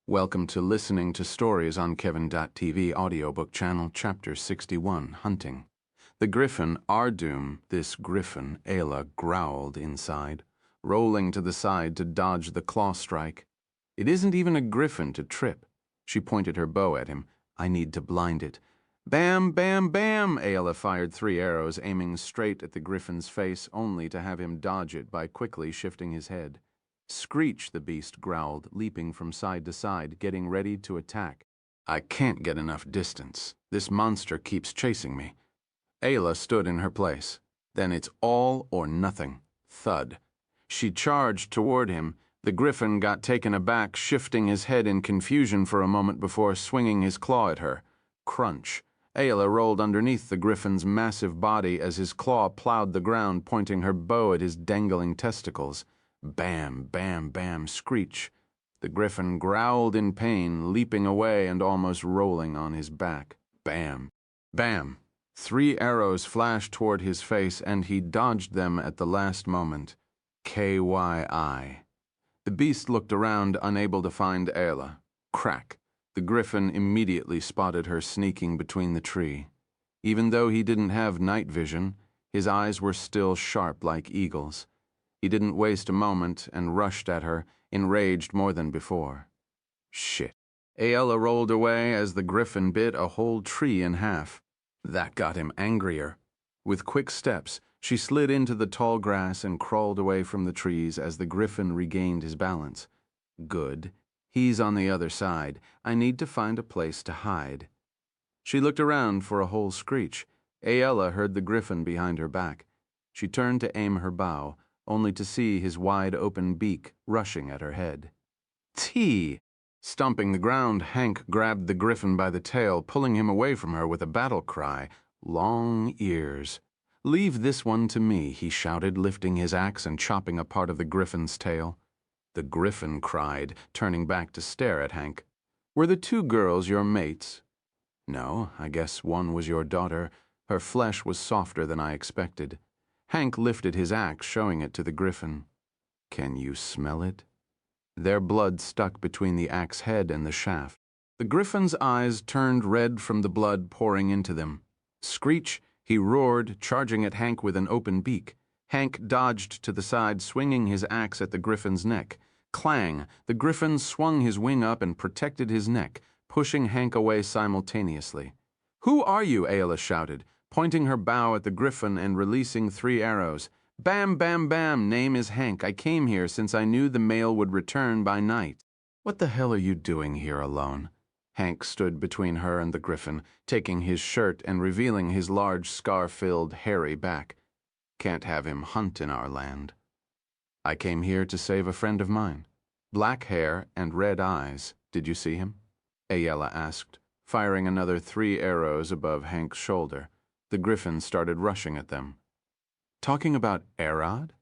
Welcome to listening to stories on Kevin.tv audiobook channel, Chapter 61, Hunting. The griffin, Ardum, this griffin, Ayla, growled inside, rolling to the side to dodge the claw strike. It isn't even a griffin to trip. She pointed her bow at him. I need to blind it. Bam, bam, bam! Ayla fired 3 arrows, aiming straight at the griffin's face, only to have him dodge it by quickly shifting his head. Screech, the beast growled, leaping from side to side, getting ready to attack. I can't get enough distance. This monster keeps chasing me. Ayla stood in her place. Then it's all or nothing. Thud. She charged toward him. The griffin got taken aback, shifting his head in confusion for a moment before swinging his claw at her. Crunch. Ayla rolled underneath the griffin's massive body as his claw plowed the ground, pointing her bow at his dangling testicles. Bam, bam, bam, screech. The griffin growled in pain, leaping away and almost rolling on his back. Bam, bam. 3 arrows flashed toward his face, and he dodged them at the last moment. KYI. The beast looked around, unable to find Ayla. Crack. The griffin immediately spotted her sneaking between the tree. Even though he didn't have night vision, his eyes were still sharp like eagles. He didn't waste a moment and rushed at her, enraged more than before. Shit. Ayla rolled away as the griffin bit a whole tree in half. That got him angrier. With quick steps, she slid into the tall grass and crawled away from the trees as the griffin regained his balance. Good. He's on the other side. I need to find a place to hide. She looked around for a whole screech. Ayla heard the griffin behind her back. She turned to aim her bow, only to see his wide-open beak rushing at her head. Tee! Stomping the ground, Hank grabbed the griffin by the tail, pulling him away from her with a battle cry. Long ears. Leave this one to me, he shouted, lifting his axe and chopping a part of the griffin's tail. The griffin cried, turning back to stare at Hank. Were the 2 girls your mates? No, I guess one was your daughter. Her flesh was softer than I expected. Hank lifted his axe, showing it to the griffin. Can you smell it? Their blood stuck between the axe head and the shaft. The griffin's eyes turned red from the blood pouring into them. Screech, he roared, charging at Hank with an open beak. Hank dodged to the side, swinging his axe at the griffin's neck. Clang! The griffin swung his wing up and protected his neck, pushing Hank away simultaneously. Who are you? Ayla shouted, pointing her bow at the griffin and releasing 3 arrows. Bam, bam, bam, name is Hank. I came here since I knew the male would return by night. What the hell are you doing here alone? Hank stood between her and the griffin, taking his shirt and revealing his large scar-filled, hairy back. Can't have him hunt in our land. I came here to save a friend of mine. Black hair and red eyes. Did you see him? Ayla asked, firing another 3 arrows above Hank's shoulder. The griffin started rushing at them. Talking about Arad?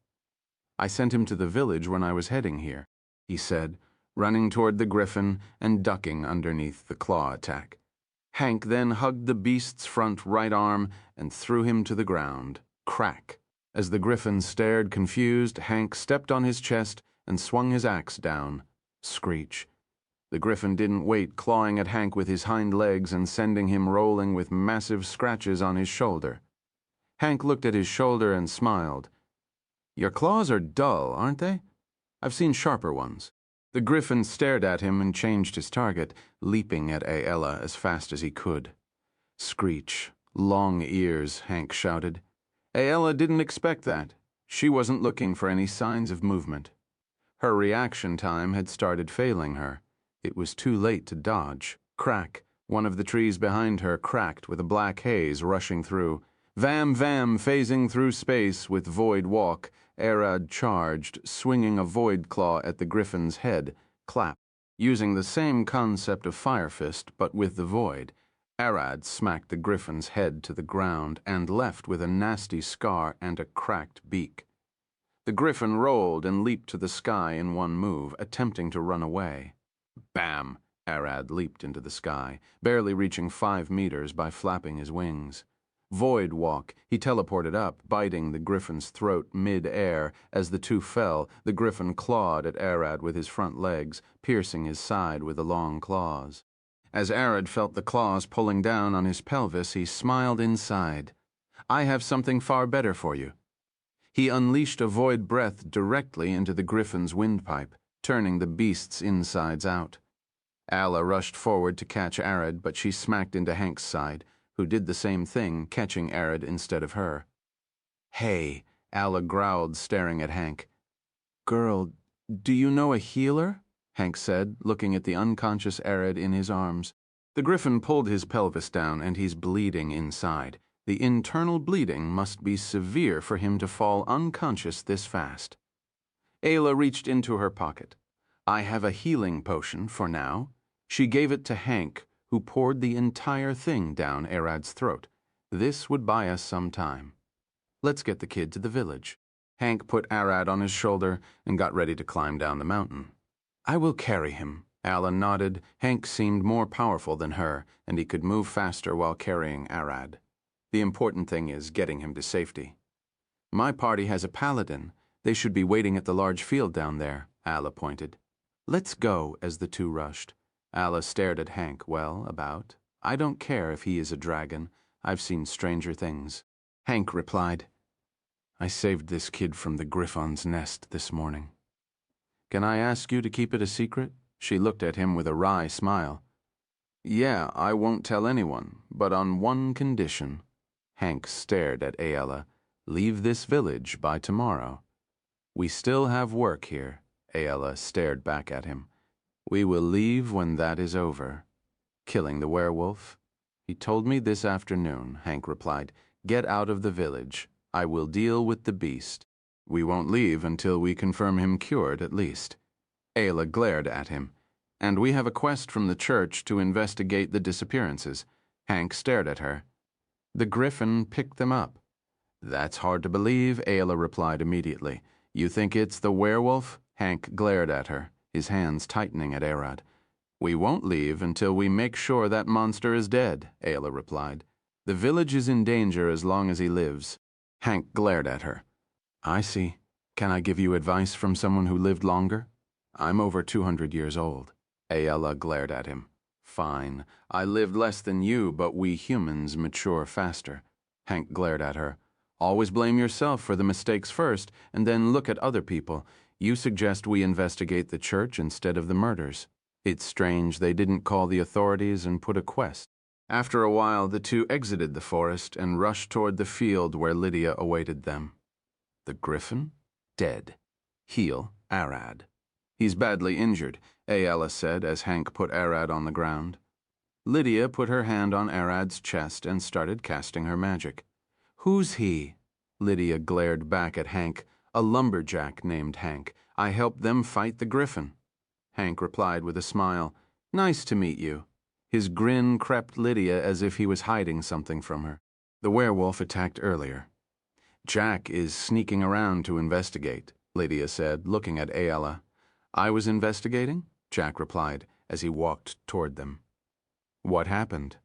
I sent him to the village when I was heading here, he said, running toward the griffin and ducking underneath the claw attack. Hank then hugged the beast's front right arm and threw him to the ground. Crack! As the griffin stared confused, Hank stepped on his chest and swung his axe down. Screech. The griffin didn't wait, clawing at Hank with his hind legs and sending him rolling with massive scratches on his shoulder. Hank looked at his shoulder and smiled. Your claws are dull, aren't they? I've seen sharper ones. The griffin stared at him and changed his target, leaping at Ayla as fast as he could. Screech. Long ears, Hank shouted. Ayla didn't expect that. She wasn't looking for any signs of movement. Her reaction time had started failing her. It was too late to dodge. Crack! One of the trees behind her cracked with a black haze rushing through. Vam vam phasing through space with void walk, Arad charged, swinging a void claw at the griffin's head. Clap. Using the same concept of Fire Fist, but with the void, Arad smacked the griffin's head to the ground and left with a nasty scar and a cracked beak. The griffin rolled and leaped to the sky in one move, attempting to run away. Bam! Arad leaped into the sky, barely reaching 5 meters by flapping his wings. Void walk. He teleported up, biting the griffin's throat mid-air. As the two fell, the griffin clawed at Arad with his front legs, piercing his side with the long claws. As Arad felt the claws pulling down on his pelvis, he smiled inside. "I have something far better for you." He unleashed a void breath directly into the griffin's windpipe, turning the beast's insides out. Alla rushed forward to catch Arad, but she smacked into Hank's side, who did the same thing, catching Arad instead of her. "Hey," Alla growled, staring at Hank. "Girl, do you know a healer?" Hank said, looking at the unconscious Arad in his arms. The griffin pulled his pelvis down, and he's bleeding inside. The internal bleeding must be severe for him to fall unconscious this fast. Ayla reached into her pocket. "I have a healing potion for now." She gave it to Hank, who poured the entire thing down Arad's throat. "This would buy us some time. Let's get the kid to the village." Hank put Arad on his shoulder and got ready to climb down the mountain. "I will carry him." Alla nodded. Hank seemed more powerful than her, and he could move faster while carrying Arad. The important thing is getting him to safety. "My party has a paladin. They should be waiting at the large field down there," Alla pointed. "Let's go," as the two rushed. Alla stared at Hank. "Well, about? I don't care if he is a dragon. I've seen stranger things." Hank replied, "I saved this kid from the griffon's nest this morning." "Can I ask you to keep it a secret?" She looked at him with a wry smile. "Yeah, I won't tell anyone, but on one condition." Hank stared at Ayala. "Leave this village by tomorrow." "We still have work here." Ayala stared back at him. "We will leave when that is over." "Killing the werewolf?" "He told me this afternoon," Hank replied. "Get out of the village. I will deal with the beast. We won't leave until we confirm him cured, at least." Ayla glared at him. "And we have a quest from the church to investigate the disappearances." Hank stared at her. "The griffin picked them up." "That's hard to believe," Ayla replied immediately. "You think it's the werewolf?" Hank glared at her, his hands tightening at Arad. "We won't leave until we make sure that monster is dead," Ayla replied. "The village is in danger as long as he lives." Hank glared at her. "I see. Can I give you advice from someone who lived longer?" "I'm over 200 years old." Ayala glared at him. "Fine. I lived less than you, but we humans mature faster." Hank glared at her. "Always blame yourself for the mistakes first, and then look at other people. You suggest we investigate the church instead of the murders. It's strange they didn't call the authorities and put a quest." After a while, the two exited the forest and rushed toward the field where Lydia awaited them. The griffin? Dead. Heal Arad. "He's badly injured," Ayala said as Hank put Arad on the ground. Lydia put her hand on Arad's chest and started casting her magic. "Who's he?" Lydia glared back at Hank. "A lumberjack named Hank. I helped them fight the griffin." Hank replied with a smile. "Nice to meet you." His grin crept Lydia as if he was hiding something from her. "The werewolf attacked earlier. Jack is sneaking around to investigate," Lydia said, looking at Ayala. "I was investigating?" Jack replied as he walked toward them. "What happened?"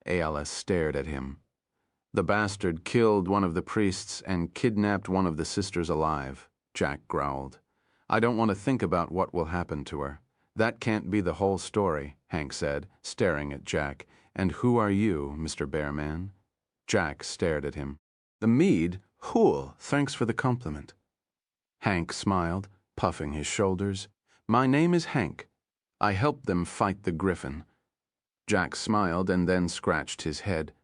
Ayala stared at him. "The bastard killed one of the priests and kidnapped one of the sisters alive," Jack growled. "I don't want to think about what will happen to her." "That can't be the whole story," Hank said, staring at Jack. "And who are you, Mr. Bearman?" Jack stared at him. "The mead? Hool, thanks for the compliment." Hank smiled, puffing his shoulders. "My name is Hank. I helped them fight the griffin." Jack smiled and then scratched his head.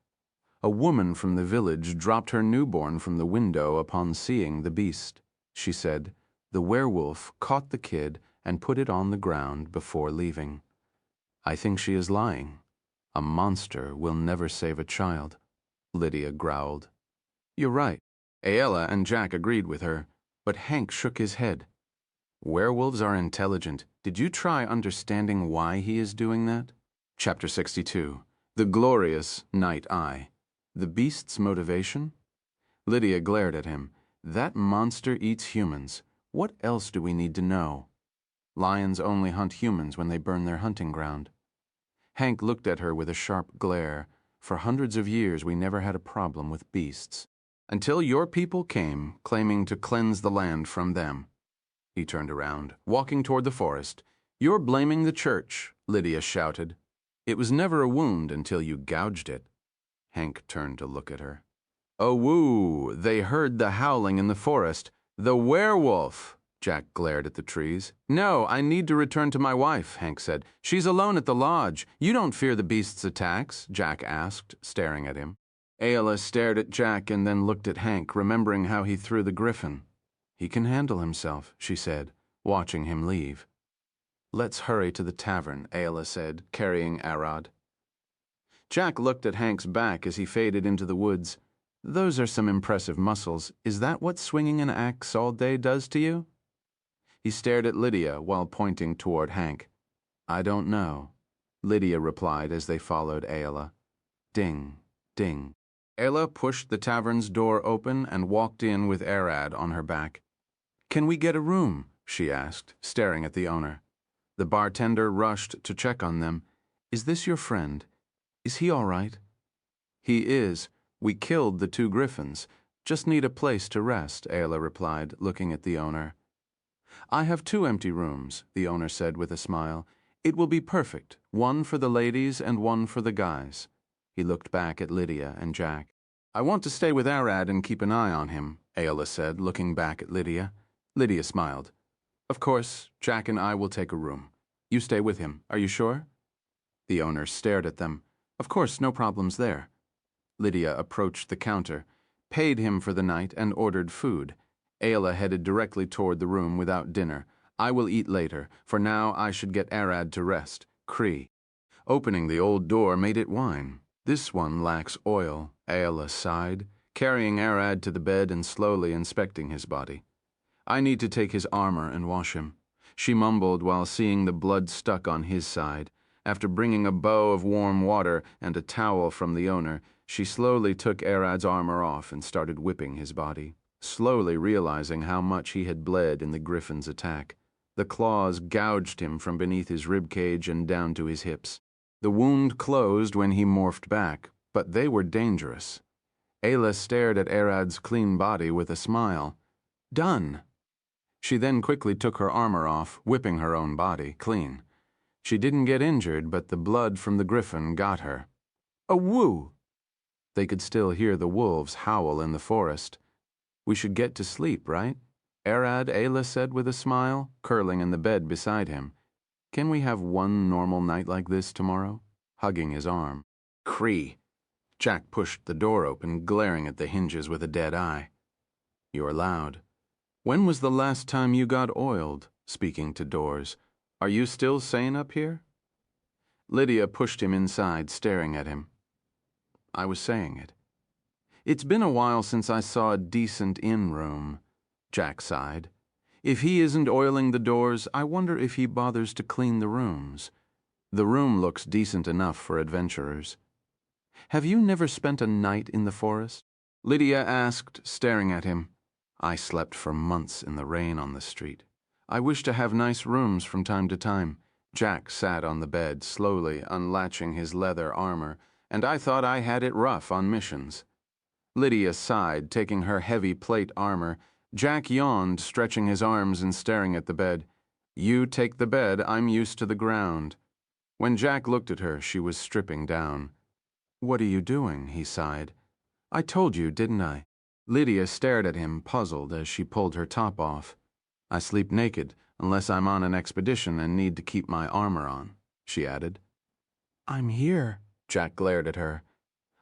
"A woman from the village dropped her newborn from the window upon seeing the beast," she said. "The werewolf caught the kid and put it on the ground before leaving. I think she is lying. A monster will never save a child." Lydia growled. "You're right." Ayala and Jack agreed with her, but Hank shook his head. "Werewolves are intelligent. Did you try understanding why he is doing that?" Chapter 62. The Glorious Night Eye. The beast's motivation? Lydia glared at him. "That monster eats humans. What else do we need to know? Lions only hunt humans when they burn their hunting ground." Hank looked at her with a sharp glare. For hundreds of years we never had a problem with beasts. Until your people came, claiming to cleanse the land from them." He turned around, walking toward the forest. "You're blaming the church," Lydia shouted. "It was never a wound until you gouged it." Hank turned to look at her. "Oh, woo! They heard the howling in the forest. The werewolf!" Jack glared at the trees. "No, I need to return to my wife," Hank said. "She's alone at the lodge." "You don't fear the beast's attacks?" Jack asked, staring at him. Ayla stared at Jack and then looked at Hank, remembering how he threw the griffin. "He can handle himself," she said, watching him leave. "Let's hurry to the tavern," Ayla said, carrying Arad. Jack looked at Hank's back as he faded into the woods. "Those are some impressive muscles. Is that what swinging an axe all day does to you?" He stared at Lydia while pointing toward Hank. "I don't know," Lydia replied as they followed Ayla. Ding, ding. Ayla pushed the tavern's door open and walked in with Arad on her back. "Can we get a room?" she asked, staring at the owner. The bartender rushed to check on them. "Is this your friend? Is he all right?" "He is. We killed the 2 griffins. Just need a place to rest," Ayla replied, looking at the owner. "I have 2 empty rooms," the owner said with a smile. "It will be perfect, one for the ladies and one for the guys." He looked back at Lydia and Jack. "I want to stay with Arad and keep an eye on him," Ayla said, looking back at Lydia. Lydia smiled. "Of course, Jack and I will take a room. You stay with him, are you sure?" The owner stared at them. "Of course, no problems there." Lydia approached the counter, paid him for the night, and ordered food. Ayla headed directly toward the room without dinner. "I will eat later. For now, I should get Arad to rest. Cree." Opening the old door made it whine. "This one lacks oil," Ayla sighed, carrying Arad to the bed and slowly inspecting his body. "I need to take his armor and wash him," she mumbled while seeing the blood stuck on his side. After bringing a bowl of warm water and a towel from the owner, she slowly took Arad's armor off and started whipping his body, slowly realizing how much he had bled in the griffin's attack. The claws gouged him from beneath his ribcage and down to his hips. The wound closed when he morphed back, but they were dangerous. Ayla stared at Arad's clean body with a smile. "Done." She then quickly took her armor off, whipping her own body clean. She didn't get injured, but the blood from the griffin got her. "A woo!" They could still hear the wolves howl in the forest. "We should get to sleep, right?" Arad, Ayla said with a smile, curling in the bed beside him. "Can we have one normal night like this tomorrow?" Hugging his arm. "Cree!" Jack pushed the door open, glaring at the hinges with a dead eye. "You're loud. When was the last time you got oiled?" Speaking to doors. "Are you still sane up here?" Lydia pushed him inside, staring at him. "I was saying it. It's been a while since I saw a decent inn room," Jack sighed. "If he isn't oiling the doors, I wonder if he bothers to clean the rooms. The room looks decent enough for adventurers." "Have you never spent a night in the forest?" Lydia asked, staring at him. "I slept for months in the rain on the street. I wish to have nice rooms from time to time." Jack sat on the bed, slowly unlatching his leather armor, "and I thought I had it rough on missions." Lydia sighed, taking her heavy plate armor. Jack yawned, stretching his arms and staring at the bed. "You take the bed, I'm used to the ground." When Jack looked at her, she was stripping down. "What are you doing?" he sighed. "I told you, didn't I?" Lydia stared at him, puzzled, as she pulled her top off. "I sleep naked, unless I'm on an expedition and need to keep my armor on," she added. "I'm here," Jack glared at her.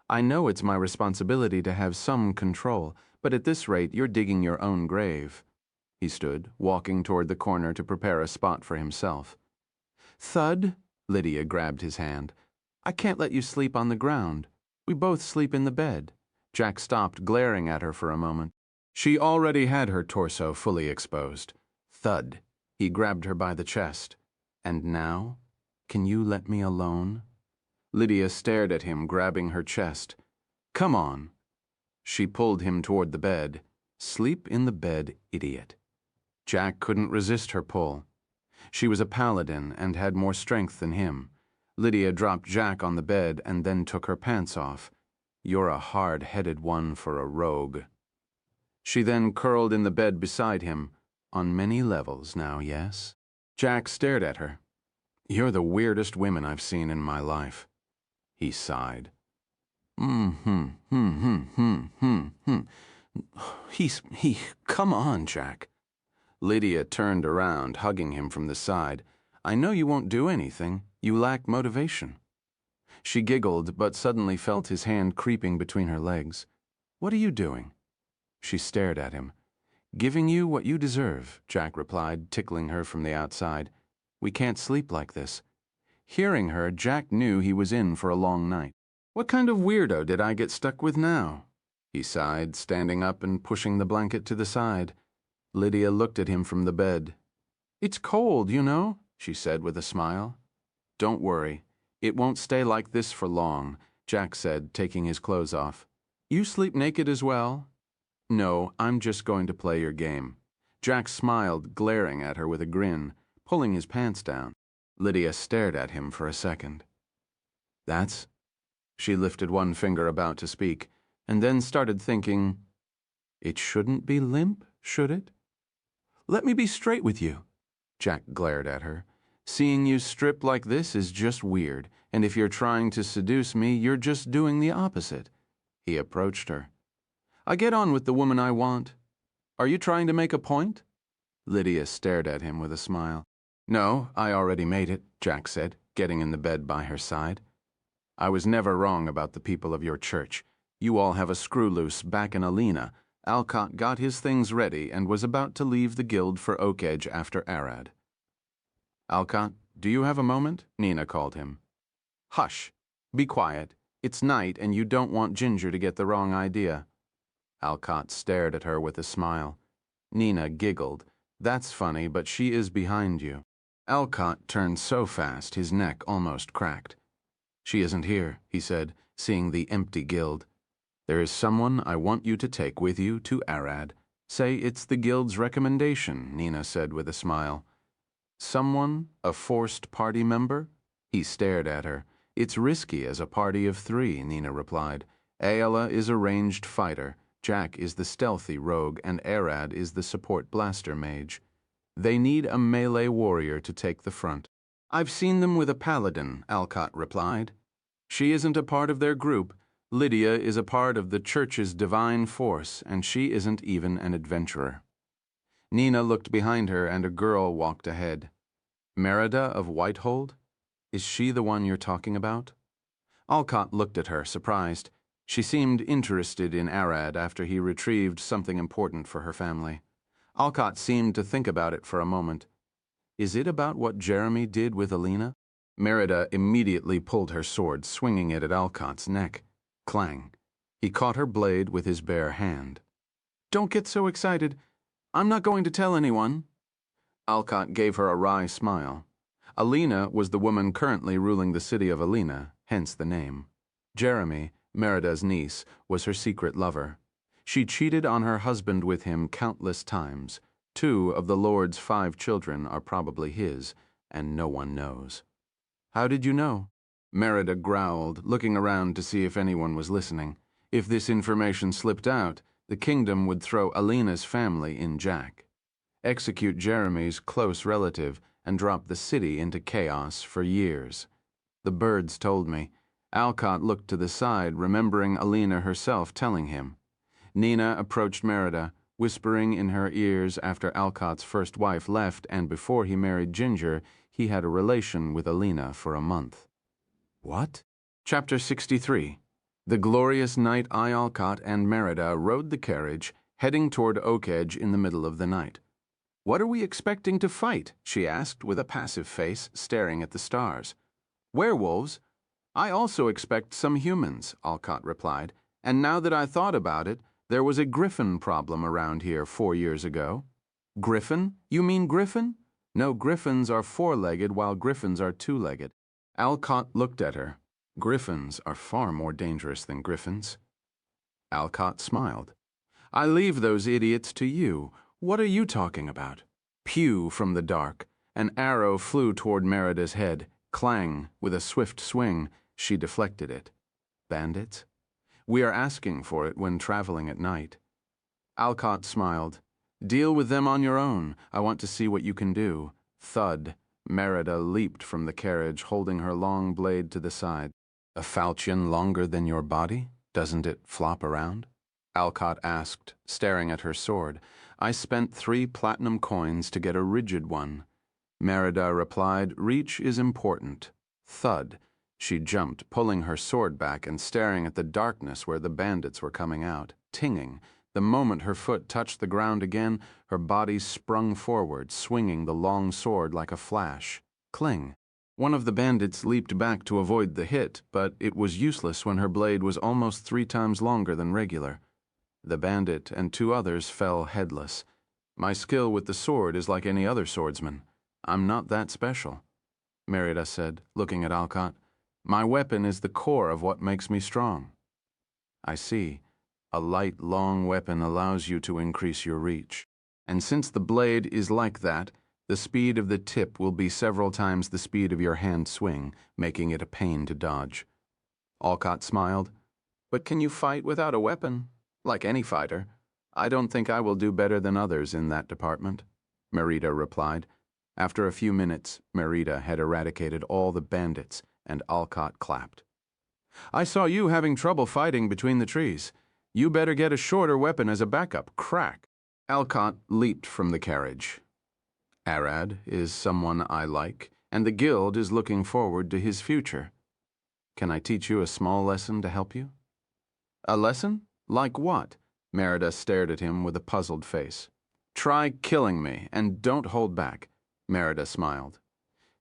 "I know it's my responsibility to have some control, but at this rate you're digging your own grave." He stood, walking toward the corner to prepare a spot for himself. "Thud," Lydia grabbed his hand. "I can't let you sleep on the ground. We both sleep in the bed." Jack stopped, glaring at her for a moment. She already had her torso fully exposed. Thud. He grabbed her by the chest. "And now? Can you let me alone?" Lydia stared at him, grabbing her chest. "Come on." She pulled him toward the bed. "Sleep in the bed, idiot." Jack couldn't resist her pull. She was a paladin and had more strength than him. Lydia dropped Jack on the bed and then took her pants off. "You're a hard-headed one for a rogue." She then curled in the bed beside him. "On many levels now, yes?" Jack stared at her. "You're the weirdest woman I've seen in my life." He sighed. Come on, Jack." Lydia turned around, hugging him from the side. "I know you won't do anything. You lack motivation." She giggled, but suddenly felt his hand creeping between her legs. "What are you doing?" She stared at him. "Giving you what you deserve," Jack replied, tickling her from the outside. "We can't sleep like this." Hearing her, Jack knew he was in for a long night. "What kind of weirdo did I get stuck with now?" He sighed, standing up and pushing the blanket to the side. Lydia looked at him from the bed. "It's cold, you know," she said with a smile. "Don't worry. It won't stay like this for long," Jack said, taking his clothes off. "You sleep naked as well?" "No, I'm just going to play your game." Jack smiled, glaring at her with a grin, pulling his pants down. Lydia stared at him for a second. "That's—" She lifted one finger about to speak, and then started thinking, "It shouldn't be limp, should it?" "Let me be straight with you." Jack glared at her. "Seeing you strip like this is just weird, and if you're trying to seduce me, you're just doing the opposite." He approached her. "I get on with the woman I want. Are you trying to make a point?" Lydia stared at him with a smile. "No, I already made it," Jack said, getting in the bed by her side. "I was never wrong about the people of your church. You all have a screw loose back in Alina. Alcott got his things ready and was about to leave the guild for Oak Edge after Arad." "Alcott, do you have a moment?" Nina called him. "Hush. Be quiet. It's night and you don't want Ginger to get the wrong idea." Alcott stared at her with a smile. Nina giggled. "That's funny, but she is behind you." Alcott turned so fast his neck almost cracked. "She isn't here," he said, seeing the empty guild. "There is someone I want you to take with you to Arad." "Say it's the guild's recommendation," Nina said with a smile. "Someone? A forced party member?" He stared at her. "It's risky as a party of 3, Nina replied. "Ayala is a ranged fighter, Jack is the stealthy rogue, and Arad is the support blaster mage. They need a melee warrior to take the front." "I've seen them with a paladin," Alcott replied. "She isn't a part of their group. Lydia is a part of the church's divine force, and she isn't even an adventurer." Nina looked behind her, and a girl walked ahead. "Merida of Whitehold? Is she the one you're talking about?" Alcott looked at her, surprised. She seemed interested in Arad after he retrieved something important for her family. Alcott seemed to think about it for a moment. "Is it about what Jeremy did with Alina?" Merida immediately pulled her sword, swinging it at Alcott's neck. Clang. He caught her blade with his bare hand. "Don't get so excited. I'm not going to tell anyone." Alcott gave her a wry smile. Alina was the woman currently ruling the city of Alina, hence the name. Jeremy, Merida's niece, was her secret lover. She cheated on her husband with him countless times. 2 of the Lord's 5 children are probably his, and no one knows. "How did you know?" Merida growled, looking around to see if anyone was listening. If this information slipped out, the kingdom would throw Alina's family in jack, execute Jeremy's close relative, and drop the city into chaos for years. "The birds told me." Alcott looked to the side, remembering Alina herself telling him. Nina approached Merida, whispering in her ears after Alcott's first wife left and before he married Ginger, he had a relation with Alina for a month. "What?" Chapter 63. The glorious night Alcott and Merida rode the carriage, heading toward Oak Edge in the middle of the night. "What are we expecting to fight?" she asked with a passive face, staring at the stars. "Werewolves? I also expect some humans," Alcott replied, "and now that I thought about it, there was a griffin problem around here 4 years ago." "Griffin? You mean griffin?" "No, griffins are 4-legged while griffins are 2-legged. Alcott looked at her. "Griffins are far more dangerous than griffins." Alcott smiled. "I leave those idiots to you. What are you talking about?" Pew from the dark. An arrow flew toward Merida's head. Clang, with a swift swing, she deflected it. Bandits? We are asking for it when traveling at night. Alcott smiled. Deal with them on your own. I want to see what you can do. Thud. Merida leaped from the carriage, holding her long blade to the side. A falchion longer than your body? Doesn't it flop around? Alcott asked, staring at her sword. I spent 3 platinum coins to get a rigid one. Merida replied, reach is important. Thud. She jumped, pulling her sword back and staring at the darkness where the bandits were coming out, tinging. The moment her foot touched the ground again, her body sprung forward, swinging the long sword like a flash. Cling. One of the bandits leaped back to avoid the hit, but it was useless when her blade was almost 3 times longer than regular. The bandit and 2 others fell headless. My skill with the sword is like any other swordsman. I'm not that special, Merida said, looking at Alcott. My weapon is the core of what makes me strong. I see. A light, long weapon allows you to increase your reach. And since the blade is like that, the speed of the tip will be several times the speed of your hand swing, making it a pain to dodge. Alcott smiled. But can you fight without a weapon? Like any fighter. I don't think I will do better than others in that department, Merida replied. After a few minutes, Merida had eradicated all the bandits, and Alcott clapped. I saw you having trouble fighting between the trees. You better get a shorter weapon as a backup. Crack. Alcott leaped from the carriage. Arad is someone I like, and the guild is looking forward to his future. Can I teach you a small lesson to help you? A lesson? Like what? Merida stared at him with a puzzled face. Try killing me, and don't hold back. Merida smiled.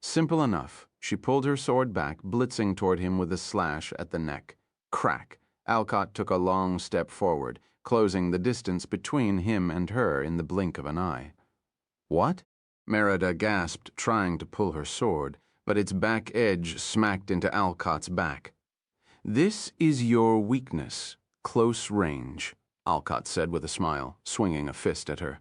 Simple enough. She pulled her sword back, blitzing toward him with a slash at the neck. Crack. Alcott took a long step forward, closing the distance between him and her in the blink of an eye. What? Merida gasped, trying to pull her sword, but its back edge smacked into Alcott's back. This is your weakness, close range, Alcott said with a smile, swinging a fist at her.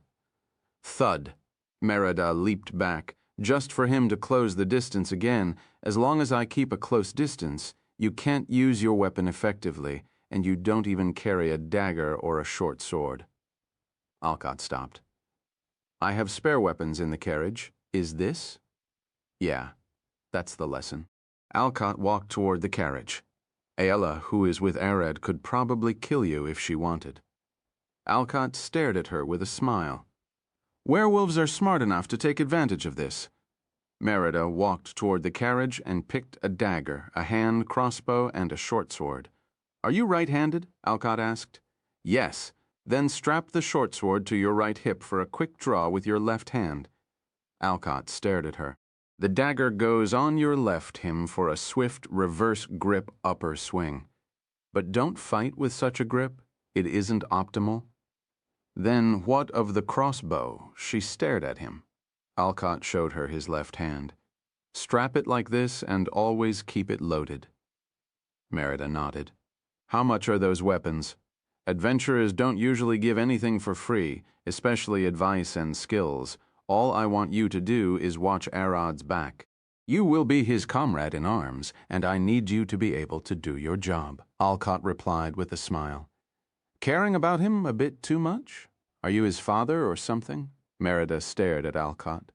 Thud. Merida leaped back, just for him to close the distance again. As long as I keep a close distance, you can't use your weapon effectively, and you don't even carry a dagger or a short sword. Alcott stopped. I have spare weapons in the carriage. Is this? Yeah, that's the lesson. Alcott walked toward the carriage. Ayla, who is with Arad, could probably kill you if she wanted. Alcott stared at her with a smile. Werewolves are smart enough to take advantage of this. Merida walked toward the carriage and picked a dagger, a hand crossbow, and a short sword. Are you right-handed? Alcott asked. Yes. Then strap the short sword to your right hip for a quick draw with your left hand. Alcott stared at her. The dagger goes on your left hip for a swift reverse grip upper swing. But don't fight with such a grip. It isn't optimal. Then what of the crossbow? She stared at him. Alcott showed her his left hand. Strap it like this and always keep it loaded. Merida nodded. How much are those weapons? Adventurers don't usually give anything for free, especially advice and skills. All I want you to do is watch Arad's back. You will be his comrade in arms, and I need you to be able to do your job, Alcott replied with a smile. Caring about him a bit too much? Are you his father or something? Merida stared at Alcott.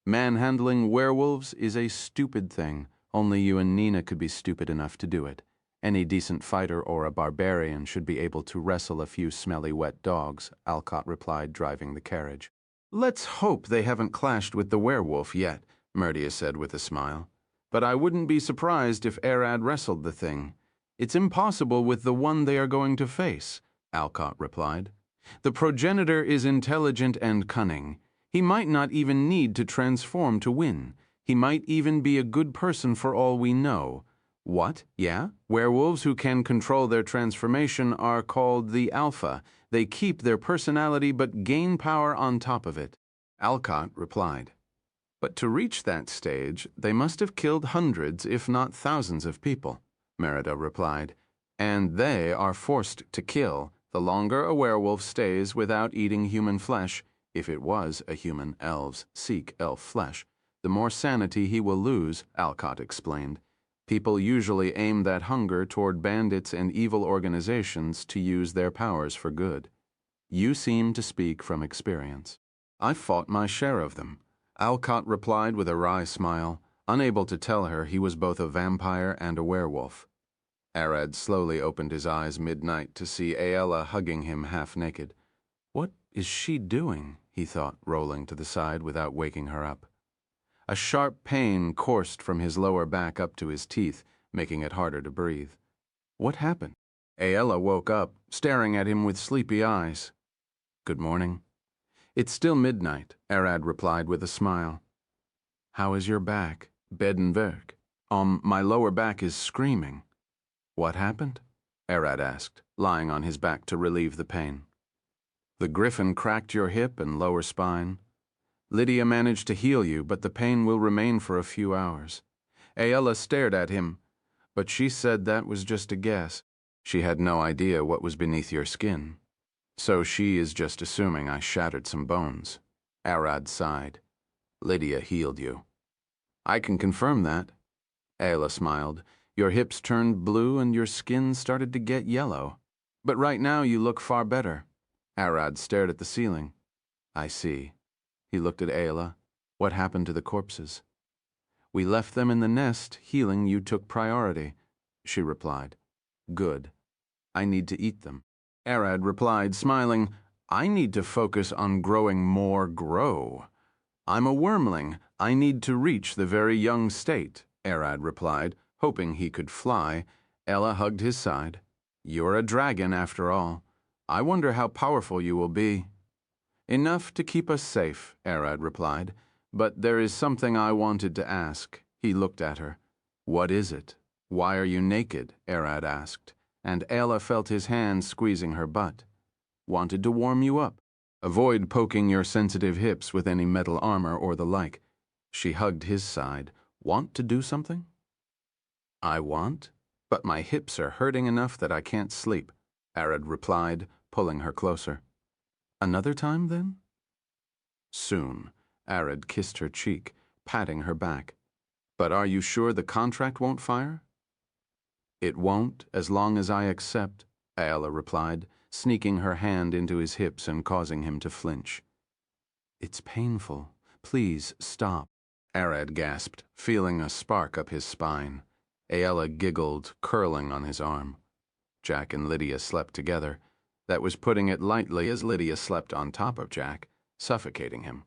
Manhandling werewolves is a stupid thing. Only you and Nina could be stupid enough to do it. Any decent fighter or a barbarian should be able to wrestle a few smelly wet dogs, Alcott replied, driving the carriage. Let's hope they haven't clashed with the werewolf yet, Merida said with a smile. But I wouldn't be surprised if Arad wrestled the thing. It's impossible with the one they are going to face, Alcott replied. The progenitor is intelligent and cunning. He might not even need to transform to win. He might even be a good person for all we know. What? Yeah? Werewolves who can control their transformation are called the Alpha. They keep their personality but gain power on top of it. Alcott replied. But to reach that stage, they must have killed hundreds, if not thousands of people, Merida replied. And they are forced to kill. The longer a werewolf stays without eating human flesh, if it was a human, elves seek elf flesh, the more sanity he will lose, Alcott explained. People usually aim that hunger toward bandits and evil organizations to use their powers for good. You seem to speak from experience. I've fought my share of them, Alcott replied with a wry smile, unable to tell her he was both a vampire and a werewolf. Arad slowly opened his eyes midnight to see Aella hugging him half-naked. What is she doing? He thought, rolling to the side without waking her up. A sharp pain coursed from his lower back up to his teeth, making it harder to breathe. What happened? Aella woke up, staring at him with sleepy eyes. Good morning. It's still midnight, Arad replied with a smile. How is your back? Bedenwerk. My lower back is screaming. What happened? Arad asked, lying on his back to relieve the pain. The griffin cracked your hip and lower spine. Lydia managed to heal you, but the pain will remain for a few hours. Aella stared at him, but she said that was just a guess. She had no idea what was beneath your skin. So she is just assuming I shattered some bones. Arad sighed. Lydia healed you. I can confirm that. Aella smiled. Your hips turned blue and your skin started to get yellow. But right now you look far better. Arad stared at the ceiling. I see. He looked at Aella. What happened to the corpses? We left them in the nest. Healing you took priority, she replied. Good. I need to eat them. Arad replied, smiling, I need to focus on growing more grow. I'm a wormling. I need to reach the very young state, Arad replied, hoping he could fly. Ella hugged his side. You're a dragon, after all. I wonder how powerful you will be. Enough to keep us safe, Arad replied, but there is something I wanted to ask. He looked at her. What is it? Why are you naked? Arad asked, and Ella felt his hand squeezing her butt. Wanted to warm you up. Avoid poking your sensitive hips with any metal armor or the like. She hugged his side. Want to do something? I want, but my hips are hurting enough that I can't sleep, Arad replied, pulling her closer. Another time, then? Soon. Arad kissed her cheek, patting her back. But are you sure the contract won't fire? It won't, as long as I accept, Aella replied, sneaking her hand into his hips and causing him to flinch. It's painful. Please, stop, Arad gasped, feeling a spark up his spine. Aella giggled, curling on his arm. Jack and Lydia slept together. That was putting it lightly, as Lydia slept on top of Jack, suffocating him.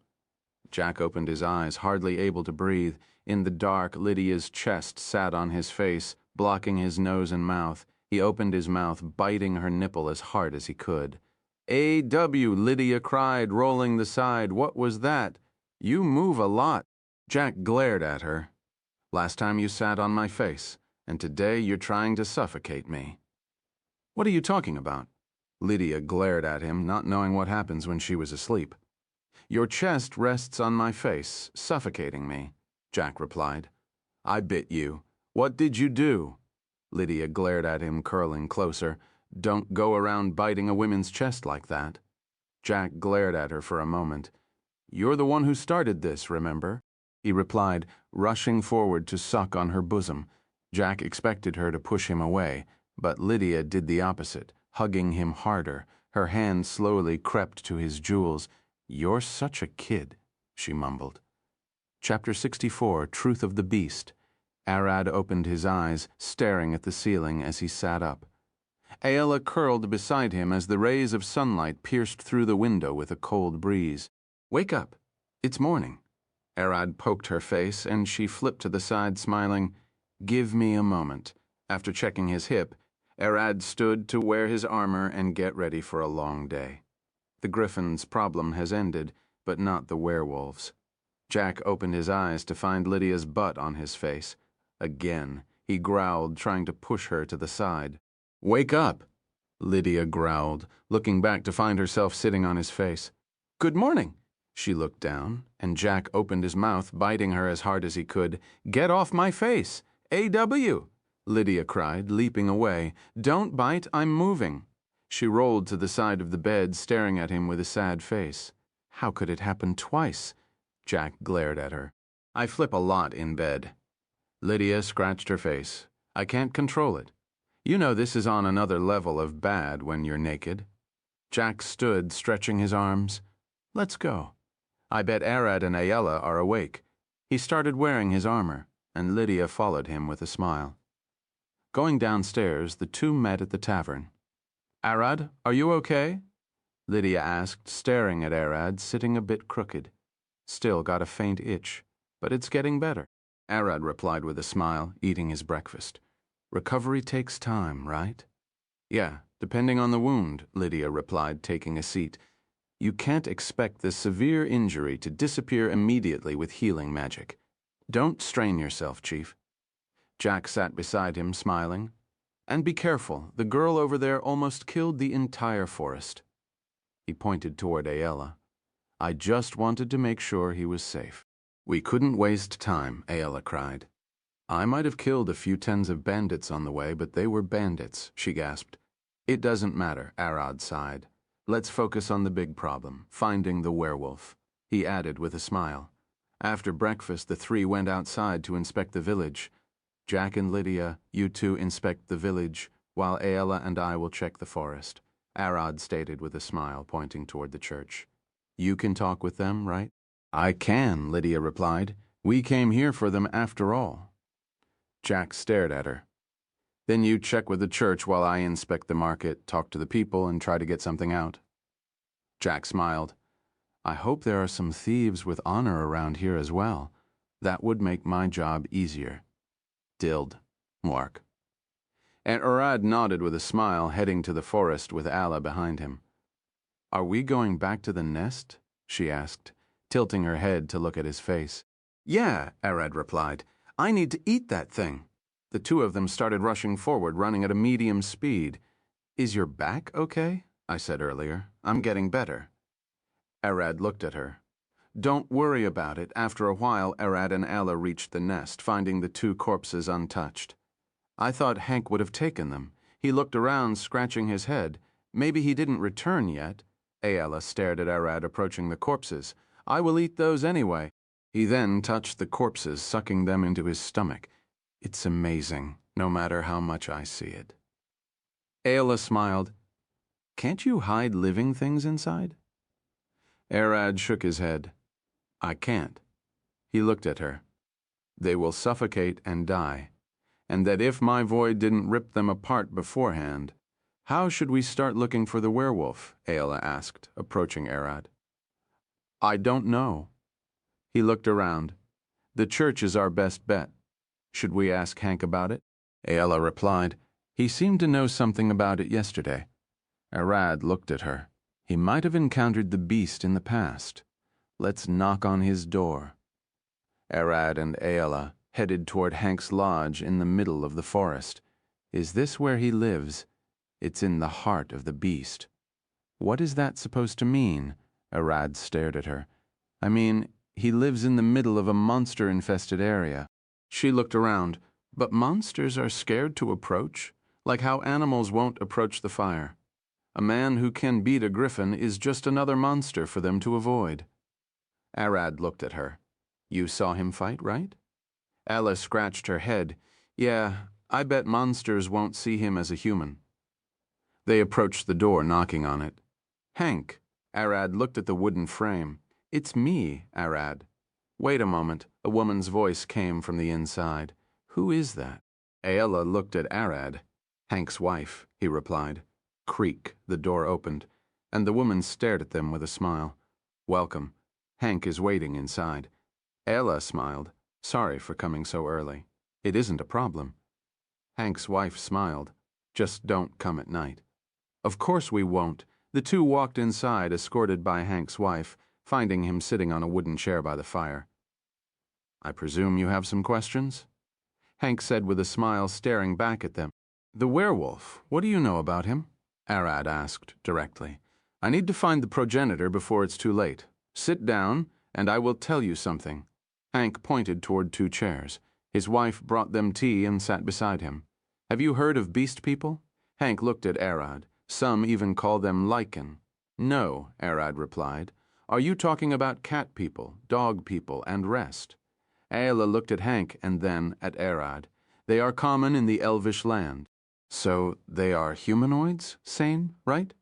Jack opened his eyes, hardly able to breathe. In the dark, Lydia's chest sat on his face, blocking his nose and mouth. He opened his mouth, biting her nipple as hard as he could. A.W., Lydia cried, rolling the side. What was that? You move a lot. Jack glared at her. Last time you sat on my face, and today you're trying to suffocate me. What are you talking about? Lydia glared at him, not knowing what happens when she was asleep. Your chest rests on my face, suffocating me, Jack replied. I bit you. What did you do? Lydia glared at him, curling closer. Don't go around biting a woman's chest like that. Jack glared at her for a moment. You're the one who started this, remember? He replied, rushing forward to suck on her bosom. Jack expected her to push him away, but Lydia did the opposite, hugging him harder. Her hand slowly crept to his jewels. You're such a kid, she mumbled. Chapter 64, Truth of the Beast. Arad opened his eyes, staring at the ceiling as he sat up. Aella curled beside him as the rays of sunlight pierced through the window with a cold breeze. Wake up. It's morning. Arad poked her face, and she flipped to the side, smiling. Give me a moment. After checking his hip, Arad stood to wear his armor and get ready for a long day. The griffin's problem has ended, but not the werewolves. Jack opened his eyes to find Lydia's butt on his face. Again, he growled, trying to push her to the side. Wake up, Lydia growled, looking back to find herself sitting on his face. Good morning. She looked down, and Jack opened his mouth, biting her as hard as he could. Get off my face! A.W., Lydia cried, leaping away. Don't bite, I'm moving. She rolled to the side of the bed, staring at him with a sad face. How could it happen twice? Jack glared at her. I flip a lot in bed. Lydia scratched her face. I can't control it. You know this is on another level of bad when you're naked. Jack stood, stretching his arms. Let's go. I bet Arad and Ayala are awake. He started wearing his armor, and Lydia followed him with a smile. Going downstairs, the two met at the tavern. Arad, are you okay? Lydia asked, staring at Arad, sitting a bit crooked. Still got a faint itch, but it's getting better. Arad replied with a smile, eating his breakfast. Recovery takes time, right? Yeah, depending on the wound, Lydia replied, taking a seat. You can't expect this severe injury to disappear immediately with healing magic. Don't strain yourself, Chief. Jack sat beside him, smiling. And be careful, the girl over there almost killed the entire forest. He pointed toward Ayala. I just wanted to make sure he was safe. We couldn't waste time, Ayala cried. I might have killed a few tens of bandits on the way, but they were bandits, she gasped. It doesn't matter, Arad sighed. Let's focus on the big problem, finding the werewolf, he added with a smile. After breakfast, the three went outside to inspect the village. Jack and Lydia, you two inspect the village, while Ayala and I will check the forest, Arad stated with a smile, pointing toward the church. You can talk with them, right? I can, Lydia replied. We came here for them after all. Jack stared at her. Then you check with the church while I inspect the market, talk to the people, and try to get something out. Jack smiled. I hope there are some thieves with honor around here as well. That would make my job easier. Dilled. Mark. And Arad nodded with a smile, heading to the forest with Allah behind him. Are we going back to the nest? She asked, tilting her head to look at his face. Yeah, Arad replied. I need to eat that thing. The two of them started rushing forward, running at a medium speed. Is your back okay? I said earlier. I'm getting better. Arad looked at her. Don't worry about it. After a while, Arad and Allah reached the nest, finding the two corpses untouched. I thought Hank would have taken them. He looked around, scratching his head. Maybe he didn't return yet. Ayala stared at Arad approaching the corpses. I will eat those anyway. He then touched the corpses, sucking them into his stomach. It's amazing, no matter how much I see it. Ayala smiled. Can't you hide living things inside? Arad shook his head. I can't. He looked at her. They will suffocate and die, and that if my void didn't rip them apart beforehand. How should we start looking for the werewolf? Ayala asked, approaching Arad. I don't know. He looked around. The church is our best bet. Should we ask Hank about it? Ayala replied. He seemed to know something about it yesterday. Arad looked at her. He might have encountered the beast in the past. Let's knock on his door. Arad and Ayala headed toward Hank's lodge in the middle of the forest. Is this where he lives? It's in the heart of the beast. What is that supposed to mean? Arad stared at her. I mean, he lives in the middle of a monster-infested area. She looked around. But monsters are scared to approach, like how animals won't approach the fire. A man who can beat a griffin is just another monster for them to avoid. Arad looked at her. You saw him fight, right? Alice scratched her head. Yeah, I bet monsters won't see him as a human. They approached the door, knocking on it. Hank. Arad looked at the wooden frame. It's me, Arad. Wait a moment. A woman's voice came from the inside. Who is that? Ayala looked at Arad. Hank's wife, he replied. Creak, the door opened, and the woman stared at them with a smile. Welcome. Hank is waiting inside. Ayala smiled. Sorry for coming so early. It isn't a problem. Hank's wife smiled. Just don't come at night. Of course we won't. The two walked inside, escorted by Hank's wife, finding him sitting on a wooden chair by the fire. I presume you have some questions? Hank said with a smile, staring back at them. The werewolf, what do you know about him? Arad asked directly. I need to find the progenitor before it's too late. Sit down, and I will tell you something. Hank pointed toward two chairs. His wife brought them tea and sat beside him. Have you heard of beast people? Hank looked at Arad. Some even call them lichen. No, Arad replied. Are you talking about cat people, dog people, and rest? Aela looked at Hank and then at Arad. They are common in the elvish land. So they are humanoids, sane, right?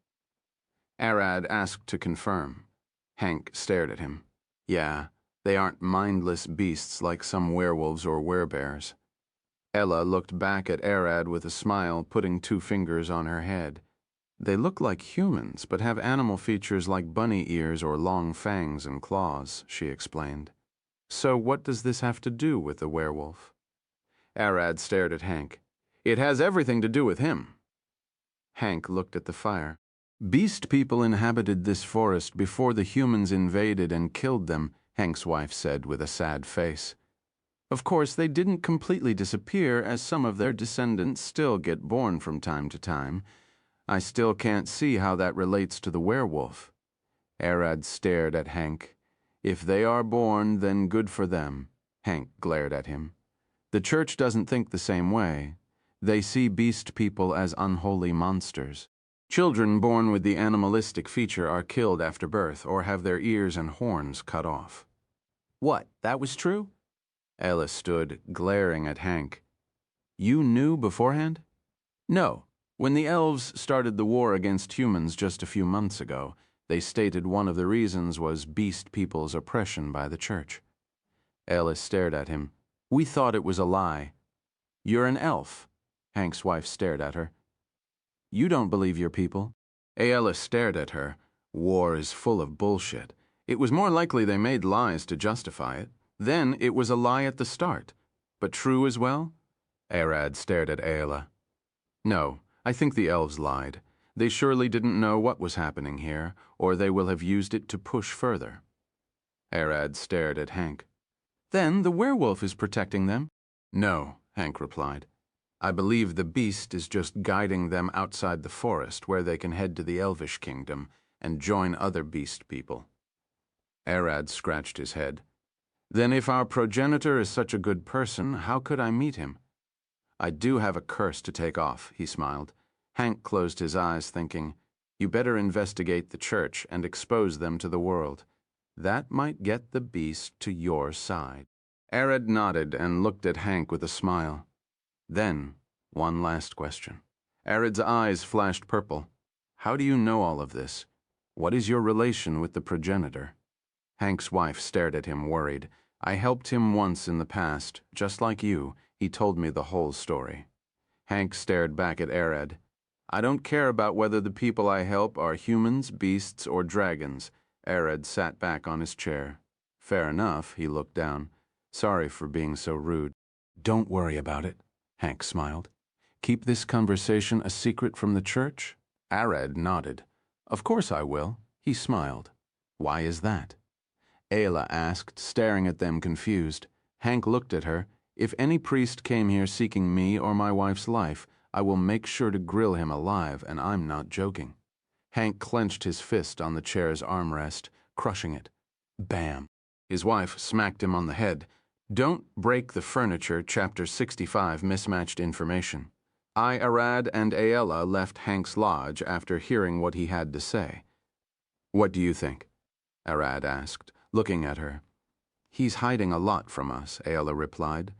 Arad asked to confirm. Hank stared at him. Yeah, they aren't mindless beasts like some werewolves or werebears. Ella looked back at Arad with a smile, putting 2 fingers on her head. They look like humans, but have animal features like bunny ears or long fangs and claws, she explained. So what does this have to do with the werewolf? Arad stared at Hank. It has everything to do with him. Hank looked at the fire. Beast people inhabited this forest before the humans invaded and killed them, Hank's wife said with a sad face. Of course, they didn't completely disappear, as some of their descendants still get born from time to time. I still can't see how that relates to the werewolf. Arad stared at Hank. If they are born, then good for them. Hank glared at him. The church doesn't think the same way. They see beast people as unholy monsters. Children born with the animalistic feature are killed after birth or have their ears and horns cut off. What, that was true? Ella stood, glaring at Hank. You knew beforehand? No. When the elves started the war against humans just a few months ago, they stated one of the reasons was beast people's oppression by the church. Ella stared at him. We thought it was a lie. You're an elf. Hank's wife stared at her. You don't believe your people? Aella stared at her. War is full of bullshit. It was more likely they made lies to justify it. Then it was a lie at the start. But true as well? Arad stared at Aella. No, I think the elves lied. They surely didn't know what was happening here, or they will have used it to push further. Arad stared at Hank. Then the werewolf is protecting them? No, Hank replied. I believe the beast is just guiding them outside the forest where they can head to the Elvish kingdom and join other beast people. Arad scratched his head. Then if our progenitor is such a good person, how could I meet him? I do have a curse to take off, he smiled. Hank closed his eyes, thinking, you better investigate the church and expose them to the world. That might get the beast to your side. Arad nodded and looked at Hank with a smile. Then, one last question. Arad's eyes flashed purple. How do you know all of this? What is your relation with the progenitor? Hank's wife stared at him, worried. I helped him once in the past, just like you. He told me the whole story. Hank stared back at Arad. I don't care about whether the people I help are humans, beasts, or dragons. Arad sat back on his chair. Fair enough, he looked down. Sorry for being so rude. Don't worry about it, Hank smiled. Keep this conversation a secret from the church? Arad nodded. Of course I will. He smiled. Why is that? Aella asked, staring at them confused. Hank looked at her. If any priest came here seeking me or my wife's life, I will make sure to grill him alive, and I'm not joking. Hank clenched his fist on the chair's armrest, crushing it. Bam! His wife smacked him on the head. Don't break the furniture, Chapter 65, mismatched information. I, Arad, and Aella left Hank's lodge after hearing what he had to say. What do you think? Arad asked, looking at her. He's hiding a lot from us, Aella replied.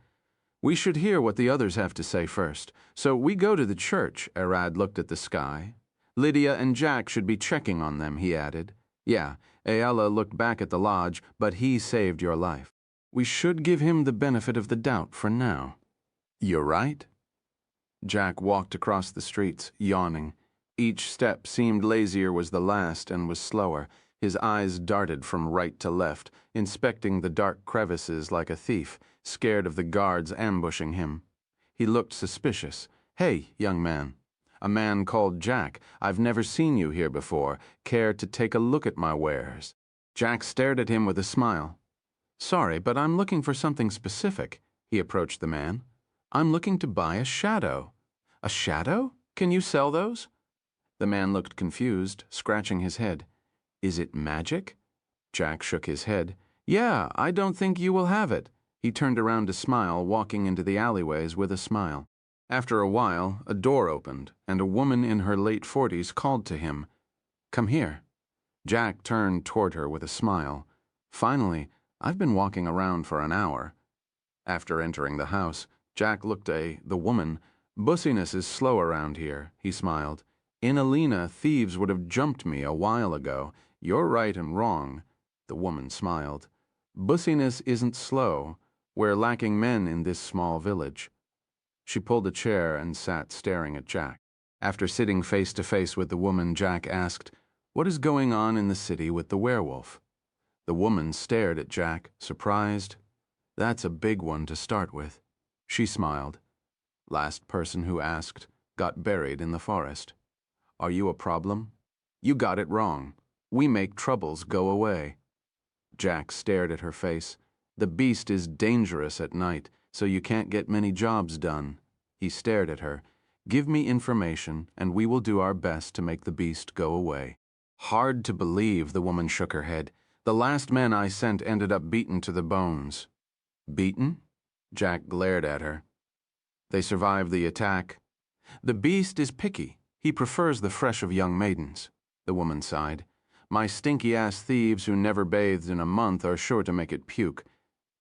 We should hear what the others have to say first. So we go to the church, Arad looked at the sky. Lydia and Jack should be checking on them, he added. Yeah, Aella looked back at the lodge, but he saved your life. We should give him the benefit of the doubt for now. You're right. Jack walked across the streets, yawning. Each step seemed lazier was the last and was slower. His eyes darted from right to left, inspecting the dark crevices like a thief, scared of the guards ambushing him. He looked suspicious. Hey, young man. A man called Jack. I've never seen you here before. Care to take a look at my wares? Jack stared at him with a smile. Sorry, but I'm looking for something specific. He approached the man. I'm looking to buy a shadow. A shadow? Can you sell those? The man looked confused, scratching his head. Is it magic? Jack shook his head. Yeah, I don't think you will have it. He turned around to smile, walking into the alleyways with a smile. After a while, a door opened, and a woman in her late 40s called to him. Come here. Jack turned toward her with a smile. Finally, I've been walking around for an hour. After entering the house, Jack looked at the woman. Bussiness is slow around here, he smiled. In Alina, thieves would have jumped me a while ago. You're right and wrong. The woman smiled. Bussiness isn't slow. We're lacking men in this small village. She pulled a chair and sat staring at Jack. After sitting face to face with the woman, Jack asked, "What is going on in the city with the werewolf?" The woman stared at Jack, surprised. "That's a big one to start with." She smiled. "Last person who asked got buried in the forest. Are you a problem?" "You got it wrong. We make troubles go away." Jack stared at her face. "The beast is dangerous at night, so you can't get many jobs done." He stared at her. "Give me information, and we will do our best to make the beast go away." "Hard to believe," the woman shook her head. "The last men I sent ended up beaten to the bones." "Beaten?" Jack glared at her. "They survived the attack." "The beast is picky. He prefers the flesh of young maidens." The woman sighed. "My stinky-ass thieves who never bathed in a month are sure to make it puke."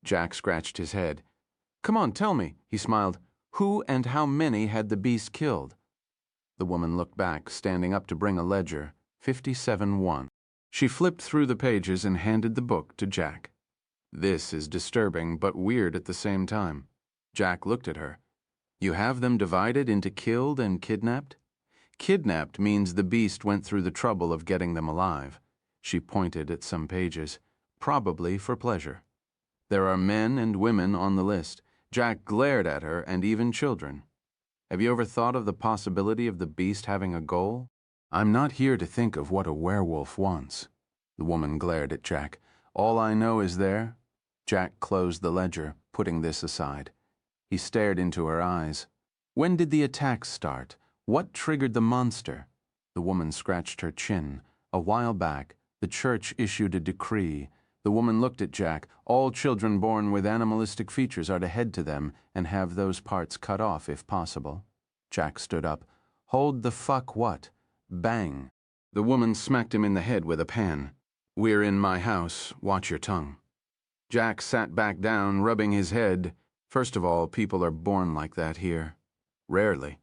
Jack scratched his head. "Come on, tell me," he smiled. "Who and how many had the beast killed?" The woman looked back, standing up to bring a ledger. 57-1. She flipped through the pages and handed the book to Jack. "This is disturbing, but weird at the same time." Jack looked at her. "You have them divided into killed and kidnapped?" "Kidnapped means the beast went through the trouble of getting them alive." She pointed at some pages. "Probably for pleasure. There are men and women on the list." Jack glared at her, "and even children. Have you ever thought of the possibility of the beast having a goal?" "I'm not here to think of what a werewolf wants." The woman glared at Jack. "All I know is there." Jack closed the ledger, putting this aside. He stared into her eyes. "When did the attack start? What triggered the monster?" The woman scratched her chin. "A while back, the church issued a decree." The woman looked at Jack. "All children born with animalistic features are to head to them and have those parts cut off if possible." Jack stood up. "Hold the fuck what?" Bang. The woman smacked him in the head with a pan. "We're in my house. Watch your tongue." Jack sat back down, rubbing his head. "First of all, people are born like that here." "Rarely."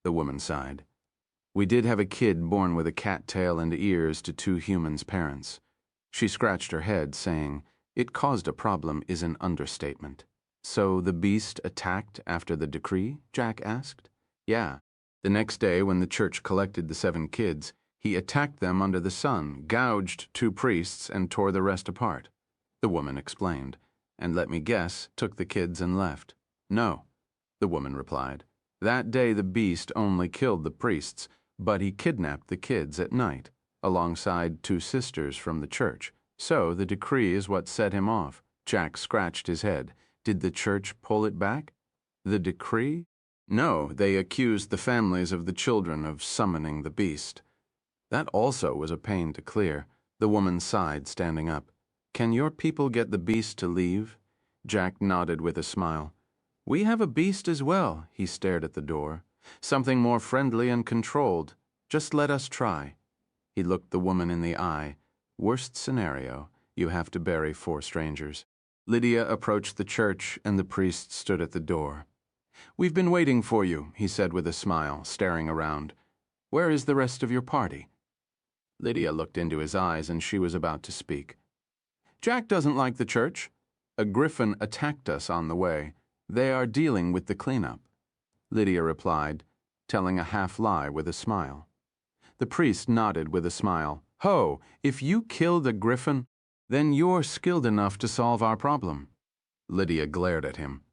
The woman sighed. "We did have a kid born with a cat tail and ears to two humans' parents." She scratched her head, saying, "It caused a problem is an understatement." "So the beast attacked after the decree?" Jack asked. "Yeah. The next day, when the church collected the 7 kids, he attacked them under the sun, gouged 2 priests, and tore the rest apart." The woman explained. "And let me guess, took the kids and left." "No," the woman replied. "That day the beast only killed the priests, but he kidnapped the kids at night, alongside 2 sisters from the church. So the decree is what set him off." Jack scratched his head. "Did the church pull it back?" "The decree? No, they accused the families of the children of summoning the beast." That also was a pain to clear. The woman sighed, standing up. "Can your people get the beast to leave?" Jack nodded with a smile. "We have a beast as well." He stared at the door. "Something more friendly and controlled. Just let us try." He looked the woman in the eye. "Worst scenario, you have to bury 4 strangers." Lydia approached the church, and the priest stood at the door. "We've been waiting for you," he said with a smile, staring around. "Where is the rest of your party?" Lydia looked into his eyes, and she was about to speak. "Jack doesn't like the church. A griffin attacked us on the way. They are dealing with the cleanup." Lydia replied, telling a half-lie with a smile. The priest nodded with a smile. "Ho, if you killed a griffin, then you're skilled enough to solve our problem." Lydia glared at him.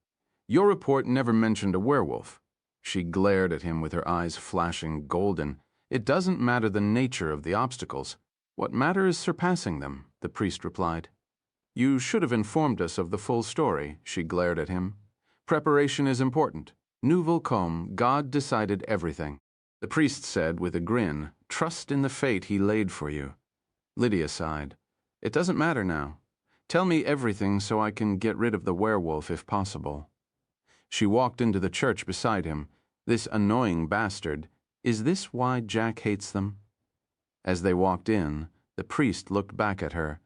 "Your report never mentioned a werewolf." She glared at him with her eyes flashing golden. "It doesn't matter the nature of the obstacles. What matters is surpassing them," the priest replied. "You should have informed us of the full story," she glared at him. "Preparation is important. Nouveau comme, God decided everything." The priest said with a grin, "Trust in the fate he laid for you." Lydia sighed. "It doesn't matter now. Tell me everything so I can get rid of the werewolf if possible." She walked into the church beside him. This annoying bastard. Is this why Jack hates them? As they walked in, the priest looked back at her.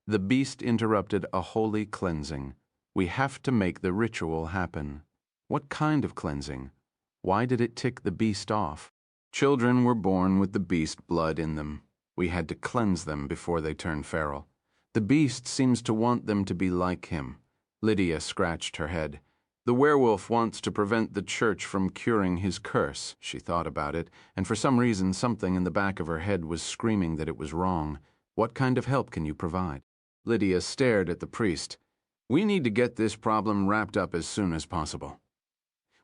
The beast interrupted a holy cleansing. We have to make the ritual happen. What kind of cleansing? Why did it tick the beast off? Children were born with the beast blood in them. We had to cleanse them before they turned feral. The beast seems to want them to be like him. Lydia scratched her head. The werewolf wants to prevent the church from curing his curse. She thought about it, and for some reason something in the back of her head was screaming that it was wrong. What kind of help can you provide? Lydia stared at the priest. We need to get this problem wrapped up as soon as possible.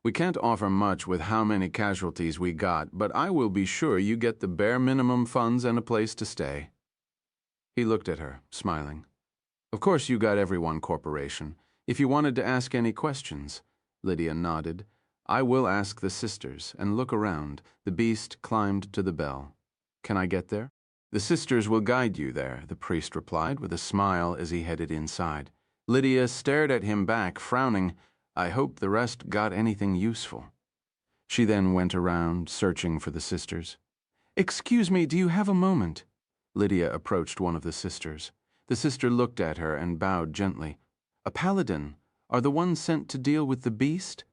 We can't offer much with how many casualties we got, but I will be sure you get the bare minimum funds and a place to stay. He looked at her, smiling. Of course you got everyone, Corporation. If you wanted to ask any questions. Lydia nodded. I will ask the sisters, and look around. The beast climbed to the bell. Can I get there? The sisters will guide you there, the priest replied with a smile as he headed inside. Lydia stared at him back, frowning. I hope the rest got anything useful. She then went around, searching for the sisters. Excuse me, do you have a moment? Lydia approached one of the sisters. The sister looked at her and bowed gently. A paladin? Are the ones sent to deal with the beast?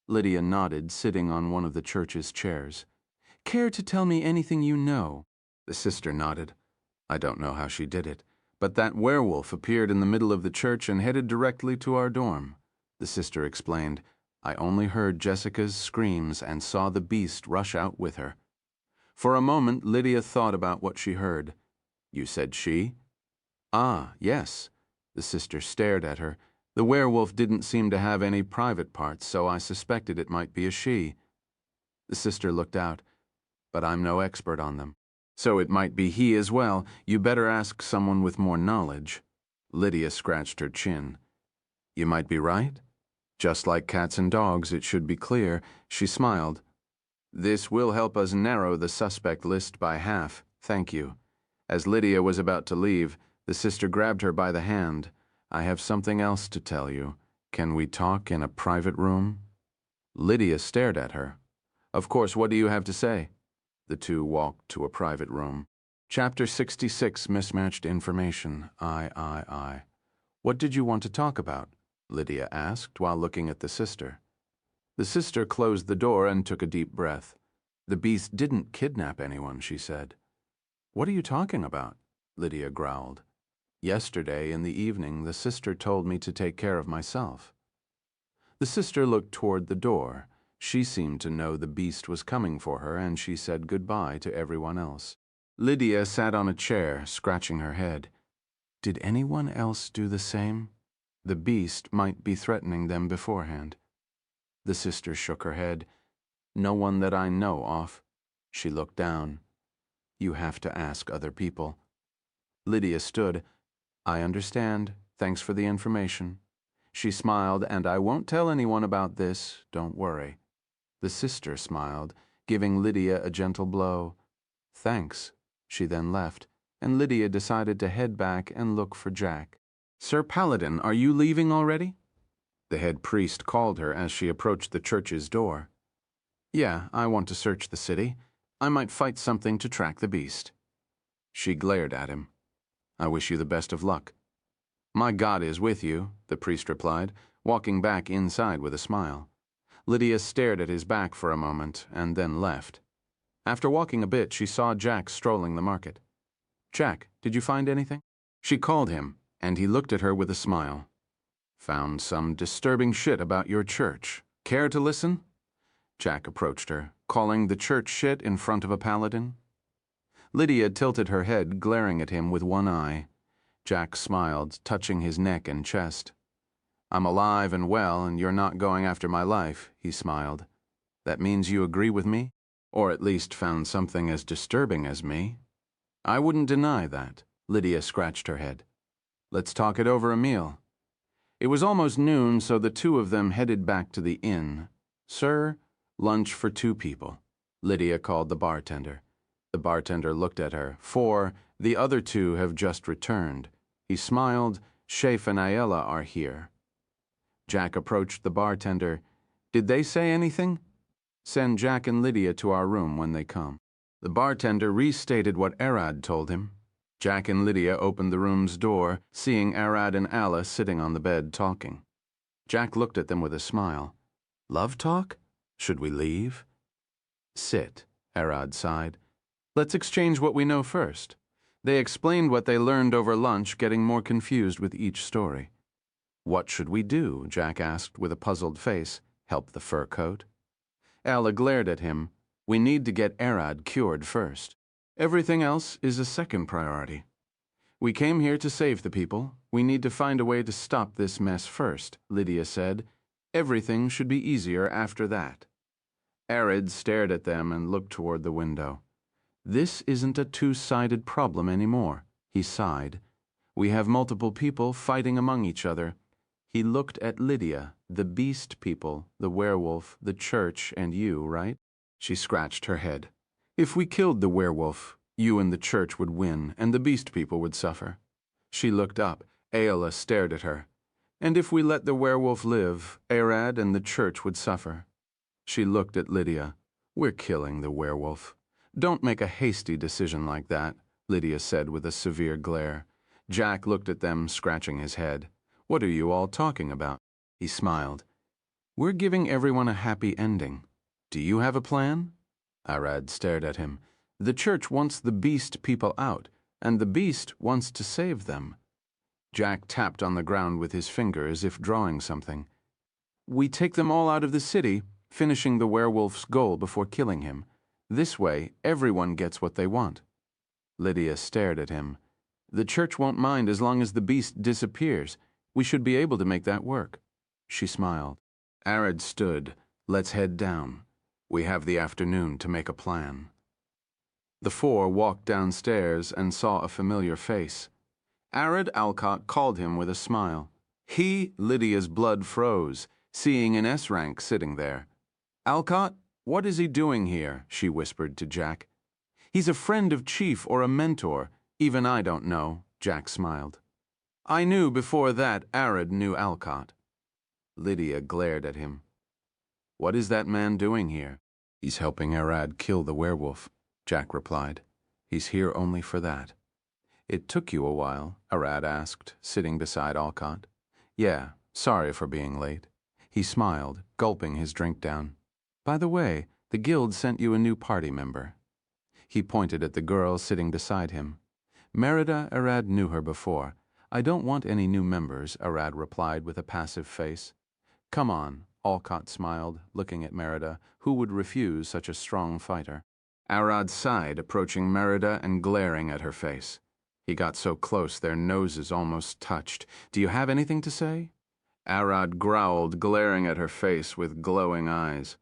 Lydia nodded, sitting on one of the church's chairs. Care to tell me anything you know? The sister nodded. I don't know how she did it, but that werewolf appeared in the middle of the church and headed directly to our dorm. The sister explained, I only heard Jessica's screams and saw the beast rush out with her. For a moment, Lydia thought about what she heard. You said she? Ah, yes. The sister stared at her. The werewolf didn't seem to have any private parts, so I suspected it might be a she. The sister looked out. But I'm no expert on them. So it might be he as well. You better ask someone with more knowledge. Lydia scratched her chin. You might be right. Just like cats and dogs, it should be clear. She smiled. This will help us narrow the suspect list by half. Thank you. As Lydia was about to leave, the sister grabbed her by the hand. I have something else to tell you. Can we talk in a private room? Lydia stared at her. Of course, what do you have to say? The two walked to a private room. Chapter 66, Mismatched Information. I. What did you want to talk about? Lydia asked while looking at the sister. The sister closed the door and took a deep breath. The beast didn't kidnap anyone, she said. What are you talking about? Lydia growled. Yesterday in the evening, the sister told me to take care of myself. The sister looked toward the door. She seemed to know the beast was coming for her, and she said goodbye to everyone else. Lydia sat on a chair, scratching her head. Did anyone else do the same? The beast might be threatening them beforehand. The sister shook her head. No one that I know of. She looked down. You have to ask other people. Lydia stood. I understand. Thanks for the information. She smiled, and I won't tell anyone about this. Don't worry. The sister smiled, giving Lydia a gentle blow. Thanks. She then left, and Lydia decided to head back and look for Jack. Sir Paladin, are you leaving already? The head priest called her as she approached the church's door. Yeah, I want to search the city. I might fight something to track the beast. She glared at him. I wish you the best of luck. My God is with you, the priest replied, walking back inside with a smile. Lydia stared at his back for a moment and then left. After walking a bit, she saw Jack strolling the market. Jack, did you find anything? She called him, and he looked at her with a smile. Found some disturbing shit about your church. Care to listen? Jack approached her, calling the church shit in front of a paladin. Lydia tilted her head, glaring at him with one eye. Jack smiled, touching his neck and chest. I'm alive and well, and you're not going after my life, he smiled. That means you agree with me? Or at least found something as disturbing as me? I wouldn't deny that. Lydia scratched her head. Let's talk it over a meal. It was almost noon, so the two of them headed back to the inn. Sir, lunch for 2 people. Lydia called the bartender. The bartender looked at her. 4, the other 2 have just returned. He smiled. Shafe and Ayala are here. Jack approached the bartender. Did they say anything? Send Jack and Lydia to our room when they come. The bartender restated what Arad told him. Jack and Lydia opened the room's door, seeing Arad and Alice sitting on the bed talking. Jack looked at them with a smile. Love talk? Should we leave? Sit, Arad sighed. Let's exchange what we know first. They explained what they learned over lunch, getting more confused with each story. What should we do? Jack asked with a puzzled face. Help the fur coat? Alla glared at him. We need to get Arad cured first. Everything else is a second priority. We came here to save the people. We need to find a way to stop this mess first, Lydia said. Everything should be easier after that. Arad stared at them and looked toward the window. This isn't a two-sided problem anymore, he sighed. We have multiple people fighting among each other. He looked at Lydia, the beast people, the werewolf, the church, and you, right? She scratched her head. If we killed the werewolf, you and the church would win, and the beast people would suffer. She looked up. Ayla stared at her. And if we let the werewolf live, Arad and the church would suffer. She looked at Lydia. We're killing the werewolf. Don't make a hasty decision like that, Lydia said with a severe glare. Jack looked at them, scratching his head. What are you all talking about? He smiled. We're giving everyone a happy ending. Do you have a plan? Arad stared at him. The church wants the beast people out, and the beast wants to save them. Jack tapped on the ground with his finger as if drawing something. We take them all out of the city, finishing the werewolf's goal before killing him. This way, everyone gets what they want. Lydia stared at him. The church won't mind as long as the beast disappears. We should be able to make that work. She smiled. Arad stood. Let's head down. We have the afternoon to make a plan. The four walked downstairs and saw a familiar face. Arad Alcott called him with a smile. Lydia's blood froze, seeing an S-rank sitting there. Alcott, what is he doing here? She whispered to Jack. He's a friend of Chief or a mentor. Even I don't know, Jack smiled. I knew before that Arad knew Alcott. Lydia glared at him. What is that man doing here? He's helping Arad kill the werewolf, Jack replied. He's here only for that. It took you a while, Arad asked, sitting beside Alcott. Yeah, sorry for being late. He smiled, gulping his drink down. By the way, the guild sent you a new party member. He pointed at the girl sitting beside him. Merida, Arad knew her before. I don't want any new members, Arad replied with a passive face. Come on, Alcott smiled, looking at Merida, who would refuse such a strong fighter. Arad sighed, approaching Merida and glaring at her face. He got so close their noses almost touched. Do you have anything to say? Arad growled, glaring at her face with glowing eyes.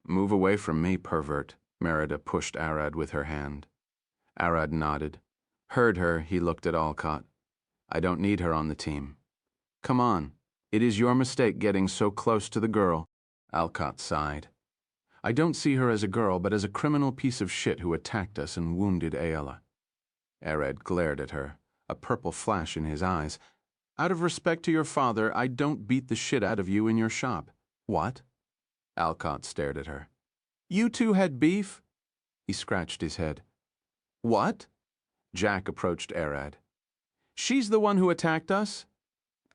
Move away from me, pervert, Merida pushed Arad with her hand. Arad nodded. Heard her, he looked at Alcott. I don't need her on the team. Come on. It is your mistake getting so close to the girl. Alcott sighed. I don't see her as a girl, but as a criminal piece of shit who attacked us and wounded Ayla. Arad glared at her, a purple flash in his eyes. Out of respect to your father, I don't beat the shit out of you in your shop. What? Alcott stared at her. You two had beef? He scratched his head. What? Jack approached Arad. She's the one who attacked us?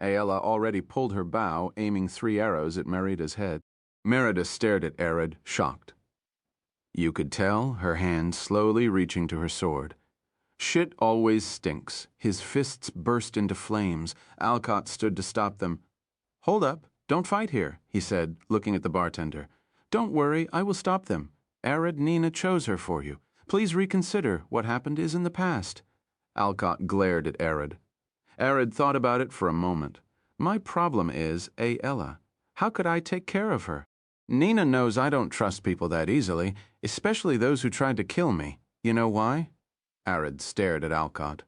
Ayla already pulled her bow, aiming 3 arrows at Merida's head. Merida stared at Arad, shocked. You could tell, her hand slowly reaching to her sword. Shit always stinks. His fists burst into flames. Alcott stood to stop them. Hold up, don't fight here, he said, looking at the bartender. Don't worry, I will stop them. Arad Nina chose her for you. Please reconsider. What happened is in the past. Alcott glared at Arad. Arad thought about it for a moment. My problem is Ayla. How could I take care of her? Nina knows I don't trust people that easily, especially those who tried to kill me. You know why? Arad stared at Alcott.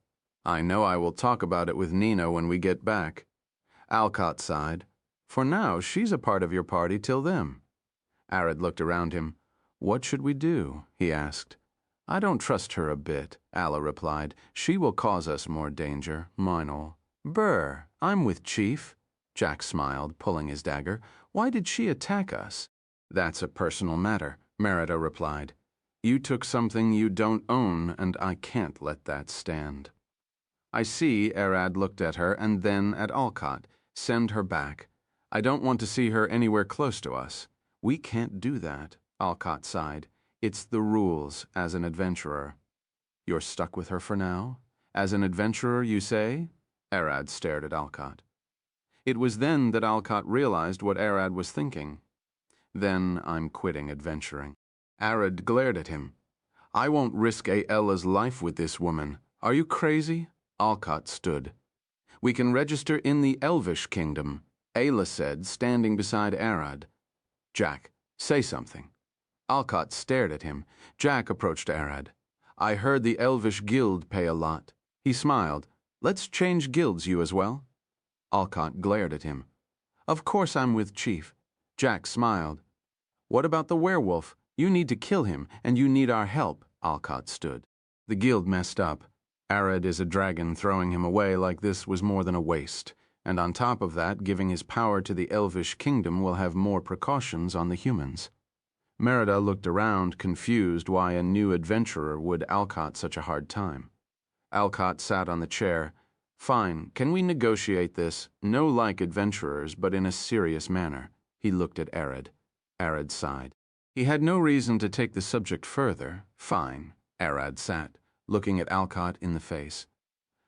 I know I will talk about it with Nina when we get back. Alcott sighed. For now, she's a part of your party till then. Arad looked around him. What should we do? He asked. I don't trust her a bit, Alla replied. She will cause us more danger, mine all. Brr, I'm with Chief. Jack smiled, pulling his dagger. Why did she attack us? That's a personal matter, Merida replied. You took something you don't own, and I can't let that stand. I see, Arad looked at her and then at Alcott. Send her back. I don't want to see her anywhere close to us. We can't do that, Alcott sighed. It's the rules as an adventurer. You're stuck with her for now? As an adventurer, you say? Arad stared at Alcott. It was then that Alcott realized what Arad was thinking. Then I'm quitting adventuring. Arad glared at him. I won't risk Ayla's life with this woman. Are you crazy? Alcott stood. We can register in the Elvish kingdom, Ayla said, standing beside Arad. Jack, say something. Alcott stared at him. Jack approached Arad. I heard the Elvish guild pay a lot. He smiled. Let's change guilds, you as well. Alcott glared at him. Of course I'm with Chief. Jack smiled. What about the werewolf? You need to kill him, and you need our help. Alcott stood. The guild messed up. Arad is a dragon. Throwing him away like this was more than a waste. And on top of that, giving his power to the Elvish kingdom will have more precautions on the humans. Merida looked around, confused why a new adventurer would Alcott such a hard time. Alcott sat on the chair. Fine, can we negotiate this? No like adventurers, but in a serious manner. He looked at Arad. Arad sighed. He had no reason to take the subject further. Fine. Arad sat, looking at Alcott in the face.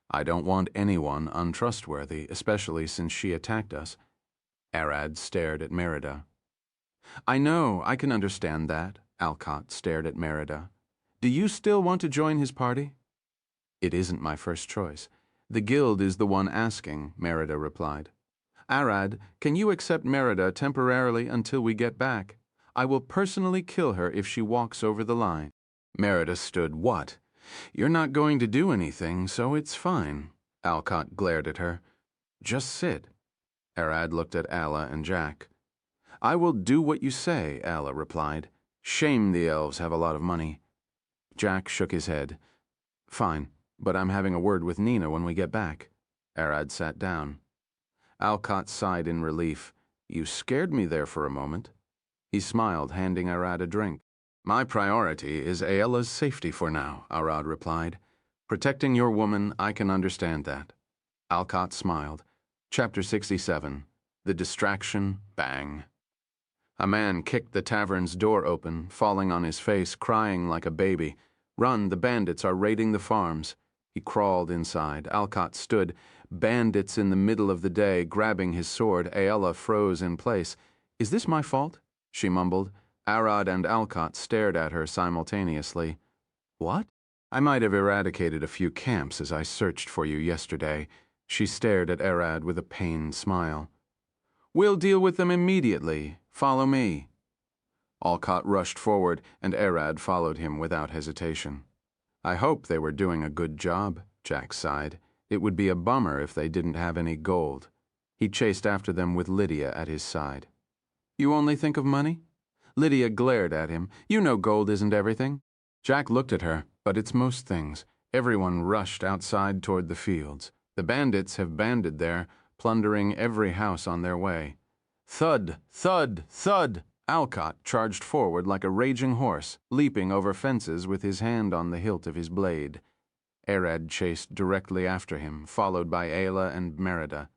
I don't want anyone untrustworthy, especially since she attacked us. Arad stared at Merida. I know, I can understand that. Alcott stared at Merida. Do you still want to join his party? It isn't my first choice. The guild is the one asking, Merida replied. Arad, can you accept Merida temporarily until we get back? I will personally kill her if she walks over the line. Merida stood. What? You're not going to do anything, so it's fine. Alcott glared at her. Just sit. Arad looked at Alla and Jack. I will do what you say, Alla replied. Shame the elves have a lot of money. Jack shook his head. Fine, but I'm having a word with Nina when we get back. Arad sat down. Alcott sighed in relief. You scared me there for a moment. He smiled, handing Arad a drink. My priority is Ayla's safety for now, Arad replied. Protecting your woman, I can understand that. Alcott smiled. Chapter 67. The Distraction, Bang. A man kicked the tavern's door open, falling on his face, crying like a baby. Run, the bandits are raiding the farms. He crawled inside. Alcott stood. Bandits in the middle of the day, grabbing his sword. Ayla froze in place. Is this my fault? She mumbled. Arad and Alcott stared at her simultaneously. What? I might have eradicated a few camps as I searched for you yesterday. She stared at Arad with a pained smile. We'll deal with them immediately. Follow me. Alcott rushed forward, and Arad followed him without hesitation. I hope they were doing a good job, Jack sighed. It would be a bummer if they didn't have any gold. He chased after them with Lydia at his side. You only think of money? Lydia glared at him. You know gold isn't everything. Jack looked at her, but it's most things. Everyone rushed outside toward the fields. The bandits have banded there, plundering every house on their way. Thud, thud, thud! Alcott charged forward like a raging horse, leaping over fences with his hand on the hilt of his blade. Arad chased directly after him, followed by Ayla and Merida.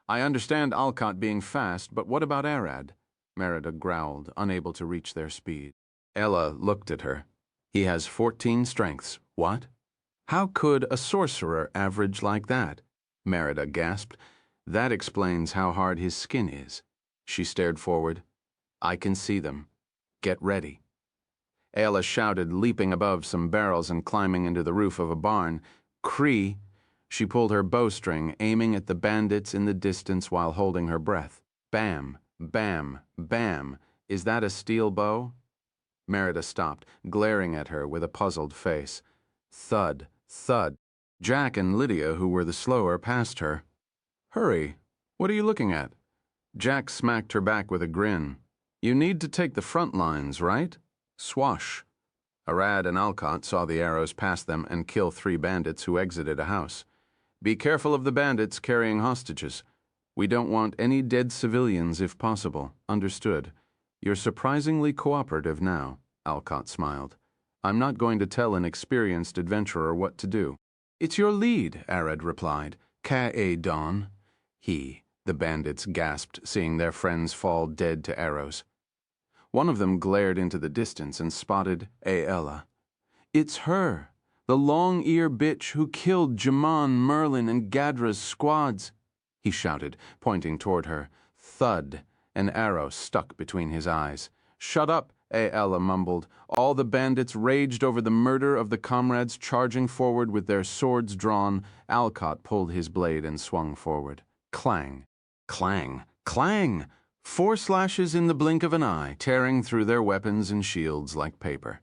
I understand Alcott being fast, but what about Arad? Merida growled, unable to reach their speed. Ella looked at her. He has 14 strengths. What? How could a sorcerer average like that? Merida gasped. That explains how hard his skin is. She stared forward. I can see them. Get ready. Ayla shouted, leaping above some barrels and climbing into the roof of a barn. Cree! She pulled her bowstring, aiming at the bandits in the distance while holding her breath. Bam! Bam! Bam! Is that a steel bow? Merida stopped, glaring at her with a puzzled face. Thud! Thud! Jack and Lydia, who were the slower, passed her. Hurry! What are you looking at? Jack smacked her back with a grin. You need to take the front lines, right? Swash. Arad and Alcott saw the arrows pass them and kill 3 bandits who exited a house. Be careful of the bandits carrying hostages. We don't want any dead civilians if possible. Understood. You're surprisingly cooperative now, Alcott smiled. I'm not going to tell an experienced adventurer what to do. It's your lead, Arad replied. Ka-e Don. He. the bandits gasped, seeing their friends fall dead to arrows. One of them glared into the distance and spotted Aella. "It's her, the long-ear bitch who killed Jaman, Merlin, and Gadra's squads," he shouted, pointing toward her. Thud! An arrow stuck between his eyes. "Shut up," Aella mumbled. All the bandits raged over the murder of the comrades charging forward with their swords drawn. Alcott pulled his blade and swung forward. Clang! Clang! Clang! 4 slashes in the blink of an eye, tearing through their weapons and shields like paper.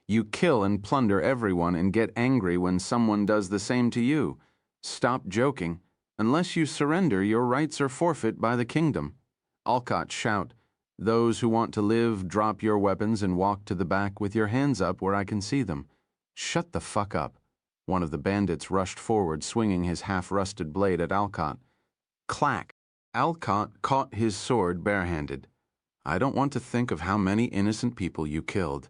You kill and plunder everyone and get angry when someone does the same to you. Stop joking. Unless you surrender, your rights are forfeit by the kingdom. Alcott shout, "Those who want to live, drop your weapons and walk to the back with your hands up where I can see them." "Shut the fuck up." One of the bandits rushed forward, swinging his half-rusted blade at Alcott. Clack! Alcott caught his sword barehanded. "I don't want to think of how many innocent people you killed."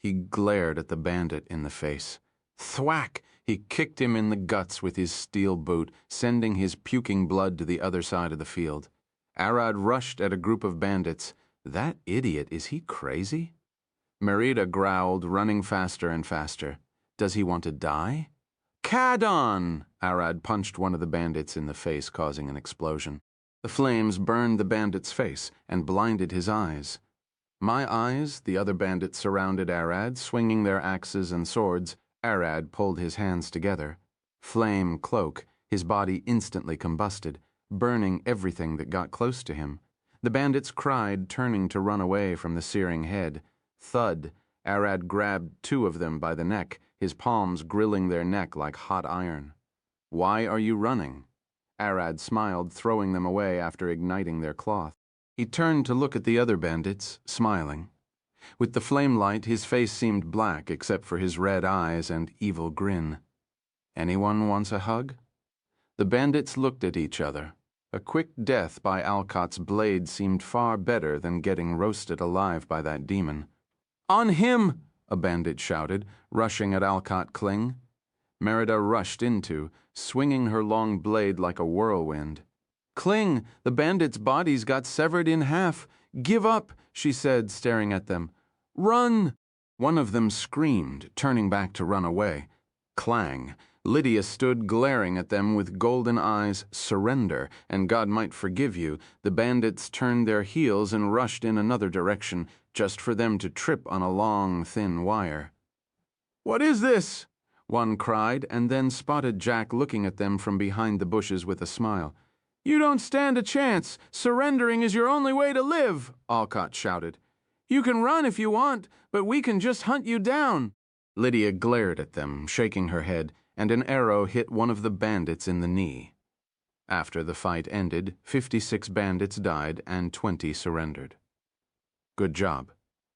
He glared at the bandit in the face. Thwack! He kicked him in the guts with his steel boot, sending his puking blood to the other side of the field. Arad rushed at a group of bandits. "That idiot, is he crazy?" Merida growled, running faster and faster. "Does he want to die?" "Kadon!" Arad punched one of the bandits in the face, causing an explosion. The flames burned the bandit's face and blinded his eyes. "My eyes?" The other bandits surrounded Arad, swinging their axes and swords. Arad pulled his hands together. Flame cloak, his body instantly combusted, burning everything that got close to him. The bandits cried, turning to run away from the searing head. Thud! Arad grabbed 2 of them by the neck, his palms grilling their neck like hot iron. "Why are you running?" Arad smiled, throwing them away after igniting their cloth. He turned to look at the other bandits, smiling. With the flame light, his face seemed black except for his red eyes and evil grin. "Anyone wants a hug?" The bandits looked at each other. A quick death by Alcott's blade seemed far better than getting roasted alive by that demon. "On him!" a bandit shouted, rushing at Alcott Kling. Merida rushed into, swinging her long blade like a whirlwind. "Kling, the bandits' bodies got severed in half. Give up," she said, staring at them. "Run!" One of them screamed, turning back to run away. Clang! Lydia stood glaring at them with golden eyes. "Surrender, and God might forgive you." The bandits turned their heels and rushed in another direction, just for them to trip on a long, thin wire. "What is this?" one cried, and then spotted Jack looking at them from behind the bushes with a smile. "You don't stand a chance. Surrendering is your only way to live," Alcott shouted. "You can run if you want, but we can just hunt you down." Lydia glared at them, shaking her head, and an arrow hit one of the bandits in the knee. After the fight ended, 56 bandits died and 20 surrendered. "Good job.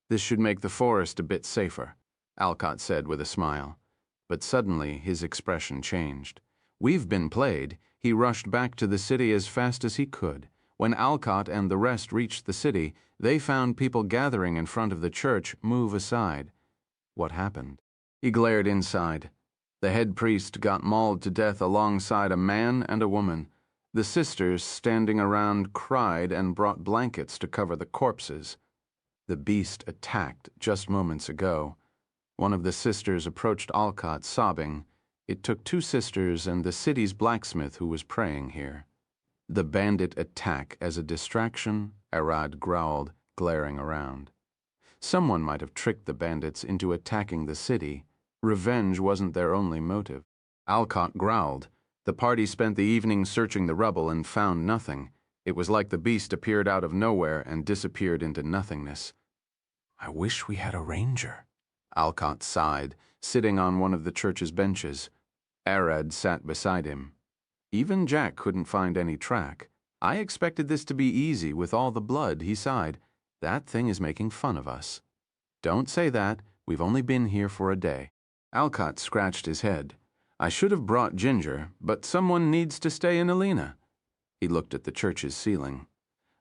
This should make the forest a bit safer," Alcott said with a smile. But suddenly his expression changed. "We've been played." He rushed back to the city as fast as he could. When Alcott and the rest reached the city, they found people gathering in front of the church move aside. What happened? He glared inside. The head priest got mauled to death alongside a man and a woman. The sisters standing around cried and brought blankets to cover the corpses. The beast attacked just moments ago. One of the sisters approached Alcott, sobbing. It took 2 sisters and the city's blacksmith who was praying here. "The bandit attack as a distraction," Arad growled, glaring around. Someone might have tricked the bandits into attacking the city. Revenge wasn't their only motive. Alcott growled. The party spent the evening searching the rubble and found nothing. It was like the beast appeared out of nowhere and disappeared into nothingness. "I wish we had a ranger," Alcott sighed, sitting on one of the church's benches. Arad sat beside him. Even Jack couldn't find any track. "I expected this to be easy with all the blood," he sighed. "That thing is making fun of us." "Don't say that. We've only been here for a day." Alcott scratched his head. "I should have brought Ginger, but someone needs to stay in Alina." He looked at the church's ceiling.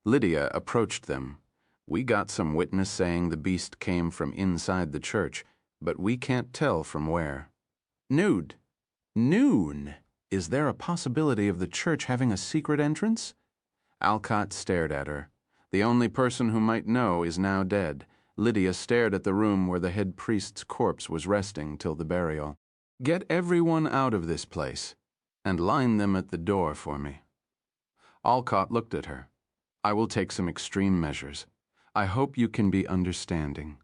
Lydia approached them. "We got some witness saying the beast came from inside the church, but we can't tell from where." "Nude." "Noon? Is there a possibility of the church having a secret entrance?" Alcott stared at her. The only person who might know is now dead. Lydia stared at the room where the head priest's corpse was resting till the burial. Get everyone out of this place, and line them at the door for me. Alcott looked at her. I will take some extreme measures. I hope you can be understanding.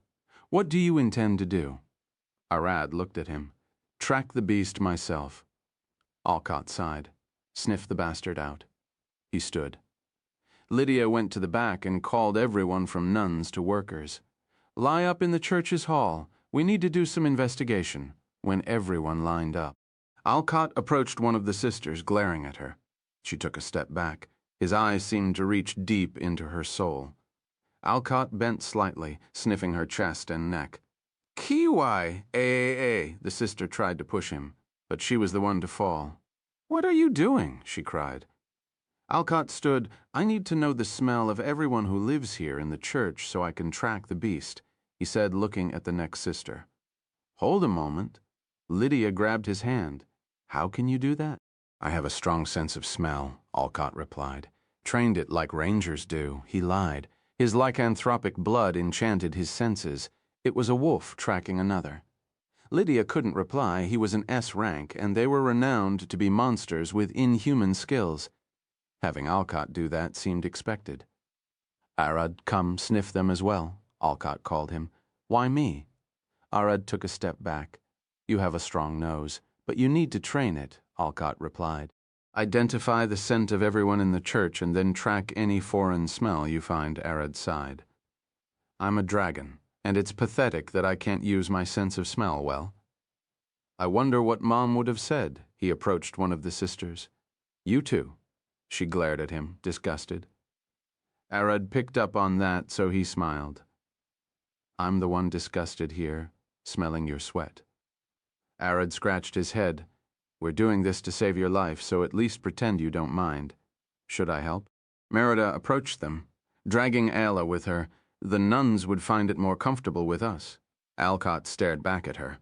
What do you intend to do? Arad looked at him. Track the beast myself. Alcott sighed. Sniff the bastard out. He stood. Lydia went to the back and called everyone from nuns to workers. Lie up in the church's hall. We need to do some investigation. When everyone lined up. Alcott approached one of the sisters, glaring at her. She took a step back. His eyes seemed to reach deep into her soul. Alcott bent slightly, sniffing her chest and neck. Kiwai, AAA, the sister tried to push him, but she was the one to fall. What are you doing? She cried. Alcott stood. I need to know the smell of everyone who lives here in the church so I can track the beast, he said, looking at the next sister. Hold a moment. Lydia grabbed his hand. How can you do that? I have a strong sense of smell, Alcott replied. Trained it like rangers do. He lied. His lycanthropic blood enchanted his senses. It was a wolf tracking another. Lydia couldn't reply. He was an S rank, and they were renowned to be monsters with inhuman skills. Having Alcott do that seemed expected. Arad, come sniff them as well, Alcott called him. Why me? Arad took a step back. You have a strong nose, but you need to train it, Alcott replied. Identify the scent of everyone in the church and then track any foreign smell you find, Arad sighed. I'm a dragon, and it's pathetic that I can't use my sense of smell well. I wonder what Mom would have said, he approached one of the sisters. You too. She glared at him, disgusted. Arad picked up on that, so he smiled. I'm the one disgusted here, smelling your sweat. Arad scratched his head. We're doing this to save your life, so at least pretend you don't mind. Should I help? Merida approached them, dragging Ayla with her. The nuns would find it more comfortable with us. Alcott stared back at her.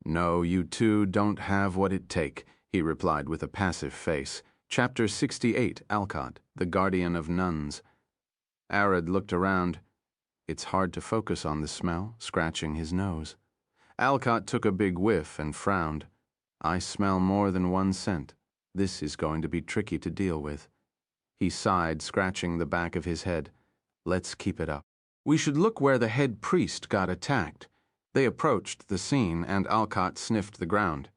No, you two don't have what it take, he replied with a passive face. Chapter 68, Alcott, the Guardian of Nuns. Arad looked around. It's hard to focus on the smell, scratching his nose. Alcott took a big whiff and frowned. I smell more than one scent. This is going to be tricky to deal with. He sighed, scratching the back of his head. Let's keep it up. We should look where the head priest got attacked. They approached the scene, and Alcott sniffed the ground.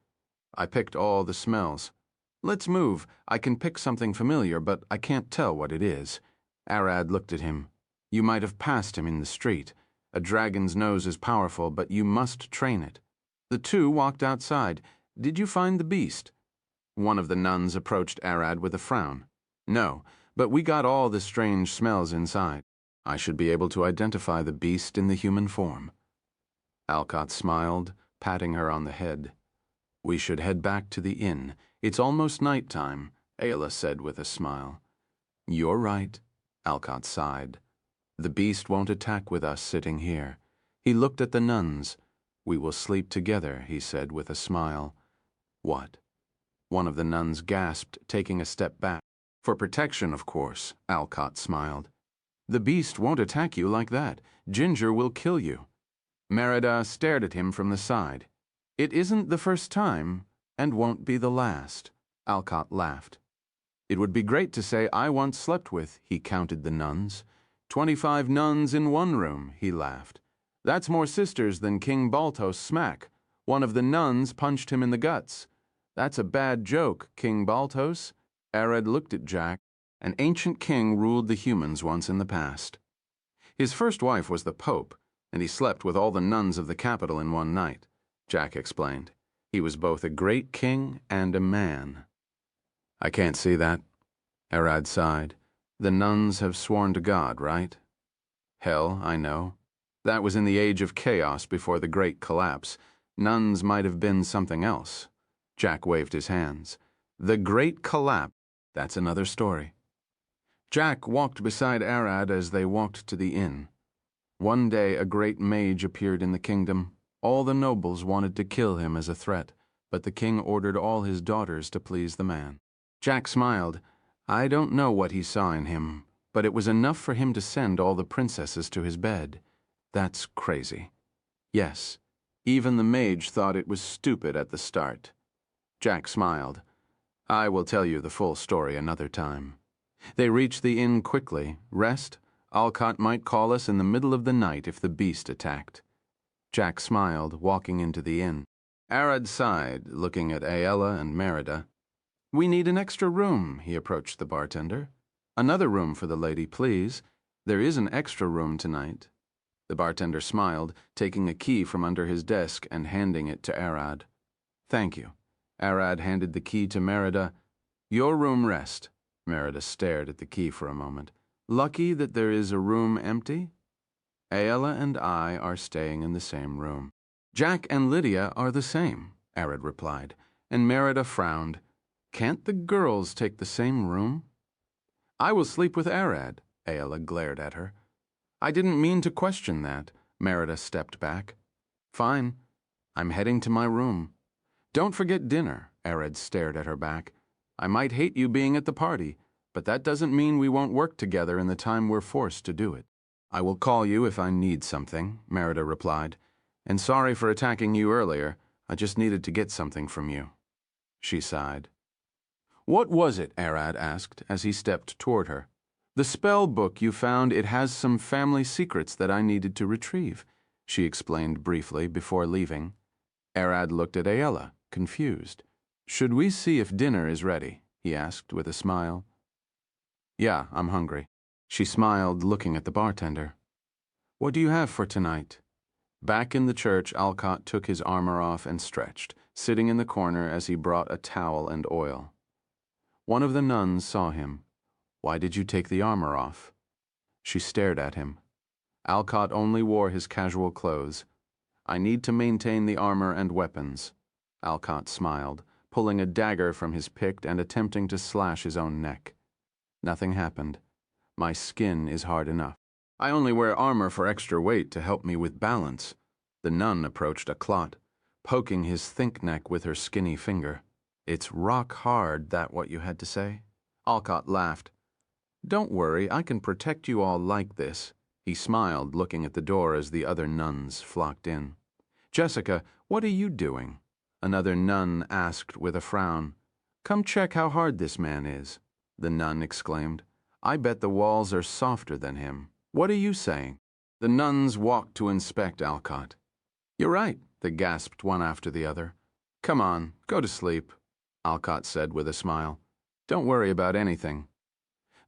I picked all the smells. Let's move. I can pick something familiar, but I can't tell what it is. Arad looked at him. You might have passed him in the street. A dragon's nose is powerful, but you must train it. The two walked outside. Did you find the beast? One of the nuns approached Arad with a frown. No, but we got all the strange smells inside. I should be able to identify the beast in the human form. Alcott smiled, patting her on the head. We should head back to the inn. It's almost night time, Ayla said with a smile. You're right, Alcott sighed. The beast won't attack with us sitting here. He looked at the nuns. We will sleep together, he said with a smile. What? One of the nuns gasped, taking a step back. For protection, of course, Alcott smiled. The beast won't attack you like that. Ginger will kill you. Merida stared at him from the side. It isn't the first time, and won't be the last. Alcott laughed. It would be great to say I once slept with, he counted the nuns. 25 nuns in one room, he laughed. That's more sisters than King Baltos smack. One of the nuns punched him in the guts. That's a bad joke, King Baltos. Arad looked at Jack. An ancient king ruled the humans once in the past. His first wife was the Pope, and he slept with all the nuns of the capital in one night, Jack explained. He was both a great king and a man. I can't see that, Arad sighed. The nuns have sworn to God, right? Hell, I know. That was in the age of chaos before the Great Collapse. Nuns might have been something else. Jack waved his hands. The Great Collapse, that's another story. Jack walked beside Arad as they walked to the inn. One day a great mage appeared in the kingdom. All the nobles wanted to kill him as a threat, but the king ordered all his daughters to please the man. Jack smiled. I don't know what he saw in him, but it was enough for him to send all the princesses to his bed. That's crazy. Yes, even the mage thought it was stupid at the start. Jack smiled. I will tell you the full story another time. They reached the inn quickly. Rest? Alcott might call us in the middle of the night if the beast attacked. Jack smiled, walking into the inn. Arad sighed, looking at Aella and Merida. We need an extra room, he approached the bartender. Another room for the lady, please. There is an extra room tonight. The bartender smiled, taking a key from under his desk and handing it to Arad. Thank you. Arad handed the key to Merida. Your room, Rest. Merida stared at the key for a moment. Lucky that there is a room empty? Aella and I are staying in the same room. Jack and Lydia are the same, Arad replied, and Merida frowned. Can't the girls take the same room? I will sleep with Arad, Aella glared at her. I didn't mean to question that. Merida stepped back. Fine. I'm heading to my room. Don't forget dinner, Arad stared at her back. I might hate you being at the party, but that doesn't mean we won't work together in the time we're forced to do it. I will call you if I need something, Merida replied. And sorry for attacking you earlier. I just needed to get something from you. She sighed. What was it? Arad asked as he stepped toward her. The spell book you found, it has some family secrets that I needed to retrieve, she explained briefly before leaving. Arad looked at Aella, confused. Should we see if dinner is ready? He asked with a smile. Yeah, I'm hungry. She smiled, looking at the bartender. What do you have for tonight? Back in the church, Alcott took his armor off and stretched, sitting in the corner as he brought a towel and oil. One of the nuns saw him. Why did you take the armor off? She stared at him. Alcott only wore his casual clothes. I need to maintain the armor and weapons. Alcott smiled, pulling a dagger from his pick and attempting to slash his own neck. Nothing happened. My skin is hard enough. I only wear armor for extra weight to help me with balance. The nun approached a clot, poking his think neck with her skinny finger. It's rock hard, that what you had to say? Alcott laughed. Don't worry, I can protect you all like this. He smiled, looking at the door as the other nuns flocked in. Jessica, what are you doing? Another nun asked with a frown. Come check how hard this man is, the nun exclaimed. I bet the walls are softer than him. What are you saying? The nuns walked to inspect Alcott. You're right, they gasped one after the other. Come on, go to sleep, Alcott said with a smile. Don't worry about anything.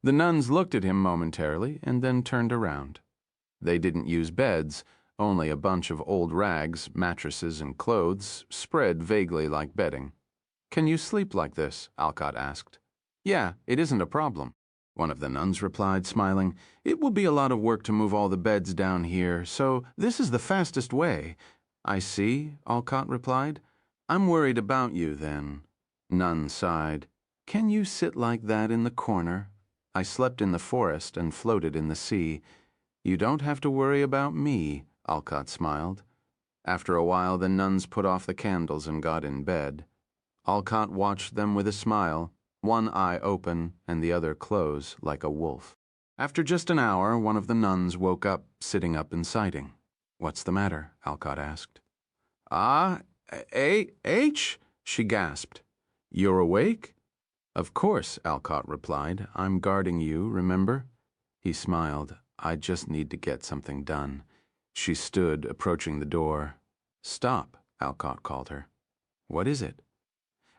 The nuns looked at him momentarily and then turned around. They didn't use beds, only a bunch of old rags, mattresses, and clothes spread vaguely like bedding. Can you sleep like this? Alcott asked. Yeah, it isn't a problem. One of the nuns replied, smiling. It will be a lot of work to move all the beds down here, so this is the fastest way. I see, Alcott replied. I'm worried about you, then. Nun sighed. Can you sit like that in the corner? I slept in the forest and floated in the sea. You don't have to worry about me, Alcott smiled. After a while, the nuns put off the candles and got in bed. Alcott watched them with a smile, one eye open and the other close like a wolf. After just an hour, one of the nuns woke up, sitting up and sighting. What's the matter? Alcott asked. H? She gasped. You're awake? Of course, Alcott replied. I'm guarding you, remember? He smiled. I just need to get something done. She stood, approaching the door. Stop, Alcott called her. What is it?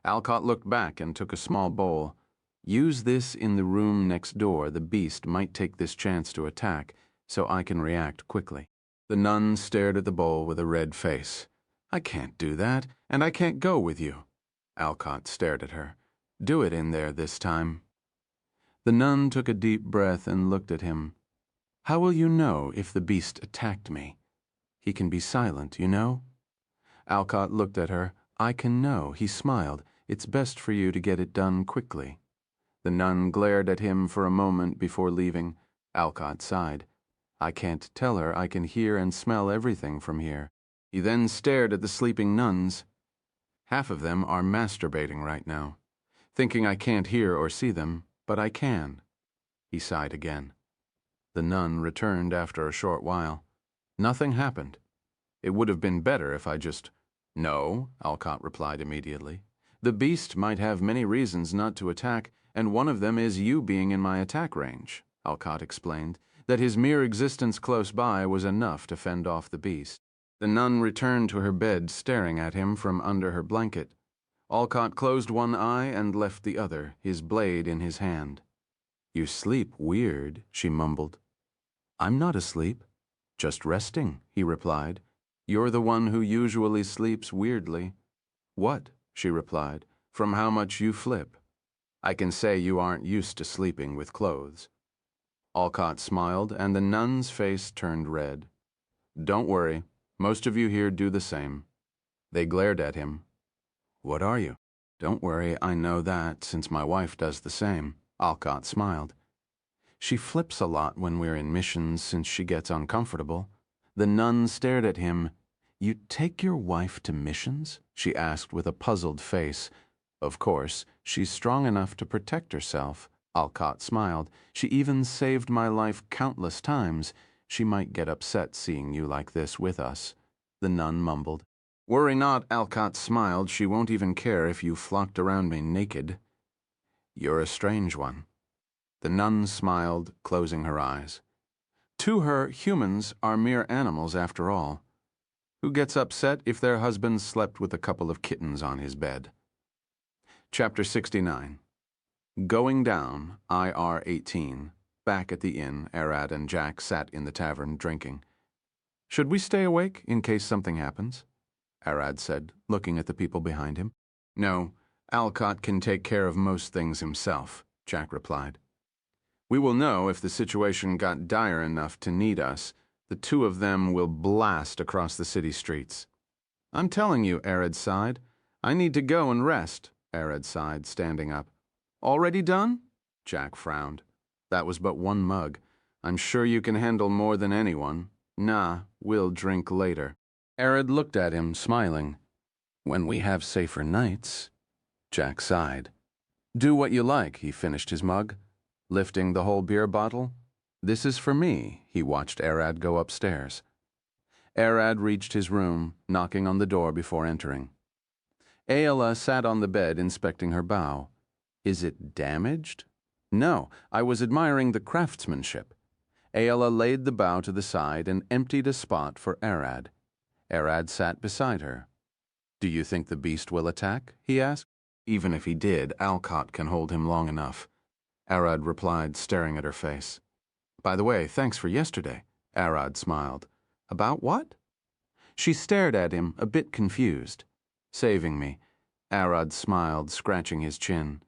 Alcott looked back and took a small bowl. Use this in the room next door. The beast might take this chance to attack, so I can react quickly. The nun stared at the bowl with a red face. I can't do that, and I can't go with you. Alcott stared at her. Do it in there this time. The nun took a deep breath and looked at him. How will you know if the beast attacked me? He can be silent, you know? Alcott looked at her. I can know. He smiled. It's best for you to get it done quickly. The nun glared at him for a moment before leaving. Alcott sighed. I can't tell her. I can hear and smell everything from here. He then stared at the sleeping nuns. Half of them are masturbating right now, thinking I can't hear or see them, but I can. He sighed again. The nun returned after a short while. Nothing happened. It would have been better if I just... No, Alcott replied immediately. The beast might have many reasons not to attack, and one of them is you being in my attack range. Alcott explained that his mere existence close by was enough to fend off the beast. The nun returned to her bed, staring at him from under her blanket. Alcott closed one eye and left the other, his blade in his hand. "You sleep weird," she mumbled. "I'm not asleep, just resting," he replied. "You're the one who usually sleeps weirdly." "What?" she replied. "From how much you flip. I can say you aren't used to sleeping with clothes." Alcott smiled, and the nun's face turned red. "Don't worry. Most of you here do the same." They glared at him. "What are you?" "Don't worry, I know that, since my wife does the same." Alcott smiled. "She flips a lot when we're in missions since she gets uncomfortable." The nun stared at him. "You take your wife to missions?" she asked with a puzzled face. "Of course, she's strong enough to protect herself." Alcott smiled. "She even saved my life countless times. She might get upset seeing you like this with us." The nun mumbled. "Worry not," Alcott smiled. "She won't even care if you flocked around me naked." "You're a strange one." The nun smiled, closing her eyes. "To her, humans are mere animals after all. Who gets upset if their husband slept with a couple of kittens on his bed?" Chapter 69. Going down, IR 18. Back at the inn, Arad and Jack sat in the tavern drinking. "Should we stay awake in case something happens?" Arad said, looking at the people behind him. "No, Alcott can take care of most things himself," Jack replied. "We will know if the situation got dire enough to need us. The two of them will blast across the city streets." "I'm telling you," Arad sighed. "I need to go and rest." Arad sighed, standing up. "Already done?" Jack frowned. "That was but one mug. I'm sure you can handle more than anyone." "Nah, we'll drink later." Arad looked at him, smiling. "When we have safer nights." Jack sighed. "Do what you like," he finished his mug, lifting the whole beer bottle. "This is for me." He watched Arad go upstairs. Arad reached his room, knocking on the door before entering. Ayla sat on the bed inspecting her bow. "Is it damaged?" "No, I was admiring the craftsmanship." Ayla laid the bow to the side and emptied a spot for Arad. Arad sat beside her. "Do you think the beast will attack?" he asked. "Even if he did, Alcott can hold him long enough." Arad replied, staring at her face. "By the way, thanks for yesterday." Arad smiled. "About what?" She stared at him, a bit confused. "Saving me." Arad smiled, scratching his chin.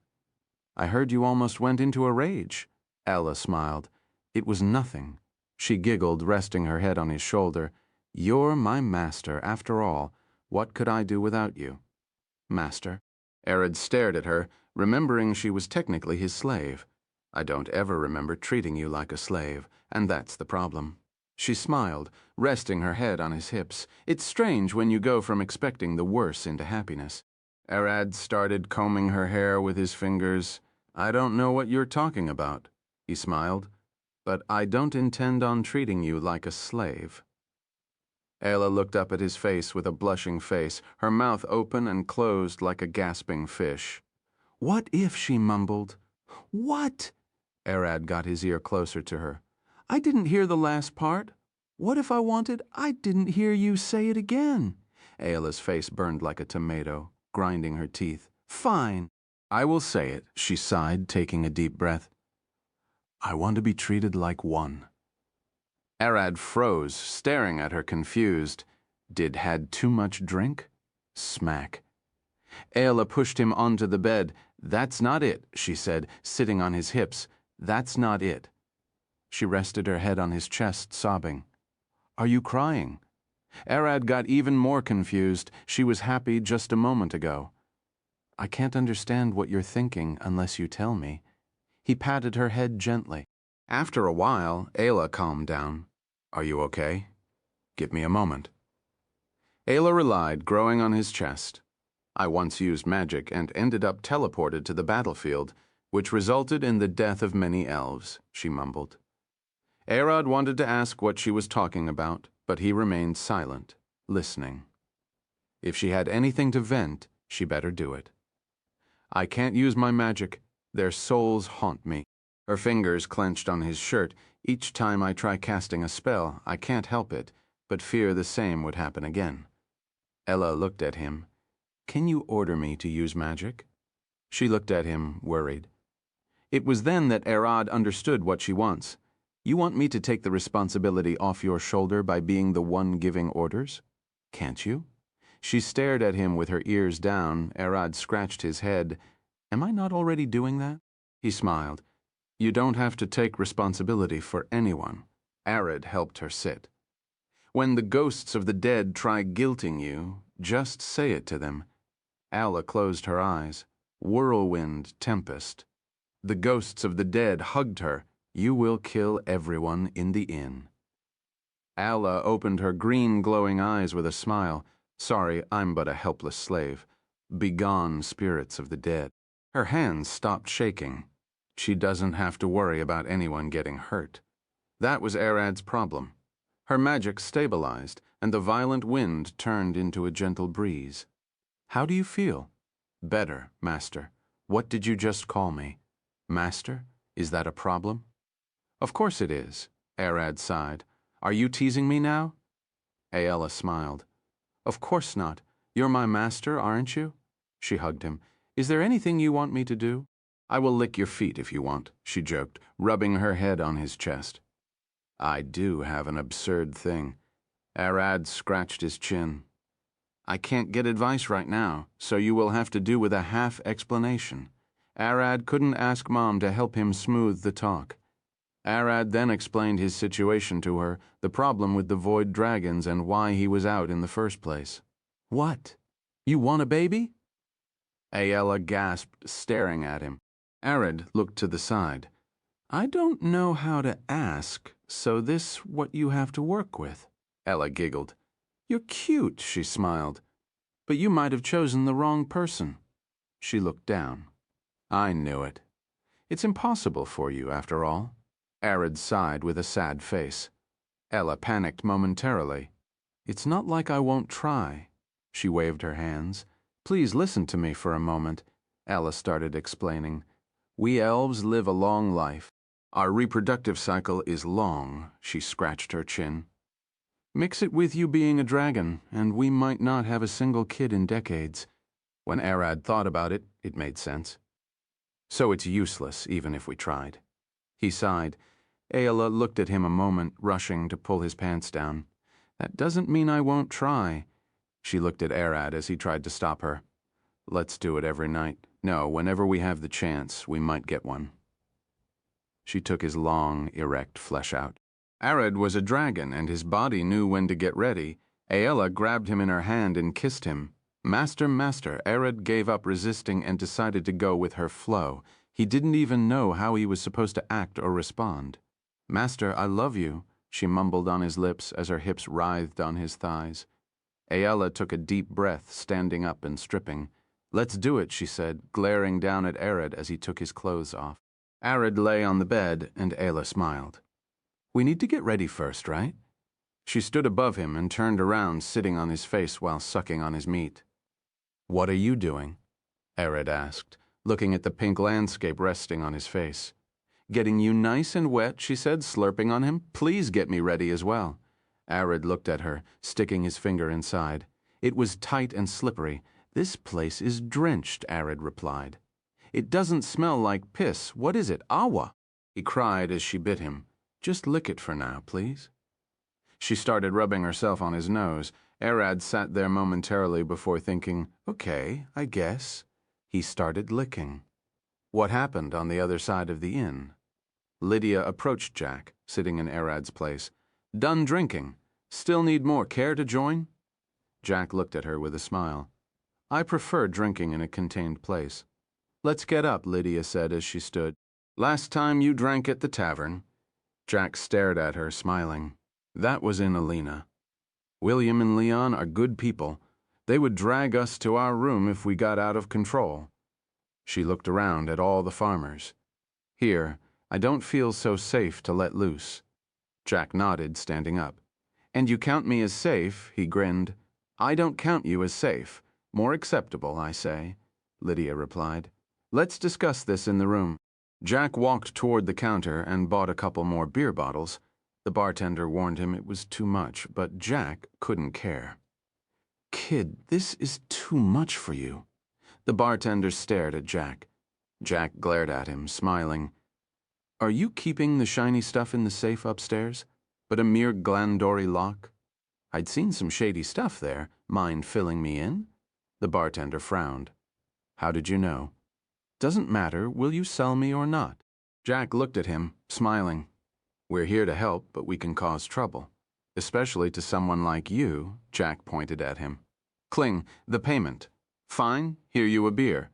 "I heard you almost went into a rage." Ella smiled. "It was nothing." She giggled, resting her head on his shoulder. "You're my master, after all. What could I do without you?" "Master?" Arad stared at her, remembering she was technically his slave. "I don't ever remember treating you like a slave, and that's the problem." She smiled, resting her head on his hips. "It's strange when you go from expecting the worse into happiness." Arad started combing her hair with his fingers. "I don't know what you're talking about," he smiled, "but I don't intend on treating you like a slave." Ayla looked up at his face with a blushing face, her mouth open and closed like a gasping fish. "What if," she mumbled. "What?" Arad got his ear closer to her. "I didn't hear the last part. What if I wanted? I didn't hear you say it again." Ayla's face burned like a tomato, grinding her teeth. "Fine. I will say it," she sighed, taking a deep breath. "I want to be treated like one." Arad froze, staring at her confused. Had too much drink? Smack. Ayla pushed him onto the bed. "That's not it," she said, sitting on his hips. "That's not it." She rested her head on his chest, sobbing. "Are you crying?" Arad got even more confused. She was happy just a moment ago. "I can't understand what you're thinking unless you tell me." He patted her head gently. After a while, Ayla calmed down. "Are you okay? Give me a moment." Ayla relied, growing on his chest. "I once used magic and ended up teleported to the battlefield, which resulted in the death of many elves," she mumbled. Arad wanted to ask what she was talking about, but he remained silent, listening. If she had anything to vent, she better do it. I can't use my magic. Their souls haunt me. Her fingers clenched on his shirt. Each time I try casting a spell, I can't help it, but fear the same would happen again. Ella looked at him. Can you order me to use magic? She looked at him, worried. It was then that Arad understood what she wants. You want me to take the responsibility off your shoulder by being the one giving orders? Can't you? She stared at him with her ears down. Arad scratched his head. Am I not already doing that? He smiled. You don't have to take responsibility for anyone. Arad helped her sit. When the ghosts of the dead try guilting you, just say it to them. Alla closed her eyes. Whirlwind, tempest. The ghosts of the dead hugged her. You will kill everyone in the inn. Alla opened her green glowing eyes with a smile. Sorry, I'm but a helpless slave. Begone, spirits of the dead. Her hands stopped shaking. She doesn't have to worry about anyone getting hurt. That was Arad's problem. Her magic stabilized, and the violent wind turned into a gentle breeze. How do you feel? Better, Master. What did you just call me? Master? Is that a problem? Of course it is, Arad sighed. Are you teasing me now? Aella smiled. Of course not. You're my master, aren't you? She hugged him. Is there anything you want me to do? I will lick your feet if you want, she joked, rubbing her head on his chest. I do have an absurd thing. Arad scratched his chin. I can't get advice right now, so you will have to do with a half explanation. Arad couldn't ask Mom to help him smooth the talk. Arad then explained his situation to her, the problem with the void dragons and why he was out in the first place. What? You want a baby? Aella gasped, staring at him. Arad looked to the side. I don't know how to ask, so this what you have to work with. Ella giggled. You're cute, she smiled. But you might have chosen the wrong person. She looked down. I knew it. It's impossible for you, after all. Arad sighed with a sad face. Ella panicked momentarily. It's not like I won't try. She waved her hands. Please listen to me for a moment. Ella started explaining. We elves live a long life. Our reproductive cycle is long, she scratched her chin. Mix it with you being a dragon, and we might not have a single kid in decades. When Arad thought about it, it made sense. So it's useless, even if we tried. He sighed. Aella looked at him a moment, rushing to pull his pants down. That doesn't mean I won't try. She looked at Arad as he tried to stop her. Let's do it every night. No, whenever we have the chance, we might get one. She took his long, erect flesh out. Arad was a dragon, and his body knew when to get ready. Aella grabbed him in her hand and kissed him. Master, master, Arad gave up resisting and decided to go with her flow. He didn't even know how he was supposed to act or respond. Master, I love you, she mumbled on his lips as her hips writhed on his thighs. Aella took a deep breath, standing up and stripping. Let's do it, she said, glaring down at Arad as he took his clothes off. Arad lay on the bed, and Aella smiled. We need to get ready first, right? She stood above him and turned around, sitting on his face while sucking on his meat. What are you doing? Arad asked, looking at the pink landscape resting on his face. Getting you nice and wet, she said, slurping on him. Please get me ready as well. Arad looked at her, sticking his finger inside. It was tight and slippery. This place is drenched, Arad replied. It doesn't smell like piss. What is it? Awa! He cried as she bit him. Just lick it for now, please. She started rubbing herself on his nose. Arad sat there momentarily before thinking, okay, I guess. He started licking. What happened on the other side of the inn? Lydia approached Jack, sitting in Arad's place. Done drinking. Still need more. Care to join? Jack looked at her with a smile. I prefer drinking in a contained place. Let's get up, Lydia said as she stood. Last time you drank at the tavern. Jack stared at her, smiling. That was in Alina. William and Leon are good people. They would drag us to our room if we got out of control. She looked around at all the farmers. Here, I don't feel so safe to let loose. Jack nodded, standing up. And you count me as safe, he grinned. I don't count you as safe. More acceptable, I say, Lydia replied. Let's discuss this in the room. Jack walked toward the counter and bought a couple more beer bottles. The bartender warned him it was too much, but Jack couldn't care. Kid, this is too much for you. The bartender stared at Jack. Jack glared at him, smiling. Are you keeping the shiny stuff in the safe upstairs? But a mere Glandori lock? I'd seen some shady stuff there. Mind filling me in? The bartender frowned. How did you know? Doesn't matter. Will you sell me or not? Jack looked at him, smiling. We're here to help, but we can cause trouble. Especially to someone like you, Jack pointed at him. Kling, the payment. Fine, here you a beer.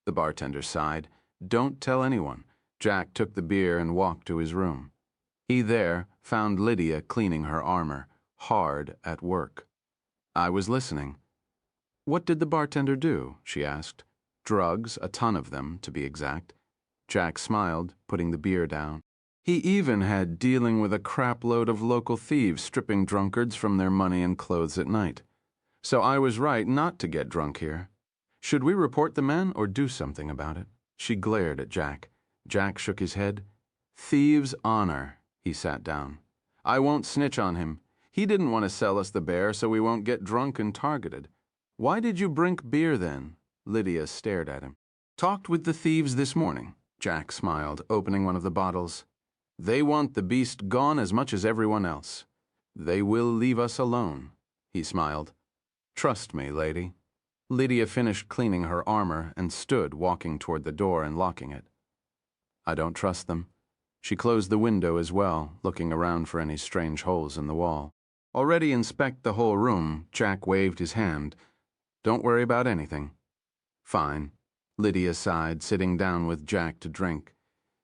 The bartender sighed. Don't tell anyone. Jack took the beer and walked to his room. He there found Lydia cleaning her armor, hard at work. I was listening. What did the bartender do? She asked. Drugs, a ton of them, to be exact. Jack smiled, putting the beer down. He even had dealing with a crapload of local thieves stripping drunkards from their money and clothes at night. So I was right not to get drunk here. Should we report the man or do something about it? She glared at Jack. Jack shook his head. Thieves' honor. He sat down. I won't snitch on him. He didn't want to sell us the bear, so we won't get drunk and targeted. Why did you drink beer then? Lydia stared at him. Talked with the thieves this morning. Jack smiled, opening one of the bottles. They want the beast gone as much as everyone else. They will leave us alone. He smiled. Trust me, lady. Lydia finished cleaning her armor and stood walking toward the door and locking it. I don't trust them. She closed the window as well, looking around for any strange holes in the wall. Already inspect the whole room, Jack waved his hand. Don't worry about anything. Fine. Lydia sighed, sitting down with Jack to drink.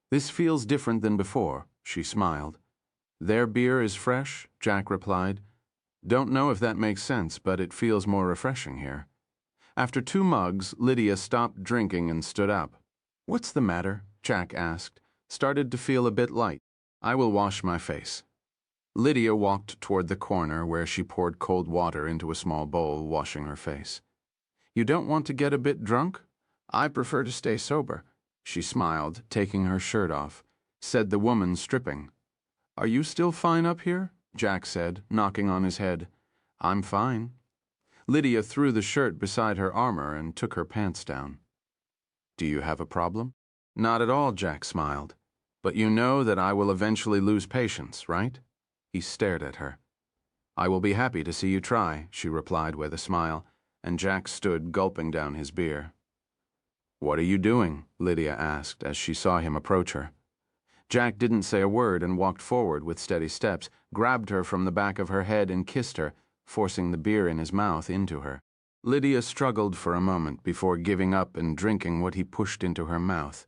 This feels different than before, she smiled. Their beer is fresh, Jack replied. Don't know if that makes sense, but it feels more refreshing here. After 2 mugs, Lydia stopped drinking and stood up. What's the matter? Jack asked. Started to feel a bit light. I will wash my face. Lydia walked toward the corner where she poured cold water into a small bowl, washing her face. You don't want to get a bit drunk? I prefer to stay sober. She smiled, taking her shirt off. Said the woman stripping. Are you still fine up here? Jack said, knocking on his head. I'm fine. Lydia threw the shirt beside her armor and took her pants down. Do you have a problem? Not at all, Jack smiled. But you know that I will eventually lose patience, right? He stared at her. I will be happy to see you try, she replied with a smile, and Jack stood gulping down his beer. What are you doing? Lydia asked as she saw him approach her. Jack didn't say a word and walked forward with steady steps, grabbed her from the back of her head and kissed her, forcing the beer in his mouth into her. Lydia struggled for a moment before giving up and drinking what he pushed into her mouth.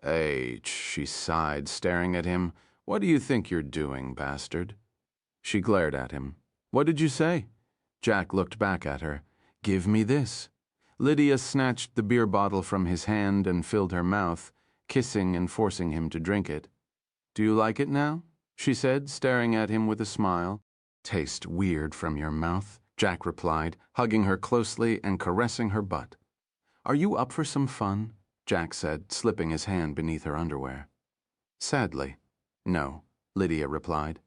H, she sighed, staring at him. What do you think you're doing, bastard? She glared at him. What did you say? Jack looked back at her. Give me this. Lydia snatched the beer bottle from his hand and filled her mouth, kissing and forcing him to drink it. Do you like it now? She said, staring at him with a smile. Tastes weird from your mouth, Jack replied, hugging her closely and caressing her butt. Are you up for some fun? Jack said, slipping his hand beneath her underwear. Sadly, no, Lydia replied.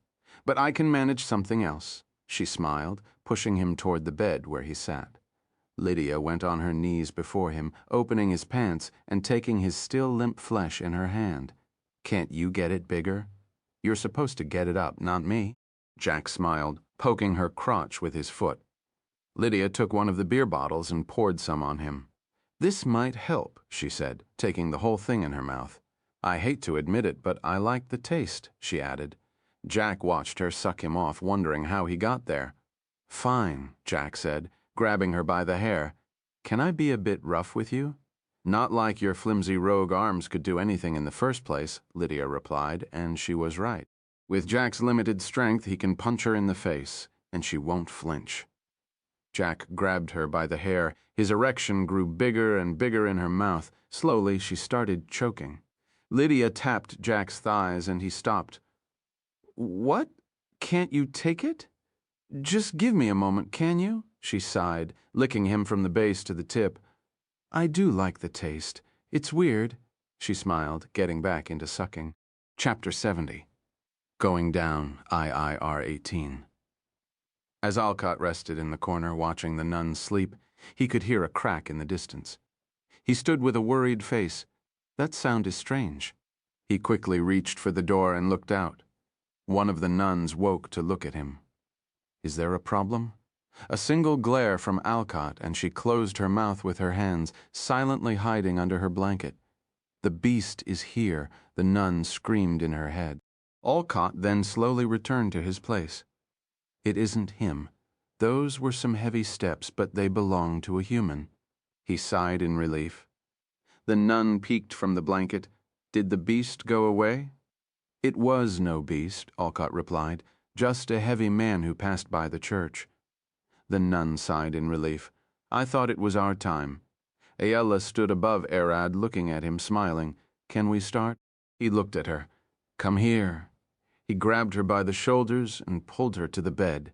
But I can manage something else, she smiled, pushing him toward the bed where he sat. Lydia went on her knees before him, opening his pants and taking his still limp flesh in her hand. Can't you get it bigger? You're supposed to get it up, not me. Jack smiled, poking her crotch with his foot. Lydia took one of the beer bottles and poured some on him. This might help, she said, taking the whole thing in her mouth. I hate to admit it, but I like the taste, she added. Jack watched her suck him off, wondering how he got there. Fine, Jack said, grabbing her by the hair. Can I be a bit rough with you? Not like your flimsy rogue arms could do anything in the first place, Lydia replied, and she was right. With Jack's limited strength, he can punch her in the face, and she won't flinch. Jack grabbed her by the hair. His erection grew bigger and bigger in her mouth. Slowly, she started choking. Lydia tapped Jack's thighs, and he stopped. What? Can't you take it? Just give me a moment, can you? She sighed, licking him from the base to the tip. I do like the taste. It's weird, she smiled, getting back into sucking. Chapter 70. Going Down, IIR 18. As Alcott rested in the corner watching the nuns sleep, he could hear a crack in the distance. He stood with a worried face. That sound is strange. He quickly reached for the door and looked out. One of the nuns woke to look at him. Is there a problem? A single glare from Alcott, and she closed her mouth with her hands, silently hiding under her blanket. The beast is here, the nun screamed in her head. Alcott then slowly returned to his place. It isn't him. Those were some heavy steps, but they belong to a human. He sighed in relief. The nun peeked from the blanket. Did the beast go away? It was no beast, Alcott replied, just a heavy man who passed by the church. The nun sighed in relief. I thought it was our time. Ayala stood above Arad, looking at him, smiling. Can we start? He looked at her. Come here. He grabbed her by the shoulders and pulled her to the bed.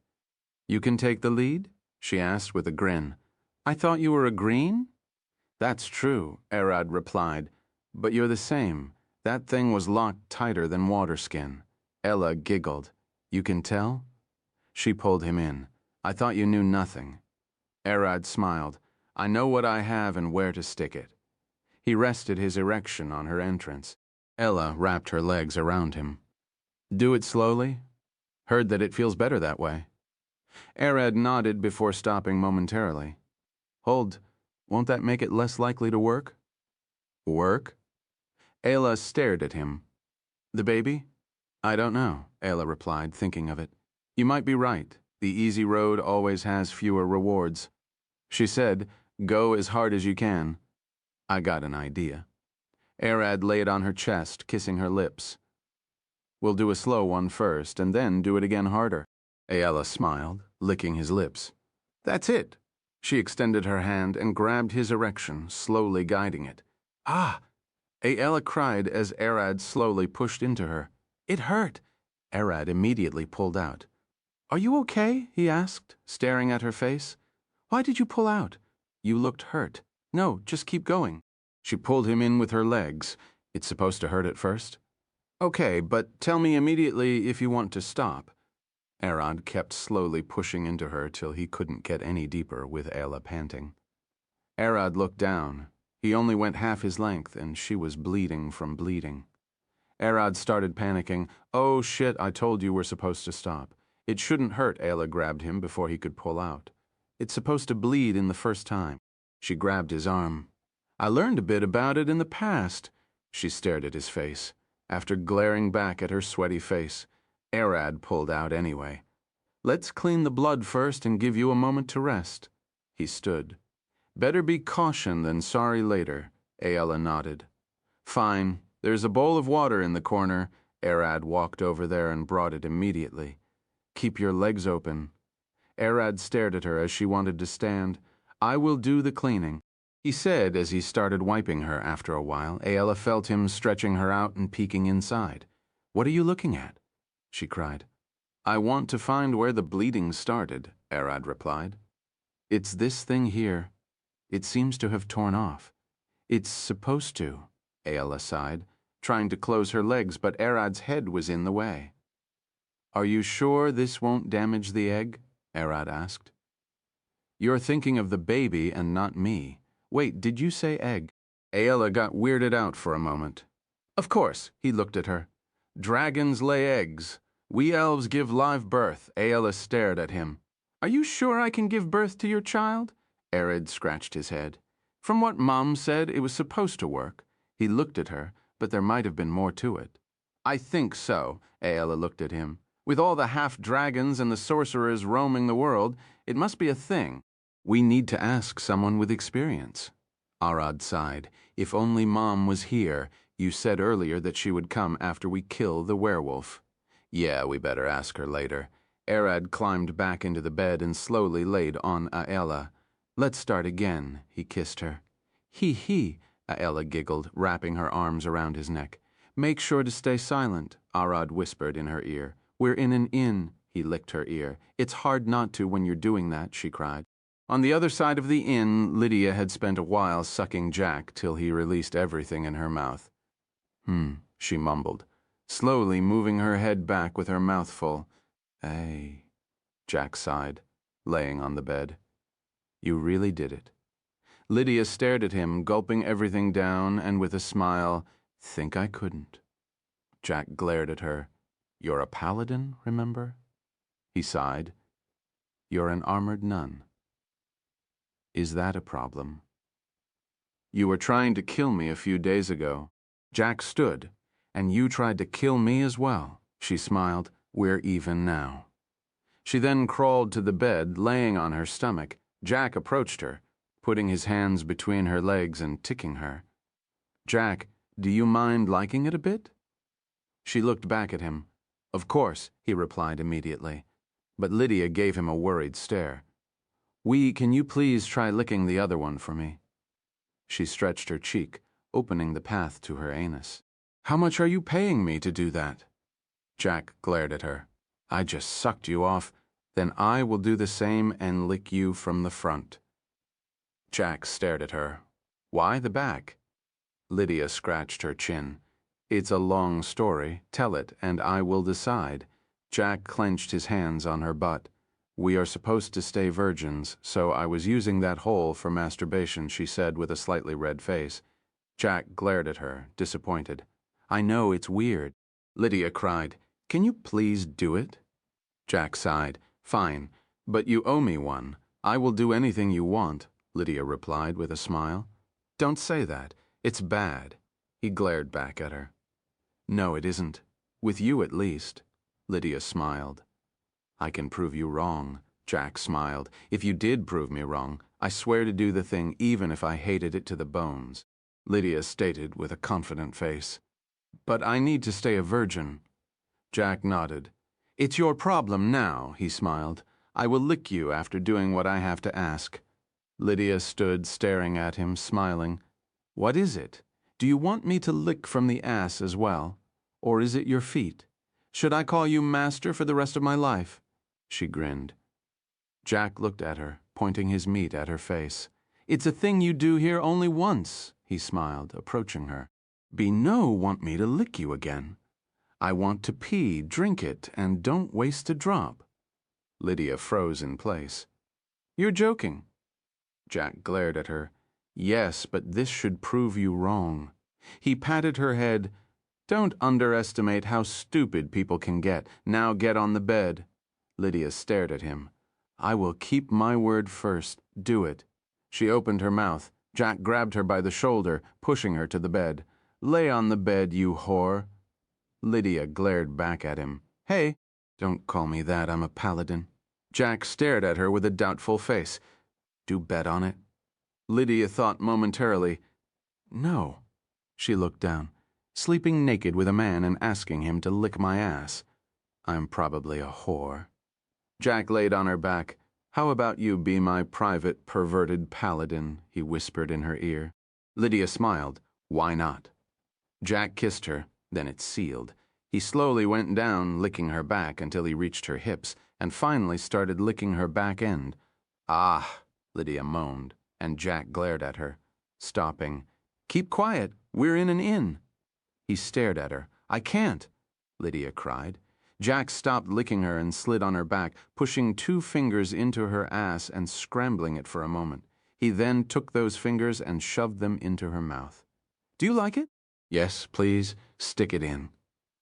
You can take the lead? She asked with a grin. I thought you were a green? That's true, Arad replied. But you're the same. That thing was locked tighter than waterskin. Ella giggled. You can tell? She pulled him in. I thought you knew nothing. Arad smiled. I know what I have and where to stick it. He rested his erection on her entrance. Ella wrapped her legs around him. Do it slowly? Heard that it feels better that way. Arad nodded before stopping momentarily. Hold. Won't that make it less likely to work? Work? Ayla stared at him. The baby? I don't know, Ayla replied, thinking of it. You might be right. The easy road always has fewer rewards. She said, go as hard as you can. I got an idea. Arad laid on her chest, kissing her lips. We'll do a slow one first, and then do it again harder. Ayala smiled, licking his lips. That's it. She extended her hand and grabbed his erection, slowly guiding it. Ah! Ayala cried as Arad slowly pushed into her. It hurt. Arad immediately pulled out. Are you okay? He asked, staring at her face. Why did you pull out? You looked hurt. No, just keep going. She pulled him in with her legs. It's supposed to hurt at first. Okay, but tell me immediately if you want to stop. Arad kept slowly pushing into her till he couldn't get any deeper with Ayla panting. Arad looked down. He only went half his length, and she was bleeding from bleeding. Arad started panicking. Oh shit, I told you we're supposed to stop. It shouldn't hurt, Ayla grabbed him before he could pull out. It's supposed to bleed in the first time. She grabbed his arm. I learned a bit about it in the past. She stared at his face. After glaring back at her sweaty face, Arad pulled out anyway. Let's clean the blood first and give you a moment to rest. He stood. Better be caution than sorry later, Ayala nodded. Fine. There's a bowl of water in the corner. Arad walked over there and brought it immediately. Keep your legs open. Arad stared at her as she wanted to stand. I will do the cleaning, he said as he started wiping her. After a while, Ayala felt him stretching her out and peeking inside. What are you looking at? She cried. I want to find where the bleeding started, Arad replied. It's this thing here. It seems to have torn off. It's supposed to, Ayala sighed, trying to close her legs, but Arad's head was in the way. Are you sure this won't damage the egg? Arad asked. You're thinking of the baby and not me. Wait, did you say egg? Ayala got weirded out for a moment. Of course, he looked at her. Dragons lay eggs. We elves give live birth. Ayala stared at him. Are you sure I can give birth to your child? Arad scratched his head. From what Mom said, it was supposed to work. He looked at her, but there might have been more to it. I think so, Ayala looked at him. With all the half-dragons and the sorcerers roaming the world, it must be a thing. We need to ask someone with experience. Arad sighed. If only Mom was here. You said earlier that she would come after we kill the werewolf. Yeah, we better ask her later. Arad climbed back into the bed and slowly laid on Ayala. Let's start again, he kissed her. He, Ayala giggled, wrapping her arms around his neck. Make sure to stay silent, Arad whispered in her ear. We're in an inn, he licked her ear. It's hard not to when you're doing that, she cried. On the other side of the inn, Lydia had spent a while sucking Jack till he released everything in her mouth. She mumbled, slowly moving her head back with her mouth full. Ay, Jack sighed, laying on the bed. You really did it. Lydia stared at him, gulping everything down, and with a smile, think I couldn't. Jack glared at her. You're a paladin, remember? He sighed. You're an armored nun. Is that a problem? You were trying to kill me a few days ago. Jack stood. And you tried to kill me as well. She smiled. We're even now. She then crawled to the bed, laying on her stomach. Jack approached her, putting his hands between her legs and ticking her. Jack, do you mind liking it a bit? She looked back at him. Of course, he replied immediately. But Lydia gave him a worried stare. Can you please try licking the other one for me? She stretched her cheek, opening the path to her anus. How much are you paying me to do that? Jack glared at her. I just sucked you off. Then I will do the same and lick you from the front. Jack stared at her. Why the back? Lydia scratched her chin. It's a long story. Tell it, and I will decide. Jack clenched his hands on her butt. We are supposed to stay virgins, so I was using that hole for masturbation, she said with a slightly red face. Jack glared at her, disappointed. I know it's weird. Lydia cried, Can you please do it? Jack sighed. Fine, but you owe me one. I will do anything you want, Lydia replied with a smile. Don't say that. It's bad. He glared back at her. No, it isn't. With you at least. Lydia smiled. I can prove you wrong, Jack smiled. If you did prove me wrong, I swear to do the thing even if I hated it to the bones, Lydia stated with a confident face. But I need to stay a virgin. Jack nodded. It's your problem now, he smiled. I will lick you after doing what I have to ask. Lydia stood staring at him, smiling. What is it? Do you want me to lick from the ass as well? Or is it your feet? Should I call you master for the rest of my life? She grinned. Jack looked at her, pointing his meat at her face. It's a thing you do here only once, he smiled, approaching her. Want me to lick you again. I want to pee, drink it, and don't waste a drop. Lydia froze in place. You're joking. Jack glared at her. Yes, but this should prove you wrong. He patted her head. Don't underestimate how stupid people can get. Now get on the bed. Lydia stared at him. I will keep my word first. Do it. She opened her mouth. Jack grabbed her by the shoulder, pushing her to the bed. Lay on the bed, you whore. Lydia glared back at him. Hey, don't call me that, I'm a paladin. Jack stared at her with a doubtful face. Do bet on it? Lydia thought momentarily. No. She looked down. Sleeping naked with a man and asking him to lick my ass. I'm probably a whore. Jack laid on her back. How about you be my private, perverted paladin, he whispered in her ear. Lydia smiled. Why not? Jack kissed her, then it sealed. He slowly went down, licking her back until he reached her hips, and finally started licking her back end. Ah, Lydia moaned, and Jack glared at her, stopping. Keep quiet, we're in an inn. He stared at her. I can't, Lydia cried. Jack stopped licking her and slid on her back, pushing 2 fingers into her ass and scrambling it for a moment. He then took those fingers and shoved them into her mouth. Do you like it? Yes, please, stick it in.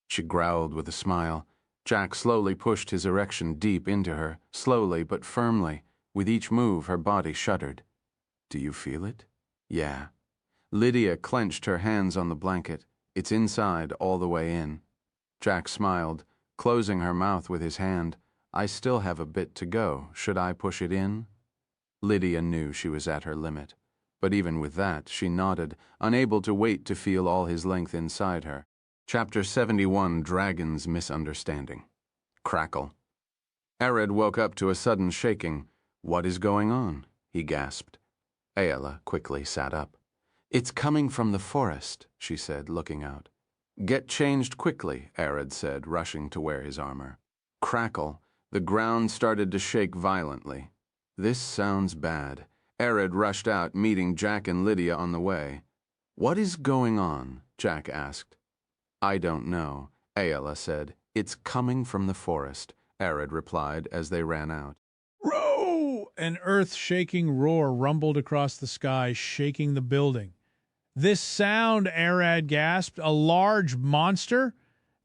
She growled with a smile. Jack slowly pushed his erection deep into her, slowly but firmly. With each move, her body shuddered. Do you feel it? Yeah. Lydia clenched her hands on the blanket. It's inside, all the way in. Jack smiled, closing her mouth with his hand. I still have a bit to go. Should I push it in? Lydia knew she was at her limit. But even with that, she nodded, unable to wait to feel all his length inside her. Chapter 71, Dragon's Misunderstanding. Crackle. Arid woke up to a sudden shaking. What is going on? He gasped. Aela quickly sat up. It's coming from the forest, she said, looking out. Get changed quickly, Arid said, rushing to wear his armor. Crackle. The ground started to shake violently. This sounds bad. Arad rushed out, meeting Jack and Lydia on the way. "What is going on?" Jack asked. "I don't know," Ayala said. "It's coming from the forest," Arad replied as they ran out. Row! An earth-shaking roar rumbled across the sky, shaking the building. "This sound," Arad gasped. "A large monster?"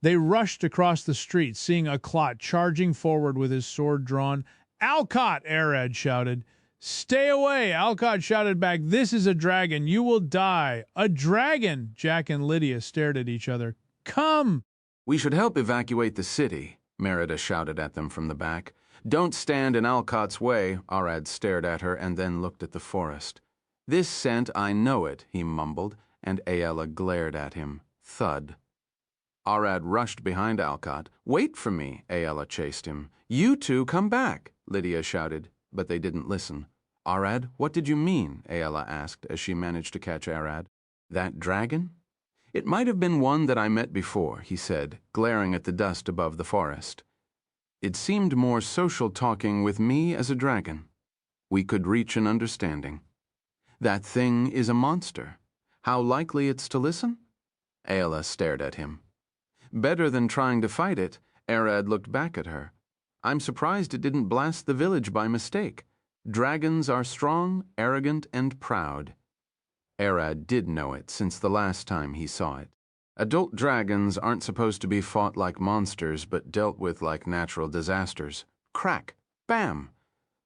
They rushed across the street, seeing a clot charging forward with his sword drawn. "Alcott!" Arad shouted. "Stay away!" Alcott shouted back. "This is a dragon. You will die." "A dragon!" Jack and Lydia stared at each other. "Come!" "We should help evacuate the city," Merida shouted at them from the back. "Don't stand in Alcott's way." Arad stared at her and then looked at the forest. "This scent, I know it," he mumbled, and Ayala glared at him. Thud. Arad rushed behind Alcott. "Wait for me," Ayala chased him. "You two come back," Lydia shouted, but they didn't listen. "Arad, what did you mean?" Ayala asked as she managed to catch Arad. "That dragon?" "It might have been one that I met before," he said, glaring at the dust above the forest. "It seemed more social talking with me as a dragon. We could reach an understanding." "That thing is a monster. How likely it's to listen?" Ayala stared at him. "Better than trying to fight it." Arad looked back at her. "I'm surprised it didn't blast the village by mistake. Dragons are strong, arrogant, and proud." Arad did know it since the last time he saw it. Adult dragons aren't supposed to be fought like monsters but dealt with like natural disasters. Crack! Bam!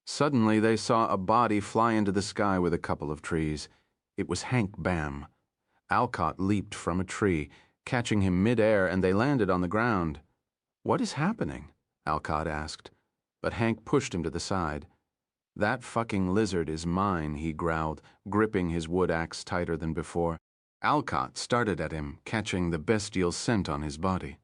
Suddenly they saw a body fly into the sky with a couple of trees. It was Hank Bam. Alcott leaped from a tree, catching him mid-air, and they landed on the ground. "What is happening?" Alcott asked, but Hank pushed him to the side. "That fucking lizard is mine," he growled, gripping his wood axe tighter than before. Alcott started at him, catching the bestial scent on his body.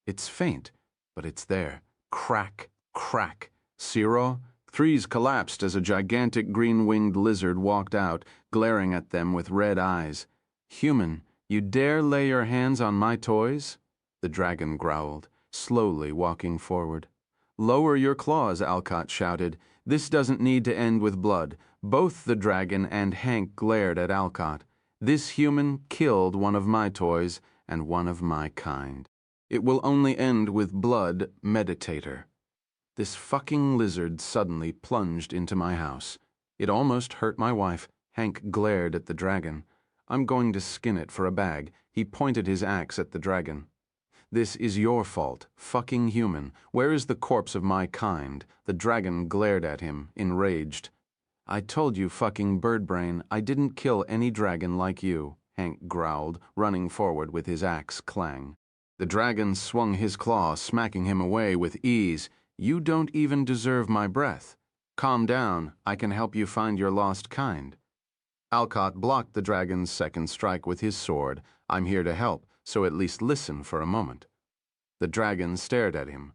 "It's faint, but it's there." Crack, crack. "Zero." Trees collapsed as a gigantic green-winged lizard walked out, glaring at them with red eyes. "Human, you dare lay your hands on my toys?" The dragon growled, slowly walking forward. "Lower your claws," Alcott shouted. "This doesn't need to end with blood." Both the dragon and Hank glared at Alcott. "This human killed one of my toys and one of my kind. It will only end with blood, meditator." This fucking lizard suddenly plunged into my house. It almost hurt my wife. Hank glared at the dragon. "I'm going to skin it for a bag." He pointed his axe at the dragon. "This is your fault, fucking human. Where is the corpse of my kind?" The dragon glared at him, enraged. "I told you, fucking birdbrain, I didn't kill any dragon like you," Hank growled, running forward with his axe clang. The dragon swung his claw, smacking him away with ease. "You don't even deserve my breath. Calm down, I can help you find your lost kind." Alcott blocked the dragon's second strike with his sword. "I'm here to help, so at least listen for a moment." The dragon stared at him.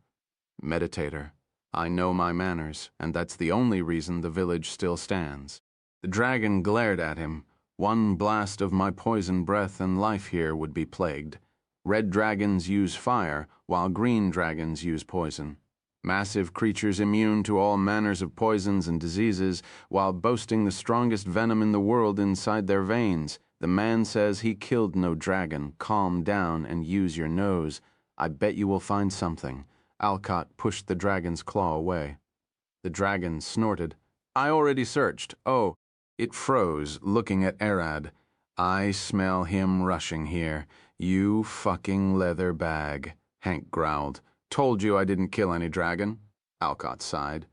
"Meditator, I know my manners, and that's the only reason the village still stands." The dragon glared at him. "One blast of my poison breath and life here would be plagued. Red dragons use fire, while green dragons use poison. Massive creatures immune to all manners of poisons and diseases, while boasting the strongest venom in the world inside their veins. The man says he killed no dragon. Calm down and use your nose. I bet you will find something." Alcott pushed the dragon's claw away. The dragon snorted. "I already searched." "Oh." It froze, looking at Arad. "I smell him rushing here. You fucking leather bag," Hank growled. "Told you I didn't kill any dragon." Alcott sighed.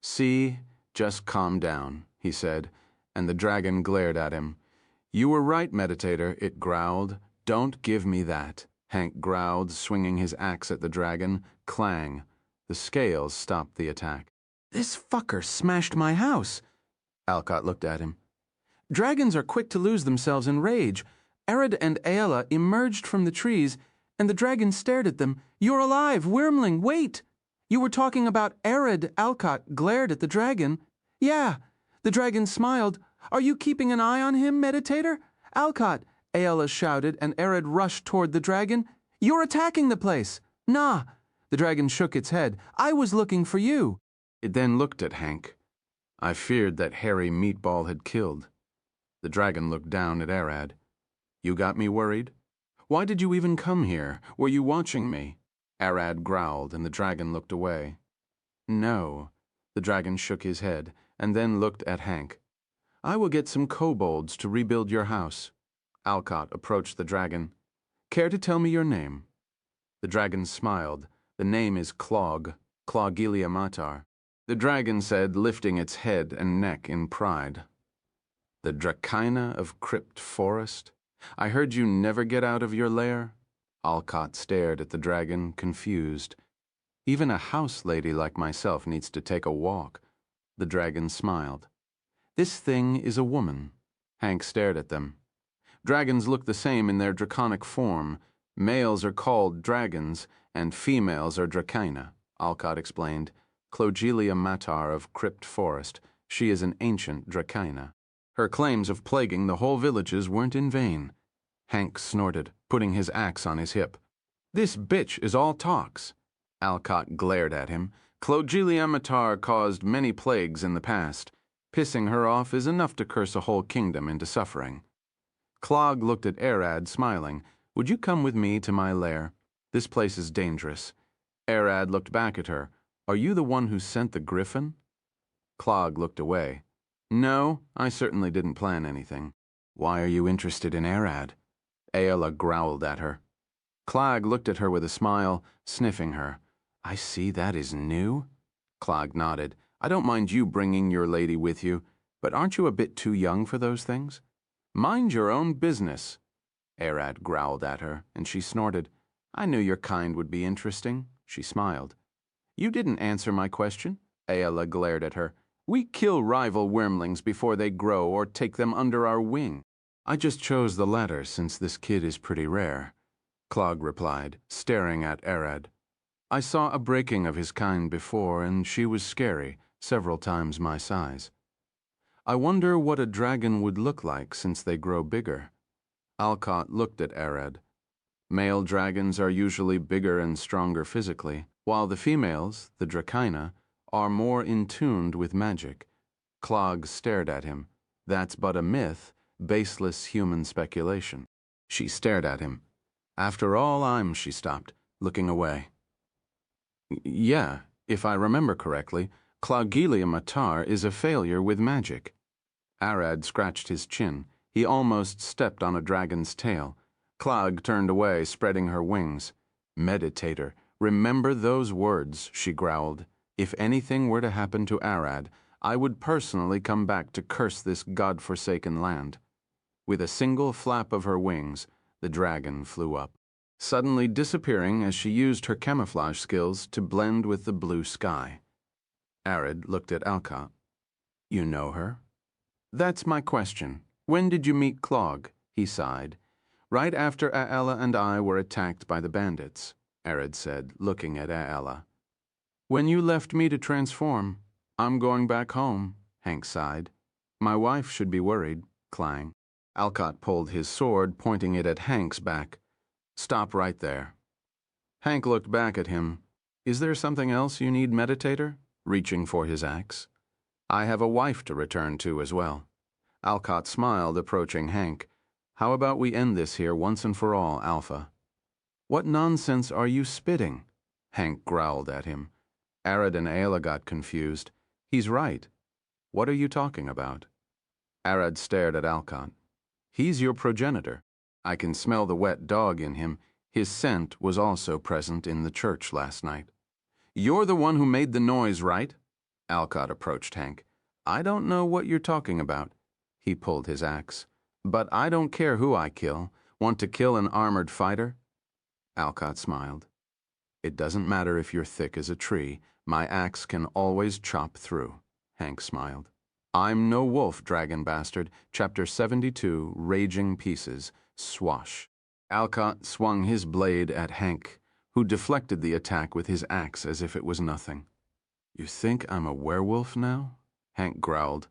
"See, just calm down," he said, and the dragon glared at him. "You were right, meditator," it growled. "Don't give me that," Hank growled, swinging his axe at the dragon. Clang. The scales stopped the attack. "This fucker smashed my house." Alcott looked at him. "Dragons are quick to lose themselves in rage." Arad and Ayala emerged from the trees, and the dragon stared at them. "You're alive, Wyrmling, wait!" "You were talking about Arad." Alcott glared at the dragon. "Yeah." The dragon smiled. "Are you keeping an eye on him, meditator?" "Alcott," Ayala shouted, and Arad rushed toward the dragon. "You're attacking the place." "Nah." The dragon shook its head. I was looking for you. It then looked at Hank. I feared that hairy meatball had killed. The dragon looked down at Arad. You got me worried? Why did you even come here? Were you watching me? Arad growled, and the dragon looked away. No. The dragon shook his head, and then looked at Hank. I will get some kobolds to rebuild your house. Alcott approached the dragon. Care to tell me your name? The dragon smiled. The name is Clog, Clogilia Matar. The dragon said, lifting its head and neck in pride. The Dracina of Crypt Forest? I heard you never get out of your lair? Alcott stared at the dragon, confused. Even a house lady like myself needs to take a walk. The dragon smiled. This thing is a woman. Hank stared at them. Dragons look the same in their draconic form. Males are called dragons, and females are Dracina, Alcott explained. Clogilia Matar of Crypt Forest. She is an ancient Dracina. Her claims of plaguing the whole villages weren't in vain. Hank snorted, putting his axe on his hip. This bitch is all talks. Alcott glared at him. Clogilia Matar caused many plagues in the past. Pissing her off is enough to curse a whole kingdom into suffering. Clog looked at Arad, smiling. Would you come with me to my lair? This place is dangerous. Arad looked back at her. Are you the one who sent the griffin? Clog looked away. No, I certainly didn't plan anything. Why are you interested in Arad? Aela growled at her. Clog looked at her with a smile, sniffing her. I see that is new. Clog nodded. I don't mind you bringing your lady with you, but aren't you a bit too young for those things? Mind your own business. Arad growled at her, and she snorted. I knew your kind would be interesting. She smiled. You didn't answer my question. Aela glared at her. We kill rival wormlings before they grow or take them under our wing. I just chose the latter since this kid is pretty rare. Clog replied, staring at Arad. I saw a breaking of his kind before, and she was scary, several times my size. I wonder what a dragon would look like since they grow bigger. Alcott looked at Arad. Male dragons are usually bigger and stronger physically, while the females, the Dracina, are more in tune with magic. Clog stared at him. That's but a myth, baseless human speculation. She stared at him. After all, she stopped, looking away. Yeah, if I remember correctly, Clogilia Matar is a failure with magic. Arad scratched his chin. He almost stepped on a dragon's tail. Clog turned away, spreading her wings. Meditator, remember those words, she growled. If anything were to happen to Arad, I would personally come back to curse this god-forsaken land. With a single flap of her wings, the dragon flew up, suddenly disappearing as she used her camouflage skills to blend with the blue sky. Arad looked at Alcott. You know her? That's my question. When did you meet Clog? He sighed. Right after Aela and I were attacked by the bandits, Arad said, looking at Aela. When you left me to transform, I'm going back home, Hank sighed. My wife should be worried, clang. Alcott pulled his sword, pointing it at Hank's back. Stop right there. Hank looked back at him. Is there something else you need, Meditator? Reaching for his axe. I have a wife to return to as well. Alcott smiled, approaching Hank. How about we end this here once and for all, Alpha? What nonsense are you spitting? Hank growled at him. Arad and Aela got confused. He's right. What are you talking about? Arad stared at Alcott. He's your progenitor. I can smell the wet dog in him. His scent was also present in the church last night. You're the one who made the noise, right? Alcott approached Hank. I don't know what you're talking about. He pulled his axe. But I don't care who I kill. Want to kill an armored fighter? Alcott smiled. It doesn't matter if you're thick as a tree. My axe can always chop through. Hank smiled. I'm no wolf, dragon bastard. Chapter 72, Raging Pieces. Swash. Alcott swung his blade at Hank, who deflected the attack with his axe as if it was nothing. You think I'm a werewolf now? Hank growled.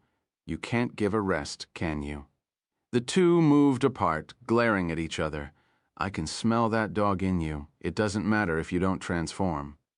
You can't give a rest, can you? The two moved apart, glaring at each other. I can smell that dog in you. It doesn't matter if you don't transform.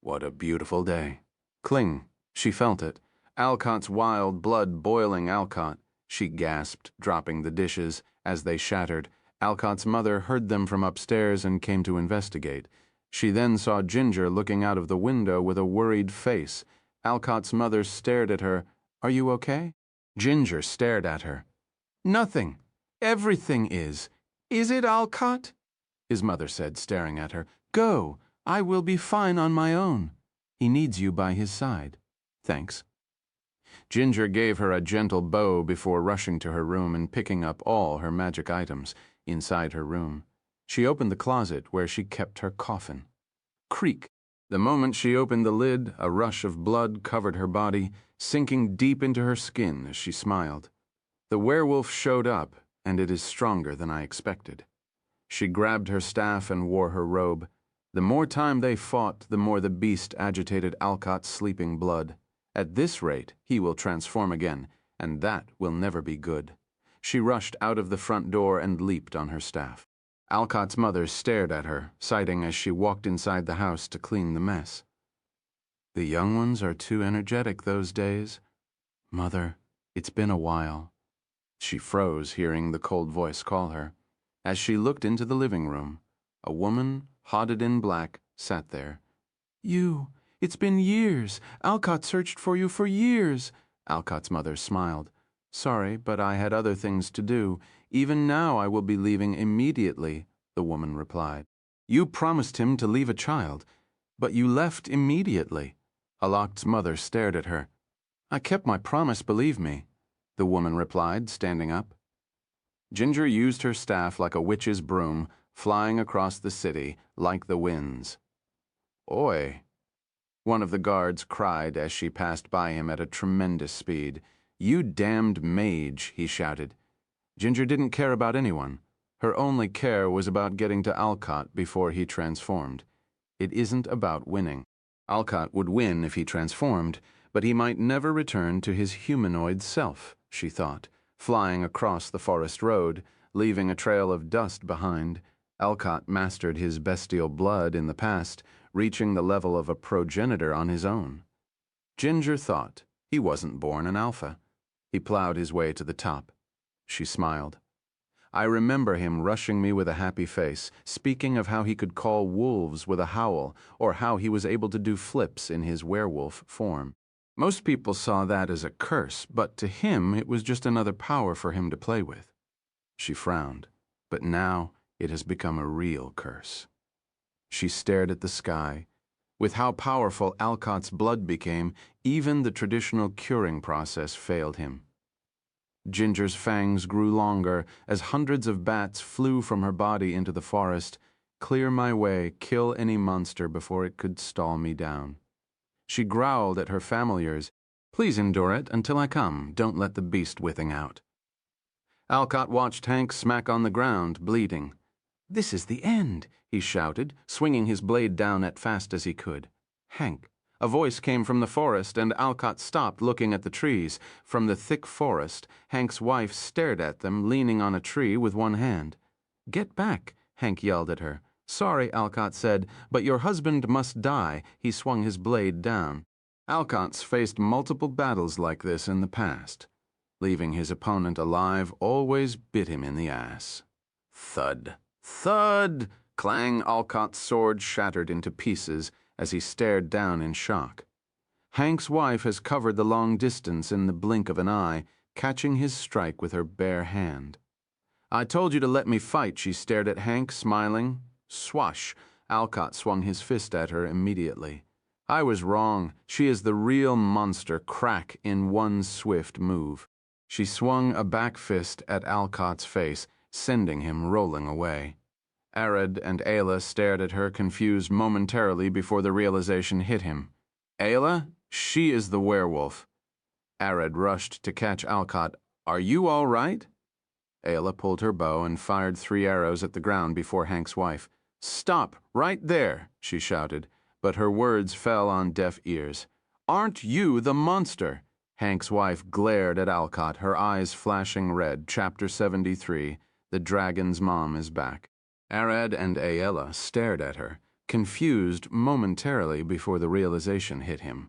What a beautiful day. Cling. She felt it. Alcott's wild blood boiling Alcott. She gasped, dropping the dishes. As they shattered, Alcott's mother heard them from upstairs and came to investigate. She then saw Ginger looking out of the window with a worried face. Alcott's mother stared at her. Are you okay? Ginger stared at her. Nothing. Everything is. Is it, Alcott? His mother said, staring at her. Go. I will be fine on my own. He needs you by his side. Thanks. Ginger gave her a gentle bow before rushing to her room and picking up all her magic items inside her room. She opened the closet where she kept her coffin. Creak. The moment she opened the lid, a rush of blood covered her body, sinking deep into her skin as she smiled. The werewolf showed up, and it is stronger than I expected. She grabbed her staff and wore her robe. The more time they fought, the more the beast agitated Alcott's sleeping blood. At this rate, he will transform again, and that will never be good. She rushed out of the front door and leaped on her staff. Alcott's mother stared at her, sighing as she walked inside the house to clean the mess. The young ones are too energetic those days. Mother, it's been a while. She froze, hearing the cold voice call her. As she looked into the living room, a woman, hodded in black, sat there. It's been years. Alcott searched for you for years. Alcott's mother smiled. Sorry, but I had other things to do. Even now I will be leaving immediately, the woman replied. You promised him to leave a child, but you left immediately. Alcott's mother stared at her. I kept my promise, believe me, the woman replied, standing up. Ginger used her staff like a witch's broom, flying across the city like the winds. Oi! One of the guards cried as she passed by him at a tremendous speed. You damned mage, he shouted. Ginger didn't care about anyone. Her only care was about getting to Alcott before he transformed. It isn't about winning. Alcott would win if he transformed, but he might never return to his humanoid self, she thought, flying across the forest road, leaving a trail of dust behind. Alcott mastered his bestial blood in the past, reaching the level of a progenitor on his own. Ginger thought he wasn't born an alpha. He plowed his way to the top. She smiled. I remember him rushing me with a happy face, speaking of how he could call wolves with a howl, or how he was able to do flips in his werewolf form. Most people saw that as a curse, but to him it was just another power for him to play with. She frowned, but now it has become a real curse. She stared at the sky. With how powerful Alcott's blood became, even the traditional curing process failed him. Ginger's fangs grew longer as hundreds of bats flew from her body into the forest. Clear my way, kill any monster before it could stall me down. She growled at her familiars. Please endure it until I come. Don't let the beast withing out. Alcott watched Hank smack on the ground, bleeding. This is the end, he shouted, swinging his blade down as fast as he could. Hank. A voice came from the forest, and Alcott stopped, looking at the trees. From the thick forest, Hank's wife stared at them, leaning on a tree with one hand. Get back, Hank yelled at her. Sorry, Alcott said, but your husband must die. He swung his blade down. Alcott's faced multiple battles like this in the past. Leaving his opponent alive always bit him in the ass. Thud. Thud! Clang! Alcott's sword shattered into pieces as he stared down in shock. Hank's wife has covered the long distance in the blink of an eye, catching his strike with her bare hand. I told you to let me fight, she stared at Hank, smiling. Swash! Alcott swung his fist at her immediately. I was wrong. She is the real monster, crack in one swift move. She swung a back fist at Alcott's face, sending him rolling away. Arid and Ayla stared at her, confused momentarily before the realization hit him. Ayla? She is the werewolf. Arid rushed to catch Alcott. Are you all right? Ayla pulled her bow and fired 3 arrows at the ground before Hank's wife. Stop, right there, she shouted, but her words fell on deaf ears. Aren't you the monster? Hank's wife glared at Alcott, her eyes flashing red. Chapter 73, The Dragon's Mom is Back. Arad and Ayla stared at her, confused momentarily before the realization hit him.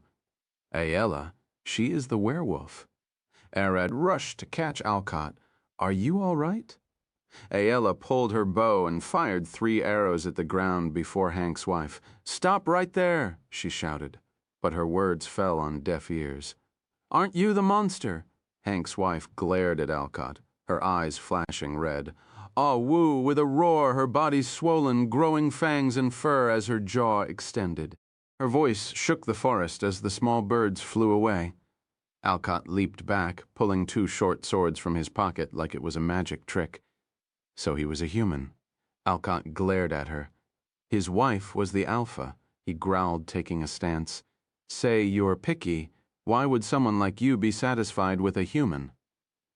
Ayala, she is the werewolf. Arad rushed to catch Alcott. Are you all right? Ayala pulled her bow and fired 3 arrows at the ground before Hank's wife. Stop right there, she shouted, but her words fell on deaf ears. Aren't you the monster? Hank's wife glared at Alcott, her eyes flashing red. Ah woo, with a roar, her body swollen, growing fangs and fur as her jaw extended. Her voice shook the forest as the small birds flew away. Alcott leaped back, pulling 2 short swords from his pocket like it was a magic trick. So he was a human. Alcott glared at her. His wife was the alpha, he growled, taking a stance. Say you're picky. Why would someone like you be satisfied with a human?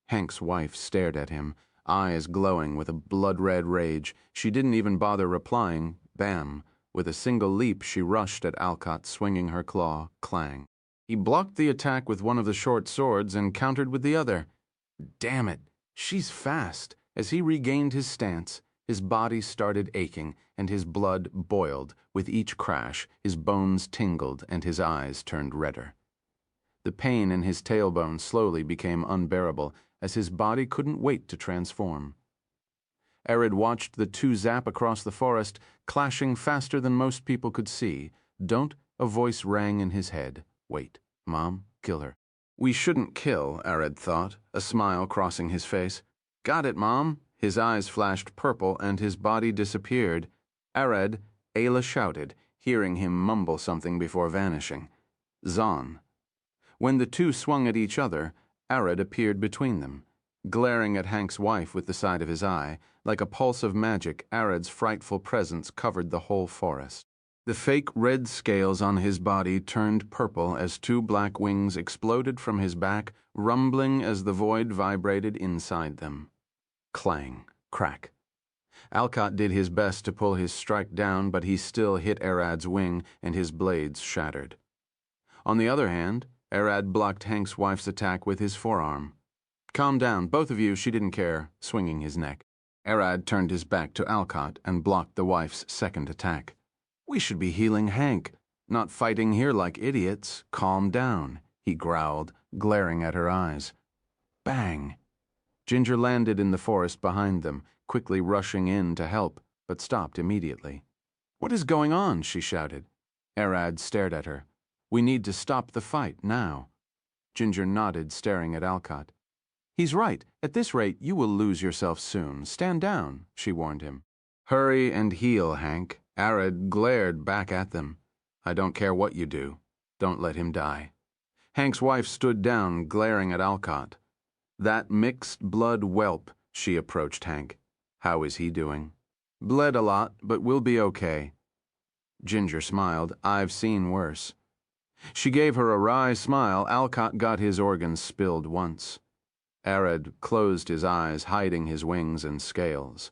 Hank's wife stared at him, eyes glowing with a blood-red rage. She didn't even bother replying. Bam! With a single leap, she rushed at Alcott, swinging her claw. Clang. He blocked the attack with one of the short swords and countered with the other. Damn it! She's fast. As he regained his stance, his body started aching, and his blood boiled. With each crash, his bones tingled and his eyes turned redder. The pain in his tailbone slowly became unbearable, as his body couldn't wait to transform. Arid watched the 2 zap across the forest, clashing faster than most people could see. Don't, a voice rang in his head. Wait, Mom, kill her. We shouldn't kill, Arid thought, a smile crossing his face. Got it, Mom. His eyes flashed purple and his body disappeared. Arid, Ayla shouted, hearing him mumble something before vanishing. Zon. When the 2 swung at each other, Arid appeared between them. Glaring at Hank's wife with the side of his eye, like a pulse of magic, Arid's frightful presence covered the whole forest. The fake red scales on his body turned purple as 2 black wings exploded from his back, rumbling as the void vibrated inside them. Clang, crack. Alcott did his best to pull his strike down, but he still hit Arad's wing, and his blades shattered. On the other hand, Arad blocked Hank's wife's attack with his forearm. Calm down, both of you, she didn't care, swinging his neck. Arad turned his back to Alcott and blocked the wife's second attack. We should be healing Hank, not fighting here like idiots. Calm down, he growled, glaring at her eyes. Bang! Ginger landed in the forest behind them, quickly rushing in to help, but stopped immediately. What is going on? She shouted. Arad stared at her. We need to stop the fight now. Ginger nodded, staring at Alcott. He's right. At this rate, you will lose yourself soon. Stand down, she warned him. Hurry and heal, Hank. Arad glared back at them. I don't care what you do. Don't let him die. Hank's wife stood down, glaring at Alcott. That mixed blood whelp, she approached Hank. How is he doing? Bled a lot, but we'll be okay. Ginger smiled. I've seen worse. She gave her a wry smile. Alcott got his organs spilled once. Arad closed his eyes, hiding his wings and scales.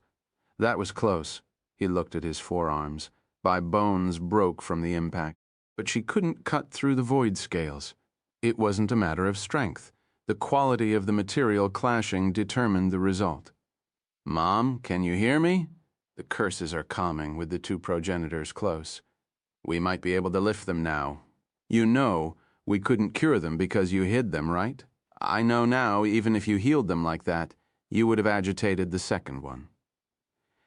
That was close. He looked at his forearms. My bones broke from the impact. But she couldn't cut through the void scales. It wasn't a matter of strength. The quality of the material clashing determined the result. Mom, can you hear me? The curses are calming with the 2 progenitors close. We might be able to lift them now. You know we couldn't cure them because you hid them, right? I know now, even if you healed them like that, you would have agitated the second one.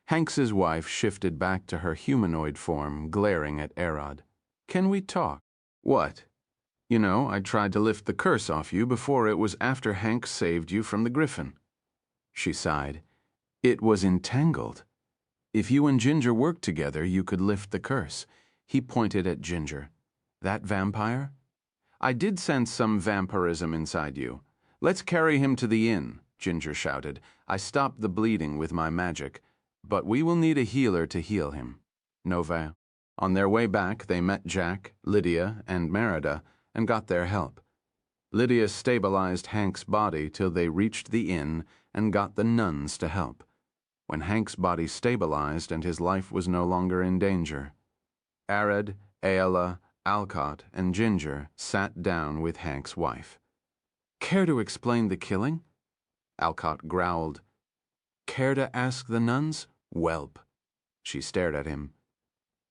Hanks's wife shifted back to her humanoid form, glaring at Arad. Can we talk? What? You know, I tried to lift the curse off you before it was after Hank saved you from the griffin. She sighed. It was entangled. If you and Ginger worked together, you could lift the curse. He pointed at Ginger. That vampire? I did sense some vampirism inside you. Let's carry him to the inn, Ginger shouted. I stopped the bleeding with my magic, but we will need a healer to heal him. Nova. On their way back, they met Jack, Lydia, and Merida, and got their help. Lydia stabilized Hank's body till they reached the inn and got the nuns to help. When Hank's body stabilized and his life was no longer in danger, Arad, Ayala, Alcott, and Ginger sat down with Hank's wife. Care to explain the killing? Alcott growled. Care to ask the nuns? Whelp. She stared at him.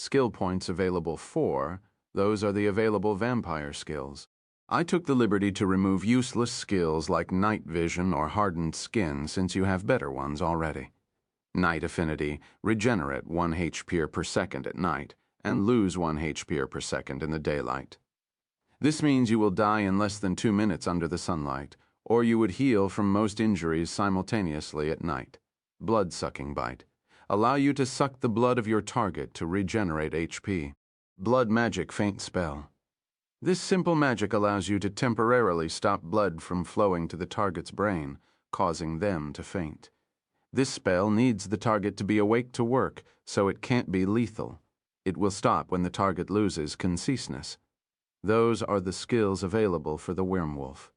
Skill points available 4, those are the available vampire skills. I took the liberty to remove useless skills like night vision or hardened skin since you have better ones already. Night affinity, regenerate 1 HP per second at night, and lose 1 HP per second in the daylight. This means you will die in less than 2 minutes under the sunlight, or you would heal from most injuries simultaneously at night. Blood-sucking bite. Allow you to suck the blood of your target to regenerate HP. Blood magic faint spell. This simple magic allows you to temporarily stop blood from flowing to the target's brain, causing them to faint. This spell needs the target to be awake to work, so it can't be lethal. It will stop when the target loses conciseness. Those are the skills available for the werewolf.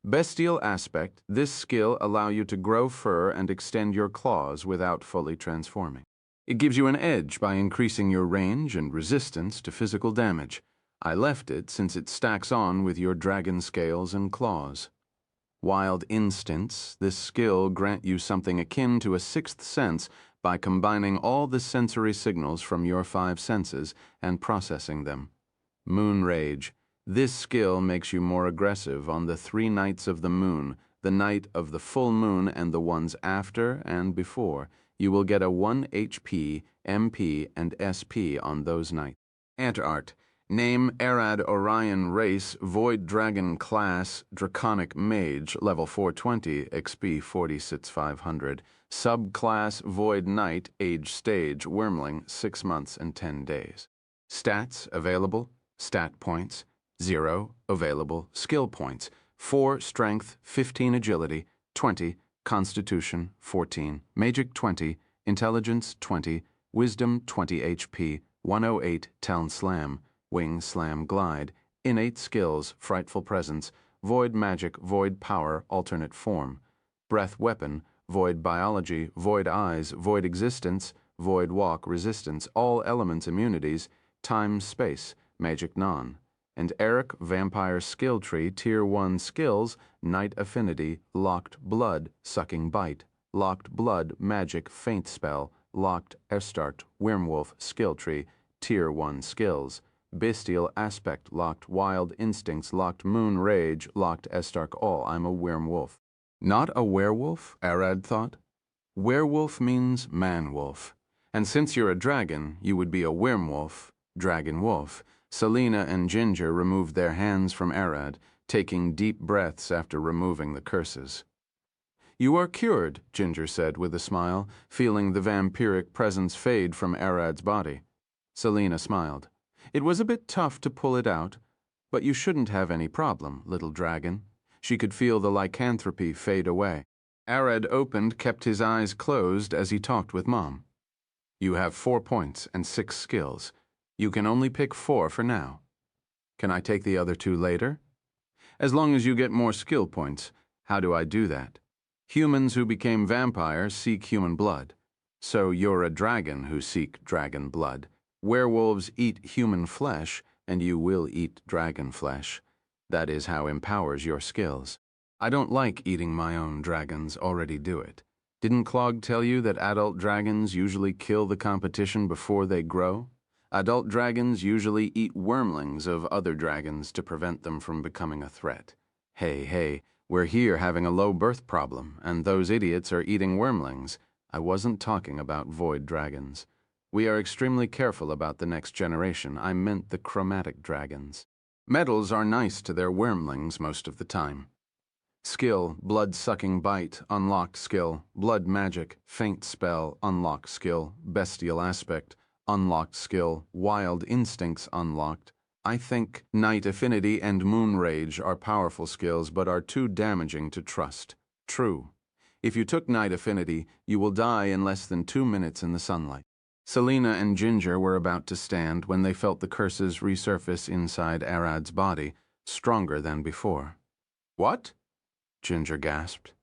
Bestial aspect, this skill allows you to grow fur and extend your claws without fully transforming. It gives you an edge by increasing your range and resistance to physical damage. I left it since it stacks on with your dragon scales and claws. Wild instincts, this skill grant you something akin to a sixth sense by combining all the sensory signals from your 5 senses and processing them. Moon rage, this skill makes you more aggressive on the 3 nights of the moon, the night of the full moon and the ones after and before. You will get a 1 HP, MP, and SP on those nights. Ant-art. Name Arad Orion Race Void Dragon Class Draconic Mage Level 420 XP 46500 Subclass Void Knight Age Stage Wormling 6 months and 10 days. Stats available. Stat points 0 available. Skill points 4 Strength, 15 Agility, 20 Constitution, 14 Magic 20 Intelligence 20 Wisdom 20 HP 108 Talon Slam Wing Slam Glide, Innate Skills, Frightful Presence, Void Magic, Void Power, Alternate Form, Breath Weapon, Void Biology, Void Eyes, Void Existence, Void Walk, Resistance, All Elements Immunities, Time Space, Magic Non, and Eric Vampire Skill Tree, Tier 1 Skills, Night Affinity, Locked Blood, Sucking Bite, Locked Blood, Magic, Faint Spell, Locked Estart, Werewolf Skill Tree, Tier 1 Skills, Bestial Aspect, Locked Wild Instincts, Locked Moon Rage, Locked Estark All. I'm a werewolf. Not a werewolf, Arad thought. Werewolf means man-wolf. And since you're a dragon, you would be a werewolf, dragon-wolf. Selena and Ginger removed their hands from Arad, taking deep breaths after removing the curses. You are cured, Ginger said with a smile, feeling the vampiric presence fade from Arad's body. Selena smiled. It was a bit tough to pull it out, but you shouldn't have any problem, little dragon. She could feel the lycanthropy fade away. Arad kept his eyes closed as he talked with Mom. You have 4 points and 6 skills. You can only pick 4 for now. Can I take the other 2 later? As long as you get more skill points. How do I do that? Humans who became vampires seek human blood. So you're a dragon who seek dragon blood. Werewolves eat human flesh, and you will eat dragon flesh. That is how empowers your skills. I don't like eating my own dragons, already do it. Didn't Clog tell you that adult dragons usually kill the competition before they grow? Adult dragons usually eat wormlings of other dragons to prevent them from becoming a threat. Hey, we're here having a low birth problem, and those idiots are eating wormlings. I wasn't talking about void dragons. We are extremely careful about the next generation. I meant the chromatic dragons. Metals are nice to their wormlings most of the time. Skill, blood-sucking bite, unlocked skill. Blood magic, faint spell, unlocked skill. Bestial aspect, unlocked skill. Wild instincts, unlocked. I think night affinity and moon rage are powerful skills but are too damaging to trust. True. If you took night affinity, you will die in less than 2 minutes in the sunlight. Selena and Ginger were about to stand when they felt the curses resurface inside Arad's body, stronger than before. What? Ginger gasped.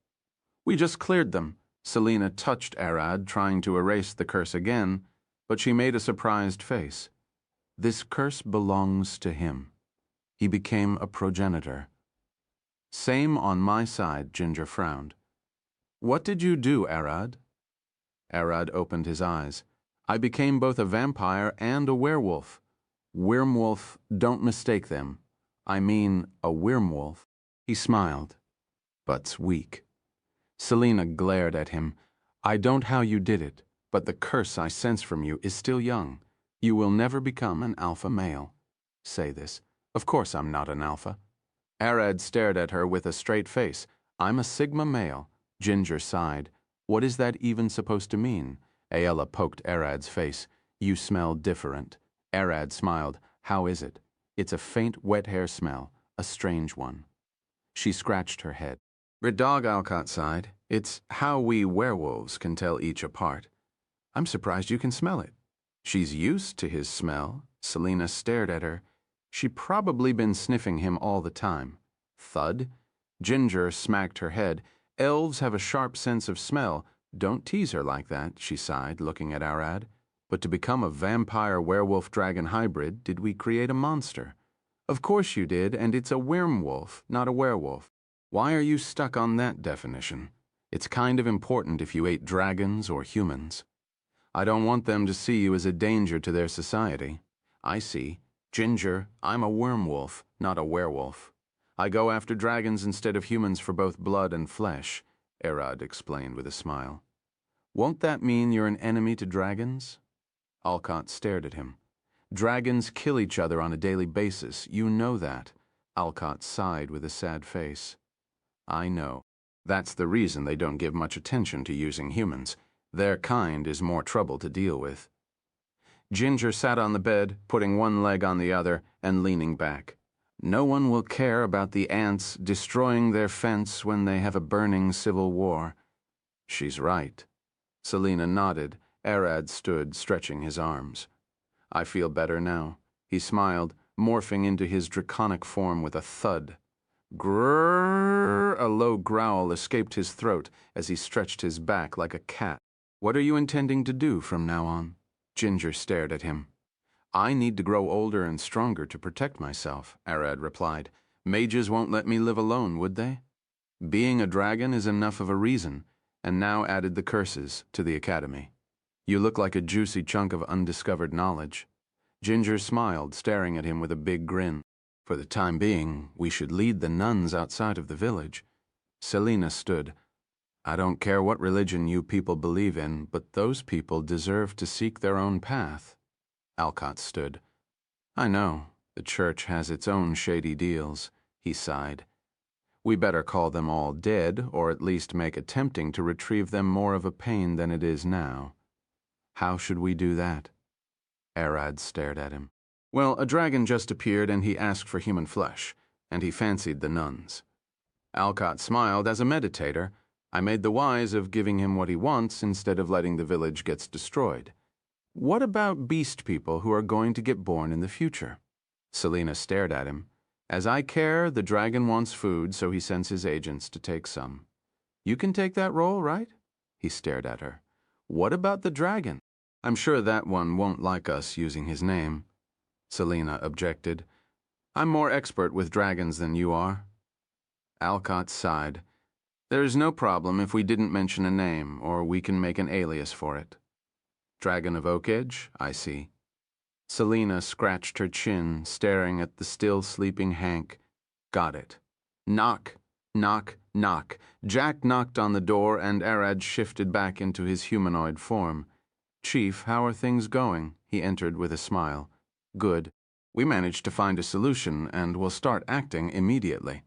We just cleared them. Selena touched Arad, trying to erase the curse again, but she made a surprised face. This curse belongs to him. He became a progenitor. Same on my side, Ginger frowned. What did you do, Arad? Arad opened his eyes. I became both a vampire and a werewolf. Wormwolf, don't mistake them. I mean a wormwolf. He smiled, but's weak. Selina glared at him. I don't how you did it, but the curse I sense from you is still young. You will never become an alpha male. Say this. Of course I'm not an alpha. Arad stared at her with a straight face. I'm a sigma male. Ginger sighed. What is that even supposed to mean? Aella poked Arad's face. You smell different. Arad smiled. How is it? It's a faint wet hair smell, a strange one. She scratched her head. Redog Alcott sighed. It's how we werewolves can tell each apart. I'm surprised you can smell it. She's used to his smell. Selina stared at her. She'd probably been sniffing him all the time. Thud. Ginger smacked her head. Elves have a sharp sense of smell. Don't tease her like that, she sighed, looking at Arad. But to become a vampire-werewolf-dragon hybrid, did we create a monster? Of course you did, and it's a wormwolf, not a werewolf. Why are you stuck on that definition? It's kind of important if you ate dragons or humans. I don't want them to see you as a danger to their society. I see. Ginger, I'm a wormwolf, not a werewolf. I go after dragons instead of humans for both blood and flesh, Arad explained with a smile. Won't that mean you're an enemy to dragons? Alcott stared at him. Dragons kill each other on a daily basis. You know that. Alcott sighed with a sad face. I know. That's the reason they don't give much attention to using humans. Their kind is more trouble to deal with. Ginger sat on the bed, putting one leg on the other and leaning back. No one will care about the ants destroying their fence when they have a burning civil war. She's right. Selina nodded. Arad stood, stretching his arms. I feel better now. He smiled, morphing into his draconic form with a thud. Grrrr! A low growl escaped his throat as he stretched his back like a cat. What are you intending to do from now on? Ginger stared at him. I need to grow older and stronger to protect myself, Arad replied. Mages won't let me live alone, would they? Being a dragon is enough of a reason, and now added the curses to the academy. You look like a juicy chunk of undiscovered knowledge. Ginger smiled, staring at him with a big grin. For the time being, we should lead the nuns outside of the village. Selina stood. I don't care what religion you people believe in, but those people deserve to seek their own path. Alcott stood. I know, the church has its own shady deals, he sighed. We better call them all dead, or at least make attempting to retrieve them more of a pain than it is now. How should we do that? Arad stared at him. Well, a dragon just appeared and he asked for human flesh, and he fancied the nuns. Alcott smiled. As a meditator, I made the wise of giving him what he wants instead of letting the village get destroyed. What about beast people who are going to get born in the future? Selina stared at him. As I care, the dragon wants food, so he sends his agents to take some. You can take that role, right? He stared at her. What about the dragon? I'm sure that one won't like us using his name. Selina objected. I'm more expert with dragons than you are. Alcott sighed. There's no problem if we didn't mention a name, or we can make an alias for it. Dragon of Oakedge, I see. Selina scratched her chin, staring at the still sleeping Hank. Got it. Knock, knock, knock. Jack knocked on the door and Arad shifted back into his humanoid form. Chief, how are things going? He entered with a smile. Good. We managed to find a solution and will start acting immediately.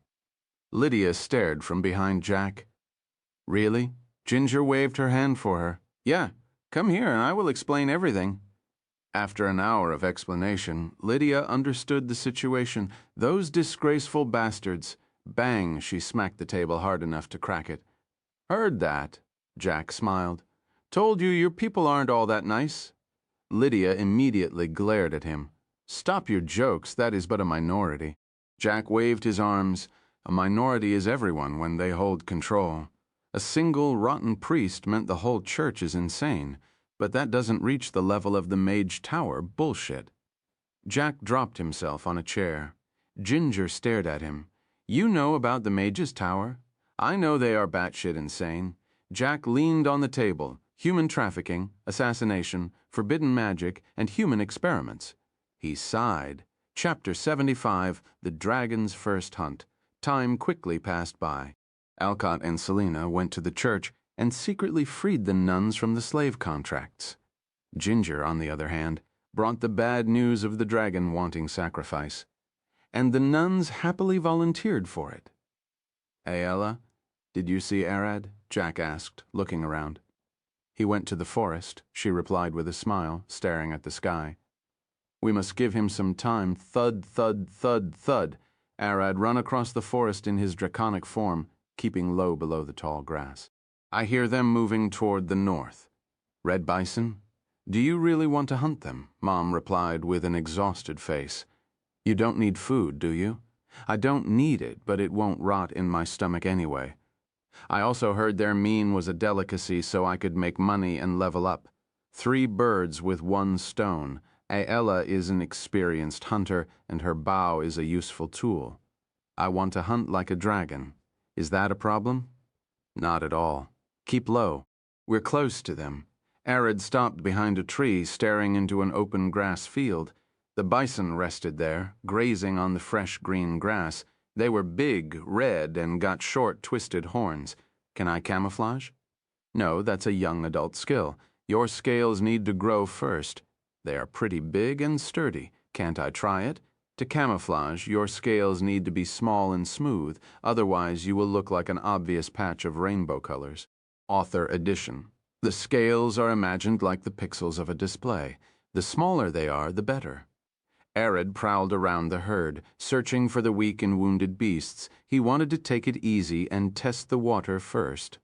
Lydia stared from behind Jack. Really? Ginger waved her hand for her. Yeah, come here and I will explain everything. After an hour of explanation, Lydia understood the situation. Those disgraceful bastards. Bang, she smacked the table hard enough to crack it. Heard that, Jack smiled. Told you your people aren't all that nice. Lydia immediately glared at him. Stop your jokes, that is but a minority. Jack waved his arms. A minority is everyone when they hold control. A single rotten priest meant the whole church is insane, but that doesn't reach the level of the Mage Tower bullshit. Jack dropped himself on a chair. Ginger stared at him. You know about the Mage's Tower? I know they are batshit insane. Jack leaned on the table. human trafficking, assassination, forbidden magic, and human experiments. He sighed. Chapter 75, The Dragon's First Hunt. Time quickly passed by. Alcott and Selina went to the church and secretly freed the nuns from the slave contracts. Ginger, on the other hand, brought the bad news of the dragon wanting sacrifice. And the nuns happily volunteered for it. "Aella, did you see Arad?" Jack asked, looking around. "He went to the forest," she replied with a smile, staring at the sky. "We must give him some time." Thud, thud, thud, thud. Arad run across the forest in his draconic form, keeping low below the tall grass. "I hear them moving toward the north. Red bison? Do you really want to hunt them?" Mom replied with an exhausted face. "You don't need food, do you?" "I don't need it, but it won't rot in my stomach anyway. I also heard their meat was a delicacy so I could make money and level up. 3 birds with 1 stone. Aella is an experienced hunter, and her bow is a useful tool. I want to hunt like a dragon. Is that a problem?" "Not at all. Keep low. We're close to them." Arad stopped behind a tree, staring into an open grass field. The bison rested there, grazing on the fresh green grass. They were big, red, and got short, twisted horns. "Can I camouflage?" "No, that's a young adult skill. Your scales need to grow first. They are pretty big and sturdy. Can't I try it? To camouflage, your scales need to be small and smooth, otherwise you will look like an obvious patch of rainbow colors." Author edition. The scales are imagined like the pixels of a display. The smaller they are, the better. Arad prowled around the herd, searching for the weak and wounded beasts. He wanted to take it easy and test the water first.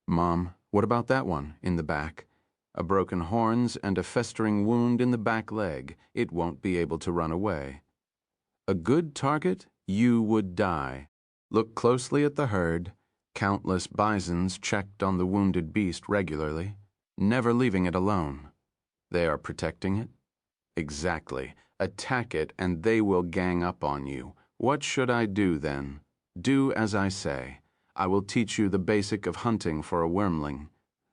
"Mom, what about that one, in the back? A broken horns and a festering wound in the back leg. It won't be able to run away." "A good target, you would die." Look closely at the herd. Countless bisons checked on the wounded beast regularly, never leaving it alone. They are protecting it? Exactly. Attack it and they will gang up on you. What should I do then? Do as I say. I will teach you the basic of hunting for a wormling.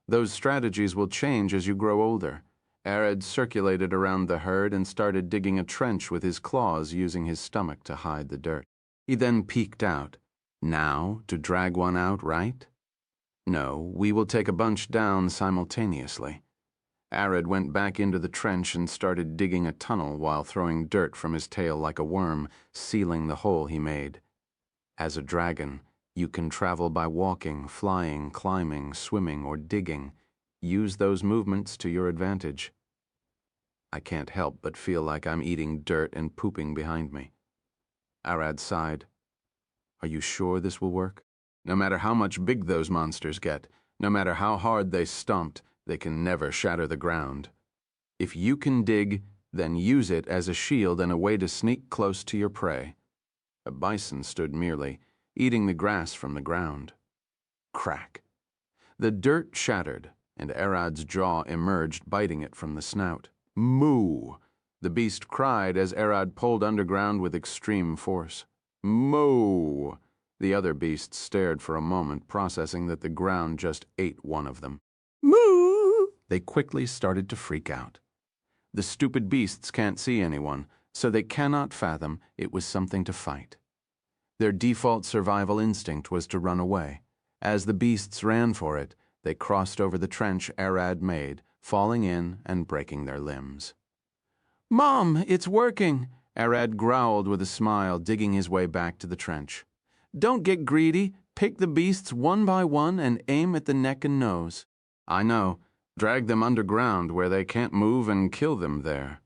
Those strategies will change as you grow older. Arad circulated around the herd and started digging a trench with his claws, using his stomach to hide the dirt. He then peeked out. Now, to drag one out, right? No, we will take a bunch down simultaneously. Arad went back into the trench and started digging a tunnel while throwing dirt from his tail like a worm, sealing the hole he made. As a dragon, you can travel by walking, flying, climbing, swimming, or digging. Use those movements to your advantage. I can't help but feel like I'm eating dirt and pooping behind me. Arad sighed. Are you sure this will work? No matter how much big those monsters get, no matter how hard they stomped, they can never shatter the ground. If you can dig, then use it as a shield and a way to sneak close to your prey. A bison stood merely, eating the grass from the ground. Crack. The dirt shattered, and Arad's jaw emerged, biting it from the snout. Moo! The beast cried as Arad pulled underground with extreme force. Moo! The other beasts stared for a moment, processing that the ground just ate one of them. Moo! They quickly started to freak out. The stupid beasts can't see anyone, so they cannot fathom it was something to fight. Their default survival instinct was to run away. As the beasts ran for it, they crossed over the trench Arad made, falling in and breaking their limbs. Mom, it's working! Arad growled with a smile, digging his way back to the trench. Don't get greedy. Pick the beasts one by one and aim at the neck and nose. I know. Drag them underground where they can't move and kill them there.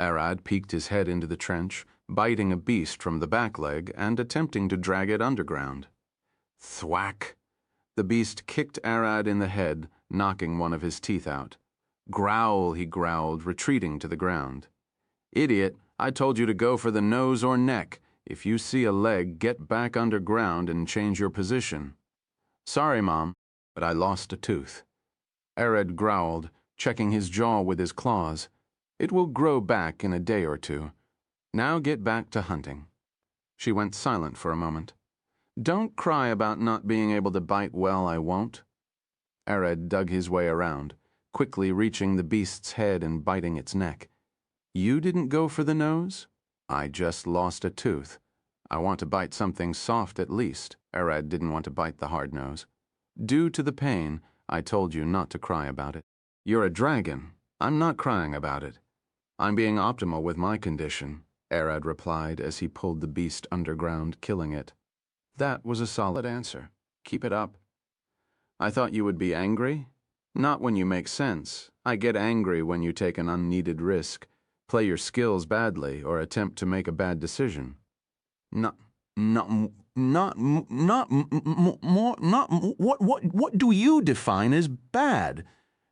Arad peeked his head into the trench, biting a beast from the back leg and attempting to drag it underground. Thwack! The beast kicked Arad in the head, knocking one of his teeth out. Growl, he growled, retreating to the ground. Idiot, I told you to go for the nose or neck. If you see a leg, get back underground and change your position. Sorry, Mom, but I lost a tooth. Arad growled, checking his jaw with his claws. It will grow back in a day or two. Now get back to hunting. She went silent for a moment. Don't cry about not being able to bite well, I won't. Arad dug his way around, quickly reaching the beast's head and biting its neck. You didn't go for the nose? I just lost a tooth. I want to bite something soft at least. Arad didn't want to bite the hard nose. Due to the pain, I told you not to cry about it. You're a dragon. I'm not crying about it. I'm being optimal with my condition, Arad replied as he pulled the beast underground, killing it. That was a solid answer. Keep it up. I thought you would be angry? Not when you make sense. I get angry when you take an unneeded risk, play your skills badly, or attempt to make a bad decision. Not what do you define as bad?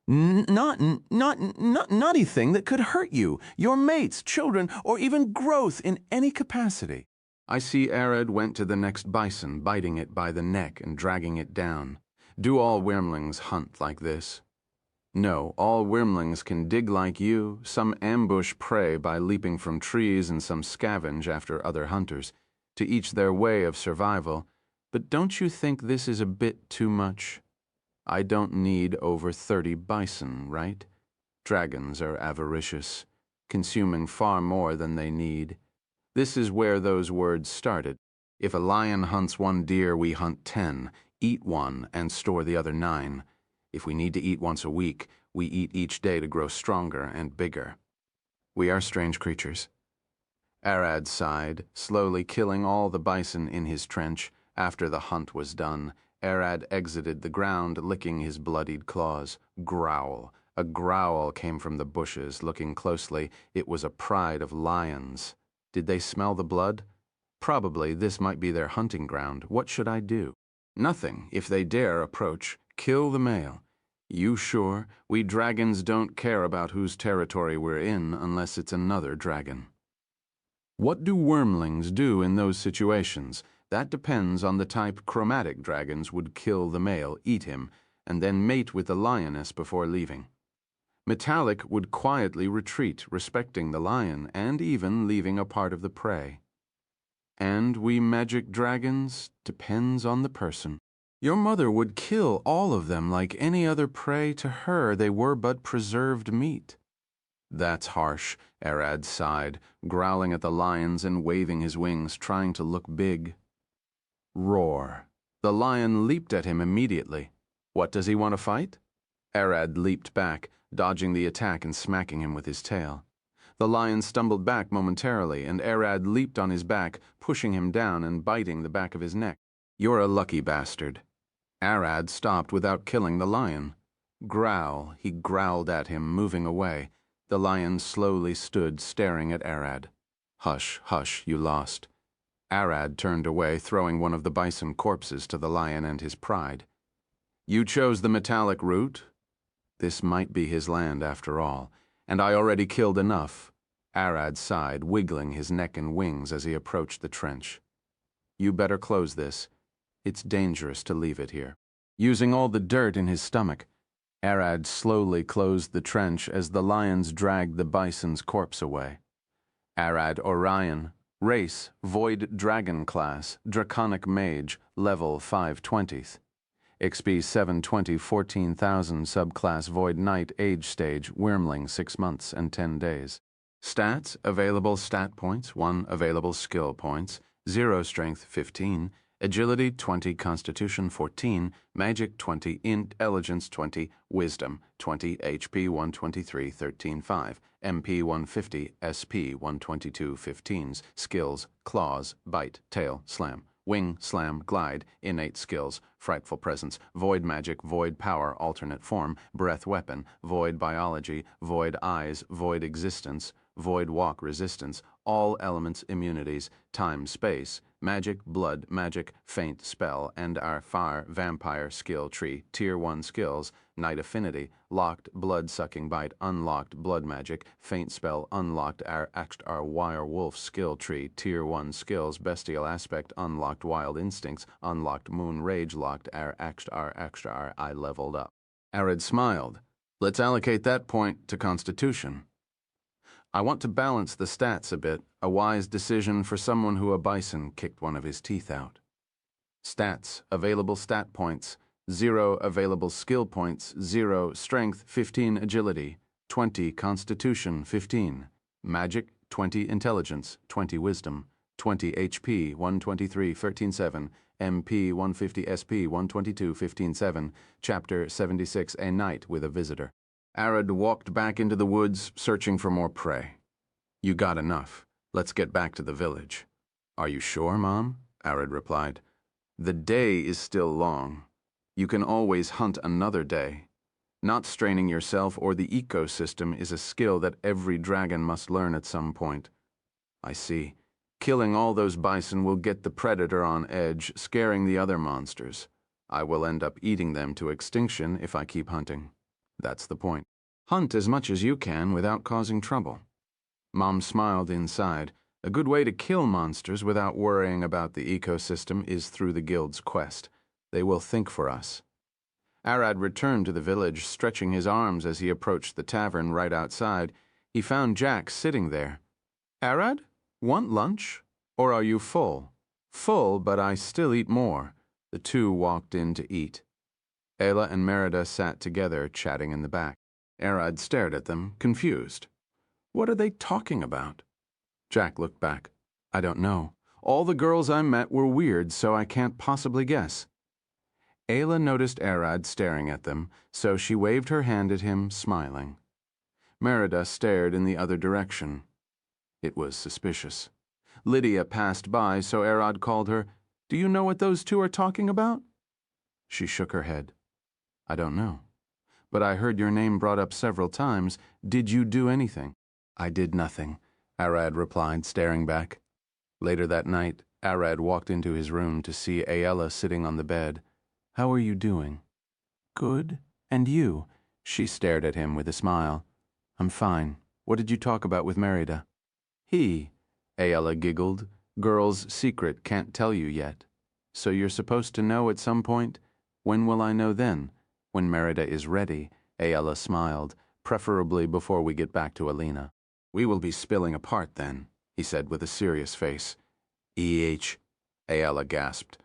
Not anything that could hurt you, your mates, children, or even growth in any capacity. I see Arad went to the next bison, biting it by the neck and dragging it down. Do all wyrmlings hunt like this? No, all wyrmlings can dig like you, some ambush prey by leaping from trees and some scavenge after other hunters, to each their way of survival, but don't you think this is a bit too much? I don't need over 30 bison, right? Dragons are avaricious, consuming far more than they need. This is where those words started. If a lion hunts 1 deer, we hunt 10, eat 1, and store the other 9. If we need to eat once a week, we eat each day to grow stronger and bigger. We are strange creatures. Arad sighed, slowly killing all the bison in his trench. After the hunt was done, Arad exited the ground, licking his bloodied claws. Growl. A growl came from the bushes. Looking closely, it was a pride of lions. Did they smell the blood? Probably this might be their hunting ground. What should I do? Nothing. If they dare approach, kill the male. You sure? We dragons don't care about whose territory we're in unless it's another dragon. What do wyrmlings do in those situations? That depends on the type. Chromatic dragons would kill the male, eat him, and then mate with the lioness before leaving. Metallic would quietly retreat, respecting the lion and even leaving a part of the prey. And we magic dragons, depends on the person. Your mother would kill all of them like any other prey. To her, they were but preserved meat. That's harsh, Arad sighed, growling at the lions and waving his wings, trying to look big. Roar. The lion leaped at him immediately. What, does he want to fight? Arad leaped back, dodging the attack and smacking him with his tail. The lion stumbled back momentarily, and Arad leaped on his back, pushing him down and biting the back of his neck. You're a lucky bastard. Arad stopped without killing the lion. Growl, he growled at him, moving away. The lion slowly stood, staring at Arad. Hush, hush, you lost. Arad turned away, throwing one of the bison corpses to the lion and his pride. You chose the metallic route? This might be his land after all, and I already killed enough. Arad sighed, wiggling his neck and wings as he approached the trench. You better close this. It's dangerous to leave it here. Using all the dirt in his stomach, Arad slowly closed the trench as the lions dragged the bison's corpse away. Arad Orion, race, Void Dragon class, Draconic Mage, level 520th. XP 720, 14,000, subclass Void Knight, age stage, Wyrmling, 6 months and 10 days. Stats, available stat points, 1 available skill points, 0 strength 15, agility 20, constitution 14, magic 20, intelligence 20, wisdom 20, HP 123, 13.5, MP 150, SP 122, 15s, skills, claws, bite, tail, slam. Wing, slam, glide, innate skills, frightful presence, void magic, void power, alternate form, breath weapon, void biology, void eyes, void existence, void walk resistance, all elements immunities, time, space, magic, blood, magic, faint spell, and our fire, vampire skill tree, tier 1 skills, night affinity, locked, blood-sucking bite, unlocked, blood magic, faint spell, unlocked, our wire wolf skill tree, tier 1 skills, bestial aspect, unlocked, wild instincts, unlocked, moon rage, locked, our I leveled up. Arad smiled. Let's allocate that point to constitution. I want to balance the stats a bit, a wise decision for someone who a bison kicked one of his teeth out. Stats, available stat points, 0 available skill points, 0 strength, 15 agility, 20 constitution, 15 magic, 20 intelligence, 20 wisdom, 20 HP, 123, 13.7, MP, 150 SP, 122, 15.7, Chapter 76, A Night with a Visitor. Arad walked back into the woods, searching for more prey. You got enough. Let's get back to the village. Are you sure, Mom? Arad replied. The day is still long. You can always hunt another day. Not straining yourself or the ecosystem is a skill that every dragon must learn at some point. I see. Killing all those bison will get the predator on edge, scaring the other monsters. I will end up eating them to extinction if I keep hunting. That's the point. Hunt as much as you can without causing trouble. Mom smiled inside. A good way to kill monsters without worrying about the ecosystem is through the guild's quest. They will think for us. Arad returned to the village, stretching his arms as he approached the tavern right outside. He found Jack sitting there. Arad, want lunch? Or are you full? Full, but I still eat more. The two walked in to eat. Ayla and Merida sat together, chatting in the back. Arad stared at them, confused. What are they talking about? Jack looked back. I don't know. All the girls I met were weird, so I can't possibly guess. Ayla noticed Arad staring at them, so she waved her hand at him, smiling. Merida stared in the other direction. It was suspicious. Lydia passed by, so Arad called her, Do you know what those two are talking about? She shook her head. I don't know. But I heard your name brought up several times. Did you do anything? I did nothing, Arad replied, staring back. Later that night, Arad walked into his room to see Ayla sitting on the bed. How are you doing? Good. And you? She stared at him with a smile. I'm fine. What did you talk about with Merida? Ayla giggled. Girl's secret, can't tell you yet. So you're supposed to know at some point? When will I know then? When Merida is ready, Ayla smiled, preferably before we get back to Alina. We will be spilling apart then, he said with a serious face. Ayla gasped.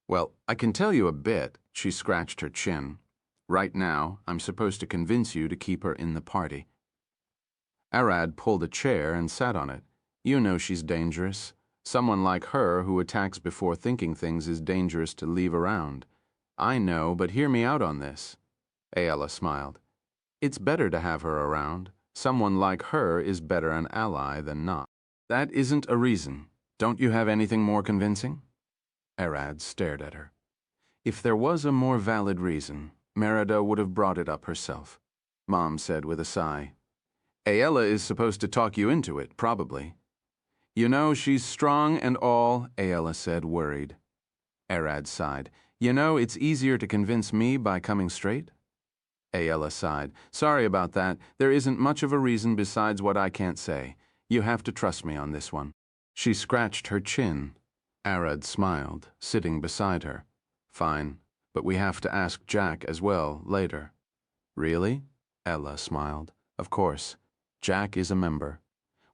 Well, I can tell you a bit, she scratched her chin. Right now, I'm supposed to convince you to keep her in the party. Arad pulled a chair and sat on it. You know she's dangerous. Someone like her who attacks before thinking things is dangerous to leave around. I know, but hear me out on this. Ayla smiled. It's better to have her around. Someone like her is better an ally than not. That isn't a reason. Don't you have anything more convincing? Arad stared at her. If there was a more valid reason, Merida would have brought it up herself. Mom said with a sigh. Ayla is supposed to talk you into it, probably. You know, she's strong and all, Ayla said, worried. Arad sighed. You know, it's easier to convince me by coming straight. Ayla sighed. Sorry about that. There isn't much of a reason besides what I can't say. You have to trust me on this one. She scratched her chin. Arad smiled, sitting beside her. Fine, but we have to ask Jack as well later. Really? Ella smiled. Of course. Jack is a member.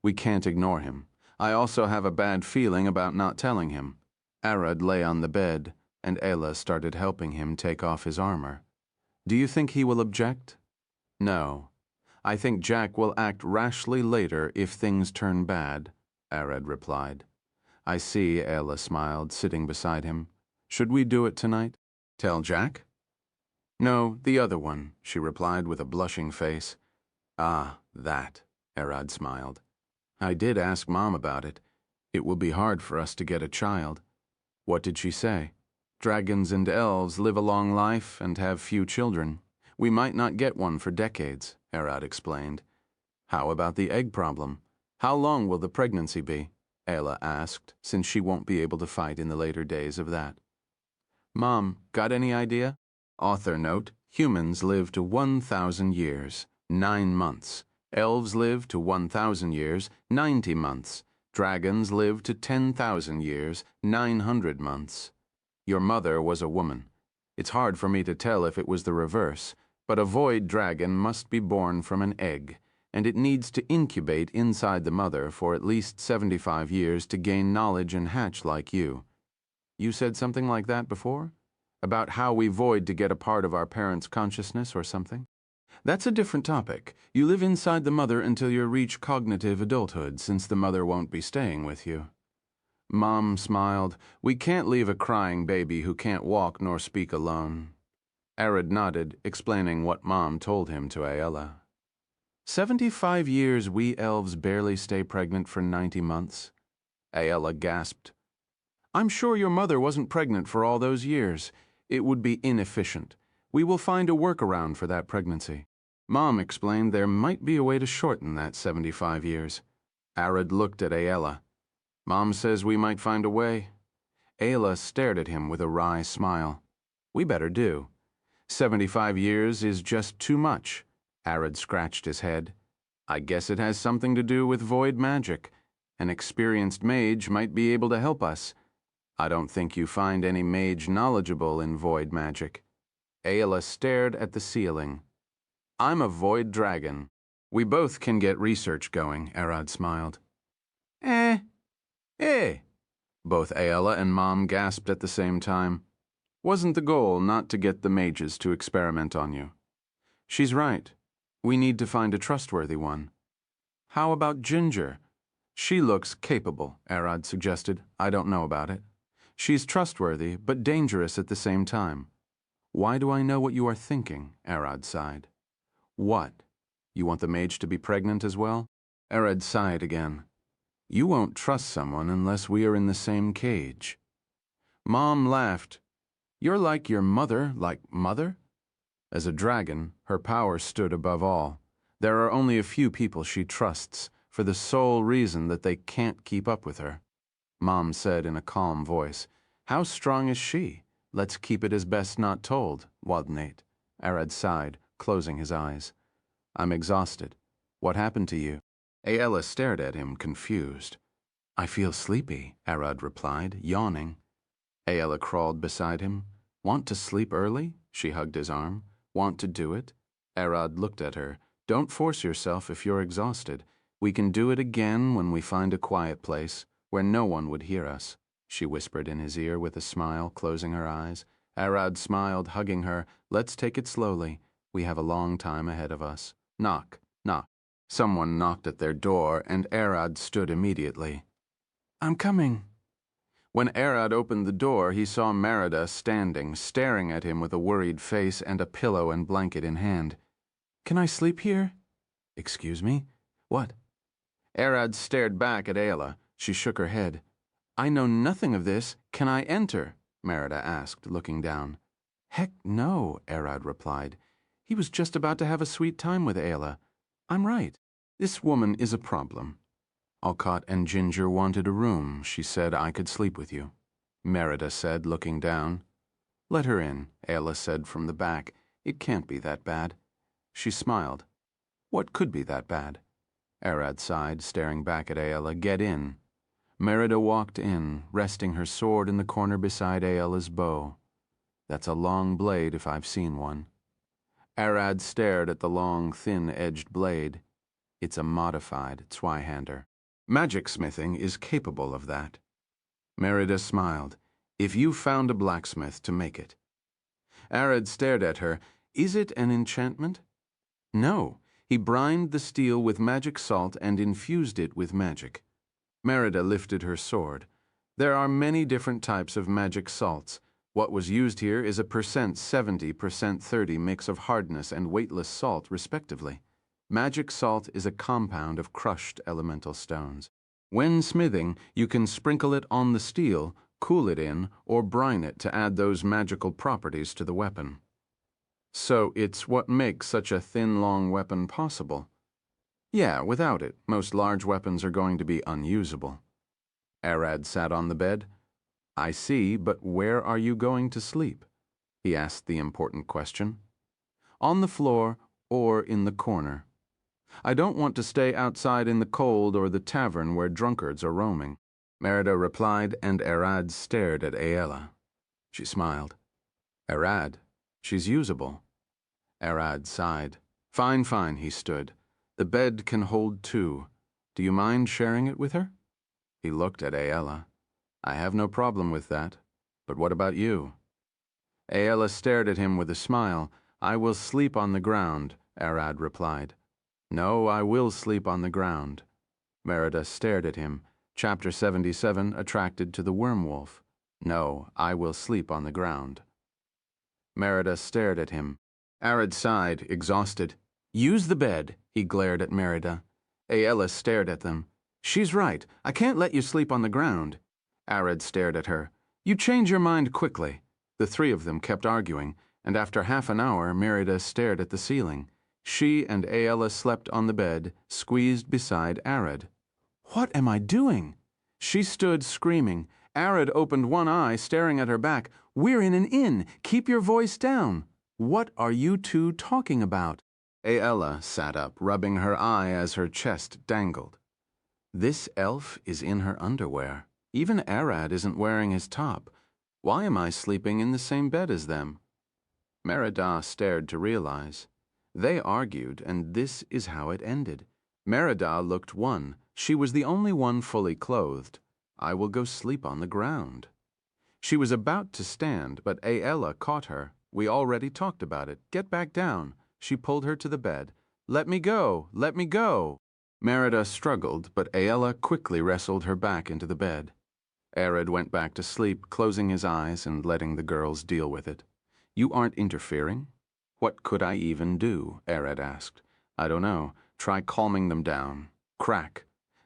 We can't ignore him. I also have a bad feeling about not telling him. Arad lay on the bed, and Ayla started helping him take off his armor. Do you think he will object? No. I think Jack will act rashly later if things turn bad, Arad replied. I see, Ayla smiled, sitting beside him. Should we do it tonight? Tell Jack? No, the other one, she replied with a blushing face. Ah, that, Arad smiled. I did ask Mom about it. It will be hard for us to get a child. What did she say? Dragons and elves live a long life and have few children. We might not get one for decades, Arad explained. How about the egg problem? How long will the pregnancy be? Ayla asked, since she won't be able to fight in the later days of that. Mom, got any idea? Author note, humans live to 1,000 years, 9 months. Elves live to 1,000 years, 90 months. Dragons live to 10,000 years, 900 months. Your mother was a woman. It's hard for me to tell if it was the reverse, but a void dragon must be born from an egg, and it needs to incubate inside the mother for at least 75 years to gain knowledge and hatch like you. You said something like that before? About how we void to get a part of our parents' consciousness or something? That's a different topic. You live inside the mother until you reach cognitive adulthood, since the mother won't be staying with you. Mom smiled. We can't leave a crying baby who can't walk nor speak alone. Arad nodded, explaining what Mom told him to Aella. 75 years we elves barely stay pregnant for 90 months. Aella gasped. I'm sure your mother wasn't pregnant for all those years. It would be inefficient. We will find a workaround for that pregnancy. Mom explained there might be a way to shorten that 75 years. Arad looked at Aella. Mom says we might find a way. Aella stared at him with a wry smile. We better do. 75 years is just too much. Arad scratched his head. I guess it has something to do with void magic. An experienced mage might be able to help us. I don't think you find any mage knowledgeable in void magic. Aella stared at the ceiling. I'm a void dragon. We both can get research going, Arad smiled. Eh. Both Aella and Mom gasped at the same time. Wasn't the goal not to get the mages to experiment on you? She's right. We need to find a trustworthy one. How about Ginger? She looks capable, Arad suggested. I don't know about it. She's trustworthy, but dangerous at the same time. Why do I know what you are thinking? Arad sighed. What? You want the mage to be pregnant as well? Arad sighed again. You won't trust someone unless we are in the same cage. Mom laughed. You're like your mother, like mother? As a dragon, her power stood above all. There are only a few people she trusts, for the sole reason that they can't keep up with her. Mom said in a calm voice, How strong is she? Let's keep it as best not told, Wadnate. Arad sighed, closing his eyes. I'm exhausted. What happened to you? Aella stared at him, confused. I feel sleepy, Arad replied, yawning. Aella crawled beside him. Want to sleep early? She hugged his arm. Want to do it? Arad looked at her. Don't force yourself if you're exhausted. We can do it again when we find a quiet place, where no one would hear us, she whispered in his ear with a smile, closing her eyes. Arad smiled, hugging her. Let's take it slowly. We have a long time ahead of us. Knock, knock. Someone knocked at their door, and Arad stood immediately. I'm coming. When Arad opened the door, he saw Merida standing, staring at him with a worried face and a pillow and blanket in hand. Can I sleep here? Excuse me? What? Arad stared back at Aella. She shook her head. I know nothing of this. Can I enter? Merida asked, looking down. Heck no, Arad replied. He was just about to have a sweet time with Aella. I'm right. This woman is a problem. Alcott and Ginger wanted a room. She said I could sleep with you. Merida said, looking down. Let her in, Aella said from the back. It can't be that bad. She smiled. What could be that bad? Arad sighed, staring back at Aella. Get in. Merida walked in, resting her sword in the corner beside Aella's bow. That's a long blade if I've seen one. Arad stared at the long, thin-edged blade. It's a modified Zweihander. Magic smithing is capable of that. Merida smiled. If you found a blacksmith to make it. Arad stared at her. Is it an enchantment? No. He brined the steel with magic salt and infused it with magic. Merida lifted her sword. There are many different types of magic salts. What was used here is a %70, %30 mix of hardness and weightless salt, respectively. Magic salt is a compound of crushed elemental stones. When smithing, you can sprinkle it on the steel, cool it in, or brine it to add those magical properties to the weapon. So it's what makes such a thin, long weapon possible. Yeah, without it, most large weapons are going to be unusable. Arad sat on the bed. I see, but where are you going to sleep? He asked the important question. On the floor or in the corner. I don't want to stay outside in the cold or the tavern where drunkards are roaming. Merida replied, and Arad stared at Aella. She smiled. Arad, she's usable. Arad sighed. Fine, fine, he stood. The bed can hold two. Do you mind sharing it with her? He looked at Aella. I have no problem with that. But what about you? Aella stared at him with a smile. "I will sleep on the ground," Arad replied. "No, I will sleep on the ground." Merida stared at him. Chapter 77, Attracted to the Wormwolf. "No, I will sleep on the ground." Merida stared at him. Arad sighed, exhausted. "Use the bed," he glared at Merida. Aella stared at them. "She's right. I can't let you sleep on the ground." Arad stared at her. "You change your mind quickly." The three of them kept arguing, and after half an hour Merida stared at the ceiling. She and Aella slept on the bed, squeezed beside Arad. "What am I doing?" She stood screaming. Arad opened one eye, staring at her back. "We're in an inn. Keep your voice down." "What are you two talking about?" Aella sat up, rubbing her eye as her chest dangled. "This elf is in her underwear. Even Arad isn't wearing his top. Why am I sleeping in the same bed as them?" Merida stared to realize. They argued, and this is how it ended. Merida looked won. She was the only one fully clothed. "I will go sleep on the ground." She was about to stand, but Aella caught her. "We already talked about it. Get back down." She pulled her to the bed. "Let me go! Let me go!" Merida struggled, but Aella quickly wrestled her back into the bed. Arad went back to sleep, closing his eyes and letting the girls deal with it. "You aren't interfering?" "What could I even do?" Arad asked. "I don't know. Try calming them down." Crack.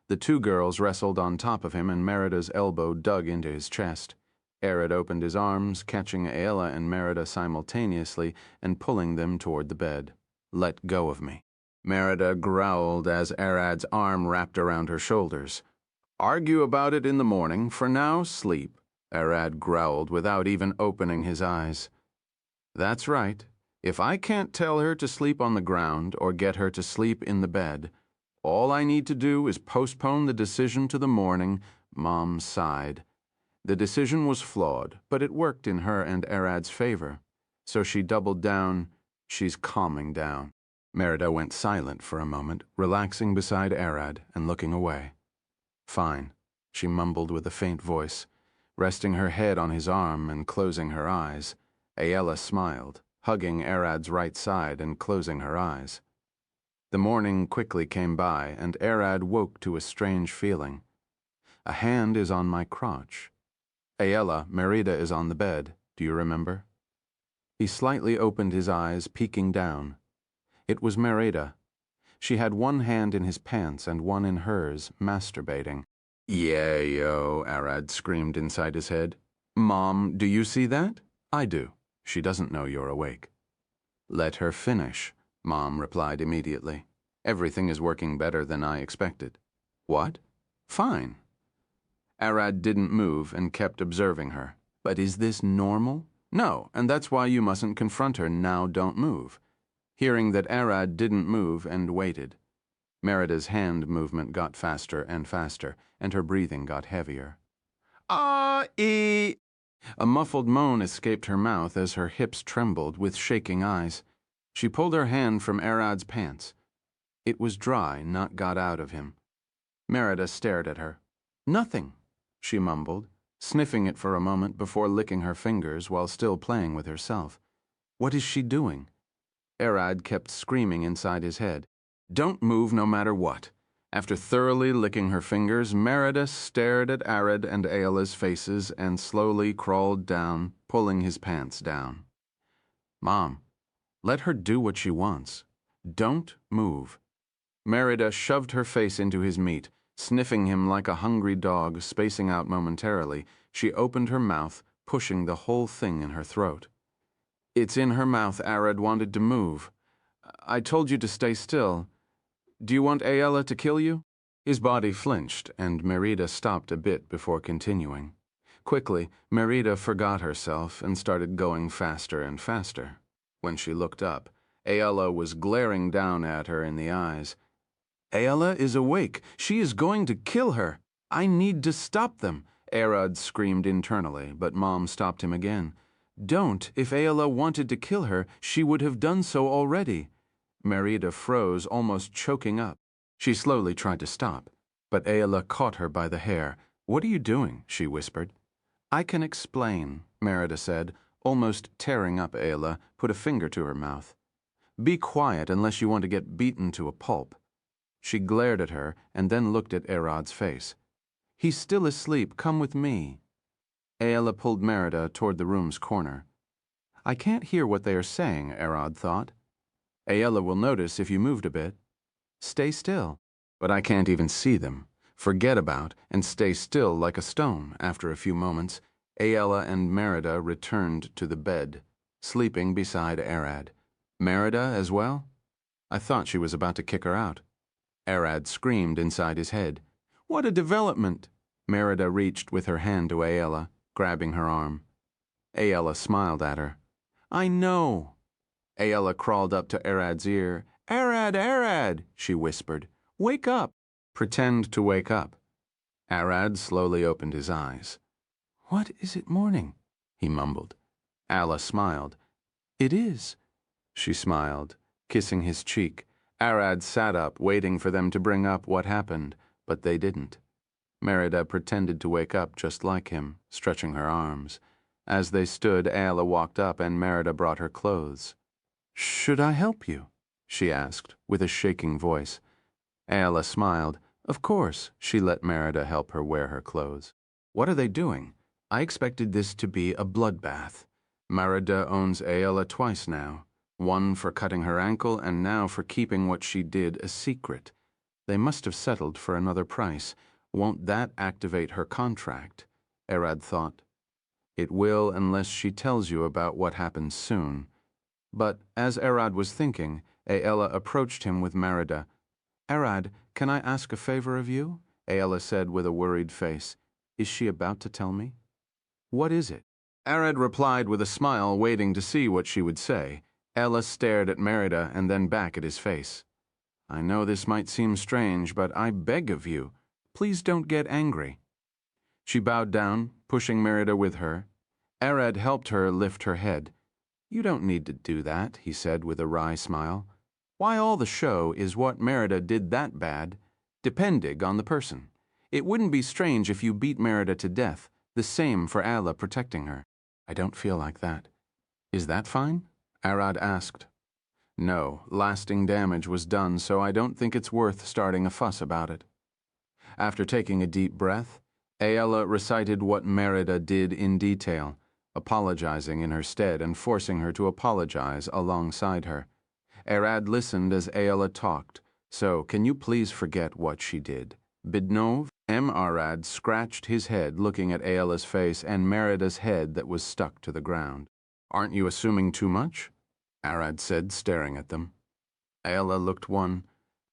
The two girls wrestled on top of him, and Merida's elbow dug into his chest. Arad opened his arms, catching Aella and Merida simultaneously and pulling them toward the bed. "Let go of me." Merida growled as Arad's arm wrapped around her shoulders. "Argue about it in the morning. For now, sleep," Arad growled without even opening his eyes. "That's right. If I can't tell her to sleep on the ground or get her to sleep in the bed, all I need to do is postpone the decision to the morning." Mom sighed. The decision was flawed, but it worked in her and Arad's favor. So she doubled down. "She's calming down." Merida went silent for a moment, relaxing beside Arad and looking away. "Fine," she mumbled with a faint voice, resting her head on his arm and closing her eyes. Aella smiled, hugging Arad's right side and closing her eyes. The morning quickly came by, and Arad woke to a strange feeling. A hand is on my crotch. "Aella, Merida is on the bed. Do you remember?" He slightly opened his eyes, peeking down. It was Merida. She had one hand in his pants and one in hers, masturbating. "Yeah, yo," Arad screamed inside his head. "Mom, do you see that?" "I do. She doesn't know you're awake." "Let her finish," Mom replied immediately. "Everything is working better than I expected." "What?" "Fine." Arad didn't move and kept observing her. "But is this normal?" "No, and that's why you mustn't confront her. Now don't move." Hearing that Arad didn't move and waited. Merida's hand movement got faster and faster, and her breathing got heavier. "Ah-ee!" A muffled moan escaped her mouth as her hips trembled with shaking eyes. She pulled her hand from Arad's pants. It was dry, not got out of him. Merida stared at her. "Nothing," she mumbled, sniffing it for a moment before licking her fingers while still playing with herself. "What is she doing?" Arad kept screaming inside his head. "Don't move no matter what." After thoroughly licking her fingers, Merida stared at Arad and Aella's faces and slowly crawled down, pulling his pants down. "Mom, let her do what she wants. Don't move." Merida shoved her face into his meat, sniffing him like a hungry dog, spacing out momentarily. She opened her mouth, pushing the whole thing in her throat. It's in her mouth. Arad wanted to move. "I told you to stay still. Do you want Aella to kill you?" His body flinched, and Merida stopped a bit before continuing. Quickly, Merida forgot herself and started going faster and faster. When she looked up, Aella was glaring down at her in the eyes. "Aella is awake. She is going to kill her. I need to stop them," Arad screamed internally, but Mom stopped him again. "Don't. If Aella wanted to kill her, she would have done so already." Merida froze, almost choking up. She slowly tried to stop, but Aella caught her by the hair. "What are you doing?" she whispered. "I can explain," Merida said, almost tearing up Ayla, put a finger to her mouth. Be quiet unless you want to get beaten to a pulp. She glared at her and then looked at Erad's face. He's still asleep. Come with me. Ayla pulled Merida toward the room's corner. I can't hear what they are saying, Erad thought. Ayla will notice if you moved a bit. Stay still. But I can't even see them. Forget about and stay still like a stone. After a few moments, Ayla and Merida returned to the bed, sleeping beside Erad. Merida as well? I thought she was about to kick her out. Erad screamed inside his head. What a development! Merida reached with her hand to Ayla, grabbing her arm. Ayla smiled at her. I know. Ayla crawled up to Erad's ear. Erad, Erad, she whispered. Wake up. Pretend to wake up. Erad slowly opened his eyes. What is it morning? He mumbled. Ayla smiled. It is. She smiled, kissing his cheek. Erad sat up, waiting for them to bring up what happened, but they didn't. Merida pretended to wake up just like him, stretching her arms. As they stood, Ayla walked up and Merida brought her clothes. Should I help you? She asked, with a shaking voice. Ayla smiled. Of course. She let Merida help her wear her clothes. What are they doing? I expected this to be a bloodbath. Merida owns Ayla twice now. One for cutting her ankle and now for keeping what she did a secret. They must have settled for another price. Won't that activate her contract? Erad thought. It will unless she tells you about what happens soon. But as Erad was thinking, Ayla approached him with Merida. Erad, can I ask a favor of you? Ayla said with a worried face. Is she about to tell me? What is it? Erad replied with a smile, waiting to see what she would say. Ayla stared at Merida and then back at his face. I know this might seem strange, but I beg of you, please don't get angry. She bowed down, pushing Merida with her. Erad helped her lift her head. You don't need to do that, he said with a wry smile. Why all the show is what Merida did that bad, depending on the person. It wouldn't be strange if you beat Merida to death, the same for Ayla protecting her. I don't feel like that. Is that fine? Erad asked. No, lasting damage was done, so I don't think it's worth starting a fuss about it. After taking a deep breath, Ayla recited what Merida did in detail, apologizing in her stead and forcing her to apologize alongside her. Erad listened as Ayla talked, so can you please forget what she did? Bidnov? Arad scratched his head looking at Ayla's face and Merida's head that was stuck to the ground. Aren't you assuming too much? Arad said, staring at them. Ayla looked one.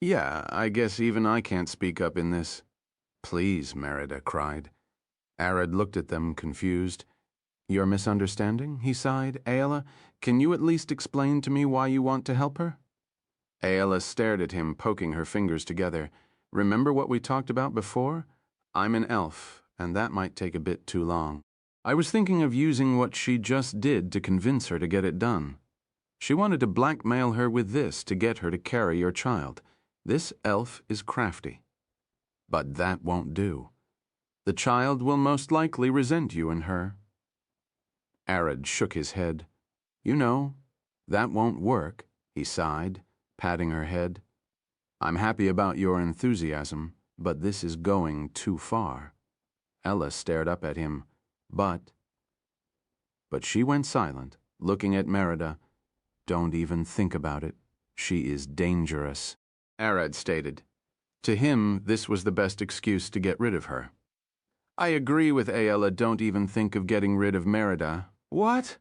Yeah, I guess even I can't speak up in this. Please, Merida cried. Arad looked at them, confused. Your misunderstanding? He sighed. Ayla, can you at least explain to me why you want to help her? Ayla stared at him, poking her fingers together. Remember what we talked about before? I'm an elf, and that might take a bit too long. I was thinking of using what she just did to convince her to get it done. She wanted to blackmail her with this to get her to carry your child. This elf is crafty. But that won't do. The child will most likely resent you and her. Arad shook his head. You know, that won't work, he sighed, patting her head. I'm happy about your enthusiasm, but this is going too far. Ella stared up at him. But she went silent, looking at Merida. Don't even think about it. She is dangerous, Arad stated. To him, this was the best excuse to get rid of her. I agree with Ayla, don't even think of getting rid of Merida. What?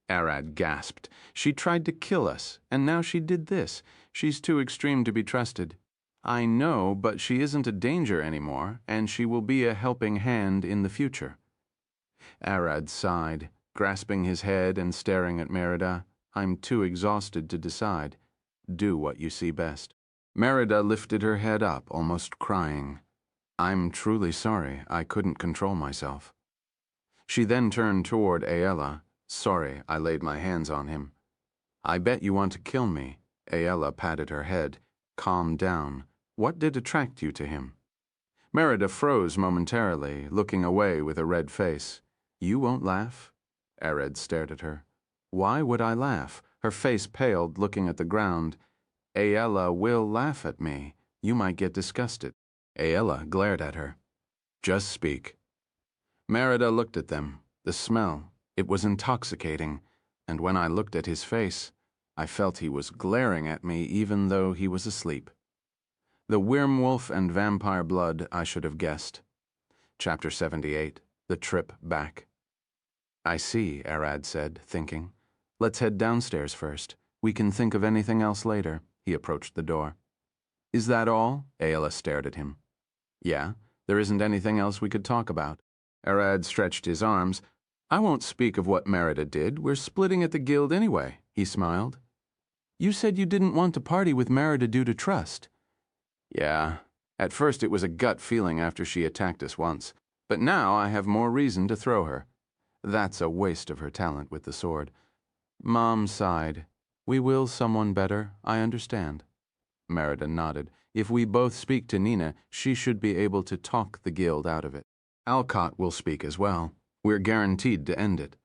Arad gasped. She tried to kill us, and now she did this. She's too extreme to be trusted. I know, but she isn't a danger anymore, and she will be a helping hand in the future. Arad sighed, grasping his head and staring at Merida. I'm too exhausted to decide. Do what you see best. Merida lifted her head up, almost crying. I'm truly sorry. I couldn't control myself. She then turned toward Ayla. Sorry, I laid my hands on him. I bet you want to kill me. Ayla patted her head. Calm down. What did attract you to him? Merida froze momentarily, looking away with a red face. You won't laugh? Ared stared at her. Why would I laugh? Her face paled, looking at the ground. Aella will laugh at me. You might get disgusted. Aella glared at her. Just speak. Merida looked at them. The smell, it was intoxicating, and when I looked at his face, I felt he was glaring at me even though he was asleep. The Wyrmwolf and vampire blood, I should have guessed. Chapter 78, The Trip Back. I see, Arad said, thinking. Let's head downstairs first. We can think of anything else later. He approached the door. Is that all? Aella stared at him. Yeah, there isn't anything else we could talk about. Arad stretched his arms. I won't speak of what Merida did. We're splitting at the guild anyway, he smiled. You said you didn't want to party with Merida due to trust. Yeah, at first it was a gut feeling after she attacked us once, but now I have more reason to throw her. That's a waste of her talent with the sword. Mom sighed. We will someone better, I understand. Merida nodded. If we both speak to Nina, she should be able to talk the guild out of it. Alcott will speak as well. We're guaranteed to end it.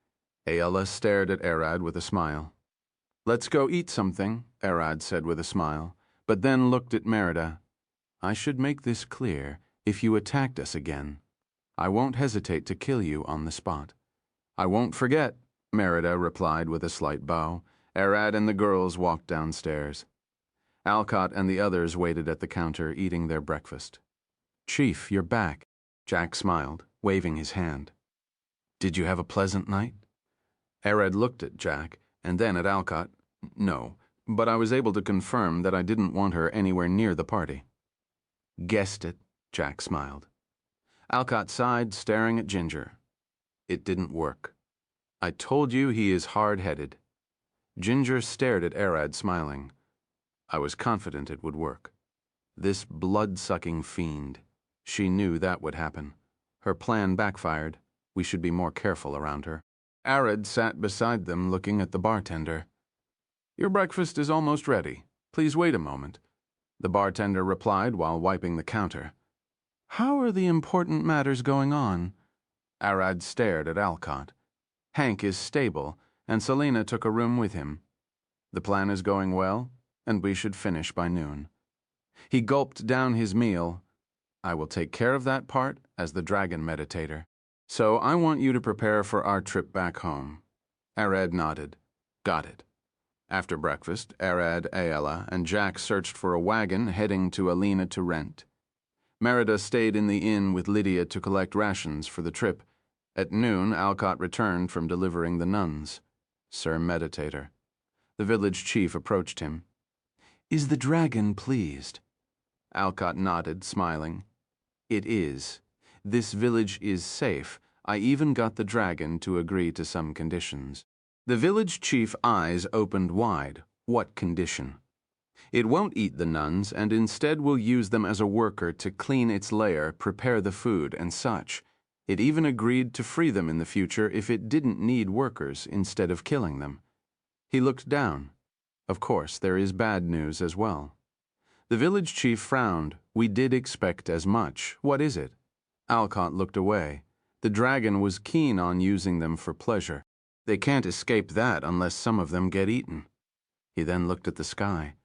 Aella stared at Arad with a smile. Let's go eat something, Arad said with a smile, but then looked at Merida. I should make this clear. If you attacked us again, I won't hesitate to kill you on the spot. I won't forget, Merida replied with a slight bow. Arad and the girls walked downstairs. Alcott and the others waited at the counter, eating their breakfast. Chief, you're back. Jack smiled, waving his hand. Did you have a pleasant night? Arad looked at Jack, and then at Alcott. No, but I was able to confirm that I didn't want her anywhere near the party. Guessed it, Jack smiled. Alcott sighed, staring at Ginger. It didn't work. I told you he is hard-headed. Ginger stared at Arad, smiling. I was confident it would work. This blood-sucking fiend. She knew that would happen. Her plan backfired. We should be more careful around her. Arad sat beside them, looking at the bartender. Your breakfast is almost ready. Please wait a moment. The bartender replied while wiping the counter. How are the important matters going on? Arad stared at Alcott. Hank is stable, and Selena took a room with him. The plan is going well, and we should finish by noon. He gulped down his meal. I will take care of that part as the dragon meditator. So I want you to prepare for our trip back home. Arad nodded. Got it. After breakfast, Arad, Aella, and Jack searched for a wagon heading to Alina to rent. Merida stayed in the inn with Lydia to collect rations for the trip. At noon, Alcott returned from delivering the nuns. Sir Meditator. The village chief approached him. Is the dragon pleased? Alcott nodded, smiling. It is. This village is safe. I even got the dragon to agree to some conditions. The village chief's eyes opened wide. What condition? It won't eat the nuns, and instead will use them as a worker to clean its lair, prepare the food, and such. It even agreed to free them in the future if it didn't need workers instead of killing them. He looked down. Of course, there is bad news as well. The village chief frowned. We did expect as much. What is it? Alcott looked away. The dragon was keen on using them for pleasure. They can't escape that unless some of them get eaten. He then looked at the sky.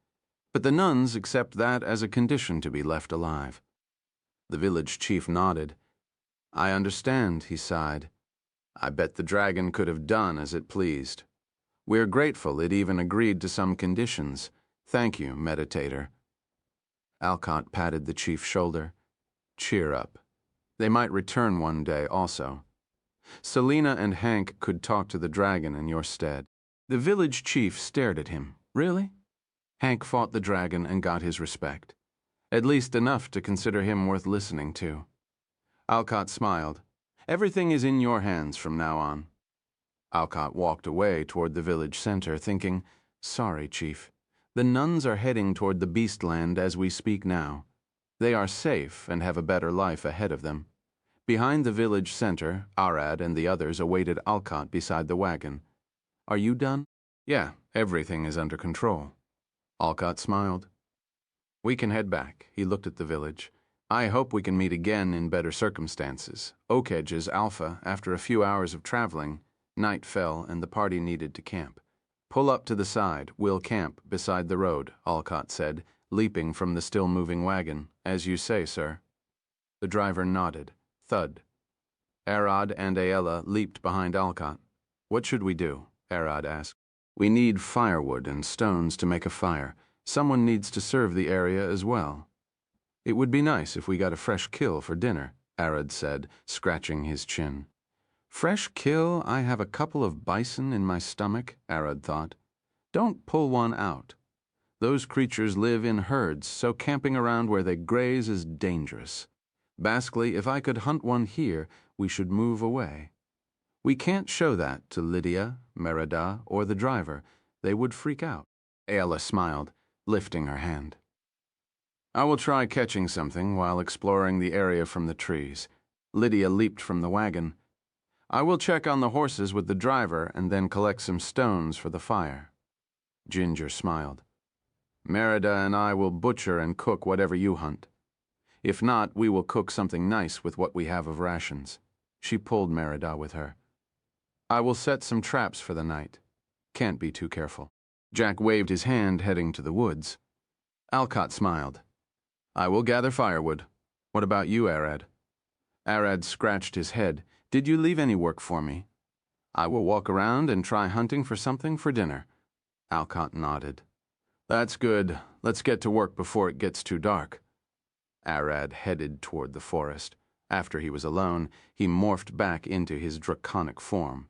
But the nuns accept that as a condition to be left alive. The village chief nodded. I understand, he sighed. I bet the dragon could have done as it pleased. We're grateful it even agreed to some conditions. Thank you, Meditator. Alcott patted the chief's shoulder. Cheer up. They might return one day also. Selena and Hank could talk to the dragon in your stead. The village chief stared at him. Really? Hank fought the dragon and got his respect. At least enough to consider him worth listening to. Alcott smiled. Everything is in your hands from now on. Alcott walked away toward the village center, thinking, Sorry, Chief. The nuns are heading toward the Beastland as we speak now. They are safe and have a better life ahead of them. Behind the village center, Arad and the others awaited Alcott beside the wagon. Are you done? Yeah, everything is under control. Alcott smiled. We can head back. He looked at the village. I hope we can meet again in better circumstances. Oak Edge is alpha after a few hours of traveling. Night fell, and the party needed to camp. "Pull up to the side. We'll camp beside the road," Alcott said, leaping from the still-moving wagon. "As you say, sir." The driver nodded. Thud. Arad and Aella leaped behind Alcott. "What should we do?" Arad asked. "We need firewood and stones to make a fire. Someone needs to serve the area as well." "It would be nice if we got a fresh kill for dinner," Arad said, scratching his chin. "Fresh kill? I have a couple of bison in my stomach," Arad thought. "Don't pull one out. Those creatures live in herds, so camping around where they graze is dangerous. Basically, if I could hunt one here, we should move away. We can't show that to Lydia, Merida, or the driver. They would freak out." Aella smiled, lifting her hand. "I will try catching something while exploring the area from the trees." Lydia leaped from the wagon. "I will check on the horses with the driver and then collect some stones for the fire." Ginger smiled. "Merida and I will butcher and cook whatever you hunt. If not, we will cook something nice with what we have of rations." She pulled Merida with her. "I will set some traps for the night. Can't be too careful." Jack waved his hand, heading to the woods. Alcott smiled. "I will gather firewood. What about you, Arad?" Arad scratched his head. "Did you leave any work for me?" "I will walk around and try hunting for something for dinner." Alcott nodded. "That's good. Let's get to work before it gets too dark." Arad headed toward the forest. After he was alone, he morphed back into his draconic form.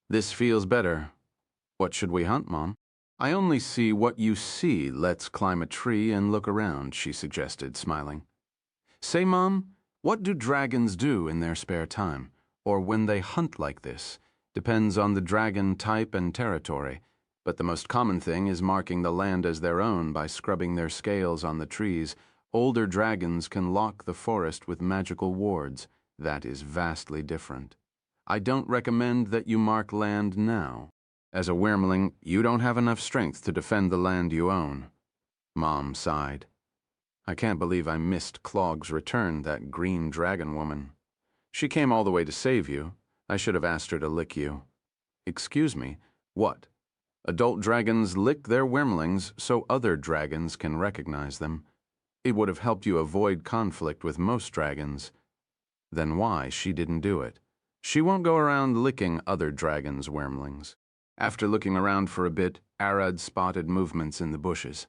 "This feels better. What should we hunt, Mom?" "I only see what you see. Let's climb a tree and look around," she suggested, smiling. "Say, Mom, what do dragons do in their spare time? Or when they hunt like this? Depends on the dragon type and territory. But the most common thing is marking the land as their own by scrubbing their scales on the trees. Older dragons can lock the forest with magical wards. That is vastly different. I don't recommend that you mark land now. As a wyrmling, you don't have enough strength to defend the land you own." Mom sighed. "I can't believe I missed Clog's return, that green dragon woman. She came all the way to save you. I should have asked her to lick you." "Excuse me, what?" "Adult dragons lick their wyrmlings so other dragons can recognize them. It would have helped you avoid conflict with most dragons." "Then why she didn't do it? She won't go around licking other dragons' wyrmlings." After looking around for a bit, Arad spotted movements in the bushes.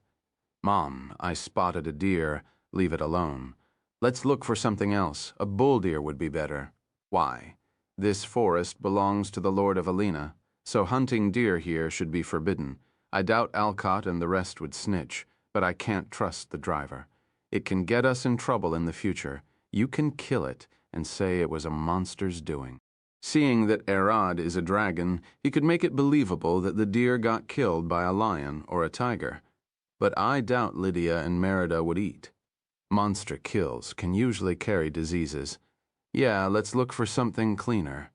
"Mom, I spotted a deer. Leave it alone. Let's look for something else. A bull deer would be better." "Why?" "This forest belongs to the Lord of Alina, so hunting deer here should be forbidden. I doubt Alcott and the rest would snitch, but I can't trust the driver. It can get us in trouble in the future. You can kill it and say it was a monster's doing." Seeing that Arad is a dragon, he could make it believable that the deer got killed by a lion or a tiger. But I doubt Lydia and Merida would eat. Monster kills can usually carry diseases. Yeah, let's look for something cleaner.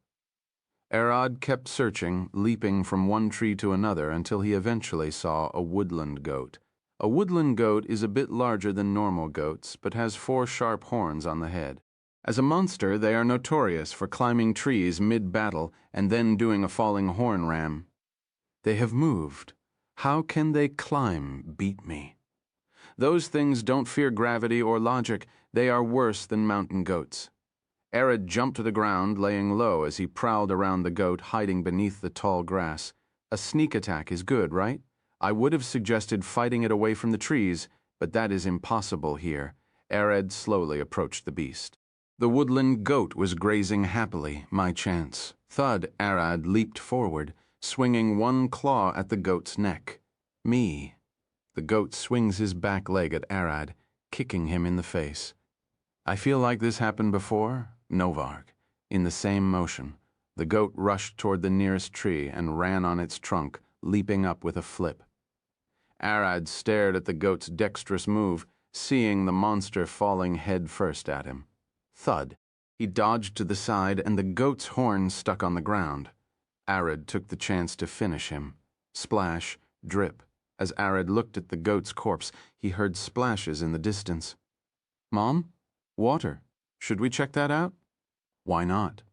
Arad kept searching, leaping from one tree to another until he eventually saw a woodland goat. A woodland goat is a bit larger than normal goats, but has 4 sharp horns on the head. As a monster, they are notorious for climbing trees mid-battle and then doing a falling horn ram. They have moved. How can they climb, beat me? Those things don't fear gravity or logic. They are worse than mountain goats. Arad jumped to the ground, laying low as he prowled around the goat, hiding beneath the tall grass. A sneak attack is good, right? I would have suggested fighting it away from the trees, but that is impossible here. Arad slowly approached the beast. The woodland goat was grazing happily, my chance. Thud, Arad leaped forward, swinging one claw at the goat's neck. Me. The goat swings his back leg at Arad, kicking him in the face. I feel like this happened before, Novarg. In the same motion, the goat rushed toward the nearest tree and ran on its trunk, leaping up with a flip. Arad stared at the goat's dexterous move, seeing the monster falling head first at him. Thud. He dodged to the side, and the goat's horn stuck on the ground. Arad took the chance to finish him. Splash, drip. As Arad looked at the goat's corpse, he heard splashes in the distance. "Mom? Water. Should we check that out?" "Why not?"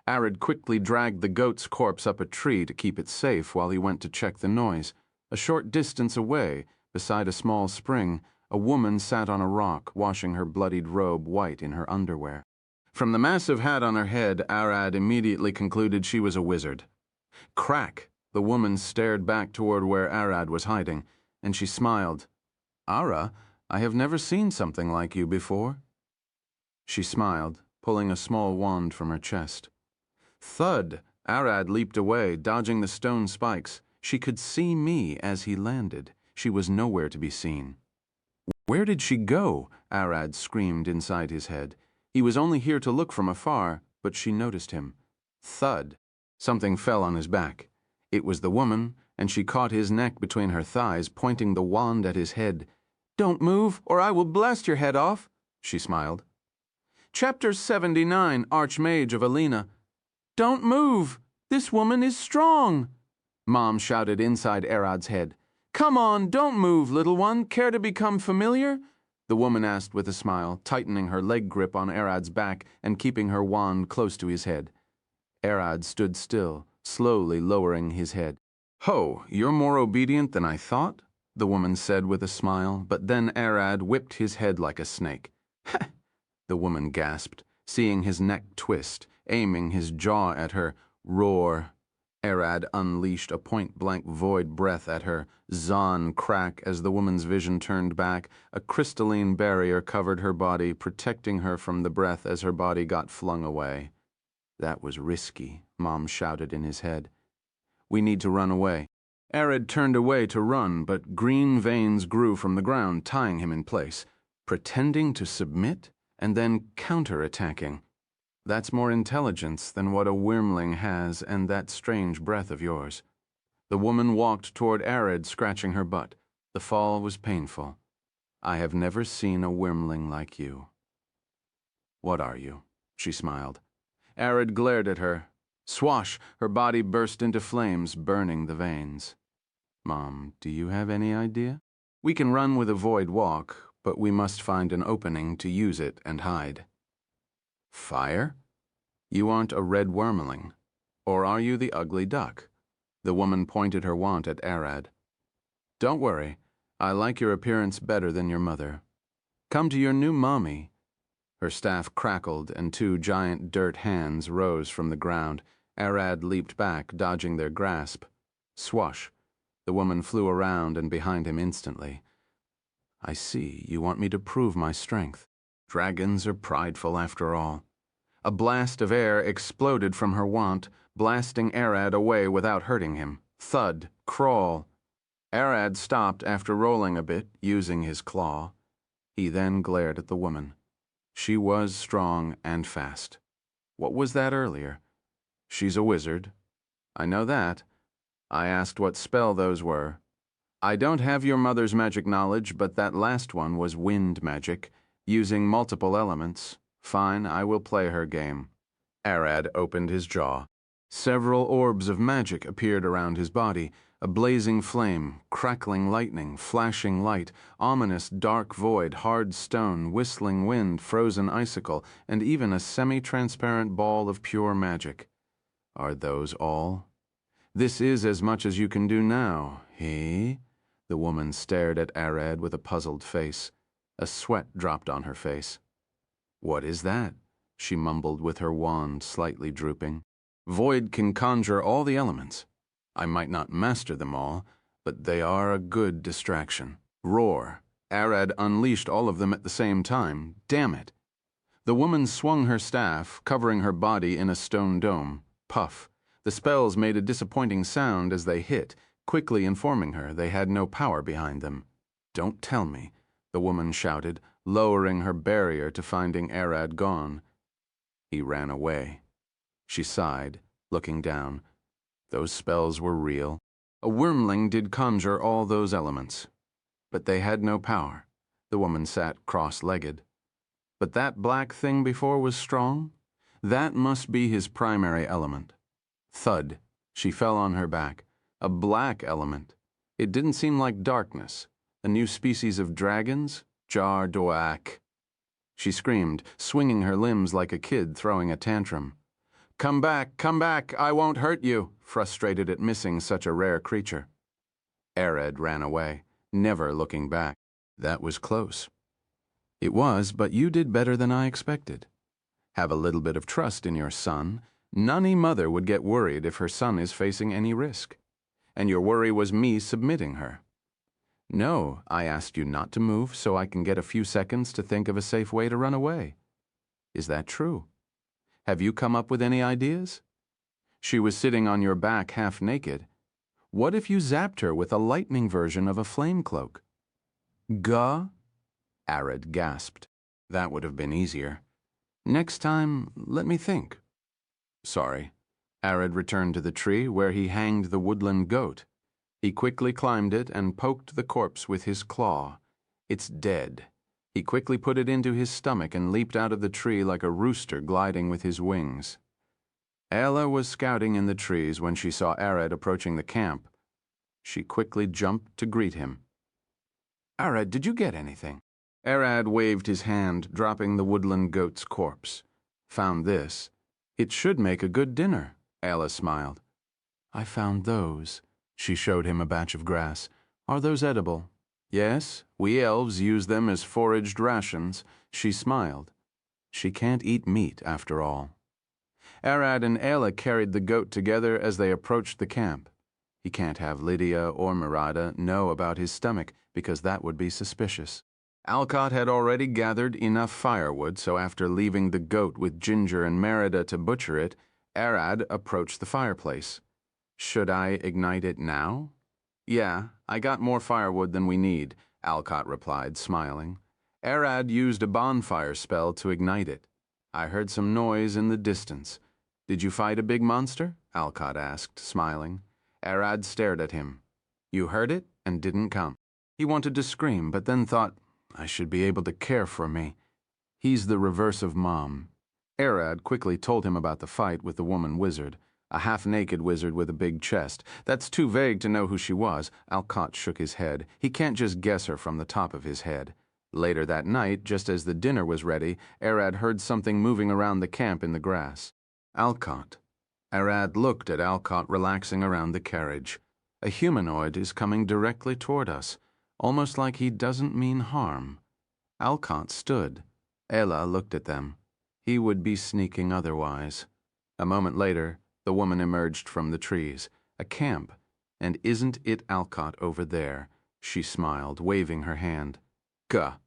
Arad quickly dragged the goat's corpse up a tree to keep it safe while he went to check the noise. A short distance away, beside a small spring, a woman sat on a rock, washing her bloodied robe white in her underwear. From the massive hat on her head, Arad immediately concluded she was a wizard. Crack! The woman stared back toward where Arad was hiding, and she smiled. "Ara, I have never seen something like you before." She smiled, pulling a small wand from her chest. Thud! Arad leaped away, dodging the stone spikes. She could see me as he landed. She was nowhere to be seen. "Where did she go?" Arad screamed inside his head. He was only here to look from afar, but she noticed him. Thud! Something fell on his back. It was the woman, and she caught his neck between her thighs, pointing the wand at his head. "Don't move, or I will blast your head off," she smiled. Chapter 79, Archmage of Alina. "Don't move! This woman is strong!" Mom shouted inside Arad's head. "Come on, don't move, little one. Care to become familiar?" The woman asked with a smile, tightening her leg grip on Arad's back and keeping her wand close to his head. Arad stood still, slowly lowering his head. "Ho, you're more obedient than I thought," the woman said with a smile, but then Arad whipped his head like a snake. "Heh!" the woman gasped, seeing his neck twist, aiming his jaw at her. Roar! Arad unleashed a point-blank void breath at her. Zon crack as the woman's vision turned back. A crystalline barrier covered her body, protecting her from the breath as her body got flung away. "That was risky," Mom shouted in his head. "We need to run away." Arad turned away to run, but green veins grew from the ground, tying him in place. Pretending to submit, and then counter-attacking. That's more intelligence than what a wormling has, and that strange breath of yours. The woman walked toward Arad, scratching her butt. The fall was painful. "I have never seen a wormling like you." "What are you?" she smiled. Arad glared at her. Swash! Her body burst into flames, burning the veins. "Mom, do you have any idea?" "We can run with a void walk, but we must find an opening to use it and hide." "Fire? You aren't a red wormling. Or are you the ugly duck?" The woman pointed her wand at Arad. "Don't worry. I like your appearance better than your mother. Come to your new mommy." Her staff crackled, and two giant dirt hands rose from the ground. Arad leaped back, dodging their grasp. Swash! The woman flew around and behind him instantly. "I see. You want me to prove my strength. Dragons are prideful after all." A blast of air exploded from her wand, blasting Arad away without hurting him. Thud! Crawl! Arad stopped after rolling a bit, using his claw. He then glared at the woman. She was strong and fast. What was that earlier? "She's a wizard." "I know that." I asked what spell those were. "I don't have your mother's magic knowledge, but that last one was wind magic, using multiple elements. Fine, I will play her game." Arad opened his jaw. Several orbs of magic appeared around his body, a blazing flame, crackling lightning, flashing light, ominous dark void, hard stone, whistling wind, frozen icicle, and even a semi-transparent ball of pure magic. Are those all? "This is as much as you can do now, eh?" The woman stared at Arad with a puzzled face. A sweat dropped on her face. "What is that?" she mumbled with her wand slightly drooping. "Void can conjure all the elements. I might not master them all, but they are a good distraction." Roar! Arad unleashed all of them at the same time. Damn it! The woman swung her staff, covering her body in a stone dome. Puff! The spells made a disappointing sound as they hit, quickly informing her they had no power behind them. "Don't tell me," the woman shouted, lowering her barrier to finding Arad gone. "He ran away." She sighed, looking down. Those spells were real. A wormling did conjure all those elements. But they had no power. The woman sat cross-legged. But that black thing before was strong? That must be his primary element. Thud! She fell on her back. A black element. It didn't seem like darkness. A new species of dragons? Jar-doak. She screamed, swinging her limbs like a kid throwing a tantrum. come back, I won't hurt you," frustrated at missing such a rare creature. Ared ran away, never looking back. That was close. It was, but you did better than I expected. Have a little bit of trust in your son. None mother would get worried if her son is facing any risk. And your worry was me submitting her. No, I asked you not to move so I can get a few seconds to think of a safe way to run away. Is that true? Have you come up with any ideas? She was sitting on your back half naked. What if you zapped her with a lightning version of a flame cloak? Gah? Ared gasped. That would have been easier. Next time, let me think. Sorry. Ared returned to the tree where he hanged the woodland goat. He quickly climbed it and poked the corpse with his claw. It's dead. He quickly put it into his stomach and leaped out of the tree like a rooster gliding with his wings. Ella was scouting in the trees when she saw Ared approaching the camp. She quickly jumped to greet him. Ared, did you get anything? Ared waved his hand, dropping the woodland goat's corpse. Found this. It should make a good dinner, Ella smiled. I found those. She showed him a batch of grass. Are those edible? Yes, we elves use them as foraged rations. She smiled. She can't eat meat, after all. Ared and Ella carried the goat together as they approached the camp. He can't have Lydia or Murada know about his stomach, because that would be suspicious. Alcott had already gathered enough firewood, so after leaving the goat with Ginger and Merida to butcher it, Ared approached the fireplace. Should I ignite it now? Yeah, I got more firewood than we need, Alcott replied, smiling. Ared used a bonfire spell to ignite it. I heard some noise in the distance. Did you fight a big monster? Alcott asked, smiling. Ared stared at him. You heard it and didn't come. He wanted to scream, but then thought, I should be able to care for me. He's the reverse of Mom. Ared quickly told him about the fight with the woman wizard, a half-naked wizard with a big chest. That's too vague to know who she was. Alcott shook his head. He can't just guess her from the top of his head. Later that night, just as the dinner was ready, Ared heard something moving around the camp in the grass. Alcott. Ared looked at Alcott relaxing around the carriage. A humanoid is coming directly toward us, almost like he doesn't mean harm. Alcott stood. Ella looked at them. He would be sneaking otherwise. A moment later, the woman emerged from the trees. A camp. And isn't it Alcott over there? She smiled, waving her hand. Gah!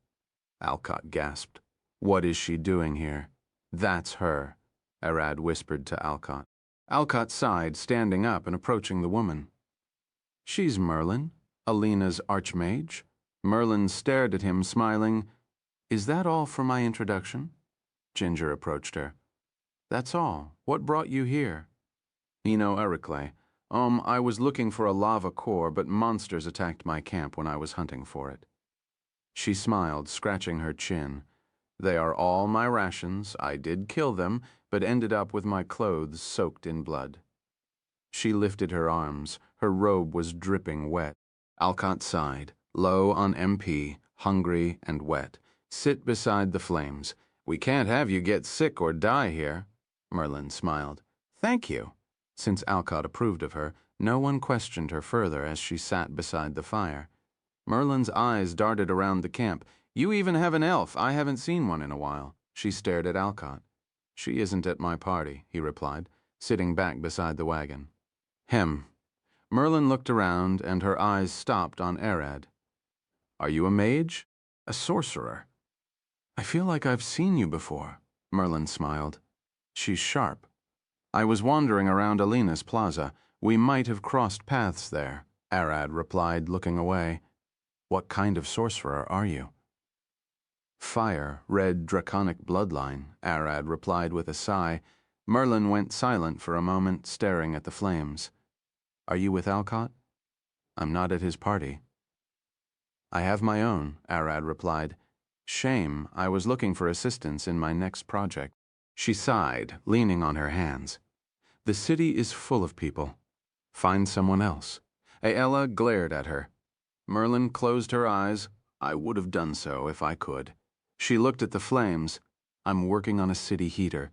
Alcott gasped. What is she doing here? That's her, Ared whispered to Alcott. Alcott sighed, standing up and approaching the woman. She's Merlin, Alina's archmage. Merlin stared at him, smiling. Is that all for my introduction? Ginger approached her. That's all. What brought you here? Eno Ericle. I was looking for a lava core, but monsters attacked my camp when I was hunting for it. She smiled, scratching her chin. They are all my rations. I did kill them, but ended up with my clothes soaked in blood. She lifted her arms. Her robe was dripping wet. Alcott sighed. Low on MP, hungry and wet. Sit beside the flames. We can't have you get sick or die here. Merlin smiled. Thank you. Since Alcott approved of her, no one questioned her further as she sat beside the fire. Merlin's eyes darted around the camp. You even have an elf. I haven't seen one in a while. She stared at Alcott. She isn't at my party, he replied, sitting back beside the wagon. Hem. Merlin looked around, and her eyes stopped on Ared. Are you a mage? A sorcerer? I feel like I've seen you before, Merlin smiled. She's sharp. I was wandering around Alina's plaza. We might have crossed paths there, Ared replied, looking away. What kind of sorcerer are you? Fire, red draconic bloodline, Ared replied with a sigh. Merlin went silent for a moment, staring at the flames. Are you with Alcott? I'm not at his party. I have my own, Ared replied. Shame, I was looking for assistance in my next project. She sighed, leaning on her hands. The city is full of people. Find someone else. Aella glared at her. Merlin closed her eyes. I would have done so if I could. She looked at the flames. I'm working on a city heater.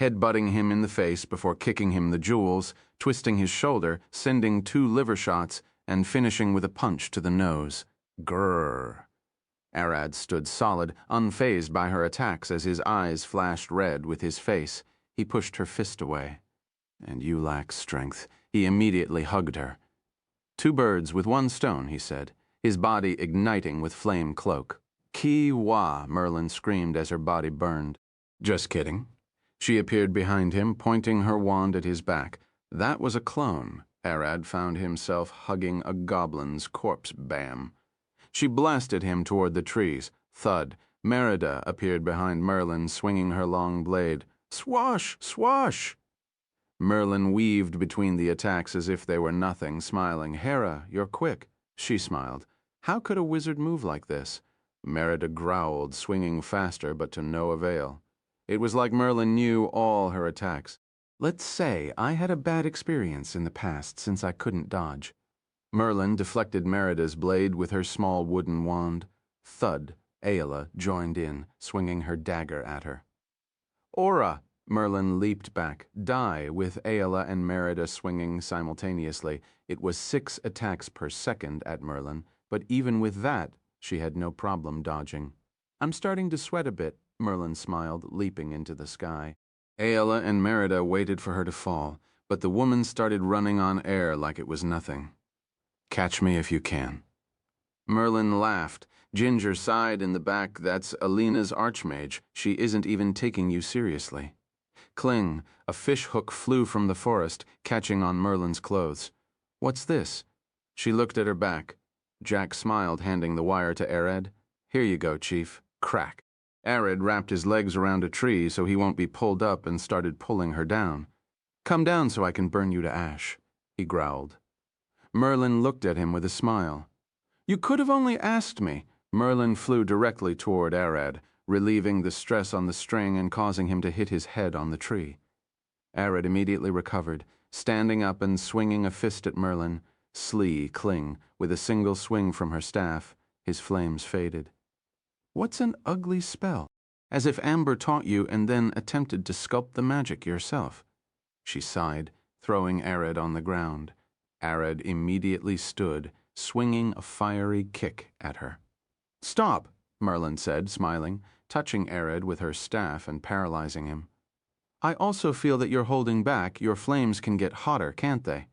headbutting him in the face before kicking him the jewels, twisting his shoulder, sending 2 liver shots, and finishing with a punch to the nose. Grrr. Arad stood solid, unfazed by her attacks as his eyes flashed red with his face. He pushed her fist away. And you lack strength. He immediately hugged her. 2 birds with 1 stone, he said, his body igniting with flame cloak. Ki-wa, Merlin screamed as her body burned. Just kidding. She appeared behind him, pointing her wand at his back. That was a clone. Arad found himself hugging a goblin's corpse bam. She blasted him toward the trees. Thud. Merida appeared behind Merlin, swinging her long blade. Swash! Swash! Merlin weaved between the attacks as if they were nothing, smiling. Hera, you're quick. She smiled. How could a wizard move like this? Merida growled, swinging faster, but to no avail. It was like Merlin knew all her attacks. Let's say I had a bad experience in the past since I couldn't dodge. Merlin deflected Merida's blade with her small wooden wand. Thud. Aela joined in, swinging her dagger at her. Aura! Merlin leaped back. Die, with Aela and Merida swinging simultaneously. It was 6 attacks per second at Merlin, but even with that, she had no problem dodging. I'm starting to sweat a bit, Merlin smiled, leaping into the sky. Aela and Merida waited for her to fall, but the woman started running on air like it was nothing. Catch me if you can. Merlin laughed. Ginger sighed in the back. That's Alina's archmage. She isn't even taking you seriously. Cling. A fish hook flew from the forest, catching on Merlin's clothes. What's this? She looked at her back. Jack smiled, handing the wire to Arad. Here you go, Chief. Crack. Arad wrapped his legs around a tree so he won't be pulled up and started pulling her down. Come down so I can burn you to ash, he growled. Merlin looked at him with a smile. You could have only asked me. Merlin flew directly toward Arad, relieving the stress on the string and causing him to hit his head on the tree. Arad immediately recovered, standing up and swinging a fist at Merlin. Slee, Cling, with a single swing from her staff, his flames faded. What's an ugly spell? As if Amber taught you and then attempted to sculpt the magic yourself. She sighed, throwing Arad on the ground. Arad immediately stood, swinging a fiery kick at her. Stop, Merlin said, smiling, touching Arad with her staff and paralyzing him. I also feel that you're holding back. Your flames can get hotter, can't they?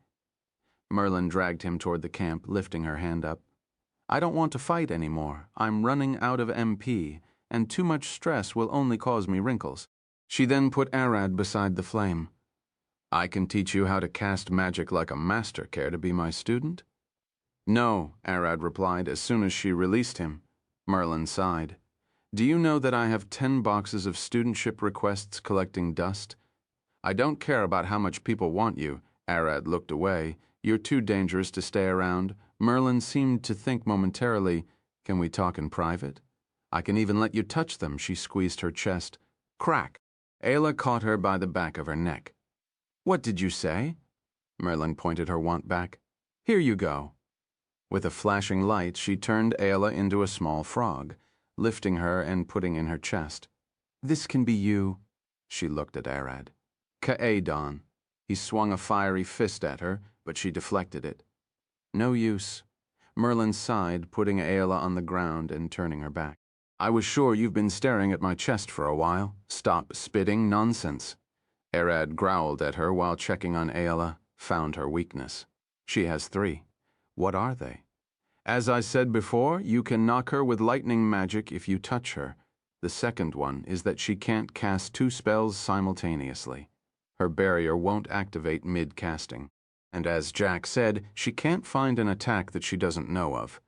Merlin dragged him toward the camp, lifting her hand up. I don't want to fight anymore. I'm running out of MP, and too much stress will only cause me wrinkles. She then put Arad beside the flame. I can teach you how to cast magic like a master. Care to be my student? No, Arad replied as soon as she released him. Merlin sighed. Do you know that I have 10 boxes of studentship requests collecting dust? I don't care about how much people want you. Arad looked away. You're too dangerous to stay around. Merlin seemed to think momentarily, can we talk in private? I can even let you touch them. She squeezed her chest. Crack. Aela caught her by the back of her neck. What did you say? Merlin pointed her wand back. Here you go. With a flashing light, she turned Aela into a small frog, lifting her and putting in her chest. This can be you. She looked at Arad. Ka'edon. He swung a fiery fist at her, but she deflected it. No use. Merlin sighed, putting Aela on the ground and turning her back. I was sure you've been staring at my chest for a while. Stop spitting nonsense. Arad growled at her while checking on Aela, found her weakness. She has 3. What are they? As I said before, you can knock her with lightning magic if you touch her. The second one is that she can't cast 2 spells simultaneously. Her barrier won't activate mid-casting. And as Jack said, she can't find an attack that she doesn't know of.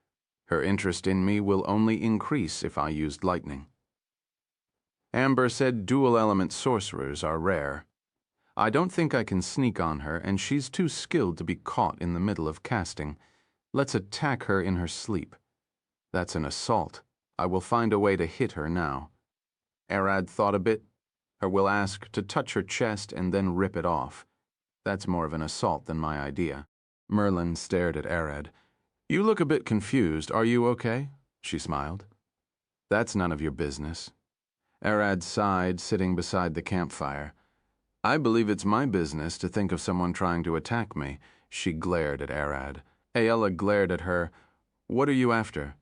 Her interest in me will only increase if I used lightning. Amber said dual-element sorcerers are rare. I don't think I can sneak on her, and she's too skilled to be caught in the middle of casting. Let's attack her in her sleep. That's an assault. I will find a way to hit her now. Arad thought a bit. Her will ask to touch her chest and then rip it off. That's more of an assault than my idea. Merlin stared at Arad. You look a bit confused. Are you okay? She smiled. That's none of your business. Arad sighed, sitting beside the campfire. I believe it's my business to think of someone trying to attack me. She glared at Arad. Aella glared at her. What are you after?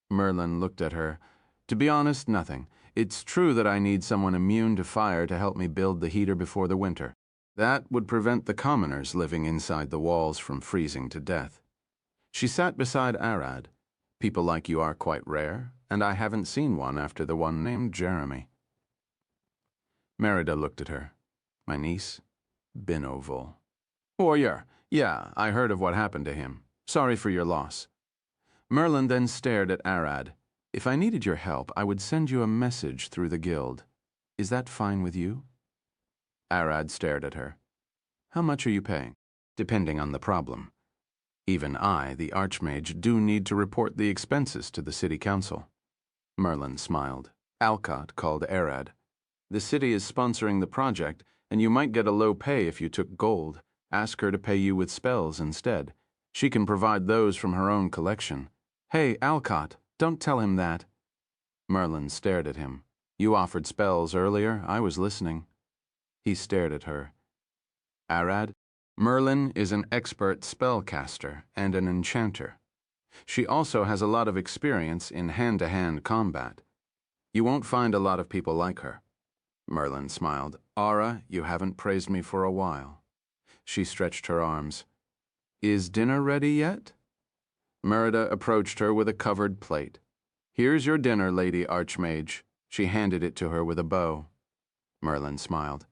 Merlin looked at her. To be honest, nothing. It's true that I need someone immune to fire to help me build the heater before the winter. That would prevent the commoners living inside the walls from freezing to death. She sat beside Arad. People like you are quite rare, and I haven't seen one after the one named Jeremy. Merida looked at her. My niece? Binovol. Warrior. Yeah, I heard of what happened to him. Sorry for your loss. Merlin then stared at Arad. If I needed your help, I would send you a message through the guild. Is that fine with you? Arad stared at her. How much are you paying? Depending on the problem. Even I, the Archmage, do need to report the expenses to the city council. Merlin smiled. Alcott called Arad. The city is sponsoring the project, and you might get a low pay if you took gold. Ask her to pay you with spells instead. She can provide those from her own collection. Hey, Alcott, don't tell him that. Merlin stared at him. You offered spells earlier. I was listening. He stared at her. Arad, Merlin is an expert spellcaster and an enchanter. She also has a lot of experience in hand-to-hand combat. You won't find a lot of people like her. Merlin smiled. Aura, you haven't praised me for a while. She stretched her arms. Is dinner ready yet? Merida approached her with a covered plate. Here's your dinner, Lady Archmage. She handed it to her with a bow. Merlin smiled.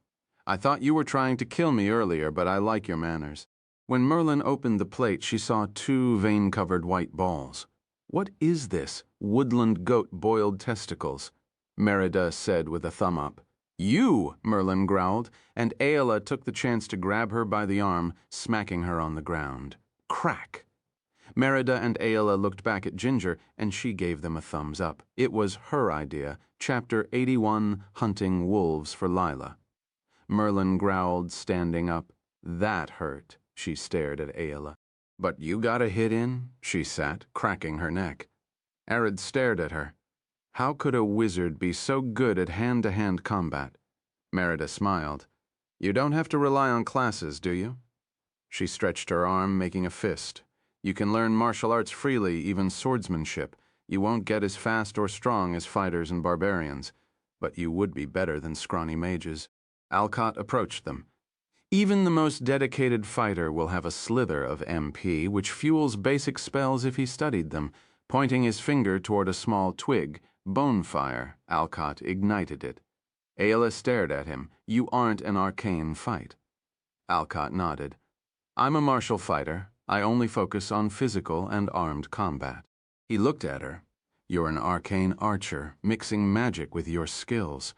I thought you were trying to kill me earlier, but I like your manners. When Merlin opened the plate, she saw 2 vein-covered white balls. What is this? Woodland goat boiled testicles, Merida said with a thumb up. You, Merlin growled, and Aella took the chance to grab her by the arm, smacking her on the ground. Crack! Merida and Aella looked back at Ginger, and she gave them a thumbs up. It was her idea, Chapter 81, Hunting Wolves for Lila. Merlin growled, standing up. That hurt, she stared at Aella. But you got a hit in? She sat, cracking her neck. Arid stared at her. How could a wizard be so good at hand-to-hand combat? Merida smiled. You don't have to rely on classes, do you? She stretched her arm, making a fist. You can learn martial arts freely, even swordsmanship. You won't get as fast or strong as fighters and barbarians, but you would be better than scrawny mages. Alcott approached them. Even the most dedicated fighter will have a slither of MP, which fuels basic spells if he studied them. Pointing his finger toward a small twig, Bonefire, Alcott ignited it. Aella stared at him. You aren't an arcane fight. Alcott nodded. I'm a martial fighter. I only focus on physical and armed combat. He looked at her. You're an arcane archer, mixing magic with your skills.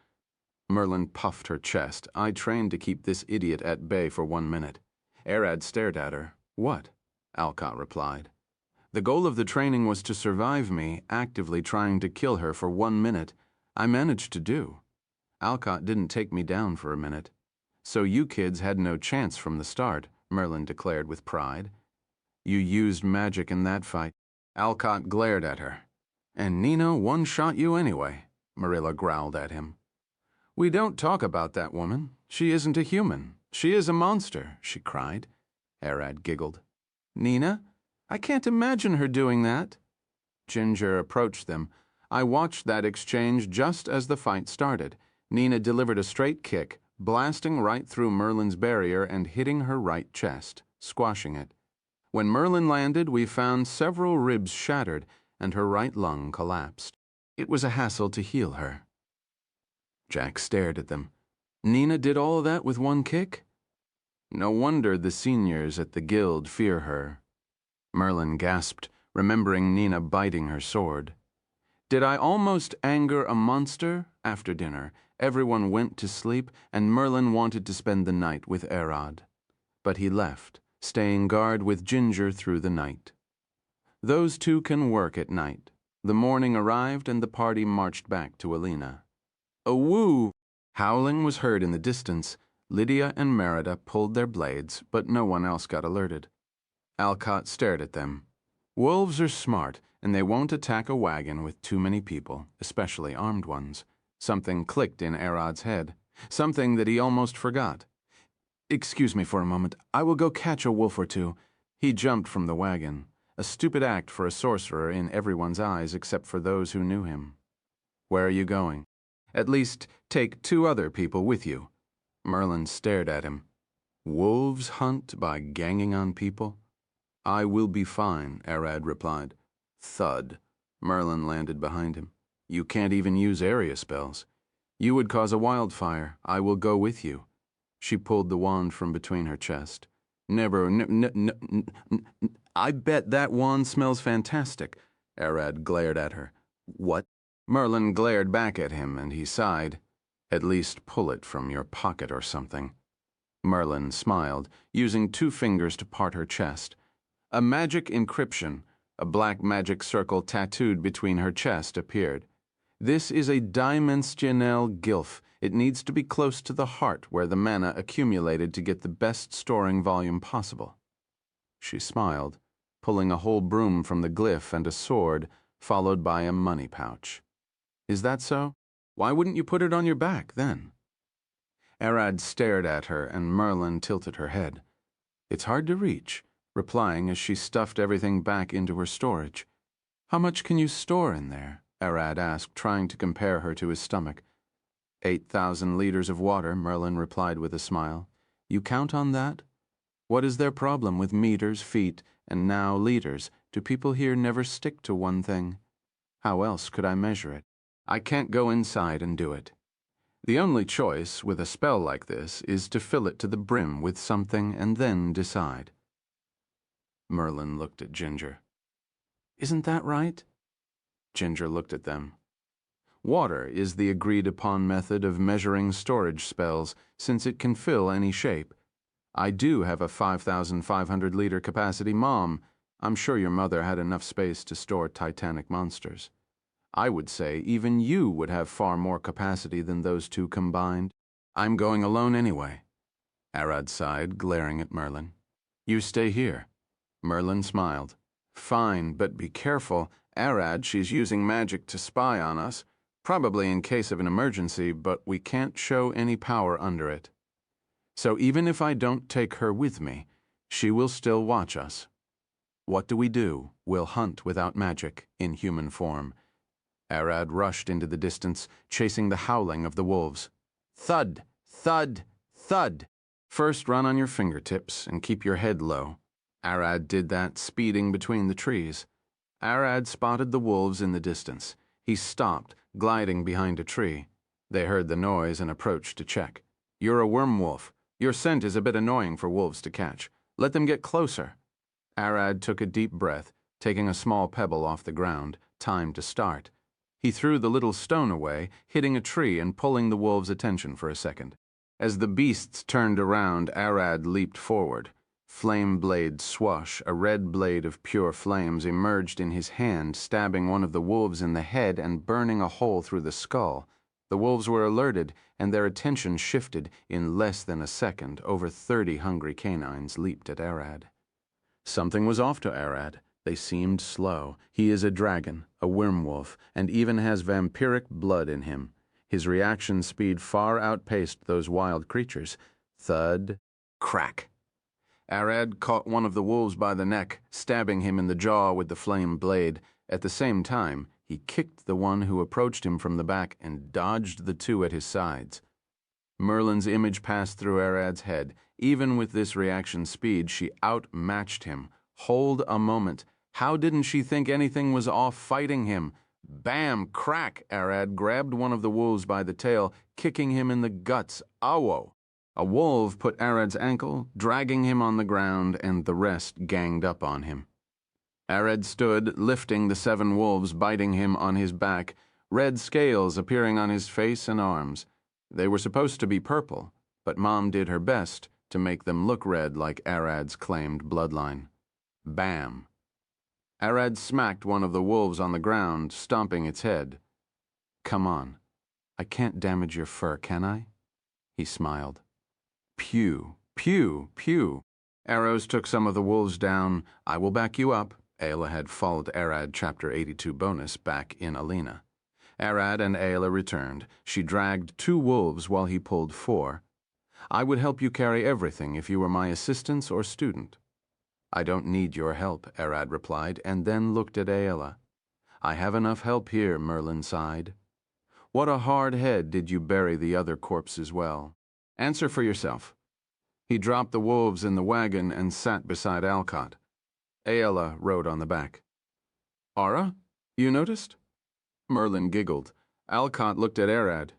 Merlin puffed her chest. I trained to keep this idiot at bay for 1 minute. Arad stared at her. What? Alcott replied. The goal of the training was to survive me, actively trying to kill her for 1 minute. I managed to do. Alcott didn't take me down for a minute. So you kids had no chance from the start, Merlin declared with pride. You used magic in that fight. Alcott glared at her. And Nina one-shot you anyway, Marilla growled at him. We don't talk about that woman. She isn't a human. She is a monster, she cried. Arad giggled. Nina? I can't imagine her doing that. Ginger approached them. I watched that exchange just as the fight started. Nina delivered a straight kick, blasting right through Merlin's barrier and hitting her right chest, squashing it. When Merlin landed, we found several ribs shattered and her right lung collapsed. It was a hassle to heal her. Jack stared at them. Nina did all of that with 1 kick? No wonder the seniors at the guild fear her. Merlin gasped, remembering Nina biting her sword. Did I almost anger a monster? After dinner, everyone went to sleep, and Merlin wanted to spend the night with Arad. But he left, staying guard with Ginger through the night. Those 2 can work at night. The morning arrived, and the party marched back to Alina. A woo! Howling was heard in the distance. Lydia and Merida pulled their blades, but no one else got alerted. Alcott stared at them. Wolves are smart, and they won't attack a wagon with too many people, especially armed ones. Something clicked in Arad's head, something that he almost forgot. Excuse me for a moment. I will go catch a wolf or two. He jumped from the wagon, a stupid act for a sorcerer in everyone's eyes except for those who knew him. Where are you going? At least take 2 other people with you. Merlin stared at him. Wolves hunt by ganging on people? I will be fine, Arad replied. Thud. Merlin landed behind him. You can't even use area spells. You would cause a wildfire. I will go with you. She pulled the wand from between her chest. Never, I bet that wand smells fantastic. Arad glared at her. What? Merlin glared back at him, and he sighed. At least pull it from your pocket or something. Merlin smiled, using 2 fingers to part her chest. A magic encryption, a black magic circle tattooed between her chest, appeared. This is a dimensional glyph. It needs to be close to the heart where the mana accumulated to get the best storing volume possible. She smiled, pulling a whole broom from the glyph and a sword, followed by a money pouch. Is that so? Why wouldn't you put it on your back, then? Arad stared at her, and Merlin tilted her head. It's hard to reach, replying as she stuffed everything back into her storage. How much can you store in there? Arad asked, trying to compare her to his stomach. 8,000 liters of water, Merlin replied with a smile. You count on that? What is their problem with meters, feet, and now liters? Do people here never stick to one thing? How else could I measure it? I can't go inside and do it. The only choice with a spell like this is to fill it to the brim with something and then decide. Merlin looked at Ginger. Isn't that right? Ginger looked at them. Water is the agreed-upon method of measuring storage spells, since it can fill any shape. I do have a 5,500-liter capacity Mom. I'm sure your mother had enough space to store titanic monsters. I would say even you would have far more capacity than those 2 combined. I'm going alone anyway. Arad sighed, glaring at Merlin. You stay here. Merlin smiled. Fine, but be careful. Arad, she's using magic to spy on us. Probably in case of an emergency, but we can't show any power under it. So even if I don't take her with me, she will still watch us. What do? We'll hunt without magic, in human form. Arad rushed into the distance, chasing the howling of the wolves. Thud! Thud! Thud! First run on your fingertips and keep your head low. Arad did that, speeding between the trees. Arad spotted the wolves in the distance. He stopped, gliding behind a tree. They heard the noise and approached to check. You're a worm wolf. Your scent is a bit annoying for wolves to catch. Let them get closer. Arad took a deep breath, taking a small pebble off the ground. Time to start. He threw the little stone away, hitting a tree and pulling the wolves' attention for a second. As the beasts turned around, Arad leaped forward. Flame blade swash, a red blade of pure flames, emerged in his hand, stabbing one of the wolves in the head and burning a hole through the skull. The wolves were alerted, and their attention shifted. In less than a second, over 30 hungry canines leaped at Arad. Something was off to Arad. They seemed slow. He is a dragon, a wormwolf, and even has vampiric blood in him. His reaction speed far outpaced those wild creatures. Thud, crack. Arad caught one of the wolves by the neck, stabbing him in the jaw with the flame blade. At the same time, he kicked the one who approached him from the back and dodged the 2 at his sides. Merlin's image passed through Arad's head. Even with this reaction speed, she outmatched him. Hold a moment. How didn't she think anything was off fighting him? Bam! Crack! Arad grabbed one of the wolves by the tail, kicking him in the guts. Awo! A wolf put Arad's ankle, dragging him on the ground, and the rest ganged up on him. Arad stood, lifting the 7 wolves, biting him on his back, red scales appearing on his face and arms. They were supposed to be purple, but Mom did her best to make them look red like Arad's claimed bloodline. Bam! Arad smacked one of the wolves on the ground, stomping its head. Come on. I can't damage your fur, can I? He smiled. Pew, pew, pew. Arrows took some of the wolves down. I will back you up. Ayla had followed Arad Chapter 82 bonus back in Alina. Arad and Ayla returned. She dragged 2 wolves while he pulled 4. I would help you carry everything if you were my assistant or student. I don't need your help, Arad replied, and then looked at Aela. I have enough help here, Merlin sighed. What a hard head did you bury the other corpses well. Answer for yourself. He dropped the wolves in the wagon and sat beside Alcott. Aela rode on the back. Ara, you noticed? Merlin giggled. Alcott looked at Arad.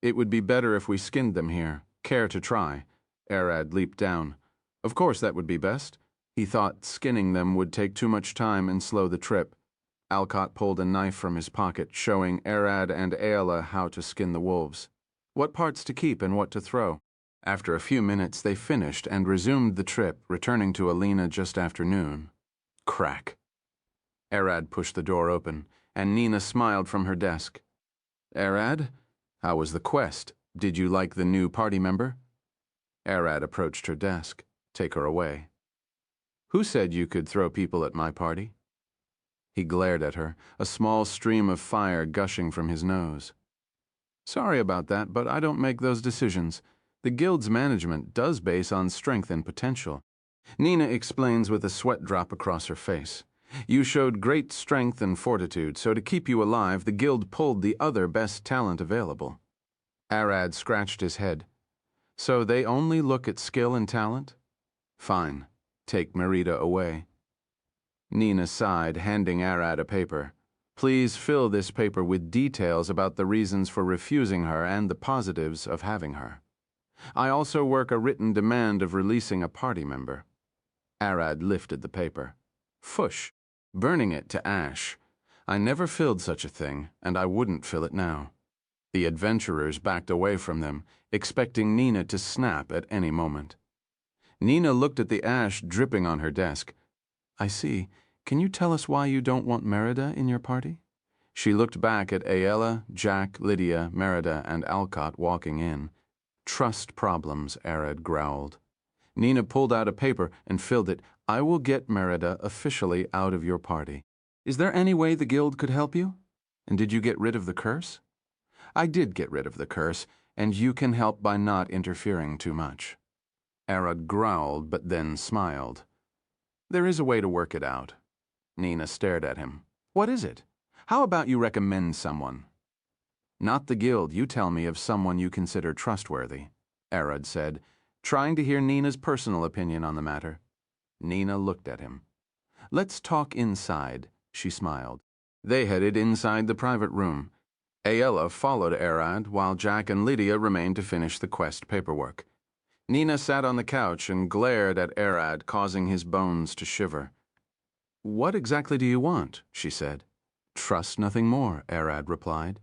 It would be better if we skinned them here. Care to try? Arad leaped down. Of course that would be best. He thought skinning them would take too much time and slow the trip. Alcott pulled a knife from his pocket, showing Arad and Aela how to skin the wolves. What parts to keep and what to throw. After a few minutes, they finished and resumed the trip, returning to Alina just after noon. Crack. Arad pushed the door open, and Nina smiled from her desk. Arad, how was the quest? Did you like the new party member? Arad approached her desk. Take her away. Who said you could throw people at my party? He glared at her, a small stream of fire gushing from his nose. Sorry about that, but I don't make those decisions. The guild's management does base on strength and potential. Nina explains with a sweat drop across her face. You showed great strength and fortitude, so to keep you alive, the guild pulled the other best talent available. Arad scratched his head. So they only look at skill and talent? Fine. Take Merida away. Nina sighed, handing Arad a paper. Please fill this paper with details about the reasons for refusing her and the positives of having her. I also work a written demand of releasing a party member. Arad lifted the paper. Fush, burning it to ash. I never filled such a thing, and I wouldn't fill it now. The adventurers backed away from them, expecting Nina to snap at any moment. Nina looked at the ash dripping on her desk. I see. Can you tell us why you don't want Merida in your party? She looked back at Aela, Jack, Lydia, Merida, and Alcott walking in. Trust problems, Arad growled. Nina pulled out a paper and filled it. I will get Merida officially out of your party. Is there any way the guild could help you? And did you get rid of the curse? I did get rid of the curse, and you can help by not interfering too much. Arad growled, but then smiled. There is a way to work it out. Nina stared at him. What is it? How about you recommend someone? Not the guild. You tell me of someone you consider trustworthy, Arad said, trying to hear Nina's personal opinion on the matter. Nina looked at him. Let's talk inside, she smiled. They headed inside the private room. Aela followed Arad, while Jack and Lydia remained to finish the quest paperwork. Nina sat on the couch and glared at Arad, causing his bones to shiver. What exactly do you want? She said. Trust nothing more, Arad replied.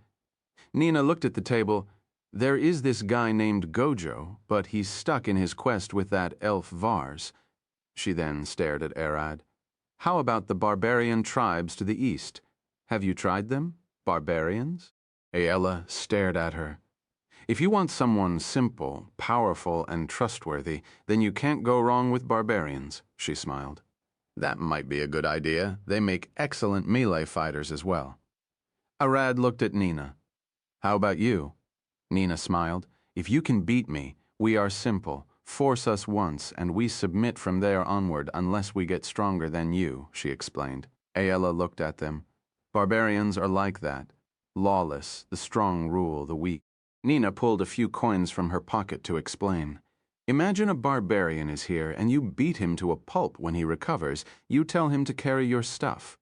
Nina looked at the table. There is this guy named Gojo, but he's stuck in his quest with that elf Vars. She then stared at Arad. How about the barbarian tribes to the east? Have you tried them? Barbarians? Aela stared at her. If you want someone simple, powerful, and trustworthy, then you can't go wrong with barbarians, she smiled. That might be a good idea. They make excellent melee fighters as well. Arad looked at Nina. How about you? Nina smiled. If you can beat me, we are simple. Force us once, and we submit from there onward unless we get stronger than you, she explained. Aela looked at them. Barbarians are like that. Lawless, the strong rule the weak. Nina pulled a few coins from her pocket to explain. Imagine a barbarian is here and you beat him to a pulp. When he recovers, you tell him to carry your stuff.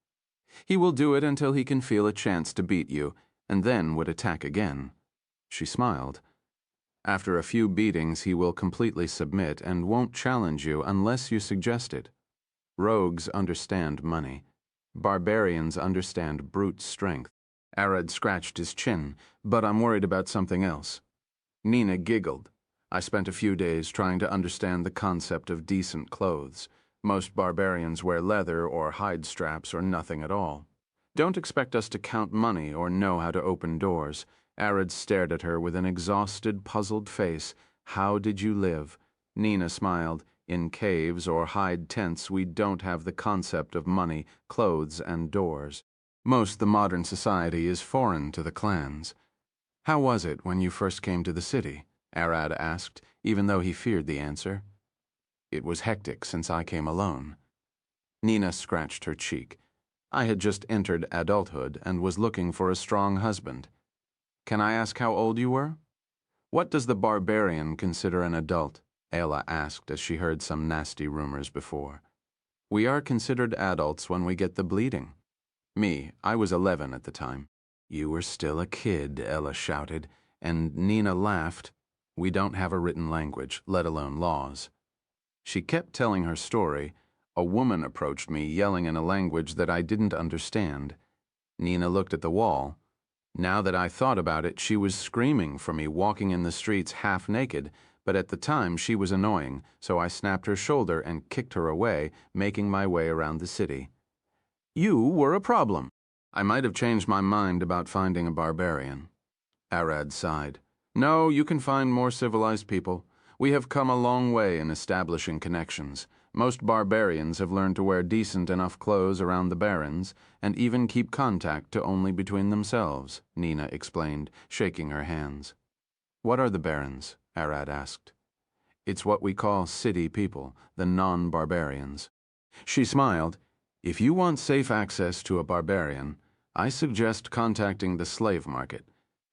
He will do it until he can feel a chance to beat you, and then would attack again. She smiled. After a few beatings, he will completely submit and won't challenge you unless you suggest it. Rogues understand money. Barbarians understand brute strength. Arad scratched his chin, but I'm worried about something else. Nina giggled. I spent a few days trying to understand the concept of decent clothes. Most barbarians wear leather or hide straps or nothing at all. Don't expect us to count money or know how to open doors. Arad stared at her with an exhausted, puzzled face. How did you live? Nina smiled. In caves or hide tents, we don't have the concept of money, clothes, and doors. Most the modern society is foreign to the clans. How was it when you first came to the city? Arad asked, even though he feared the answer. It was hectic since I came alone. Nina scratched her cheek. I had just entered adulthood and was looking for a strong husband. Can I ask how old you were? What does the barbarian consider an adult? Ayla asked as she heard some nasty rumors before. We are considered adults when we get the bleeding. Me, I was 11 at the time. You were still a kid, Ayla shouted, and Nina laughed. We don't have a written language, let alone laws. She kept telling her story. A woman approached me, yelling in a language that I didn't understand. Nina looked at the wall. Now that I thought about it, she was screaming for me, walking in the streets half naked, but at the time she was annoying, so I snapped her shoulder and kicked her away, making my way around the city. You were a problem. I might have changed my mind about finding a barbarian. Arad sighed. No, you can find more civilized people. We have come a long way in establishing connections. Most barbarians have learned to wear decent enough clothes around the barons, and even keep contact to only between themselves, Nina explained, shaking her hands. What are the barons? Arad asked. It's what we call city people, the non-barbarians. She smiled. If you want safe access to a barbarian, I suggest contacting the slave market.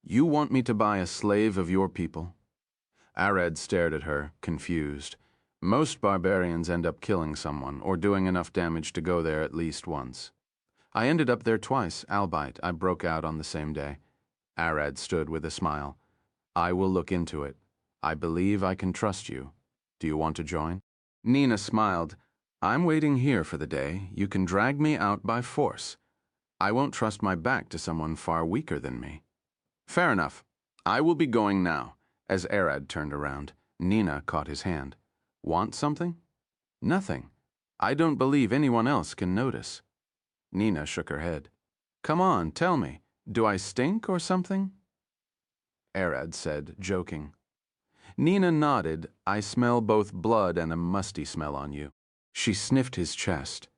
You want me to buy a slave of your people? Arad stared at her, confused. Most barbarians end up killing someone or doing enough damage to go there at least once. I ended up there twice, albeit I broke out on the same day. Arad stood with a smile. I will look into it. I believe I can trust you. Do you want to join? Nina smiled. I'm waiting here for the day. You can drag me out by force. I won't trust my back to someone far weaker than me. Fair enough. I will be going now. As Arad turned around, Nina caught his hand. Want something? Nothing. I don't believe anyone else can notice. Nina shook her head. Come on, tell me. Do I stink or something? Arad said, joking. Nina nodded. I smell both blood and a musty smell on you. She sniffed his chest.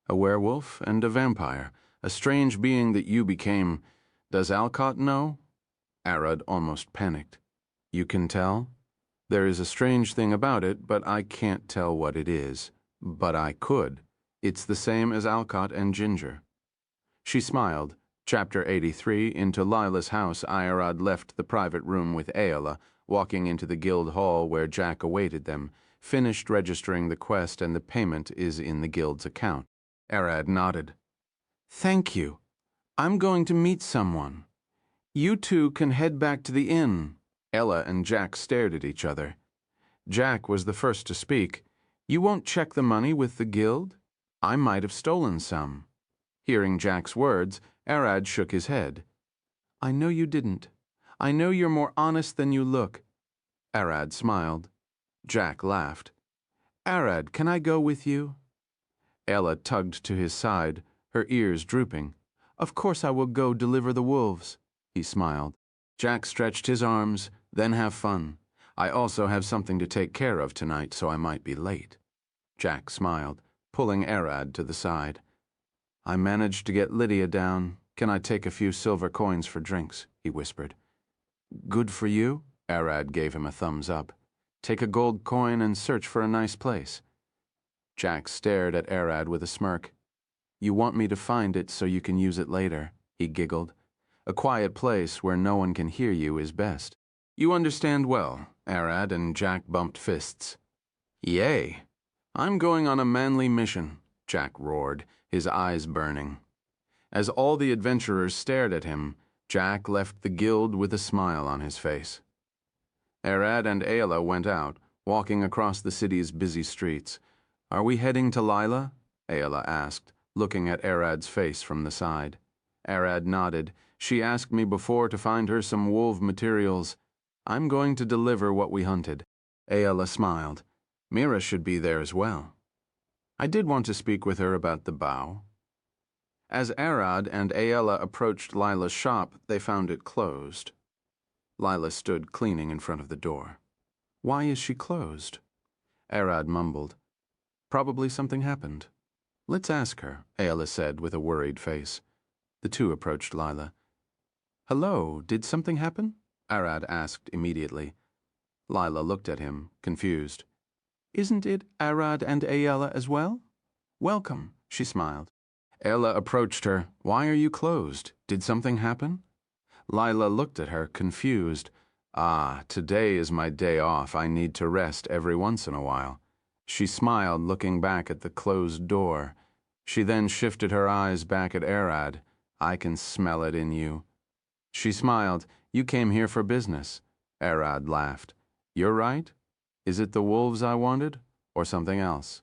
A werewolf and a vampire, a strange being that you became. Does Alcott know? Arad almost panicked. You can tell? There is a strange thing about it, but I can't tell what it is. But I could. It's the same as Alcott and Ginger. She smiled. Chapter 83, into Lila's house, Arad left the private room with Ayla, walking into the guild hall where Jack awaited them, finished registering the quest, and the payment is in the guild's account. Arad nodded. Thank you. I'm going to meet someone. You two can head back to the inn. Ella and Jack stared at each other. Jack was the first to speak. You won't check the money with the guild? I might have stolen some. Hearing Jack's words, Arad shook his head. I know you didn't. I know you're more honest than you look. Arad smiled. Jack laughed. Arad, can I go with you? Ella tugged to his side, her ears drooping. Of course I will go deliver the wolves. He smiled. Jack stretched his arms. Then have fun. I also have something to take care of tonight, so I might be late. Jack smiled, pulling Arad to the side. I managed to get Lydia down. Can I take a few silver coins for drinks? He whispered. Good for you? Arad gave him a thumbs up. Take a gold coin and search for a nice place. Jack stared at Arad with a smirk. You want me to find it so you can use it later, he giggled. A quiet place where no one can hear you is best. You understand well, Arad and Jack bumped fists. Yay. I'm going on a manly mission, Jack roared, his eyes burning. As all the adventurers stared at him, Jack left the guild with a smile on his face. Arad and Ayla went out, walking across the city's busy streets. Are we heading to Lila? Ayla asked, looking at Arad's face from the side. Arad nodded. She asked me before to find her some wolf materials. I'm going to deliver what we hunted. Ayla smiled. Mira should be there as well. I did want to speak with her about the bow. As Arad and Ayla approached Lila's shop, they found it closed. Lila stood cleaning in front of the door. Why is she closed? Arad mumbled. Probably something happened. Let's ask her, Ayla said with a worried face. The two approached Lila. Hello, did something happen? Arad asked immediately. Lila looked at him, confused. Isn't it Arad and Ayala as well? Welcome, she smiled. Ayala approached her. Why are you closed? Did something happen? Lila looked at her, confused. Ah, today is my day off. I need to rest every once in a while. She smiled, looking back at the closed door. She then shifted her eyes back at Arad. I can smell it in you. She smiled. You came here for business. Arad laughed. You're right. Is it the wolves I wanted, or something else?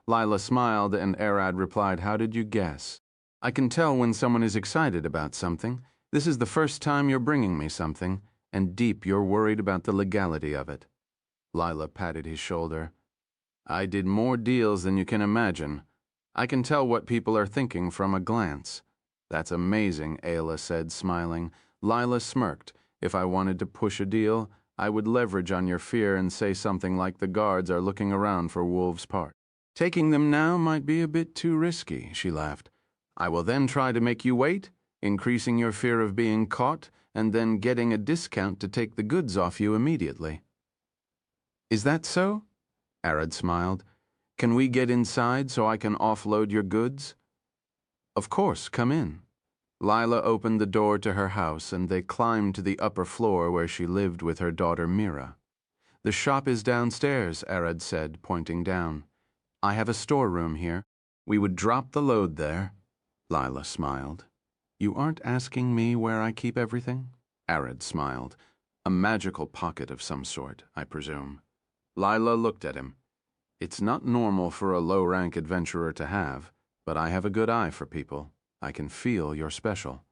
Lila smiled, and Arad replied, How did you guess? I can tell when someone is excited about something. This is the first time you're bringing me something, and deep you're worried about the legality of it. Lila patted his shoulder. I did more deals than you can imagine. I can tell what people are thinking from a glance. That's amazing, Ayla said, smiling. Lila smirked. If I wanted to push a deal, I would leverage on your fear and say something like the guards are looking around for Wolves' part. Taking them now might be a bit too risky, she laughed. I will then try to make you wait, increasing your fear of being caught, and then getting a discount to take the goods off you immediately. Is that so? Arad smiled. Can we get inside so I can offload your goods? Of course, come in. Lila opened the door to her house, and they climbed to the upper floor where she lived with her daughter Mira. The shop is downstairs, Arad said, pointing down. I have a storeroom here. We would drop the load there. Lila smiled. You aren't asking me where I keep everything? Arad smiled. A magical pocket of some sort, I presume. Lila looked at him. It's not normal for a low-rank adventurer to have, but I have a good eye for people. I can feel you're special.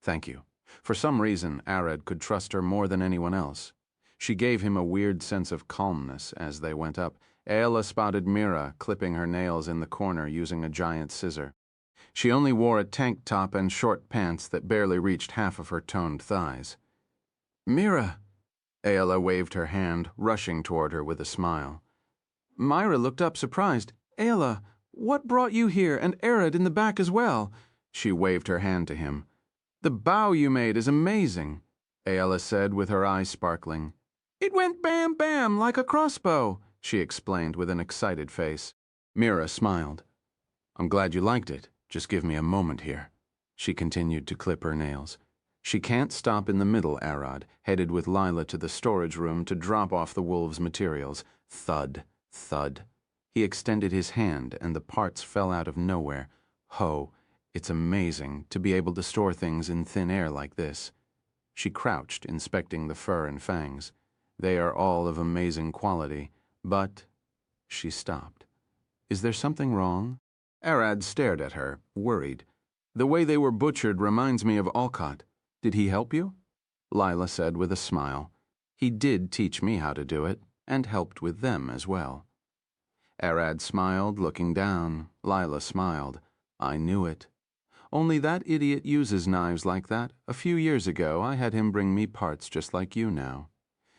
Thank you. For some reason, Arad could trust her more than anyone else. She gave him a weird sense of calmness as they went up. Ayla spotted Mira clipping her nails in the corner using a giant scissor. She only wore a tank top and short pants that barely reached half of her toned thighs. Mira! Ayla waved her hand, rushing toward her with a smile. Myra looked up surprised. Ayla, what brought you here and Arad in the back as well? She waved her hand to him. The bow you made is amazing, Ayla said with her eyes sparkling. It went bam bam like a crossbow, she explained with an excited face. Mira smiled. I'm glad you liked it. Just give me a moment here. She continued to clip her nails. She can't stop in the middle, Arad, headed with Lila to the storage room to drop off the wolves' materials. Thud, thud. He extended his hand, and the parts fell out of nowhere. Ho, it's amazing to be able to store things in thin air like this. She crouched, inspecting the fur and fangs. They are all of amazing quality, but... She stopped. Is there something wrong? Arad stared at her, worried. The way they were butchered reminds me of Alcott. Did he help you? Lila said with a smile. He did teach me how to do it, and helped with them as well. Arad smiled, looking down. Lila smiled. I knew it. Only that idiot uses knives like that. A few years ago, I had him bring me parts just like you now.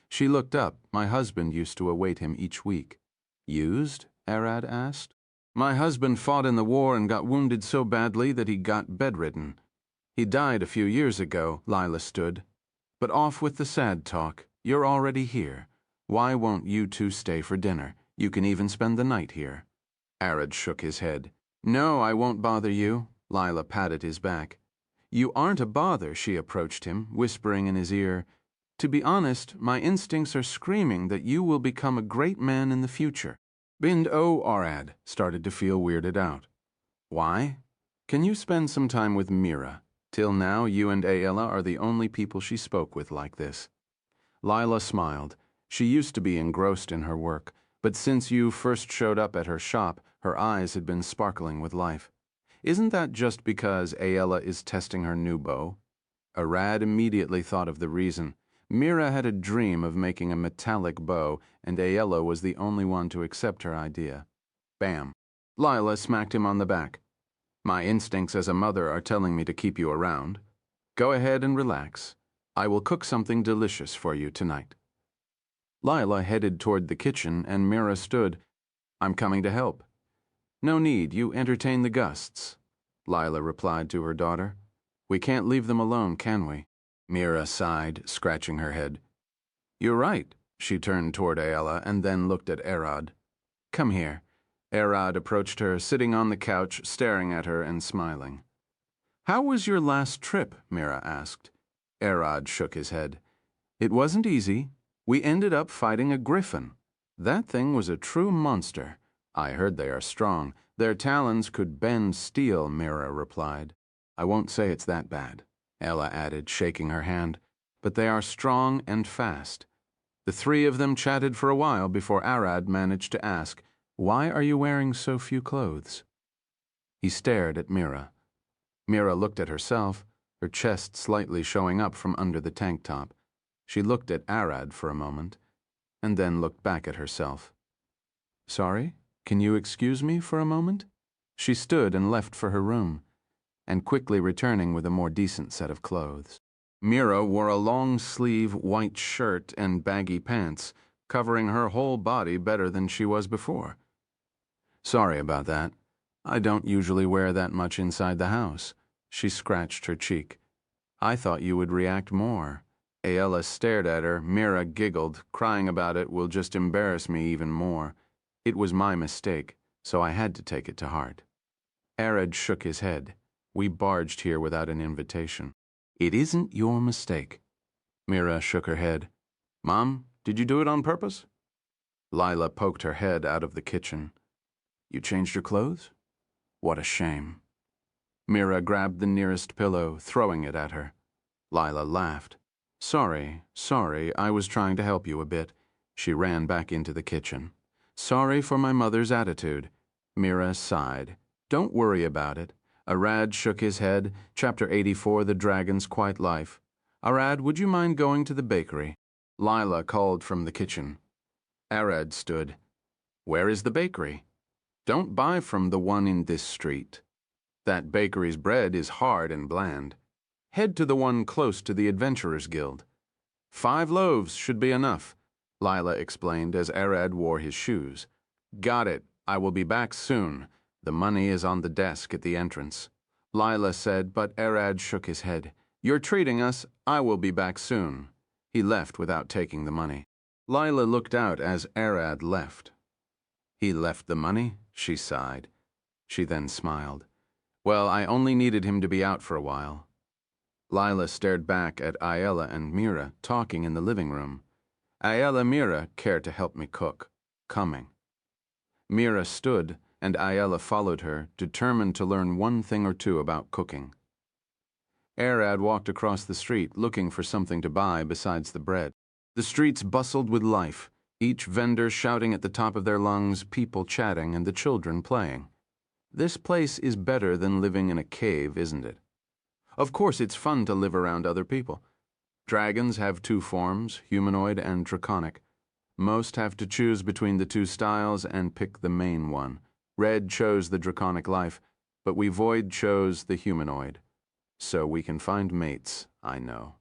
She looked up. My husband used to await him each week. Used? Arad asked. My husband fought in the war and got wounded so badly that he got bedridden. He died a few years ago, Lila stood. But off with the sad talk. You're already here. Why won't you two stay for dinner? You can even spend the night here. Arad shook his head. No, I won't bother you. Lila patted his back. You aren't a bother, she approached him, whispering in his ear. To be honest, my instincts are screaming that you will become a great man in the future. Arad started to feel weirded out. Why? Can you spend some time with Mira? Till now, you and Ayla are the only people she spoke with like this. Lila smiled. She used to be engrossed in her work, but since you first showed up at her shop, her eyes had been sparkling with life. Isn't that just because Ayla is testing her new bow? Arad immediately thought of the reason. Mira had a dream of making a metallic bow, and Ayla was the only one to accept her idea. Bam. Lila smacked him on the back. My instincts as a mother are telling me to keep you around. Go ahead and relax. I will cook something delicious for you tonight. Lila headed toward the kitchen, and Mira stood. I'm coming to help. No need, you entertain the guests, Lila replied to her daughter. We can't leave them alone, can we? Mira sighed, scratching her head. You're right. She turned toward Aella and then looked at Erod. Come here. Erod approached her, sitting on the couch, staring at her and smiling. How was your last trip? Mira asked. Erod shook his head. It wasn't easy. We ended up fighting a griffin. That thing was a true monster. I heard they are strong. Their talons could bend steel, Mira replied. I won't say it's that bad, Ella added, shaking her hand. But they are strong and fast. The three of them chatted for a while before Arad managed to ask, Why are you wearing so few clothes? He stared at Mira. Mira looked at herself, her chest slightly showing up from under the tank top. She looked at Arad for a moment, and then looked back at herself. Sorry, can you excuse me for a moment? She stood and left for her room, and quickly returning with a more decent set of clothes. Mira wore a long-sleeve white shirt and baggy pants, covering her whole body better than she was before. Sorry about that. I don't usually wear that much inside the house. She scratched her cheek. I thought you would react more. Aella stared at her. Mira giggled. Crying about it will just embarrass me even more. It was my mistake, so I had to take it to heart. Arad shook his head. We barged here without an invitation. It isn't your mistake. Mira shook her head. Mom, did you do it on purpose? Lila poked her head out of the kitchen. You changed your clothes? What a shame. Mira grabbed the nearest pillow, throwing it at her. Lila laughed. Sorry, I was trying to help you a bit. She ran back into the kitchen. Sorry for my mother's attitude. Mira sighed. Don't worry about it. Arad shook his head. Chapter 84, The Dragon's Quiet Life. Arad, would you mind going to the bakery? Lila called from the kitchen. Arad stood. Where is the bakery? Don't buy from the one in this street. That bakery's bread is hard and bland. Head to the one close to the Adventurers Guild. 5 loaves should be enough, Lila explained as Arad wore his shoes. Got it. I will be back soon. The money is on the desk at the entrance. Lila said, but Arad shook his head. You're treating us. I will be back soon. He left without taking the money. Lila looked out as Arad left. He left the money? She sighed. She then smiled. Well, I only needed him to be out for a while. Lila stared back at Aella and Mira talking in the living room. Aella Mira care to help me cook. Coming. Mira stood, and Aella followed her, determined to learn one thing or two about cooking. Arad walked across the street, looking for something to buy besides the bread. The streets bustled with life, each vendor shouting at the top of their lungs, people chatting, and the children playing. This place is better than living in a cave, isn't it? Of course, it's fun to live around other people. Dragons have 2 forms, humanoid and draconic. Most have to choose between the 2 styles and pick the main one. Red chose the draconic life, but we Void chose the humanoid. So we can find mates, I know.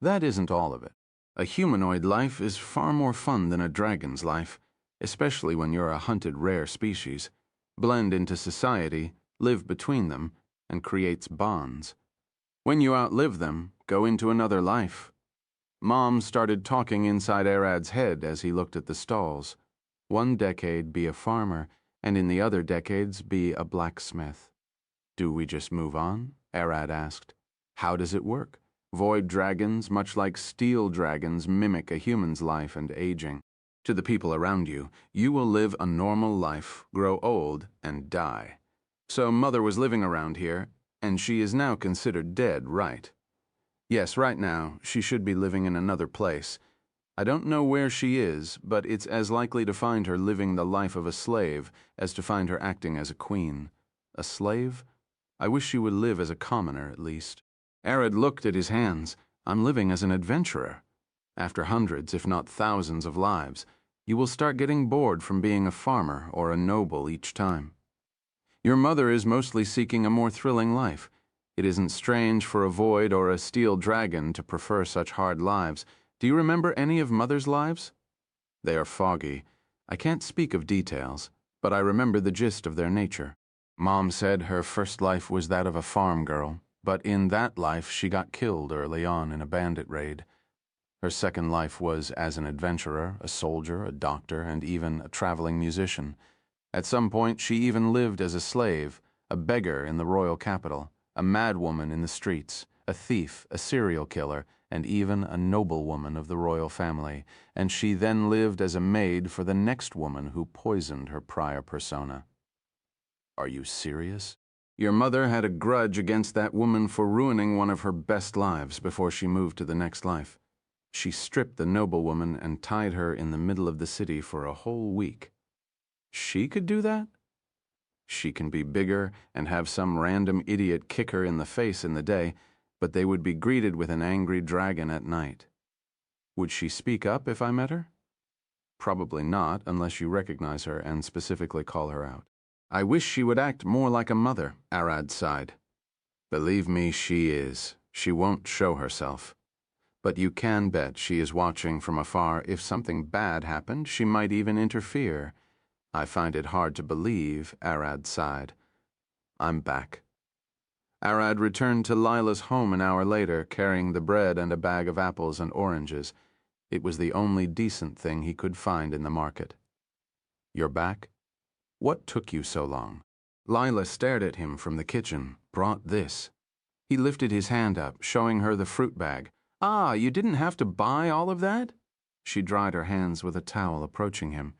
That isn't all of it. A humanoid life is far more fun than a dragon's life, especially when you're a hunted rare species. Blend into society, live between them, and creates bonds. When you outlive them, go into another life. Mom started talking inside Arad's head as he looked at the stalls. One decade be a farmer, and in the other decades be a blacksmith. Do we just move on? Arad asked. How does it work? Void dragons, much like steel dragons, mimic a human's life and aging. To the people around you, you will live a normal life, grow old, and die. So Mother was living around here, and she is now considered dead, right? Yes, right now, she should be living in another place. I don't know where she is, but it's as likely to find her living the life of a slave as to find her acting as a queen. A slave? I wish she would live as a commoner, at least. Arad looked at his hands. I'm living as an adventurer. After hundreds, if not thousands of lives, you will start getting bored from being a farmer or a noble each time. Your mother is mostly seeking a more thrilling life. It isn't strange for a Void or a steel dragon to prefer such hard lives. Do you remember any of Mother's lives? They are foggy. I can't speak of details, but I remember the gist of their nature. Mom said her first life was that of a farm girl, but in that life she got killed early on in a bandit raid. Her second life was as an adventurer, a soldier, a doctor, and even a traveling musician. At some point, she even lived as a slave, a beggar in the royal capital, a madwoman in the streets, a thief, a serial killer, and even a noblewoman of the royal family, and she then lived as a maid for the next woman who poisoned her prior persona. Are you serious? Your mother had a grudge against that woman for ruining one of her best lives before she moved to the next life. She stripped the noblewoman and tied her in the middle of the city for a whole week. She could do that? She can be bigger and have some random idiot kick her in the face in the day, but they would be greeted with an angry dragon at night. Would she speak up if I met her? Probably not, unless you recognize her and specifically call her out. I wish she would act more like a mother, Arad sighed. Believe me, she is. She won't show herself. But you can bet she is watching from afar. If something bad happened, she might even interfere. I find it hard to believe, Arad sighed. I'm back. Arad returned to Lila's home an hour later, carrying the bread and a bag of apples and oranges. It was the only decent thing he could find in the market. You're back? What took you so long? Lila stared at him from the kitchen. Brought this. He lifted his hand up, showing her the fruit bag. Ah, you didn't have to buy all of that? She dried her hands with a towel, approaching him.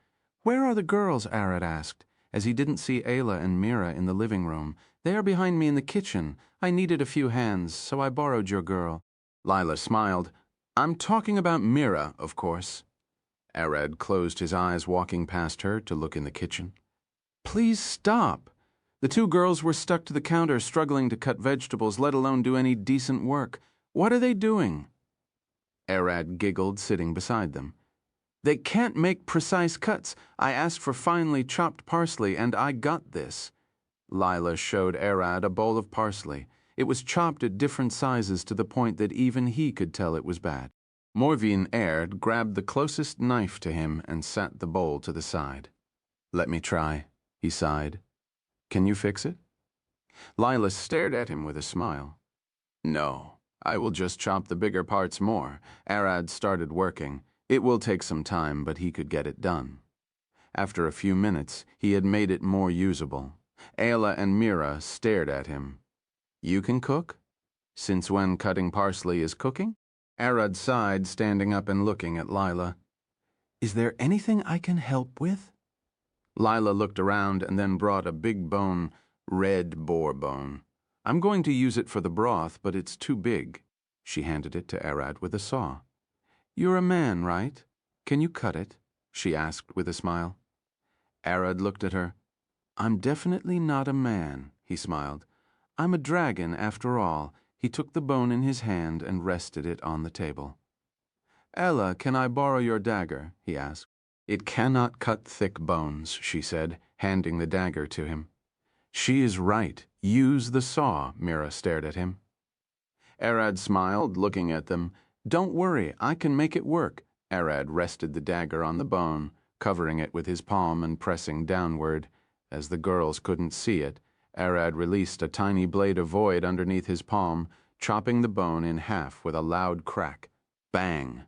Where are the girls? Arad asked, as he didn't see Ayla and Mira in the living room. They are behind me in the kitchen. I needed a few hands, so I borrowed your girl. Lila smiled. I'm talking about Mira, of course. Arad closed his eyes, walking past her to look in the kitchen. Please stop. The two girls were stuck to the counter, struggling to cut vegetables, let alone do any decent work. What are they doing? Arad giggled, sitting beside them. They can't make precise cuts. I asked for finely chopped parsley, and I got this. Lila showed Arad a bowl of parsley. It was chopped at different sizes to the point that even he could tell it was bad. Morvin Erd grabbed the closest knife to him and sat the bowl to the side. Let me try, he sighed. Can you fix it? Lila stared at him with a smile. No, I will just chop the bigger parts more. Arad started working. It will take some time, but he could get it done. After a few minutes, he had made it more usable. Ayla and Mira stared at him. You can cook? Since when cutting parsley is cooking? Arad sighed, standing up and looking at Lila. Is there anything I can help with? Lila looked around and then brought a big bone, red boar bone. I'm going to use it for the broth, but it's too big. She handed it to Arad with a saw. You're a man, right? Can you cut it? She asked with a smile. Arad looked at her. I'm definitely not a man, he smiled. I'm a dragon, after all. He took the bone in his hand and rested it on the table. Ella, can I borrow your dagger? He asked. It cannot cut thick bones, she said, handing the dagger to him. She is right. Use the saw, Mira stared at him. Arad smiled, looking at them. Don't worry, I can make it work. Arad rested the dagger on the bone, covering it with his palm and pressing downward. As the girls couldn't see it, Arad released a tiny blade of void underneath his palm, chopping the bone in half with a loud crack. Bang!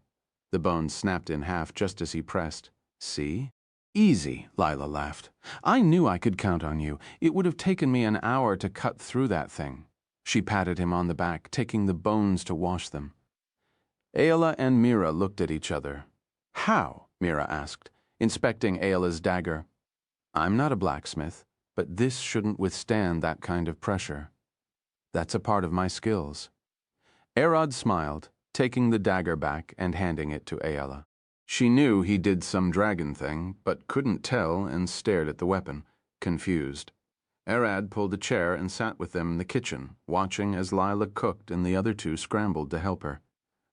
The bone snapped in half just as he pressed. See? Easy, Lila laughed. I knew I could count on you. It would have taken me an hour to cut through that thing. She patted him on the back, taking the bones to wash them. Ayla and Mira looked at each other. How? Mira asked, inspecting Ayla's dagger. I'm not a blacksmith, but this shouldn't withstand that kind of pressure. That's a part of my skills. Arad smiled, taking the dagger back and handing it to Ayla. She knew he did some dragon thing, but couldn't tell and stared at the weapon, confused. Arad pulled a chair and sat with them in the kitchen, watching as Lila cooked and the other two scrambled to help her.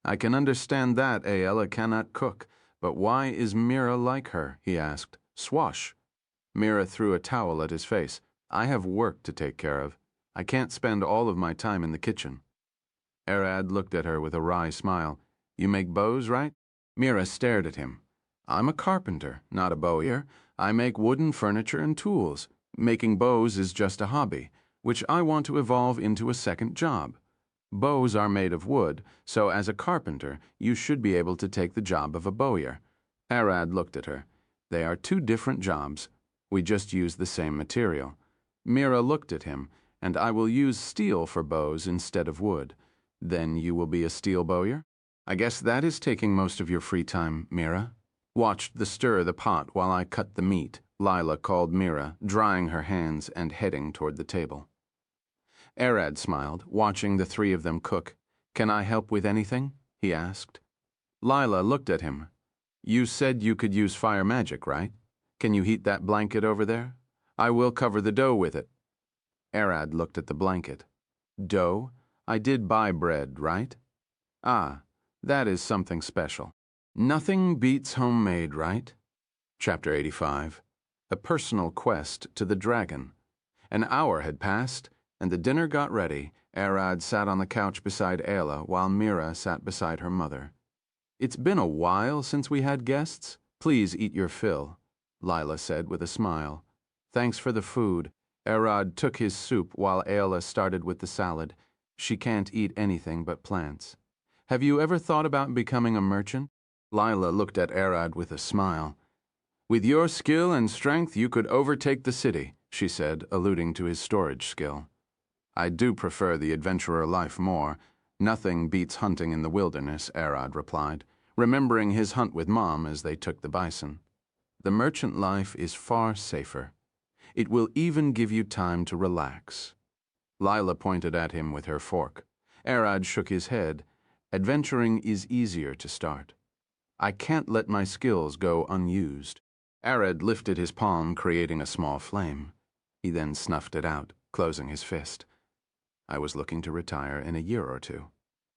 I can understand that Ayla cannot cook, but why is Mira like her? He asked. Swash. Mira threw a towel at his face. I have work to take care of. I can't spend all of my time in the kitchen. Arad looked at her with a wry smile. You make bows, right? Mira stared at him. I'm a carpenter, not a bowyer. I make wooden furniture and tools. Making bows is just a hobby, which I want to evolve into a second job. Bows are made of wood, so as a carpenter, you should be able to take the job of a bowyer. Arad looked at her. They are two different jobs. We just use the same material. Mira looked at him, and I will use steel for bows instead of wood. Then you will be a steel bowyer? I guess that is taking most of your free time, Mira. Watched the stir the pot while I cut the meat, Lila called Mira, drying her hands and heading toward the table. Arad smiled, watching the three of them cook. Can I help with anything? He asked. Lila looked at him. You said you could use fire magic, right? Can you heat that blanket over there? I will cover the dough with it. Arad looked at the blanket. Dough? I did buy bread, right? Ah, that is something special. Nothing beats homemade, right? Chapter 85. A personal quest to the dragon. An hour had passed, and the dinner got ready. Arad sat on the couch beside Ayla, while Mira sat beside her mother. It's been a while since we had guests. Please eat your fill, Lila said with a smile. Thanks for the food. Arad took his soup while Ayla started with the salad. She can't eat anything but plants. Have you ever thought about becoming a merchant? Lila looked at Arad with a smile. With your skill and strength, you could overtake the city, she said, alluding to his storage skill. I do prefer the adventurer life more. Nothing beats hunting in the wilderness, Arad replied, remembering his hunt with Mom as they took the bison. The merchant life is far safer. It will even give you time to relax. Lila pointed at him with her fork. Arad shook his head. Adventuring is easier to start. I can't let my skills go unused. Arad lifted his palm, creating a small flame. He then snuffed it out, closing his fist. I was looking to retire in a year or two.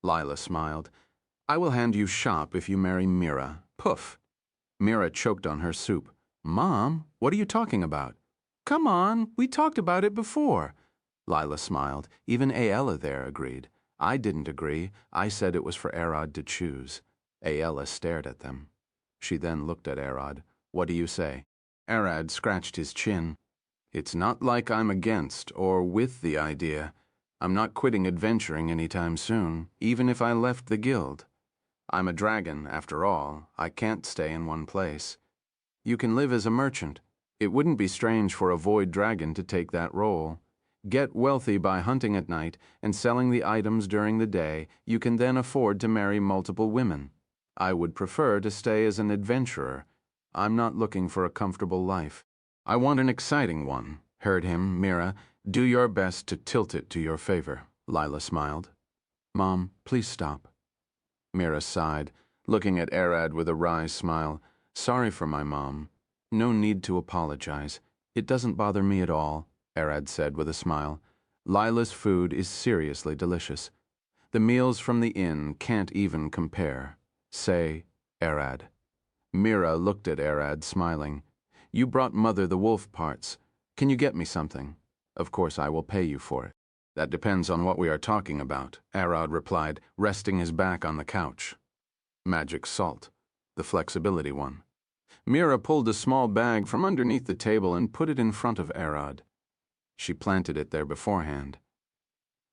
Lila smiled. I will hand you shop if you marry Mira. Poof. Mira choked on her soup. Mom, what are you talking about? Come on, we talked about it before. Lila smiled. Even Ayla there agreed. I didn't agree. I said it was for Arad to choose. Ayla stared at them. She then looked at Arad. What do you say? Arad scratched his chin. It's not like I'm against or with the idea. I'm not quitting adventuring anytime soon, even if I left the guild. I'm a dragon, after all. I can't stay in one place. You can live as a merchant. It wouldn't be strange for a void dragon to take that role. Get wealthy by hunting at night and selling the items during the day. You can then afford to marry multiple women. I would prefer to stay as an adventurer. I'm not looking for a comfortable life. I want an exciting one. Heard him, Mira. Do your best to tilt it to your favor. Lila smiled. Mom, please stop. Mira sighed, looking at Arad with a wry smile. Sorry for my mom. No need to apologize. It doesn't bother me at all, Arad said with a smile. Lila's food is seriously delicious. The meals from the inn can't even compare. Say, Arad. Mira looked at Arad, smiling. You brought Mother the wolf parts. Can you get me something? Of course I will pay you for it. That depends on what we are talking about, Arad replied, resting his back on the couch. Magic salt, the flexibility one. Mira pulled a small bag from underneath the table and put it in front of Arad. She planted it there beforehand.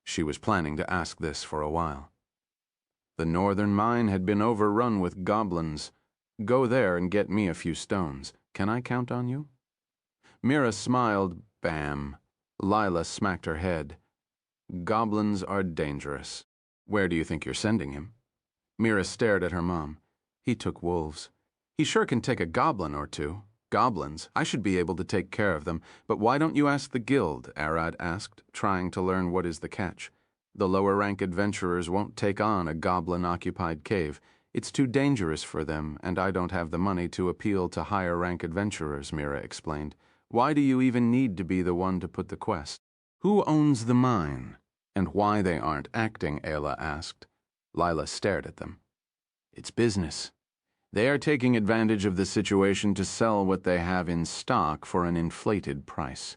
She was planning to ask this for a while. The northern mine had been overrun with goblins. Go there and get me a few stones. Can I count on you? Mira smiled. Bam. Lila smacked her head. Goblins are dangerous. Where do you think you're sending him? Mira stared at her mom. He took wolves. He sure can take a goblin or two. Goblins, I should be able to take care of them, but why don't you ask the guild? Arad asked, trying to learn what is the catch. The lower-rank adventurers won't take on a goblin-occupied cave. It's too dangerous for them, and I don't have the money to appeal to higher-rank adventurers, Mira explained. Why do you even need to be the one to put the quest? Who owns the mine? And why they aren't acting, Ayla asked. Lila stared at them. It's business. They are taking advantage of the situation to sell what they have in stock for an inflated price.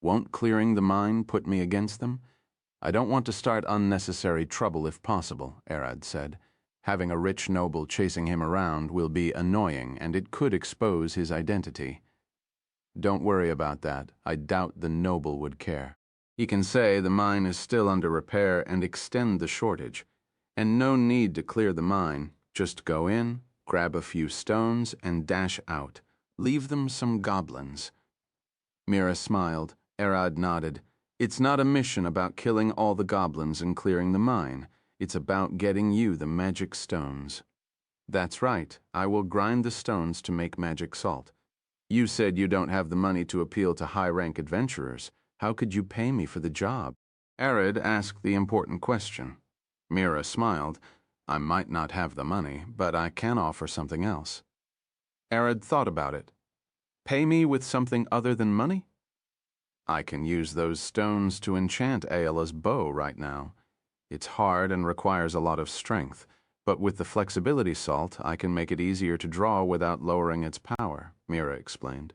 Won't clearing the mine put me against them? I don't want to start unnecessary trouble if possible, Arad said. Having a rich noble chasing him around will be annoying, and it could expose his identity. Don't worry about that. I doubt the noble would care. He can say the mine is still under repair and extend the shortage. And no need to clear the mine. Just go in, grab a few stones, and dash out. Leave them some goblins. Mira smiled. Arad nodded. It's not a mission about killing all the goblins and clearing the mine. It's about getting you the magic stones. That's right. I will grind the stones to make magic salt. You said you don't have the money to appeal to high-rank adventurers. How could you pay me for the job? Arad asked the important question. Mira smiled. I might not have the money, but I can offer something else. Arad thought about it. Pay me with something other than money? I can use those stones to enchant Ayla's bow right now. It's hard and requires a lot of strength, but with the flexibility salt, I can make it easier to draw without lowering its power, Mira explained.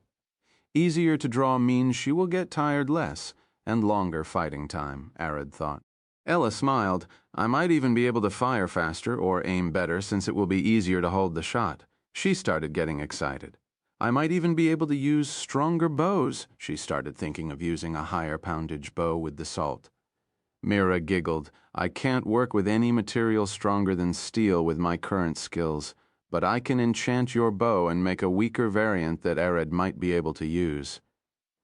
Easier to draw means she will get tired less, and longer fighting time, Arad thought. Ella smiled. I might even be able to fire faster or aim better since it will be easier to hold the shot. She started getting excited. I might even be able to use stronger bows. She started thinking of using a higher poundage bow with the salt. Mira giggled. I can't work with any material stronger than steel with my current skills, but I can enchant your bow and make a weaker variant that Arad might be able to use.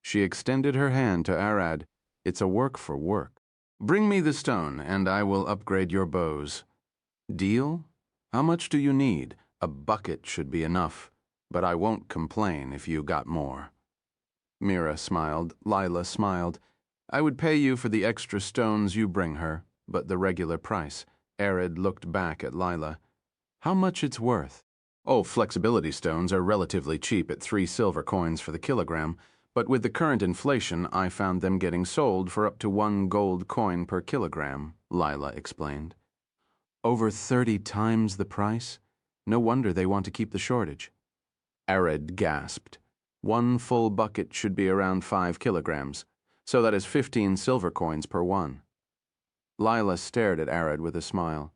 She extended her hand to Arad. It's a work for work. Bring me the stone, and I will upgrade your bows. Deal? How much do you need? A bucket should be enough, but I won't complain if you got more. Mira smiled. Lila smiled. I would pay you for the extra stones you bring her, but the regular price. Arad looked back at Lila. How much it's worth? Oh, flexibility stones are relatively cheap at 3 silver coins for the kilogram, but with the current inflation, I found them getting sold for up to 1 gold coin per kilogram, Lila explained. Over 30 times the price? No wonder they want to keep the shortage. Arad gasped. 1 full bucket should be around 5 kilograms, so that is 15 silver coins per one. Lila stared at Arad with a smile.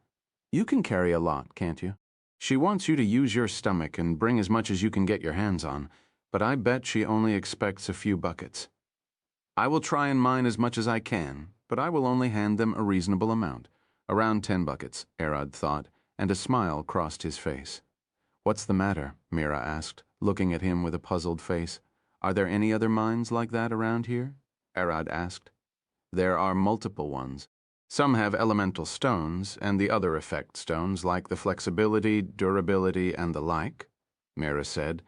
You can carry a lot, can't you? She wants you to use your stomach and bring as much as you can get your hands on, but I bet she only expects a few buckets. I will try and mine as much as I can, but I will only hand them a reasonable amount. Around 10 buckets, Arad thought, and a smile crossed his face. What's the matter? Mira asked, looking at him with a puzzled face. Are there any other mines like that around here? Arad asked. There are multiple ones. Some have elemental stones, and the other effect stones like the flexibility, durability, and the like, Mira said.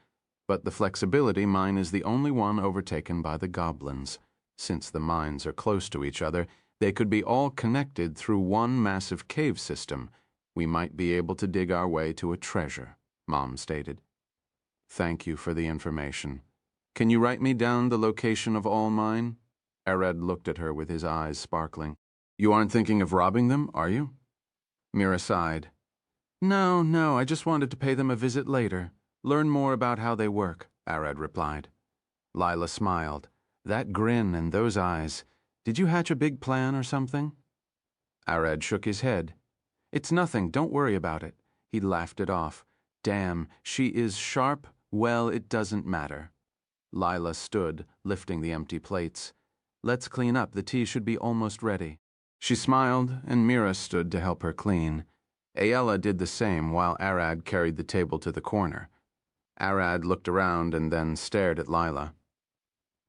But the flexibility mine is the only one overtaken by the goblins. Since the mines are close to each other, they could be all connected through one massive cave system. We might be able to dig our way to a treasure, Mom stated. Thank you for the information. Can you write me down the location of all mine? Arad looked at her with his eyes sparkling. You aren't thinking of robbing them, are you? Mira sighed. No, I just wanted to pay them a visit later. Learn more about how they work, Arad replied. Lila smiled. That grin and those eyes. Did you hatch a big plan or something? Arad shook his head. It's nothing, don't worry about it. He laughed it off. Damn, she is sharp. Well, it doesn't matter. Lila stood, lifting the empty plates. Let's clean up, the tea should be almost ready. She smiled, and Mira stood to help her clean. Ayala did the same while Arad carried the table to the corner. Arad looked around and then stared at Lila.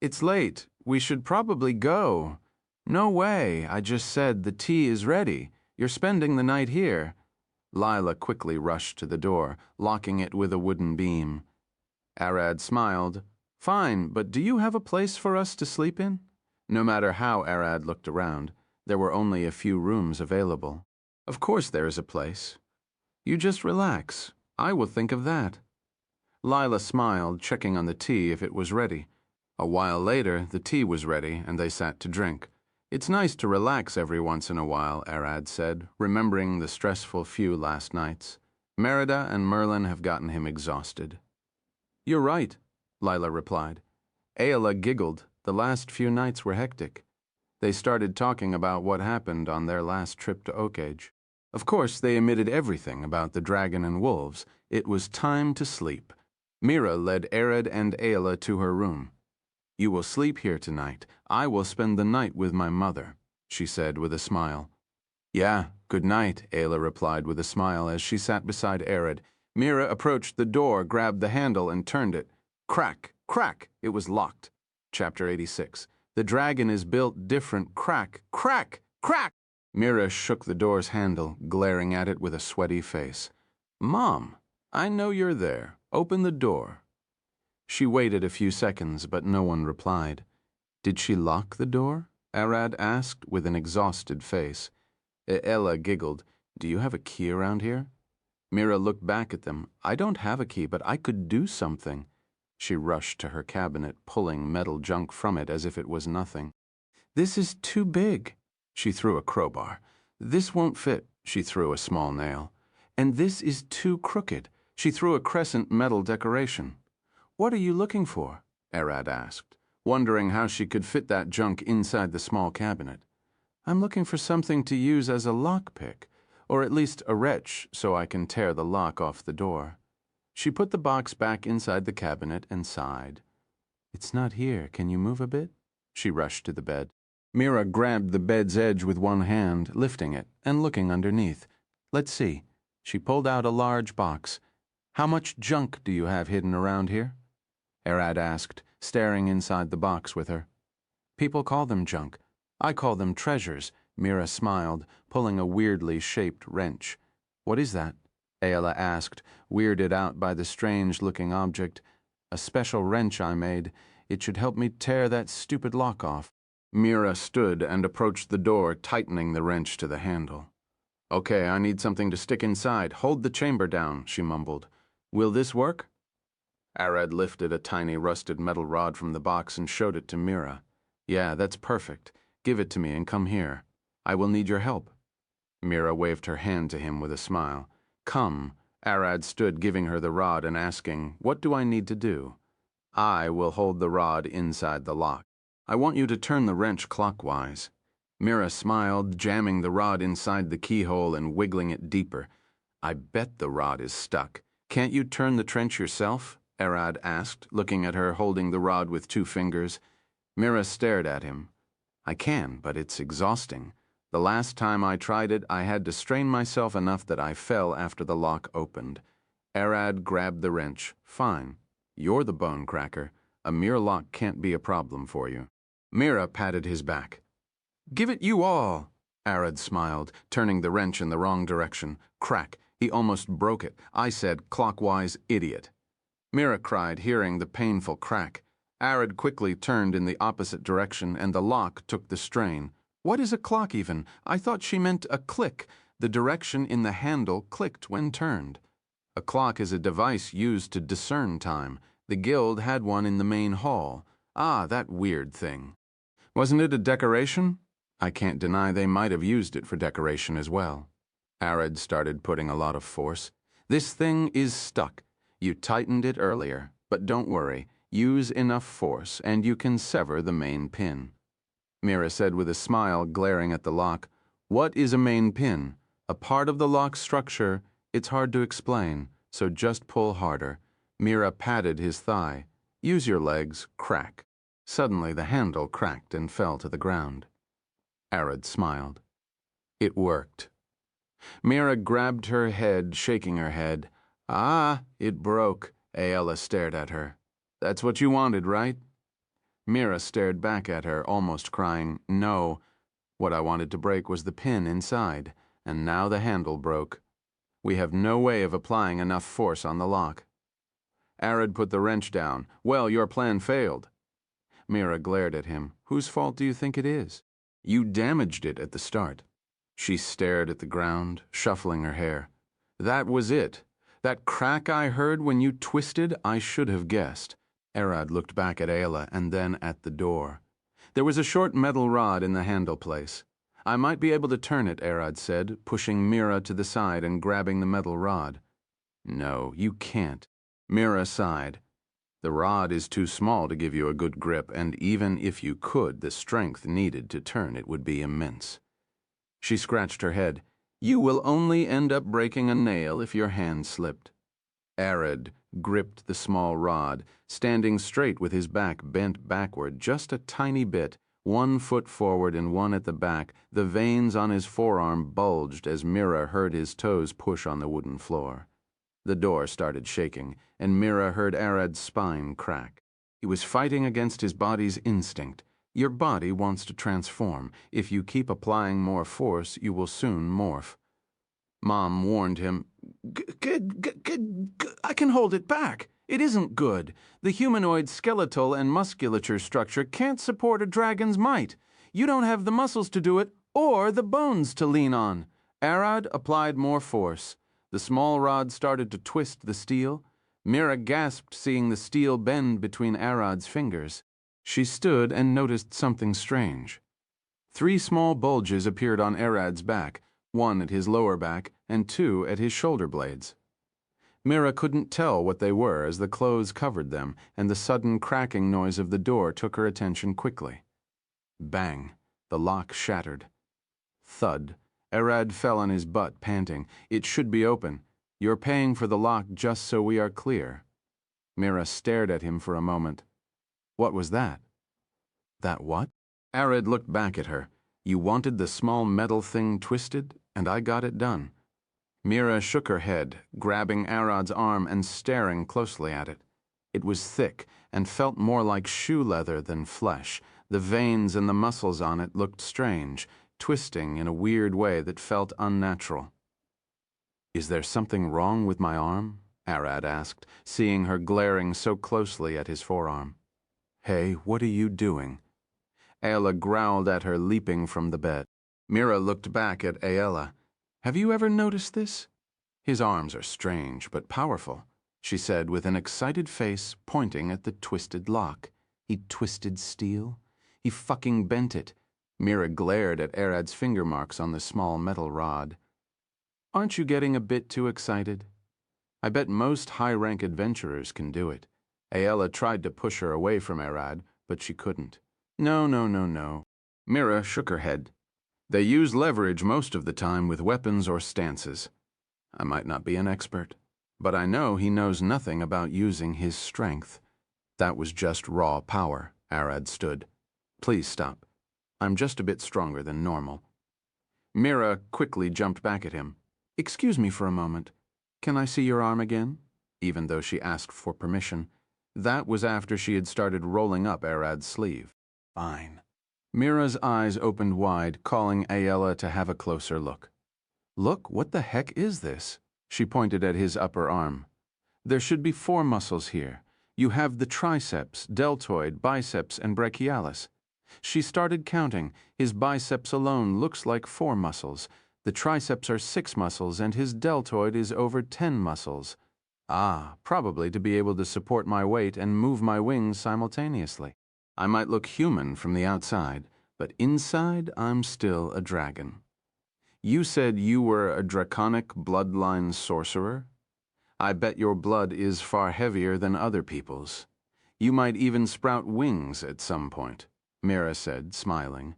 It's late. We should probably go. No way. I just said the tea is ready. You're spending the night here. Lila quickly rushed to the door, locking it with a wooden beam. Arad smiled. Fine, but do you have a place for us to sleep in? No matter how Arad looked around, there were only a few rooms available. Of course there is a place. You just relax. I will think of that. Lila smiled, checking on the tea if it was ready. A while later, the tea was ready, and they sat to drink. It's nice to relax every once in a while, Arad said, remembering the stressful few last nights. Merida and Merlin have gotten him exhausted. You're right, Lila replied. Ayala giggled. The last few nights were hectic. They started talking about what happened on their last trip to Oakage. Of course, they omitted everything about the dragon and wolves. It was time to sleep. Mira led Arad and Ayala to her room. You will sleep here tonight. I will spend the night with my mother, she said with a smile. Yeah, good night, Ayla replied with a smile as she sat beside Arad. Mira approached the door, grabbed the handle, and turned it. Crack, crack, it was locked. Chapter 86. The dragon is built different. Crack, crack, crack! Mira shook the door's handle, glaring at it with a sweaty face. Mom, I know you're there. Open the door. She waited a few seconds, but no one replied. Did she lock the door? Arad asked with an exhausted face. Ella giggled. Do you have a key around here? Mira looked back at them. I don't have a key, but I could do something. She rushed to her cabinet, pulling metal junk from it as if it was nothing. This is too big. She threw a crowbar. This won't fit. She threw a small nail. And this is too crooked. She threw a crescent metal decoration. What are you looking for? Arad asked, wondering how she could fit that junk inside the small cabinet. I'm looking for something to use as a lockpick, or at least a wrench so I can tear the lock off the door. She put the box back inside the cabinet and sighed. It's not here. Can you move a bit? She rushed to the bed. Mira grabbed the bed's edge with one hand, lifting it and looking underneath. Let's see. She pulled out a large box. How much junk do you have hidden around here? Arad asked, staring inside the box with her. People call them junk. I call them treasures, Mira smiled, pulling a weirdly shaped wrench. What is that? Ayla asked, weirded out by the strange-looking object. A special wrench I made. It should help me tear that stupid lock off. Mira stood and approached the door, tightening the wrench to the handle. Okay, I need something to stick inside. Hold the chamber down, she mumbled. Will this work? Arad lifted a tiny rusted metal rod from the box and showed it to Mira. Yeah, that's perfect. Give it to me and come here. I will need your help. Mira waved her hand to him with a smile. Come. Arad stood giving her the rod and asking, What do I need to do? I will hold the rod inside the lock. I want you to turn the wrench clockwise. Mira smiled, jamming the rod inside the keyhole and wiggling it deeper. I bet the rod is stuck. Can't you turn the trench yourself? Arad asked, looking at her holding the rod with 2 fingers. Mira stared at him. I can, but it's exhausting. The last time I tried it, I had to strain myself enough that I fell after the lock opened. Arad grabbed the wrench. Fine. You're the bone cracker. A mere lock can't be a problem for you. Mira patted his back. Give it you all. Arad smiled, turning the wrench in the wrong direction. Crack. He almost broke it. I said, clockwise, idiot. Mira cried, hearing the painful crack. Arad quickly turned in the opposite direction, and the lock took the strain. What is a clock even? I thought she meant a click. The direction in the handle clicked when turned. A clock is a device used to discern time. The guild had one in the main hall. Ah, that weird thing. Wasn't it a decoration? I can't deny they might have used it for decoration as well. Arad started putting a lot of force. This thing is stuck. You tightened it earlier, but don't worry. Use enough force, and you can sever the main pin. Mira said with a smile, glaring at the lock. What is a main pin? A part of the lock's structure. It's hard to explain, so just pull harder. Mira patted his thigh. Use your legs. Crack. Suddenly the handle cracked and fell to the ground. Arad smiled. It worked. Mira grabbed her head, shaking her head. Ah, it broke. Ayla stared at her. That's what you wanted, right? Mira stared back at her, almost crying, No. What I wanted to break was the pin inside, and now the handle broke. We have no way of applying enough force on the lock. Arad put the wrench down. Well, your plan failed. Mira glared at him. Whose fault do you think it is? You damaged it at the start. She stared at the ground, shuffling her hair. That was it. That crack I heard when you twisted, I should have guessed. Arad looked back at Ayla and then at the door. There was a short metal rod in the handle place. I might be able to turn it, Arad said, pushing Mira to the side and grabbing the metal rod. No, you can't. Mira sighed. The rod is too small to give you a good grip, and even if you could, the strength needed to turn it would be immense. She scratched her head. You will only end up breaking a nail if your hand slipped. Arad, gripped the small rod, standing straight with his back bent backward just a tiny bit, 1 foot forward and one at the back. The veins on his forearm bulged as Mira heard his toes push on the wooden floor. The door started shaking, and Mira heard Arad's spine crack. He was fighting against his body's instinct. Your body wants to transform. If you keep applying more force, you will soon morph. Mom warned him, I can hold it back. It isn't good. The humanoid skeletal and musculature structure can't support a dragon's might. You don't have the muscles to do it or the bones to lean on. Arad applied more force. The small rod started to twist the steel. Mira gasped, seeing the steel bend between Arad's fingers. She stood and noticed something strange. 3 small bulges appeared on Arad's back, 1 at his lower back and 2 at his shoulder blades. Mira couldn't tell what they were as the clothes covered them, and the sudden cracking noise of the door took her attention quickly. Bang! The lock shattered. Thud! Arad fell on his butt, panting. It should be open. You're paying for the lock just so we are clear. Mira stared at him for a moment. What was that? That what? Arad looked back at her. You wanted the small metal thing twisted, and I got it done. Mira shook her head, grabbing Arad's arm and staring closely at it. It was thick and felt more like shoe leather than flesh. The veins and the muscles on it looked strange, twisting in a weird way that felt unnatural. Is there something wrong with my arm? Arad asked, seeing her glaring so closely at his forearm. Hey, what are you doing? Ayla growled at her, leaping from the bed. Mira looked back at Ayla. Have you ever noticed this? His arms are strange but powerful, she said with an excited face, pointing at the twisted lock. He twisted steel. He fucking bent it. Mira glared at Arad's finger marks on the small metal rod. Aren't you getting a bit too excited? I bet most high-rank adventurers can do it. Ayla tried to push her away from Arad, but she couldn't. No. Mira shook her head. They use leverage most of the time with weapons or stances. I might not be an expert, but I know he knows nothing about using his strength. That was just raw power. Arad stood. Please stop. I'm just a bit stronger than normal. Mira quickly jumped back at him. Excuse me for a moment. Can I see your arm again? Even though she asked for permission. That was after she had started rolling up Arad's sleeve. Fine. Mira's eyes opened wide, calling Ayla to have a closer look. Look, what the heck is this? She pointed at his upper arm. There should be 4 muscles here. You have the triceps, deltoid, biceps, and brachialis. She started counting. His biceps alone looks like 4 muscles. The triceps are 6 muscles, and his deltoid is over 10 muscles. Ah, probably to be able to support my weight and move my wings simultaneously. I might look human from the outside, but inside I'm still a dragon. You said you were a draconic bloodline sorcerer? I bet your blood is far heavier than other people's. You might even sprout wings at some point, Mira said, smiling.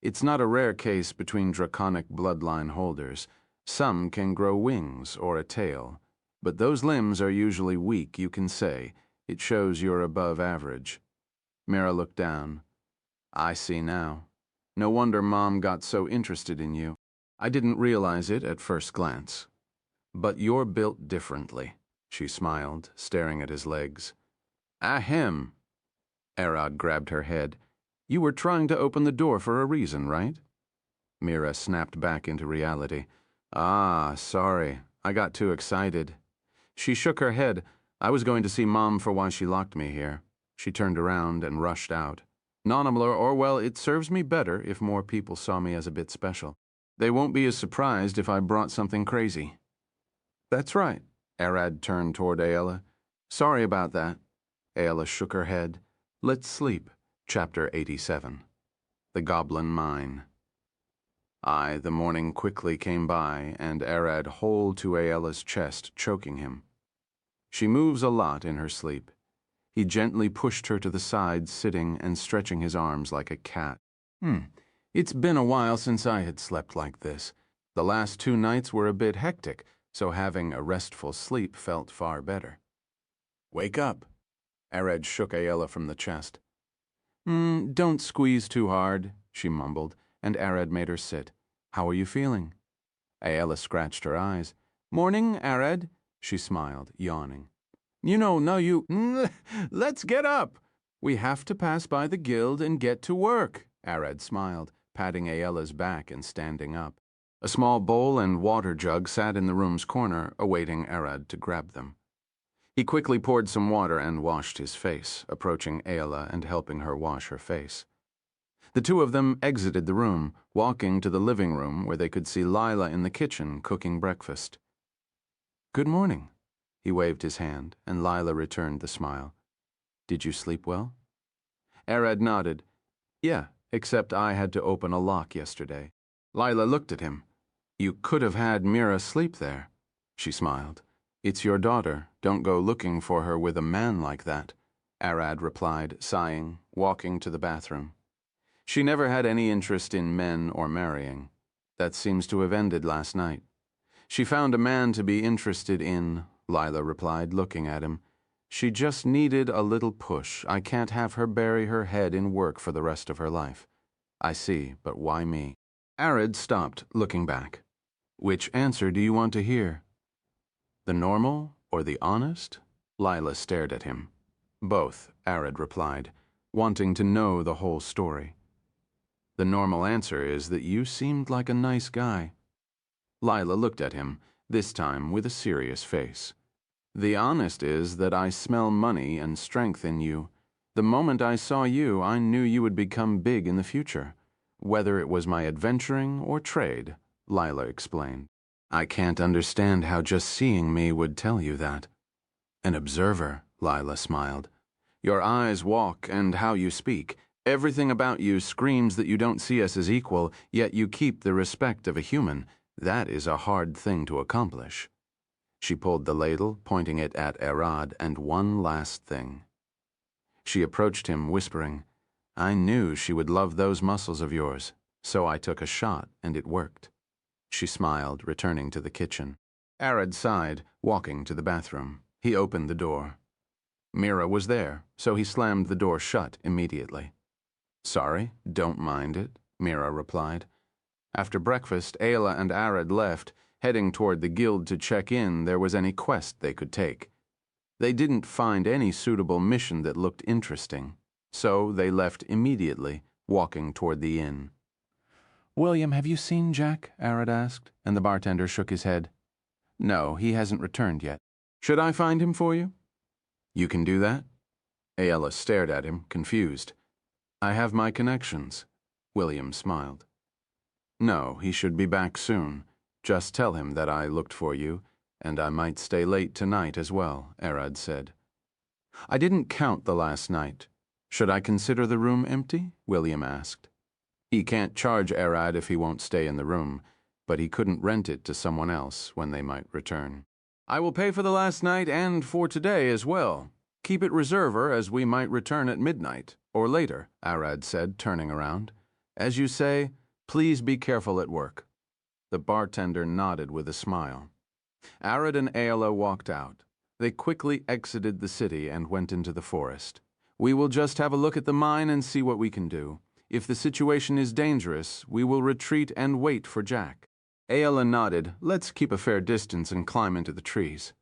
It's not a rare case between draconic bloodline holders. Some can grow wings or a tail, but those limbs are usually weak, you can say. It shows you're above average. Mira looked down. I see now. No wonder Mom got so interested in you. I didn't realize it at first glance. But you're built differently, she smiled, staring at his legs. Ahem. Arad grabbed her head. You were trying to open the door for a reason, right? Mira snapped back into reality. Ah, sorry. I got too excited. She shook her head. I was going to see Mom for why she locked me here. She turned around and rushed out. Nonamler, or well, it serves me better if more people saw me as a bit special. They won't be as surprised if I brought something crazy. That's right. Arad turned toward Ayla. Sorry about that. Ayla shook her head. Let's sleep. Chapter 87. The Goblin Mine. The morning quickly came by, and Arad holed to Ayla's chest, choking him. She moves a lot in her sleep. He gently pushed her to the side, sitting and stretching his arms like a cat. It's been a while since I had slept like this. The last 2 nights were a bit hectic, so having a restful sleep felt far better. Wake up. Arad shook Ayala from the chest. Don't squeeze too hard, she mumbled, and Arad made her sit. How are you feeling? Ayala scratched her eyes. Morning, Arad, she smiled, yawning. Let's get up. We have to pass by the guild and get to work, Arad smiled, patting Ayala's back and standing up. A small bowl and water jug sat in the room's corner, awaiting Arad to grab them. He quickly poured some water and washed his face, approaching Ayala and helping her wash her face. The two of them exited the room, walking to the living room where they could see Lila in the kitchen cooking breakfast. Good morning. He waved his hand, and Lila returned the smile. Did you sleep well? Arad nodded. Yeah, except I had to open a lock yesterday. Lila looked at him. You could have had Mira sleep there. She smiled. It's your daughter. Don't go looking for her with a man like that, Arad replied, sighing, walking to the bathroom. She never had any interest in men or marrying. That seems to have ended last night. She found a man to be interested in, Lila replied, looking at him. She just needed a little push. I can't have her bury her head in work for the rest of her life. I see, but why me? Arad stopped, looking back. Which answer do you want to hear? The normal or the honest? Lila stared at him. Both, Arad replied, wanting to know the whole story. The normal answer is that you seemed like a nice guy. Lila looked at him, this time with a serious face. The honest is that I smell money and strength in you. The moment I saw you, I knew you would become big in the future. Whether it was my adventuring or trade, Lila explained. I can't understand how just seeing me would tell you that. An observer, Lila smiled. Your eyes walk and how you speak. Everything about you screams that you don't see us as equal, yet you keep the respect of a human. That is a hard thing to accomplish. She pulled the ladle, pointing it at Arad, and one last thing. She approached him, whispering, I knew she would love those muscles of yours, so I took a shot, and it worked. She smiled, returning to the kitchen. Arad sighed, walking to the bathroom. He opened the door. Mira was there, so he slammed the door shut immediately. Sorry, don't mind it, Mira replied. After breakfast, Ayla and Arad left, heading toward the guild to check in there was any quest they could take. They didn't find any suitable mission that looked interesting, so they left immediately, walking toward the inn. William, have you seen Jack? Arad asked, and the bartender shook his head. No, he hasn't returned yet. Should I find him for you? You can do that? Ayala stared at him, confused. I have my connections. William smiled. No, he should be back soon. Just tell him that I looked for you, and I might stay late tonight as well, Arad said. I didn't count the last night. Should I consider the room empty? William asked. He can't charge Arad if he won't stay in the room, but he couldn't rent it to someone else when they might return. I will pay for the last night and for today as well. Keep it reserver as we might return at midnight, or later, Arad said, turning around. As you say, please be careful at work. The bartender nodded with a smile. Arad and Ayla walked out. They quickly exited the city and went into the forest. We will just have a look at the mine and see what we can do. If the situation is dangerous, we will retreat and wait for Jack. Ayla nodded. Let's keep a fair distance and climb into the trees.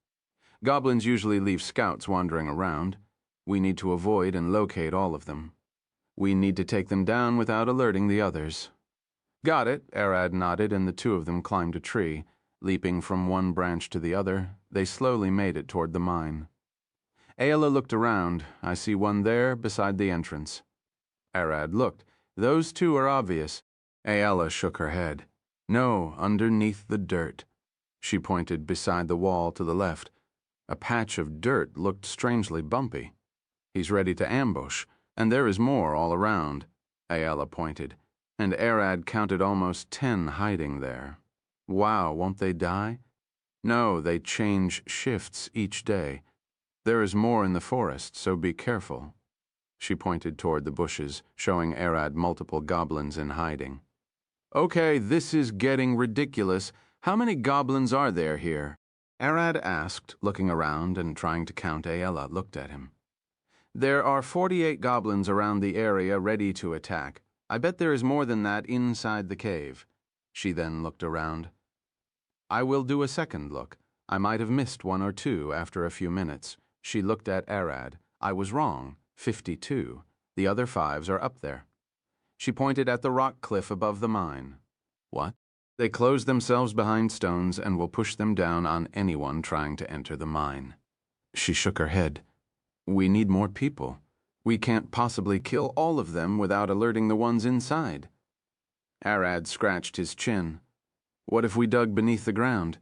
Goblins usually leave scouts wandering around. We need to avoid and locate all of them. We need to take them down without alerting the others. Got it, Arad nodded, and the two of them climbed a tree. Leaping from one branch to the other, they slowly made it toward the mine. Ayla looked around. I see one there beside the entrance. Arad looked. Those two are obvious. Ayla shook her head. No, underneath the dirt. She pointed beside the wall to the left. A patch of dirt looked strangely bumpy. He's ready to ambush, and there is more all around, Ayla pointed, and Arad counted almost 10 hiding there. Wow, won't they die? No, they change shifts each day. There is more in the forest, so be careful. She pointed toward the bushes, showing Arad multiple goblins in hiding. Okay, this is getting ridiculous. How many goblins are there here? Arad asked, looking around and trying to count. Aella looked at him. There are 48 goblins around the area ready to attack. I bet there is more than that inside the cave. She then looked around. I will do a second look. I might have missed one or two after a few minutes. She looked at Arad. I was wrong. 52. The other 5s are up there. She pointed at the rock cliff above the mine. What? They close themselves behind stones and will push them down on anyone trying to enter the mine. She shook her head. We need more people. We can't possibly kill all of them without alerting the ones inside. Arad scratched his chin. What if we dug beneath the ground?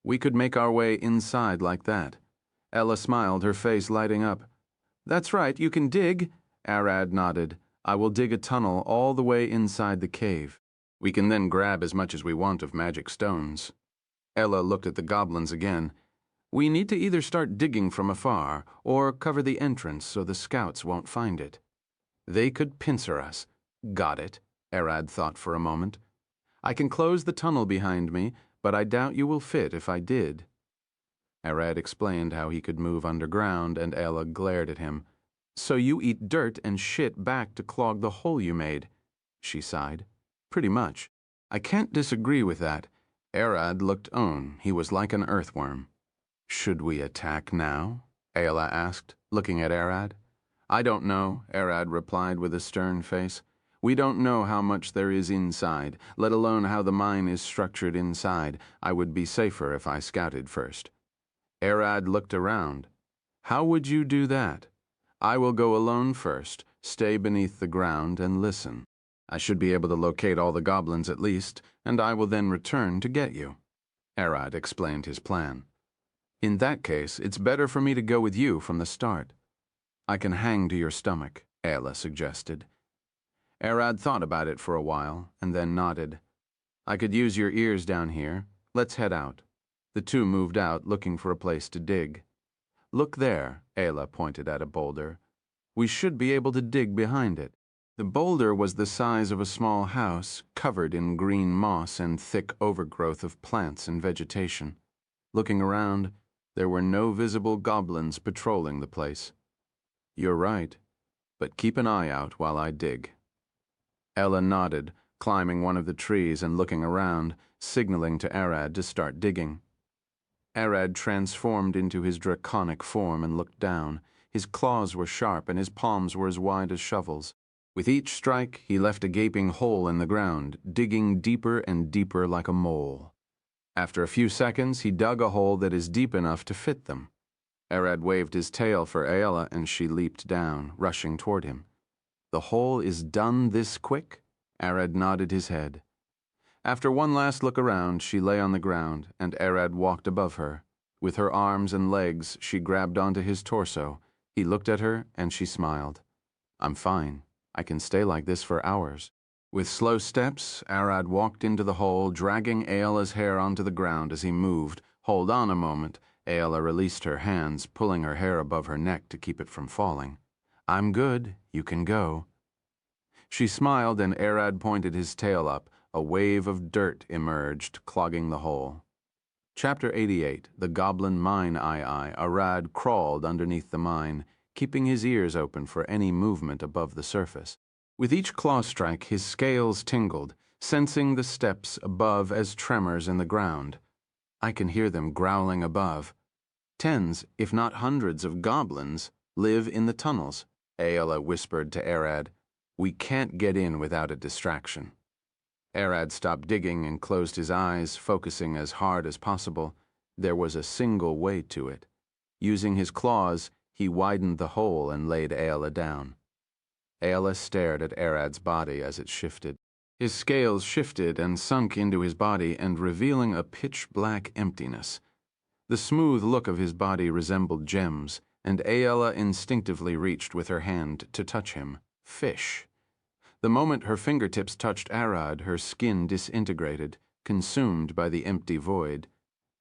We could make our way inside like that. Ella smiled, her face lighting up. That's right, you can dig. Arad nodded. I will dig a tunnel all the way inside the cave. We can then grab as much as we want of magic stones. Ella looked at the goblins again. We need to either start digging from afar or cover the entrance so the scouts won't find it. They could pincer us. Got it, Arad thought for a moment. I can close the tunnel behind me, but I doubt you will fit if I did. Arad explained how he could move underground, and Ella glared at him. So you eat dirt and shit back to clog the hole you made, she sighed. Pretty much. I can't disagree with that. Arad looked on. He was like an earthworm. Should we attack now? Ella asked, looking at Arad. I don't know, Arad replied with a stern face. We don't know how much there is inside, let alone how the mine is structured inside. I would be safer if I scouted first. Arad looked around. How would you do that? I will go alone first, stay beneath the ground, and listen. I should be able to locate all the goblins at least, and I will then return to get you. Arad explained his plan. In that case, it's better for me to go with you from the start. I can hang to your stomach, Ella suggested. Arad thought about it for a while, and then nodded. I could use your ears down here. Let's head out. The two moved out, looking for a place to dig. Look there, Ella pointed at a boulder. We should be able to dig behind it. The boulder was the size of a small house, covered in green moss and thick overgrowth of plants and vegetation. Looking around, there were no visible goblins patrolling the place. You're right, but keep an eye out while I dig. Ella nodded, climbing one of the trees and looking around, signaling to Arad to start digging. Arad transformed into his draconic form and looked down. His claws were sharp and his palms were as wide as shovels. With each strike, he left a gaping hole in the ground, digging deeper and deeper like a mole. After a few seconds, he dug a hole that is deep enough to fit them. Arad waved his tail for Aella, and she leaped down, rushing toward him. The hole is done this quick? Arad nodded his head. After one last look around, she lay on the ground, and Arad walked above her. With her arms and legs, she grabbed onto his torso. He looked at her, and she smiled. I'm fine. I can stay like this for hours. With slow steps, Arad walked into the hole, dragging Aella's hair onto the ground as he moved. Hold on a moment. Aella released her hands, pulling her hair above her neck to keep it from falling. I'm good. You can go. She smiled, and Arad pointed his tail up. A wave of dirt emerged, clogging the hole. Chapter 88, The Goblin Mine Eye. Arad crawled underneath the mine, keeping his ears open for any movement above the surface. With each claw strike, his scales tingled, sensing the steps above as tremors in the ground. I can hear them growling above. Tens, if not hundreds of goblins live in the tunnels, Aella whispered to Arad. We can't get in without a distraction. Arad stopped digging and closed his eyes, focusing as hard as possible. There was a single way to it. Using his claws, he widened the hole and laid Aella down. Aella stared at Arad's body as it shifted. His scales shifted and sunk into his body and revealing a pitch-black emptiness. The smooth look of his body resembled gems, and Aella instinctively reached with her hand to touch him. Fish. The moment her fingertips touched Arad, her skin disintegrated, consumed by the empty void.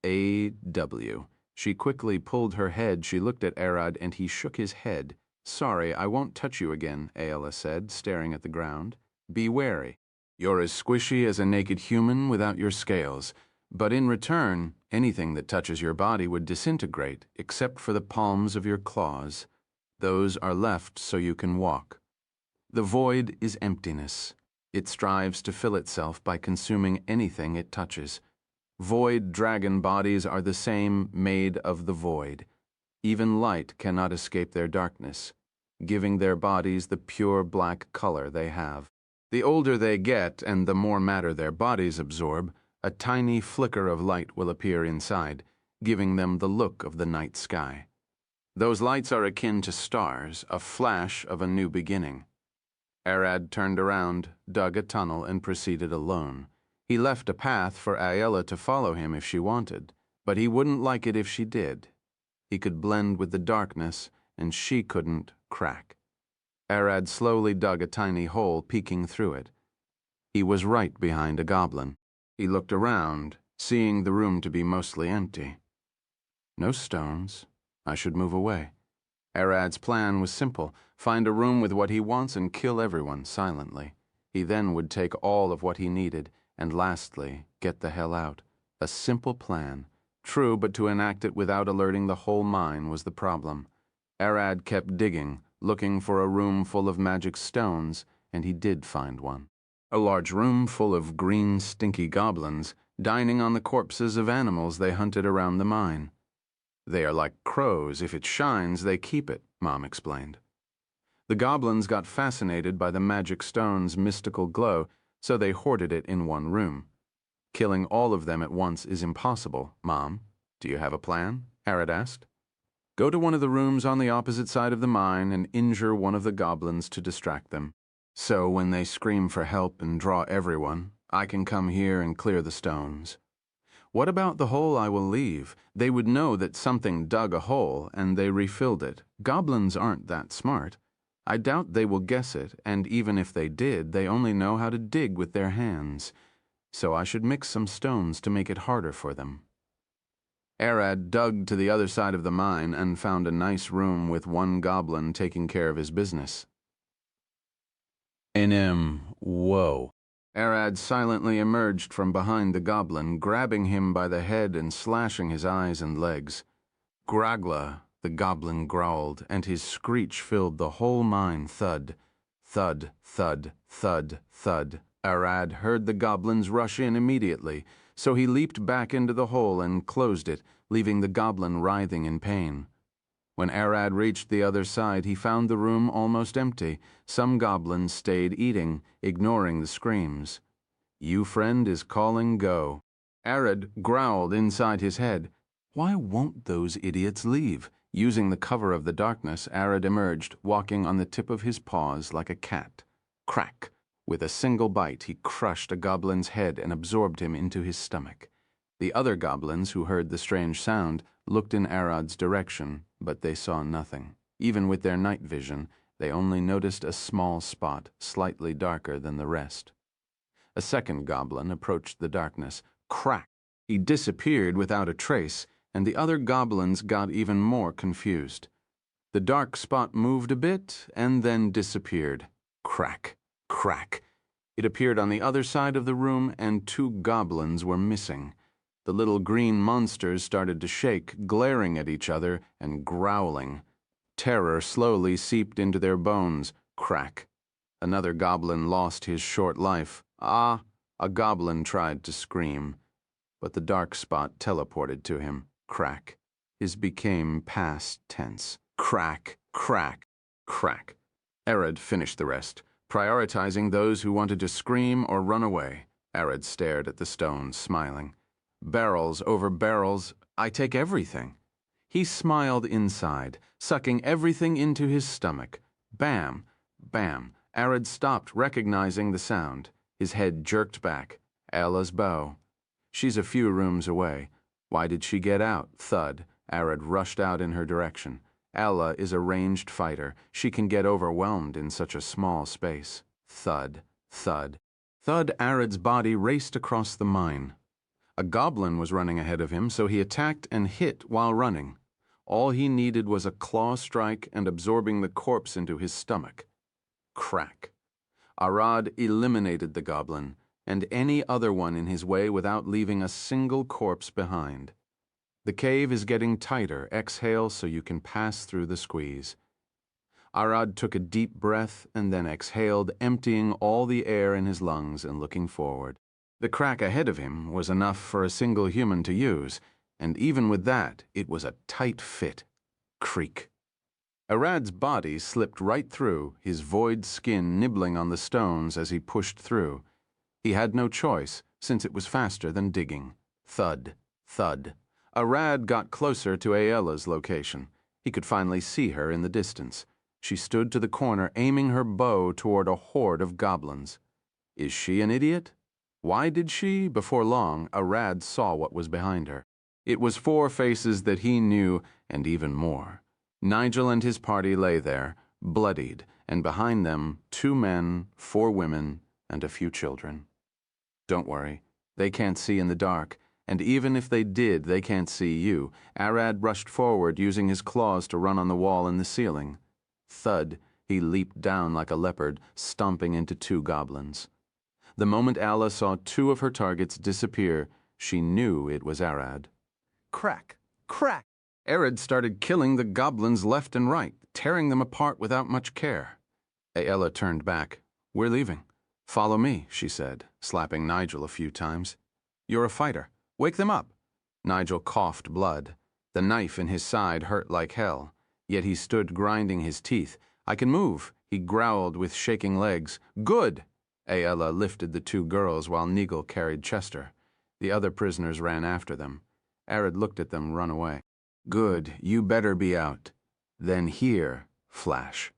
A.W. She quickly pulled her head. She looked at Arad, and he shook his head. Sorry, I won't touch you again, Aella said, staring at the ground. Be wary. You're as squishy as a naked human without your scales. But in return, anything that touches your body would disintegrate, except for the palms of your claws. Those are left so you can walk. The void is emptiness. It strives to fill itself by consuming anything it touches. Void dragon bodies are the same, made of the void. Even light cannot escape their darkness, giving their bodies the pure black color they have. The older they get and the more matter their bodies absorb, a tiny flicker of light will appear inside, giving them the look of the night sky. Those lights are akin to stars, a flash of a new beginning. Arad turned around, dug a tunnel, and proceeded alone. He left a path for Ayala to follow him if she wanted, but he wouldn't like it if she did. He could blend with the darkness, and she couldn't crack. Arad slowly dug a tiny hole, peeking through it. He was right behind a goblin. He looked around, seeing the room to be mostly empty. No stones. I should move away. Arad's plan was simple: find a room with what he wants and kill everyone silently. He then would take all of what he needed, and lastly, get the hell out. A simple plan. True, but to enact it without alerting the whole mine was the problem. Arad kept digging, looking for a room full of magic stones, and he did find one. A large room full of green, stinky goblins, dining on the corpses of animals they hunted around the mine. They are like crows. If it shines, they keep it, Mom explained. The goblins got fascinated by the magic stone's mystical glow, so they hoarded it in one room. Killing all of them at once is impossible, Mom. Do you have a plan? Arad asked. Go to one of the rooms on the opposite side of the mine and injure one of the goblins to distract them. So when they scream for help and draw everyone, I can come here and clear the stones. What about the hole I will leave? They would know that something dug a hole and they refilled it. Goblins aren't that smart. I doubt they will guess it, and even if they did, they only know how to dig with their hands. So I should mix some stones to make it harder for them. Arad dug to the other side of the mine and found a nice room with one goblin taking care of his business. Whoa. Arad silently emerged from behind the goblin, grabbing him by the head and slashing his eyes and legs. Gragla, the goblin growled, and his screech filled the whole mine. Thud, thud, thud, thud, thud. Arad heard the goblins rush in immediately, so he leaped back into the hole and closed it, leaving the goblin writhing in pain. When Arad reached the other side, he found the room almost empty. Some goblins stayed eating, ignoring the screams. You friend is calling go. Arad growled inside his head. Why won't those idiots leave? Using the cover of the darkness, Arad emerged, walking on the tip of his paws like a cat. Crack! With a single bite, he crushed a goblin's head and absorbed him into his stomach. The other goblins, who heard the strange sound, looked in Arad's direction, but they saw nothing. Even with their night vision, they only noticed a small spot, slightly darker than the rest. A second goblin approached the darkness. Crack! He disappeared without a trace, and the other goblins got even more confused. The dark spot moved a bit and then disappeared. Crack! Crack! It appeared on the other side of the room, and two goblins were missing. The little green monsters started to shake, glaring at each other and growling. Terror slowly seeped into their bones. Crack! Another goblin lost his short life. Ah! A goblin tried to scream, but the dark spot teleported to him. Crack! His became past tense. Crack! Crack! Crack! Arad finished the rest, prioritizing those who wanted to scream or run away. Arad stared at the stones, smiling. Barrels over barrels, I take everything. He smiled inside, sucking everything into his stomach. Bam! Bam! Arad stopped, recognizing the sound. His head jerked back. Ella's bow. She's a few rooms away. Why did she get out? Thud. Arad rushed out in her direction. Ella is a ranged fighter. She can get overwhelmed in such a small space. Thud. Thud. Thud. Arad's body raced across the mine. A goblin was running ahead of him, so he attacked and hit while running. All he needed was a claw strike and absorbing the corpse into his stomach. Crack. Arad eliminated the goblin. and any other one in his way without leaving a single corpse behind. The cave is getting tighter. Exhale so you can pass through the squeeze. Arad took a deep breath and then exhaled, emptying all the air in his lungs and looking forward. The crack ahead of him was enough for a single human to use, and even with that, it was a tight fit. Creak. Arad's body slipped right through, his void skin nibbling on the stones as he pushed through. He had no choice, since it was faster than digging. Thud, thud. Arad got closer to Ayela's location. He could finally see her in the distance. She stood to the corner, aiming her bow toward a horde of goblins. Is she an idiot? Why did she? Before long, Arad saw what was behind her. It was 4 faces that he knew, and even more. Nigel and his party lay there, bloodied, and behind them 2 men, 4 women, and a few children. Don't worry, they can't see in the dark, and even if they did, they can't see you. Arad rushed forward, using his claws to run on the wall and the ceiling. Thud, he leaped down like a leopard, stomping into 2 goblins. The moment Alla saw 2 of her targets disappear, she knew it was Arad. Crack, crack! Arad started killing the goblins left and right, tearing them apart without much care. Ayela turned back. We're leaving. Follow me, she said, slapping Nigel a few times. You're a fighter. Wake them up. Nigel coughed blood. The knife in his side hurt like hell, yet he stood grinding his teeth. I can move, he growled with shaking legs. Good! Ayela lifted the 2 girls while Nigel carried Chester. The other prisoners ran after them. Arad looked at them run away. Good, you better be out. Then here, flash.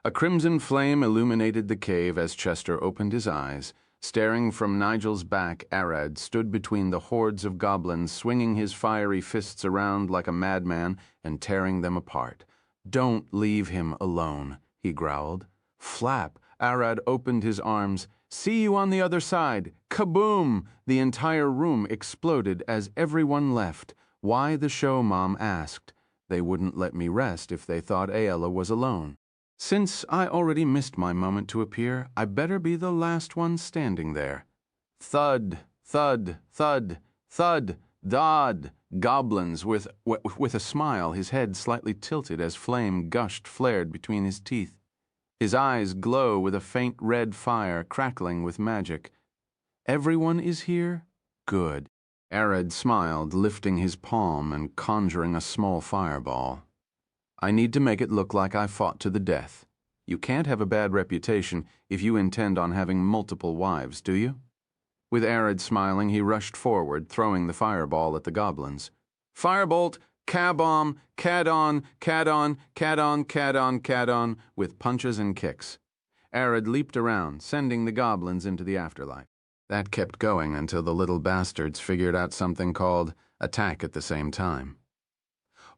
A crimson flame illuminated the cave as Chester opened his eyes. Staring from Nigel's back, Arad stood between the hordes of goblins, swinging his fiery fists around like a madman and tearing them apart. Don't leave him alone, he growled. Flap! Arad opened his arms. See you on the other side! Kaboom! The entire room exploded as everyone left. Why the show, Mom asked. They wouldn't let me rest if they thought Ayela was alone. Since I already missed my moment to appear, I better be the last one standing there. Thud, thud, thud, thud, thud. Goblins with a smile, his head slightly tilted as flame gushed flared between his teeth. His eyes glow with a faint red fire crackling with magic. Everyone is here? Good. Arad smiled, lifting his palm and conjuring a small fireball. I need to make it look like I fought to the death. You can't have a bad reputation if you intend on having multiple wives, do you? With Arad smiling, he rushed forward, throwing the fireball at the goblins. Firebolt, K-bomb, Cad-on, Cad-on, Cad-on, Cad-on, Cad-on, with punches and kicks. Arad leaped around, sending the goblins into the afterlife. That kept going until the little bastards figured out something called attack at the same time.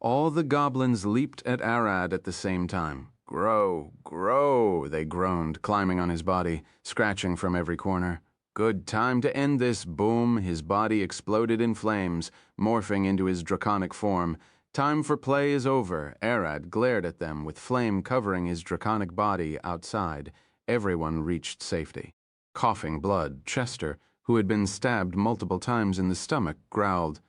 All the goblins leaped at Arad at the same time. Grow, grow, they groaned, climbing on his body, scratching from every corner. Good time to end this. Boom, his body exploded in flames, morphing into his draconic form. Time for play is over. Arad glared at them, with flame covering his draconic body outside. Everyone reached safety. Coughing blood, Chester, who had been stabbed multiple times in the stomach, growled.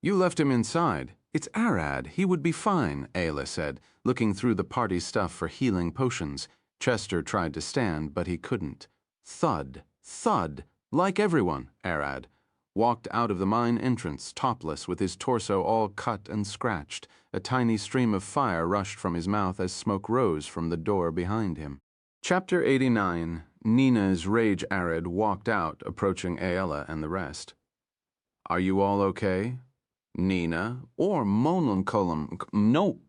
You left him inside. It's Arad. He would be fine, Ayla said, looking through the party stuff for healing potions. Chester tried to stand, but he couldn't. Thud, thud, like everyone, Arad walked out of the mine entrance, topless, with his torso all cut and scratched. A tiny stream of fire rushed from his mouth as smoke rose from the door behind him. Chapter 89. Nina's rage Arad walked out, approaching Ayla and the rest. Are you all okay? Nina, or Molancolum, no,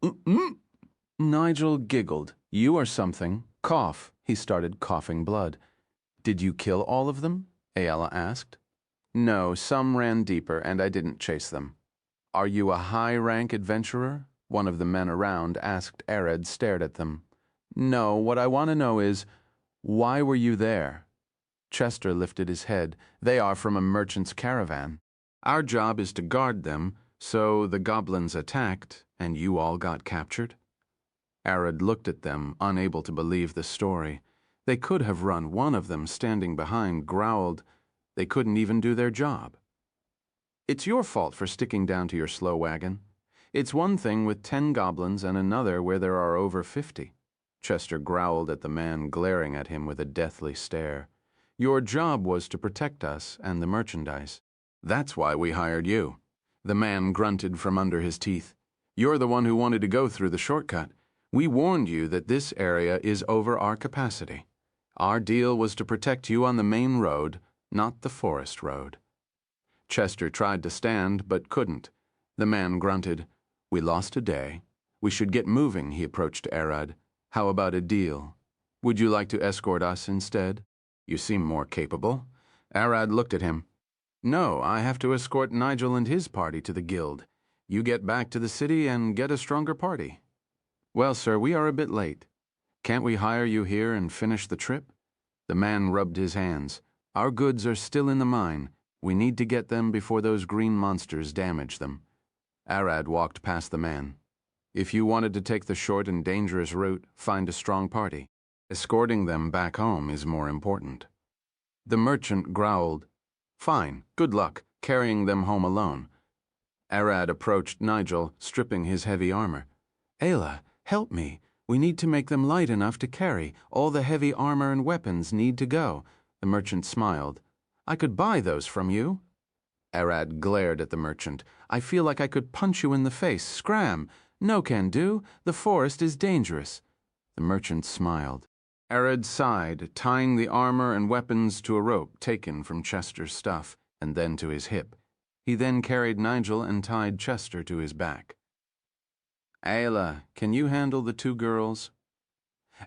Nigel giggled. You are something. Cough. He started coughing blood. Did you kill all of them? Ayala asked. No, some ran deeper, and I didn't chase them. Are you a high-rank adventurer? One of the men around asked. Arad stared at them. No, what I want to know is, why were you there? Chester lifted his head. They are from a merchant's caravan. Our job is to guard them, so the goblins attacked, and you all got captured? Arad looked at them, unable to believe the story. They could have run. One of them, standing behind, growled, They couldn't even do their job. It's your fault for sticking down to your slow wagon. It's one thing with 10 goblins and another where there are over 50. Chester growled at the man, glaring at him with a deathly stare. Your job was to protect us and the merchandise. That's why we hired you. The man grunted from under his teeth. You're the one who wanted to go through the shortcut. We warned you that this area is over our capacity. Our deal was to protect you on the main road, not the forest road. Chester tried to stand, but couldn't. The man grunted. We lost a day. We should get moving, he approached Arad. How about a deal? Would you like to escort us instead? You seem more capable. Arad looked at him. No, I have to escort Nigel and his party to the guild. You get back to the city and get a stronger party. Well, sir, we are a bit late. Can't we hire you here and finish the trip? The man rubbed his hands. Our goods are still in the mine. We need to get them before those green monsters damage them. Arad walked past the man. If you wanted to take the short and dangerous route, find a strong party. Escorting them back home is more important. The merchant growled. Fine, good luck, carrying them home alone. Arad approached Nigel, stripping his heavy armor. Ayla, help me. We need to make them light enough to carry. All the heavy armor and weapons need to go. The merchant smiled. I could buy those from you. Arad glared at the merchant. I feel like I could punch you in the face. Scram. No can do. The forest is dangerous. The merchant smiled. Arad sighed, tying the armor and weapons to a rope taken from Chester's stuff, and then to his hip. He then carried Nigel and tied Chester to his back. Ayla, can you handle the 2 girls?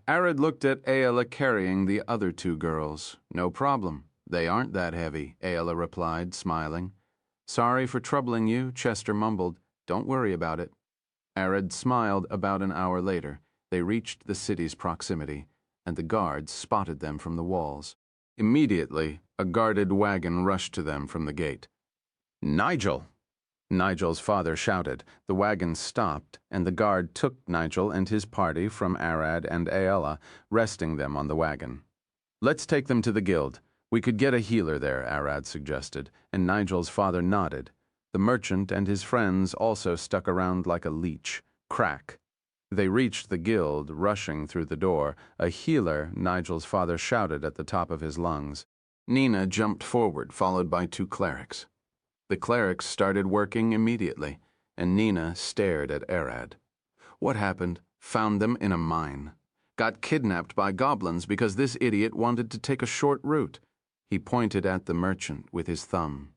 Arad looked at Ayla carrying the other 2 girls. No problem. They aren't that heavy, Ayla replied, smiling. Sorry for troubling you, Chester mumbled. Don't worry about it. Arad smiled. About an hour later. They reached the city's proximity, and the guards spotted them from the walls. Immediately, a guarded wagon rushed to them from the gate. Nigel! Nigel's father shouted. The wagon stopped, and the guard took Nigel and his party from Arad and Ayla, resting them on the wagon. Let's take them to the guild. We could get a healer there, Arad suggested, and Nigel's father nodded. The merchant and his friends also stuck around like a leech. Crack. They reached the guild, rushing through the door. A healer, Nigel's father shouted at the top of his lungs. Nina jumped forward, followed by 2 clerics. The clerics started working immediately, and Nina stared at Arad. What happened? Found them in a mine. Got kidnapped by goblins because this idiot wanted to take a short route. He pointed at the merchant with his thumb.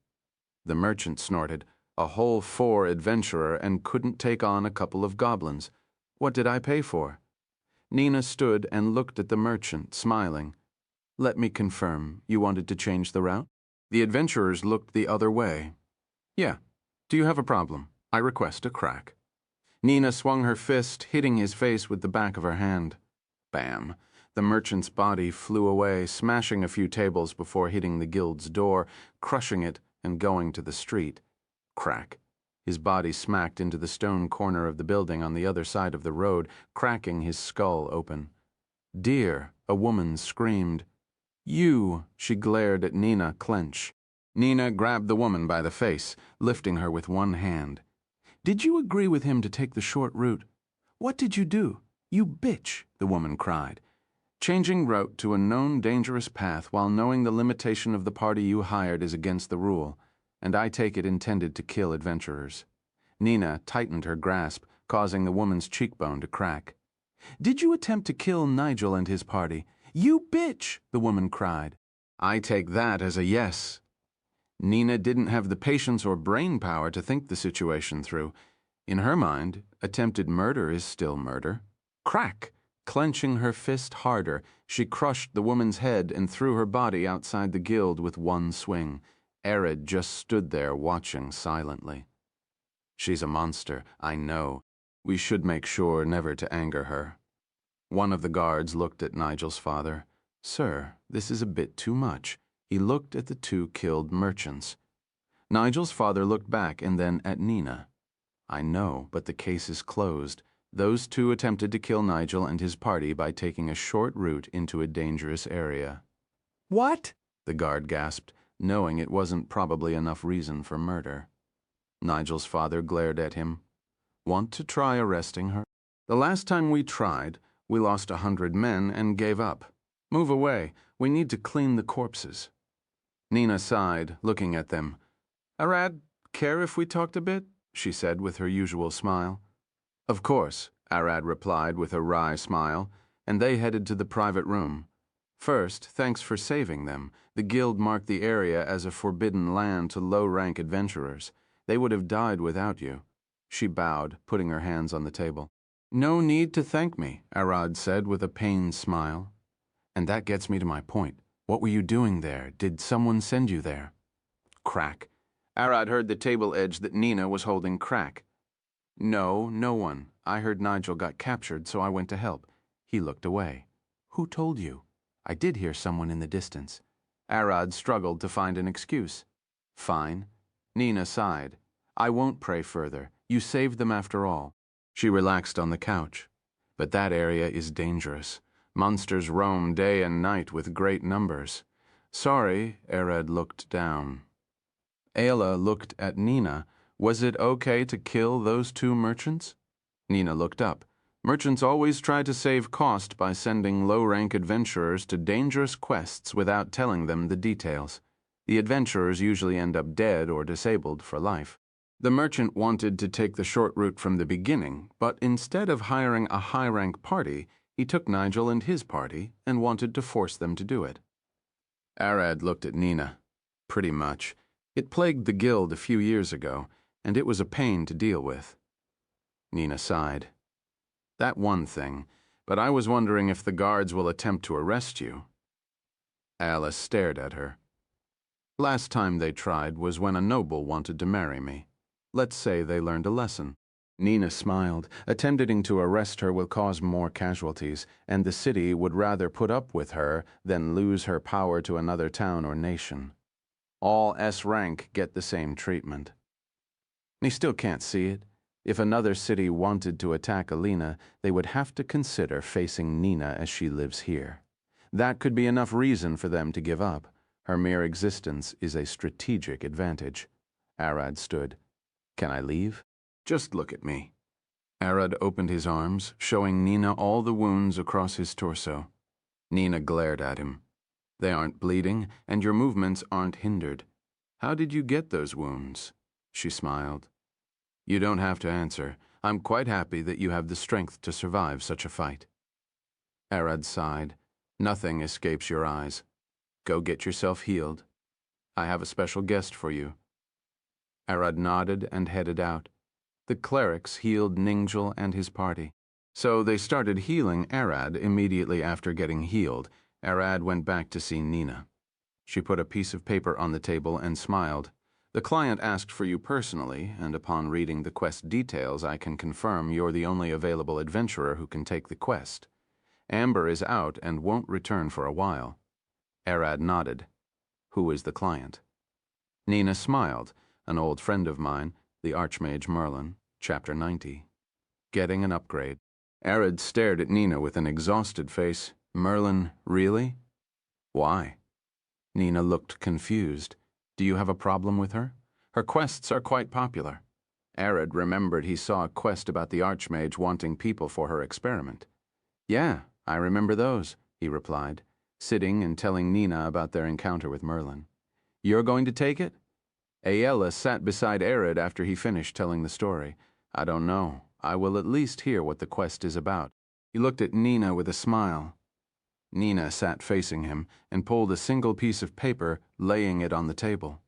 The merchant snorted. A whole 4 adventurer and couldn't take on a couple of goblins. What did I pay for? Nina stood and looked at the merchant, smiling. Let me confirm, you wanted to change the route? The adventurers looked the other way. Yeah. Do you have a problem? I request a crack. Nina swung her fist, hitting his face with the back of her hand. Bam. The merchant's body flew away, smashing a few tables before hitting the guild's door, crushing it, and going to the street. Crack. His body smacked into the stone corner of the building on the other side of the road, cracking his skull open. Dear, a woman screamed. You, she glared at Nina, clench. Nina grabbed the woman by the face, lifting her with one hand. Did you agree with him to take the short route? What did you do? You bitch, the woman cried. Changing route to a known dangerous path while knowing the limitation of the party you hired is against the rule, and I take it intended to kill adventurers. Nina tightened her grasp, causing the woman's cheekbone to crack. Did you attempt to kill Nigel and his party? You bitch, the woman cried. I take that as a yes. Nina didn't have the patience or brain power to think the situation through. In her mind, attempted murder is still murder. Crack! Clenching her fist harder, she crushed the woman's head and threw her body outside the guild with one swing. Arad just stood there watching silently. She's a monster, I know. We should make sure never to anger her. One of the guards looked at Nigel's father. Sir, this is a bit too much. He looked at the 2 killed merchants. Nigel's father looked back and then at Nina. I know, but the case is closed. Those 2 attempted to kill Nigel and his party by taking a short route into a dangerous area. What? The guard gasped. knowing it wasn't probably enough reason for murder. Nigel's father glared at him. Want to try arresting her? The last time we tried, we lost 100 men and gave up. Move away. We need to clean the corpses. Nina sighed, looking at them. Arad, care if we talked a bit? She said with her usual smile. Of course, Arad replied with a wry smile, and they headed to the private room. First, thanks for saving them. The guild marked the area as a forbidden land to low-rank adventurers. They would have died without you. She bowed, putting her hands on the table. No need to thank me, Arad said with a pained smile. And that gets me to my point. What were you doing there? Did someone send you there? Crack. Arad heard the table edge that Nina was holding crack. No, no one. I heard Nigel got captured, so I went to help. He looked away. Who told you? I did hear someone in the distance. Arad struggled to find an excuse. Fine. Nina sighed. I won't pray further. You saved them after all. She relaxed on the couch. But that area is dangerous. Monsters roam day and night with great numbers. Sorry, Arad looked down. Ayla looked at Nina. Was it okay to kill those two merchants? Nina looked up. Merchants always try to save cost by sending low-rank adventurers to dangerous quests without telling them the details. The adventurers usually end up dead or disabled for life. The merchant wanted to take the short route from the beginning, but instead of hiring a high-rank party, he took Nigel and his party and wanted to force them to do it. Arad looked at Nina. Pretty much. It plagued the guild a few years ago, and it was a pain to deal with. Nina sighed. That one thing, but I was wondering if the guards will attempt to arrest you. Alice stared at her. Last time they tried was when a noble wanted to marry me. Let's say they learned a lesson. Nina smiled. Attempting to arrest her will cause more casualties, and the city would rather put up with her than lose her power to another town or nation. All S rank get the same treatment. He still can't see it. If another city wanted to attack Alina, they would have to consider facing Nina as she lives here. That could be enough reason for them to give up. Her mere existence is a strategic advantage. Arad stood. Can I leave? Just look at me. Arad opened his arms, showing Nina all the wounds across his torso. Nina glared at him. They aren't bleeding, and your movements aren't hindered. How did you get those wounds? She smiled. You don't have to answer. I'm quite happy that you have the strength to survive such a fight. Arad sighed. Nothing escapes your eyes. Go get yourself healed. I have a special guest for you. Arad nodded and headed out. The clerics healed Ningel and his party. So they started healing Arad immediately after getting healed. Arad went back to see Nina. She put a piece of paper on the table and smiled. The client asked for you personally, and upon reading the quest details, I can confirm you're the only available adventurer who can take the quest. Amber is out and won't return for a while. Arad nodded. Who is the client? Nina smiled. An old friend of mine, the Archmage Merlin, Chapter 90. Getting an upgrade. Arad stared at Nina with an exhausted face. Merlin, really? Why? Nina looked confused. Do you have a problem with her? Her quests are quite popular. Arad remembered he saw a quest about the Archmage wanting people for her experiment. Yeah, I remember those, he replied, sitting and telling Nina about their encounter with Merlin. You're going to take it? Ayla sat beside Arad after he finished telling the story. I don't know. I will at least hear what the quest is about. He looked at Nina with a smile. Nina sat facing him and pulled a single piece of paper, laying it on the table.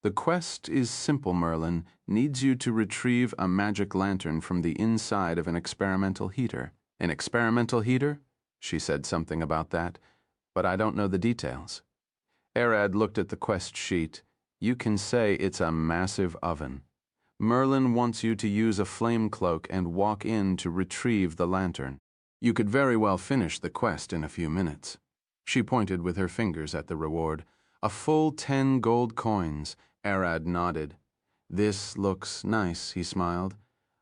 The quest is simple, Merlin. Needs you to retrieve a magic lantern from the inside of an experimental heater. An experimental heater? She said something about that, but I don't know the details. Arad looked at the quest sheet. You can say it's a massive oven. Merlin wants you to use a flame cloak and walk in to retrieve the lantern. You could very well finish the quest in a few minutes. She pointed with her fingers at the reward. A full 10 gold coins. Arad nodded. This looks nice, he smiled.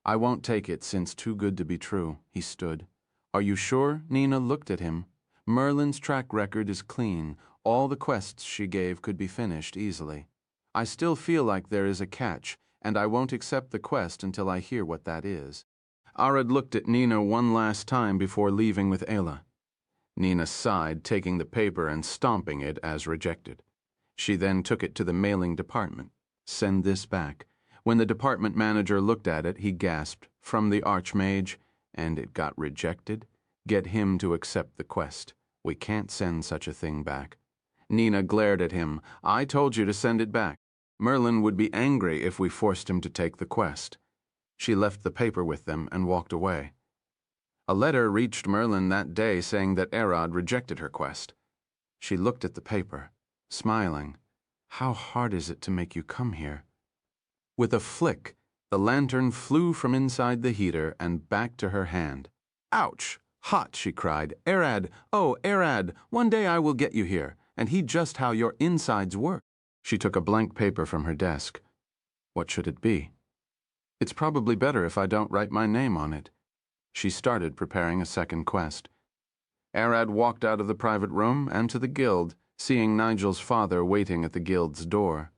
I won't take it since too good to be true. He stood. Are you sure? Nina looked at him. Merlin's track record is clean. All the quests she gave could be finished easily. I still feel like there is a catch, and I won't accept the quest until I hear what that is. Arad looked at Nina one last time before leaving with Ayla. Nina sighed, taking the paper and stomping it as rejected. She then took it to the mailing department. Send this back. When the department manager looked at it, he gasped, "From the Archmage," and it got rejected. Get him to accept the quest. We can't send such a thing back. Nina glared at him. I told you to send it back. Merlin would be angry if we forced him to take the quest. She left the paper with them and walked away. A letter reached Merlin that day saying that Arad rejected her quest. She looked at the paper, smiling. How hard is it to make you come here? With a flick, the lantern flew from inside the heater and back to her hand. Ouch! Hot, she cried. Arad! Oh, Arad! One day I will get you here, and heed just how your insides work. She took a blank paper from her desk. What should it be? It's probably better if I don't write my name on it. She started preparing a second quest. Arad walked out of the private room and to the guild, seeing Nigel's father waiting at the guild's door.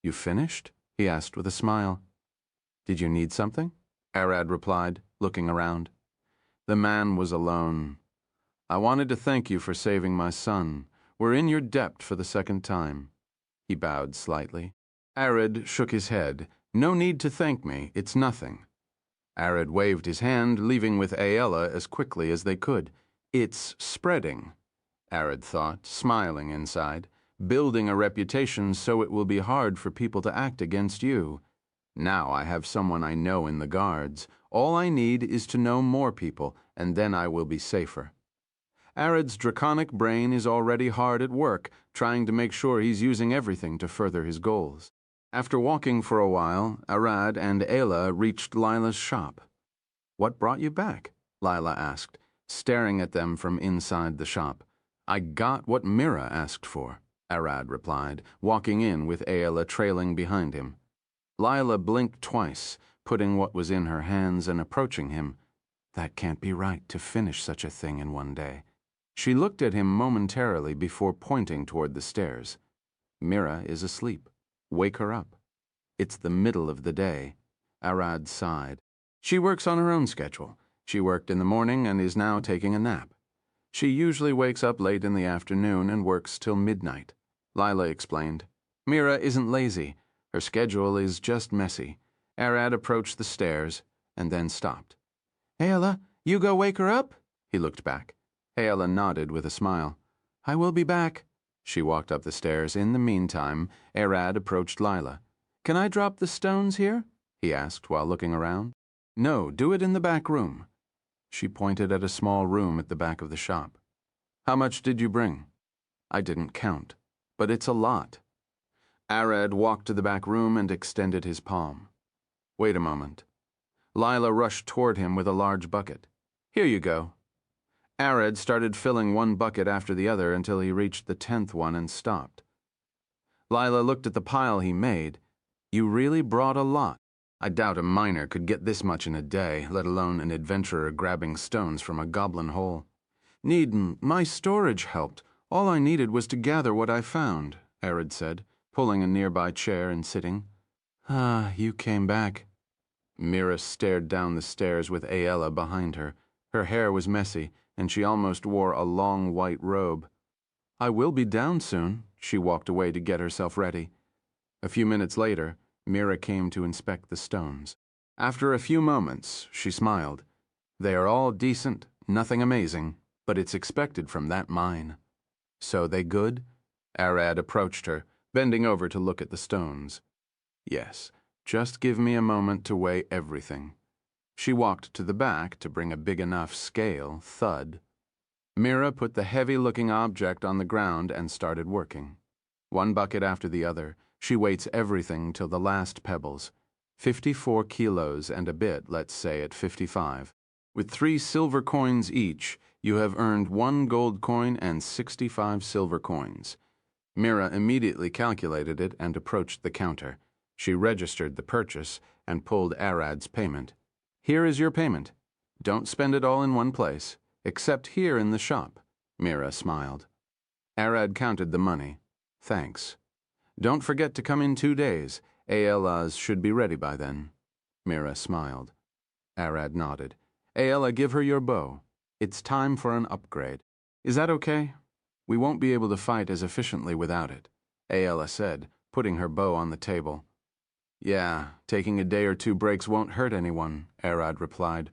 You finished? He asked with a smile. Did you need something? Arad replied, looking around. The man was alone. I wanted to thank you for saving my son. We're in your debt for the second time. He bowed slightly. Arad shook his head. No need to thank me. It's nothing. Arad waved his hand, leaving with Ayla as quickly as they could. It's spreading, Arad thought, smiling inside. Building a reputation so it will be hard for people to act against you. Now I have someone I know in the guards. All I need is to know more people, and then I will be safer. Arad's draconic brain is already hard at work, trying to make sure he's using everything to further his goals. After walking for a while, Arad and Ayla reached Lila's shop. What brought you back? Lila asked, staring at them from inside the shop. I got what Mira asked for, Arad replied, walking in with Ayla trailing behind him. Lila blinked twice, putting what was in her hands and approaching him. That can't be right to finish such a thing in one day. She looked at him momentarily before pointing toward the stairs. Mira is asleep. Wake her up. It's the middle of the day. Arad sighed. She works on her own schedule. She worked in the morning and is now taking a nap. She usually wakes up late in the afternoon and works till midnight. Lila explained. Mira isn't lazy. Her schedule is just messy. Arad approached the stairs and then stopped. Ayla, you go wake her up? He looked back. Ayla nodded with a smile. I will be back. She walked up the stairs. In the meantime, Arad approached Lila. Can I drop the stones here? He asked while looking around. No, do it in the back room. She pointed at a small room at the back of the shop. How much did you bring? I didn't count, but it's a lot. Arad walked to the back room and extended his palm. Wait a moment. Lila rushed toward him with a large bucket. Here you go. Arad started filling one bucket after the other until he reached the 10th one and stopped. Lila looked at the pile he made. You really brought a lot. I doubt a miner could get this much in a day, let alone an adventurer grabbing stones from a goblin hole. Needn't, my storage helped. All I needed was to gather what I found, Arad said, pulling a nearby chair and sitting. Ah, you came back. Mira stared down the stairs with Ayla behind her. Her hair was messy, and she almost wore a long white robe. I will be down soon. She walked away to get herself ready. A few minutes later, Mira came to inspect the stones. After a few moments, she smiled. They are all decent, nothing amazing, but it's expected from that mine. So they good? Arad approached her, bending over to look at the stones. Yes, just give me a moment to weigh everything. She walked to the back to bring a big enough scale, thud. Mira put the heavy-looking object on the ground and started working. One bucket after the other, she weights everything till the last pebbles. 54 kilos and a bit, let's say at 55. With 3 silver coins each, you have earned 1 gold coin and 65 silver coins. Mira immediately calculated it and approached the counter. She registered the purchase and pulled Arad's payment. Here is your payment. Don't spend it all in one place, except here in the shop. Mira smiled. Arad counted the money. Thanks. Don't forget to come in 2 days. Aela's should be ready by then. Mira smiled. Arad nodded. Aela, give her your bow. It's time for an upgrade. Is that okay? We won't be able to fight as efficiently without it, Aela said, putting her bow on the table. Yeah, taking a day or 2 breaks won't hurt anyone, Arad replied.